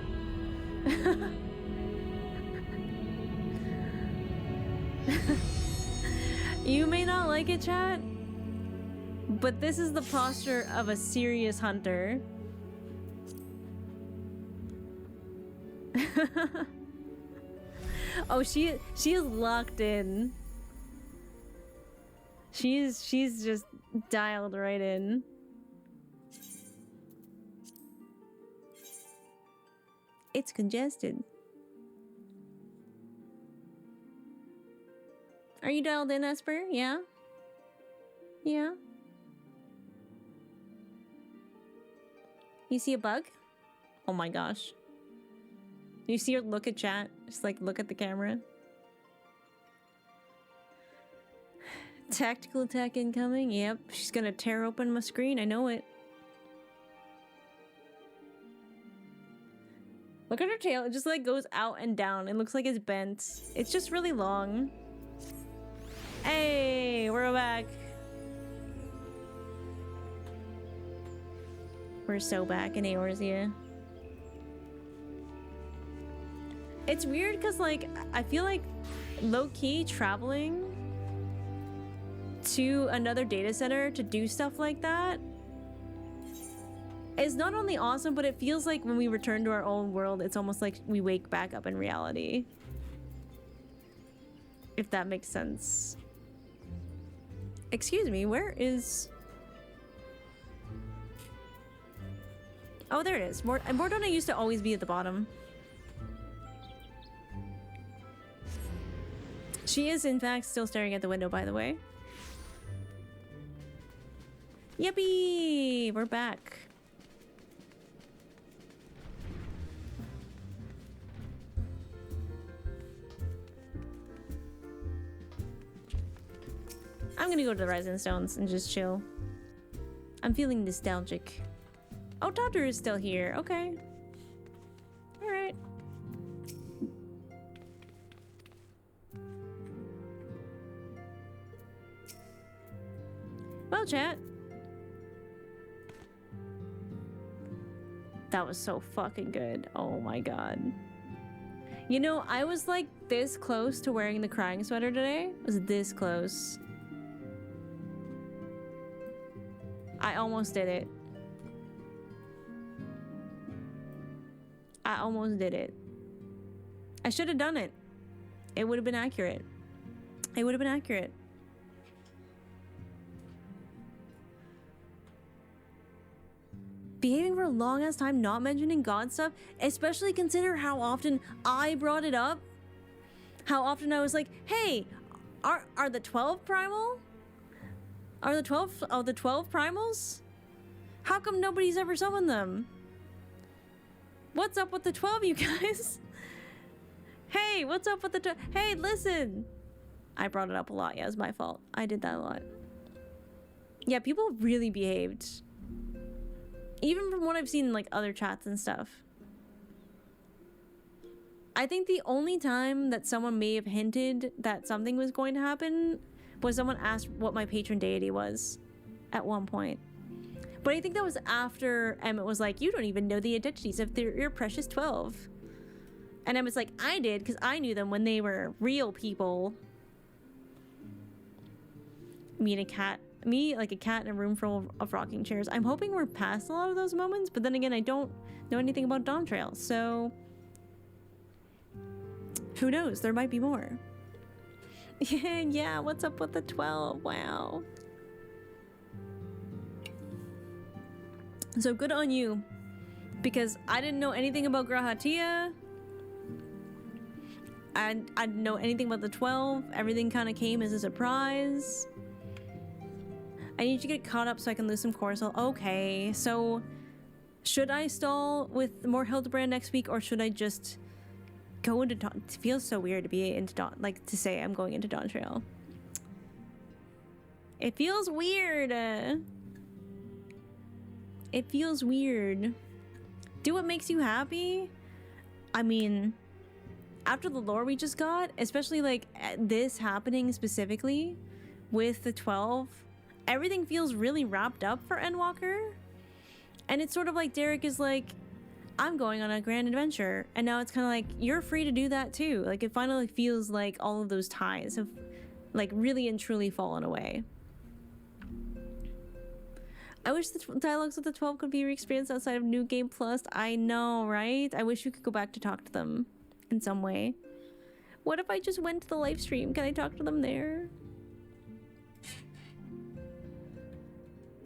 You may not like it, chat, but this is the posture of a serious hunter. Oh, she is locked in. She's just dialed right in. It's congested. Are you dialed in, Esper? Yeah? Yeah? You see a bug? Oh my gosh. You see her look at chat? Just like look at the camera. Tactical attack incoming. Yep, she's gonna tear open my screen. I know it. Look at her tail. It just like goes out and down. It looks like it's bent. It's just really long. Hey, we're back. We're so back in Eorzea. It's weird because like I feel like low-key traveling to another data center to do stuff like that is not only awesome, but it feels like when we return to our own world, it's almost like we wake back up in reality. If that makes sense. Excuse me, where is... Oh, there it is. Mordona used to always be at the bottom. She is, in fact, still staring at the window, by the way. Yippee! We're back. I'm gonna go to the Rising Stones and just chill. I'm feeling nostalgic. Oh, Dodger is still here. Okay. Alright. Well, chat. That was so fucking good. Oh my god. You know, I was like this close to wearing the crying sweater today. I was this close. I almost did it. I almost did it. I should have done it. It would have been accurate. It would have been accurate. Behaving for a long ass time, not mentioning God stuff, especially consider how often I brought it up. How often I was like, hey, are the 12 primal? Are the 12 of the 12 primals? How come nobody's ever summoned them? What's up with the 12, you guys? Hey, what's up with the 12? Hey, listen. I brought it up a lot. Yeah, it's my fault. I did that a lot. Yeah, people really behaved. Even from what I've seen in like other chats and stuff. I think the only time that someone may have hinted that something was going to happen was someone asked what my patron deity was at one point. But I think that was after Emmett was like, you don't even know the identities of your precious 12. And Emmett's like, I did, because I knew them when they were real people. Me, like a cat in a room full of rocking chairs. I'm hoping we're past a lot of those moments, but then again, I don't know anything about Dawn Trail, so who knows? There might be more. Yeah, what's up with the 12? Wow. So good on you, because I didn't know anything about Grahatia. I didn't know anything about the 12. Everything kind of came as a surprise. I need to get caught up so I can lose some Coruscant. Okay, so should I stall with more Hildebrand next week, or should I just go into Dawn? It feels so weird to be into Dawn, like to say I'm going into Dawn Trail. It feels weird. It feels weird. Do what makes you happy. I mean, after the lore we just got, especially like this happening specifically with the 12, everything feels really wrapped up for Endwalker. And it's sort of like Derek is like, I'm going on a grand adventure. And now it's kind of like, you're free to do that too. Like it finally feels like all of those ties have like really and truly fallen away. I wish the dialogues with the 12 could be re-experienced outside of New Game Plus. I know, right? I wish you could go back to talk to them in some way. What if I just went to the live stream? Can I talk to them there?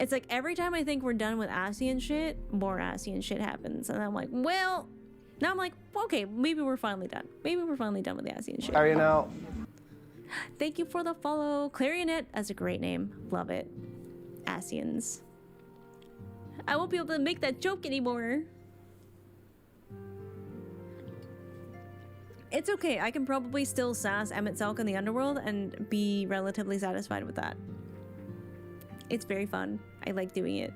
It's like every time I think we're done with Ascian shit, more Ascian shit happens. And I'm like, well, now I'm like, okay, maybe we're finally done. Maybe we're finally done with the Ascian shit. Are you now? Thank you for the follow. Clarionet, that's a great name. Love it. Ascians. I won't be able to make that joke anymore. It's okay. I can probably still sass Emmett Selk in the underworld and be relatively satisfied with that. It's very fun. I like doing it.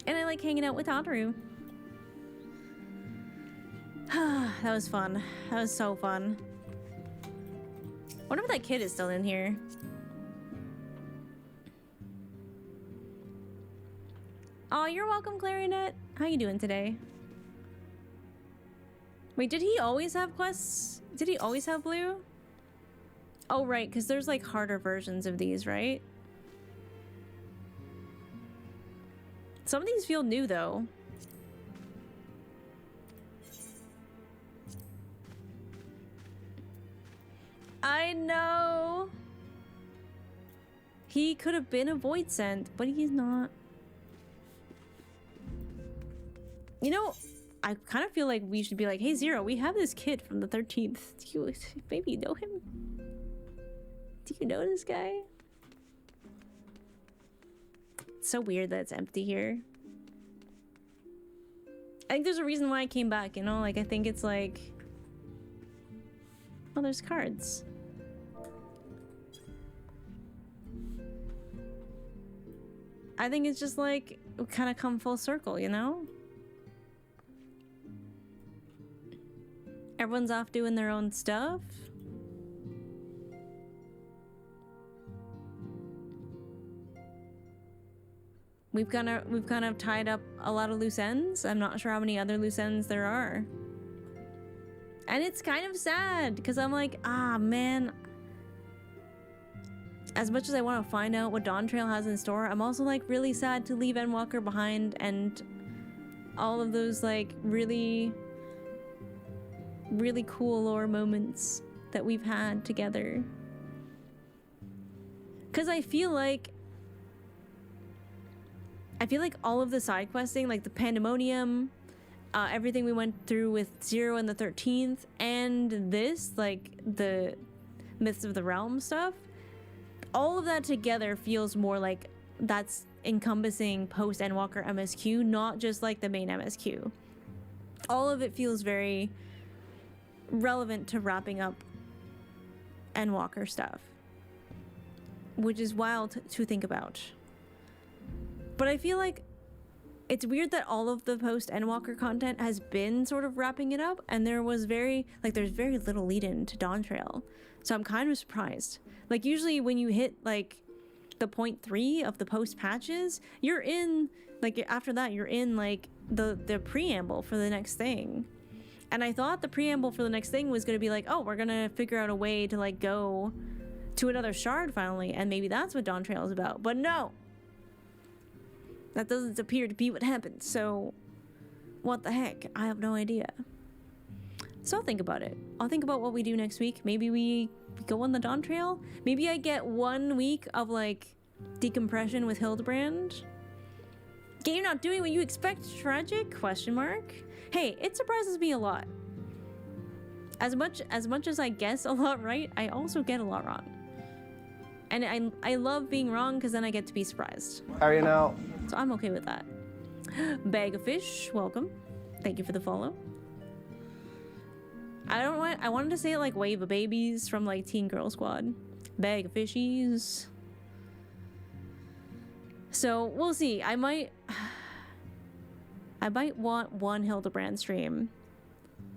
And I like hanging out with Tataru. That was fun. That was so fun. Wonder if that kid is still in here. Oh, you're welcome, Clarionet. How you doing today? Wait, did he always have quests? Did he always have blue? Oh, right, because there's like harder versions of these, right? Some of these feel new, though. I know. He could have been a Void Scent, but he's not. You know, I kind of feel like we should be like, hey, Zero, we have this kid from the 13th. Do you maybe know him? Do you know this guy? It's so weird that it's empty here. I think there's a reason why I came back, you know? Like, I think it's like... Oh, there's cards. I think it's just like, we kind of come full circle, you know? Everyone's off doing their own stuff. We've kind of tied up a lot of loose ends. I'm not sure how many other loose ends there are. And it's kind of sad because I'm like, ah, man. As much as I want to find out what Dawn Trail has in store, I'm also like really sad to leave Endwalker behind and all of those like really cool lore moments that we've had together. Because I feel like all of the side questing, like the Pandemonium, everything we went through with Zero and the 13th, and this, like the Myths of the Realm stuff, all of that together feels more like that's encompassing post Endwalker MSQ, not just like the main MSQ. All of it feels very relevant to wrapping up Endwalker stuff, which is wild to think about. But I feel like It's weird that all of the post Endwalker content has been sort of wrapping it up, and there's very little lead in to Dawn Trail. So I'm kind of surprised. Like, usually when you hit like the point 3 of the post patches, you're in, like, after that you're in like the preamble for the next thing. And I thought the preamble for the next thing was going to be like, oh, we're going to figure out a way to like go to another shard finally, and maybe that's what Dawn Trail is about. But no, that doesn't appear to be what happened. So what the heck? I have no idea. So I'll think about it. I'll think about what we do next week. Maybe we go on the Dawn Trail. Maybe I get 1 week of like decompression with Hildebrand. Game not doing what you expect, tragic? Question mark. Hey, it surprises me a lot. As much as I guess a lot right, I also get a lot wrong. And I love being wrong because then I get to be surprised. How are you now? So I'm okay with that. Bag of fish, welcome. Thank you for the follow. I wanted to say it like Wave of Babies from like Teen Girl Squad. Bag of fishies. So we'll see. I might want one Hildebrand stream.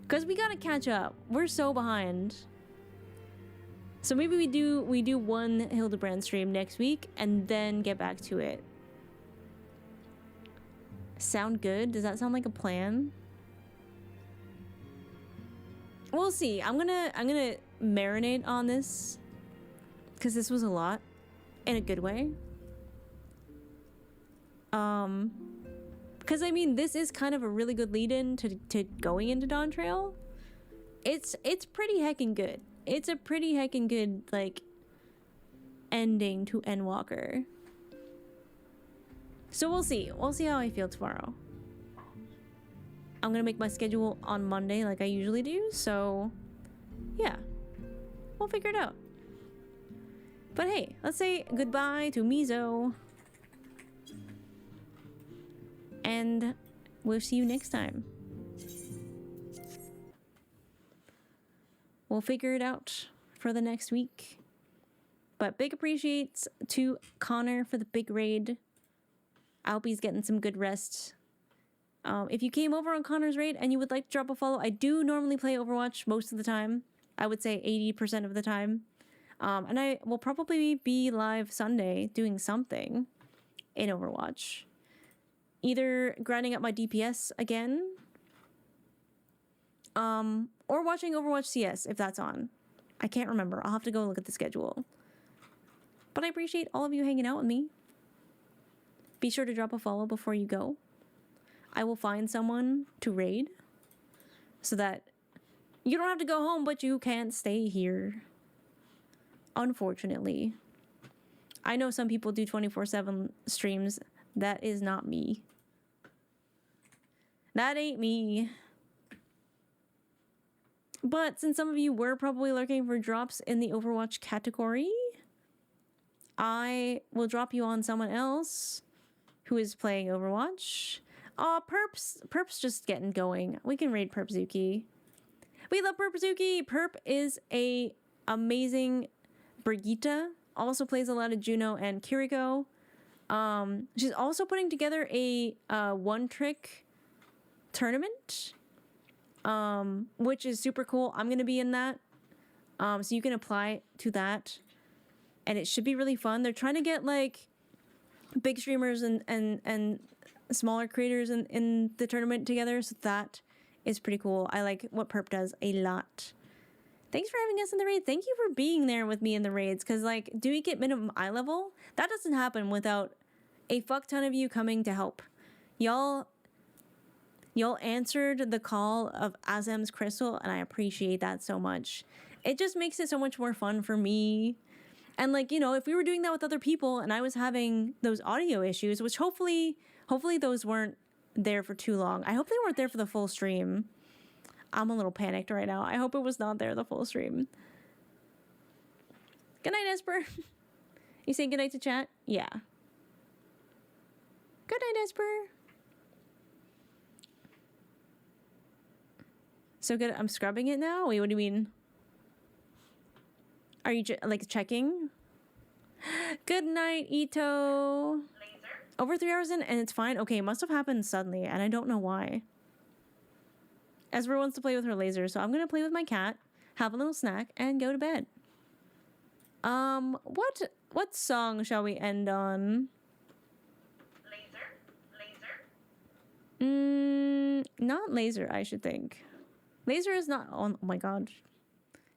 Because we gotta catch up. We're so behind. So maybe we do one Hildebrand stream next week and then get back to it. Sound good? Does that sound like a plan? We'll see. I'm gonna marinate on this because this was a lot in a good way. Because I mean, this is kind of a really good lead-in to going into Dawn Trail. It's pretty heckin' good. It's a pretty heckin' good like ending to Endwalker. So we'll see. We'll see how I feel tomorrow. I'm gonna make my schedule on Monday like I usually do, so yeah, we'll figure it out. But hey, let's say goodbye to Mizo, and we'll see you next time. We'll figure it out for the next week. But big appreciates to Connor for the big raid. I hope he's getting some good rest. If you came over on Connor's raid and you would like to drop a follow, I do normally play Overwatch most of the time. I would say 80% of the time. And I will probably be live Sunday doing something in Overwatch. Either grinding up my DPS again, or watching Overwatch CS if that's on. I can't remember. I'll have to go look at the schedule. But I appreciate all of you hanging out with me. Be sure to drop a follow before you go. I will find someone to raid so that you don't have to go home, but you can't stay here. Unfortunately. I know some people do 24/7 streams. That is not me. That ain't me. But since some of you were probably lurking for drops in the Overwatch category, I will drop you on someone else who is playing Overwatch. Aw, Perp's just getting going. We can raid Perpzuki. We love Perpzuki. Perp is a amazing Brigitte. Also plays a lot of Juno and Kiriko. She's also putting together a one-trick tournament, which is super cool. I'm gonna be in that. So you can apply to that. And it should be really fun. They're trying to get like big streamers and smaller creators in the tournament together, so that is pretty cool. I like what Perp does a lot. Thanks for having us in the raid. Thank you for being there with me in the raids, because like doing it minimum eye level, that doesn't happen without a fuck ton of you coming to help. Y'all answered the call of Azem's Crystal, and I appreciate that so much. It just makes it so much more fun for me. And like, you know, if we were doing that with other people and I was having those audio issues, which hopefully those weren't there for too long. I hope they weren't there for the full stream. I'm a little panicked right now. I hope it was not there the full stream. Good night, Esper. You saying good night to chat? Yeah. Good night, Esper. So good. I'm scrubbing it now? Wait, what do you mean? Are you like checking? Good night, Ito. Over 3 hours in and it's fine? Okay, it must have happened suddenly and I don't know why. Esper wants to play with her laser, so I'm gonna play with my cat, have a little snack, and go to bed. What song shall we end on? Not laser, I should think. Laser is not. Oh my god,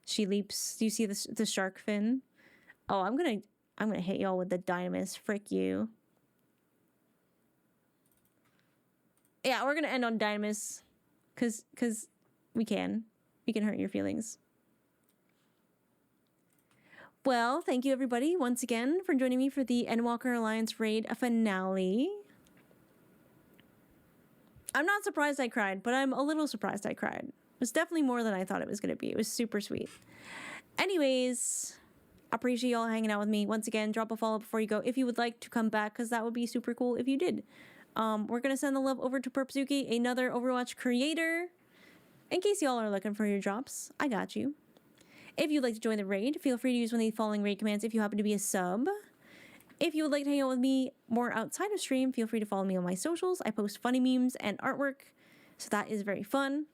she leaps. Do you see the shark fin? Oh, I'm gonna hit y'all with the dynamis. Frick you. Yeah, we're gonna end on dynamis, cause we can hurt your feelings. Well, thank you everybody once again for joining me for the Endwalker Alliance raid finale. I'm not surprised I cried, but I'm a little surprised I cried. It was definitely more than I thought it was going to be. It was super sweet. Anyways, appreciate y'all hanging out with me. Once again, drop a follow before you go if you would like to come back, because that would be super cool if you did. We're going to send the love over to Perpsuki, another Overwatch creator. In case y'all are looking for your drops, I got you. If you'd like to join the raid, feel free to use one of the following raid commands if you happen to be a sub. If you would like to hang out with me more outside of stream, feel free to follow me on my socials. I post funny memes and artwork, so that is very fun.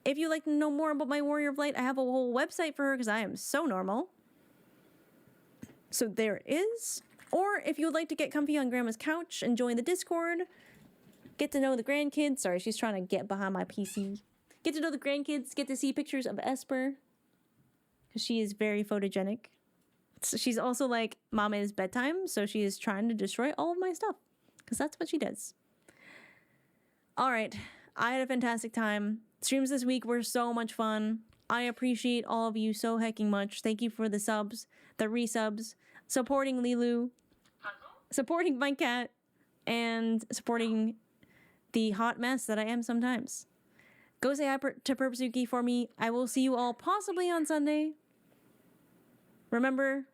If you'd like to know more about my Warrior of Light, I have a whole website for her because I am so normal. So there is. Or if you would like to get comfy on Grandma's couch and join the Discord, get to know the grandkids. Sorry, she's trying to get behind my PC. Get to know the grandkids, get to see pictures of Esper, because she is very photogenic. So she's also like, Mama, it's bedtime, so she is trying to destroy all of my stuff, because that's what she does. All right, I had a fantastic time. Streams this week were so much fun. I appreciate all of you so hecking much. Thank you for the subs, the resubs, supporting Lilu, supporting my cat, and supporting the hot mess that I am sometimes. Go say hi to Perpsuki for me. I will see you all possibly on Sunday. Remember,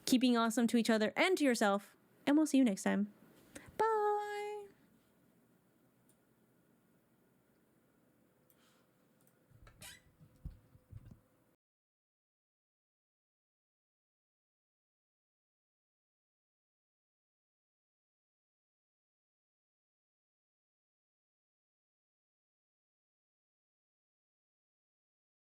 keeping awesome to each other and to yourself, and we'll see you next time.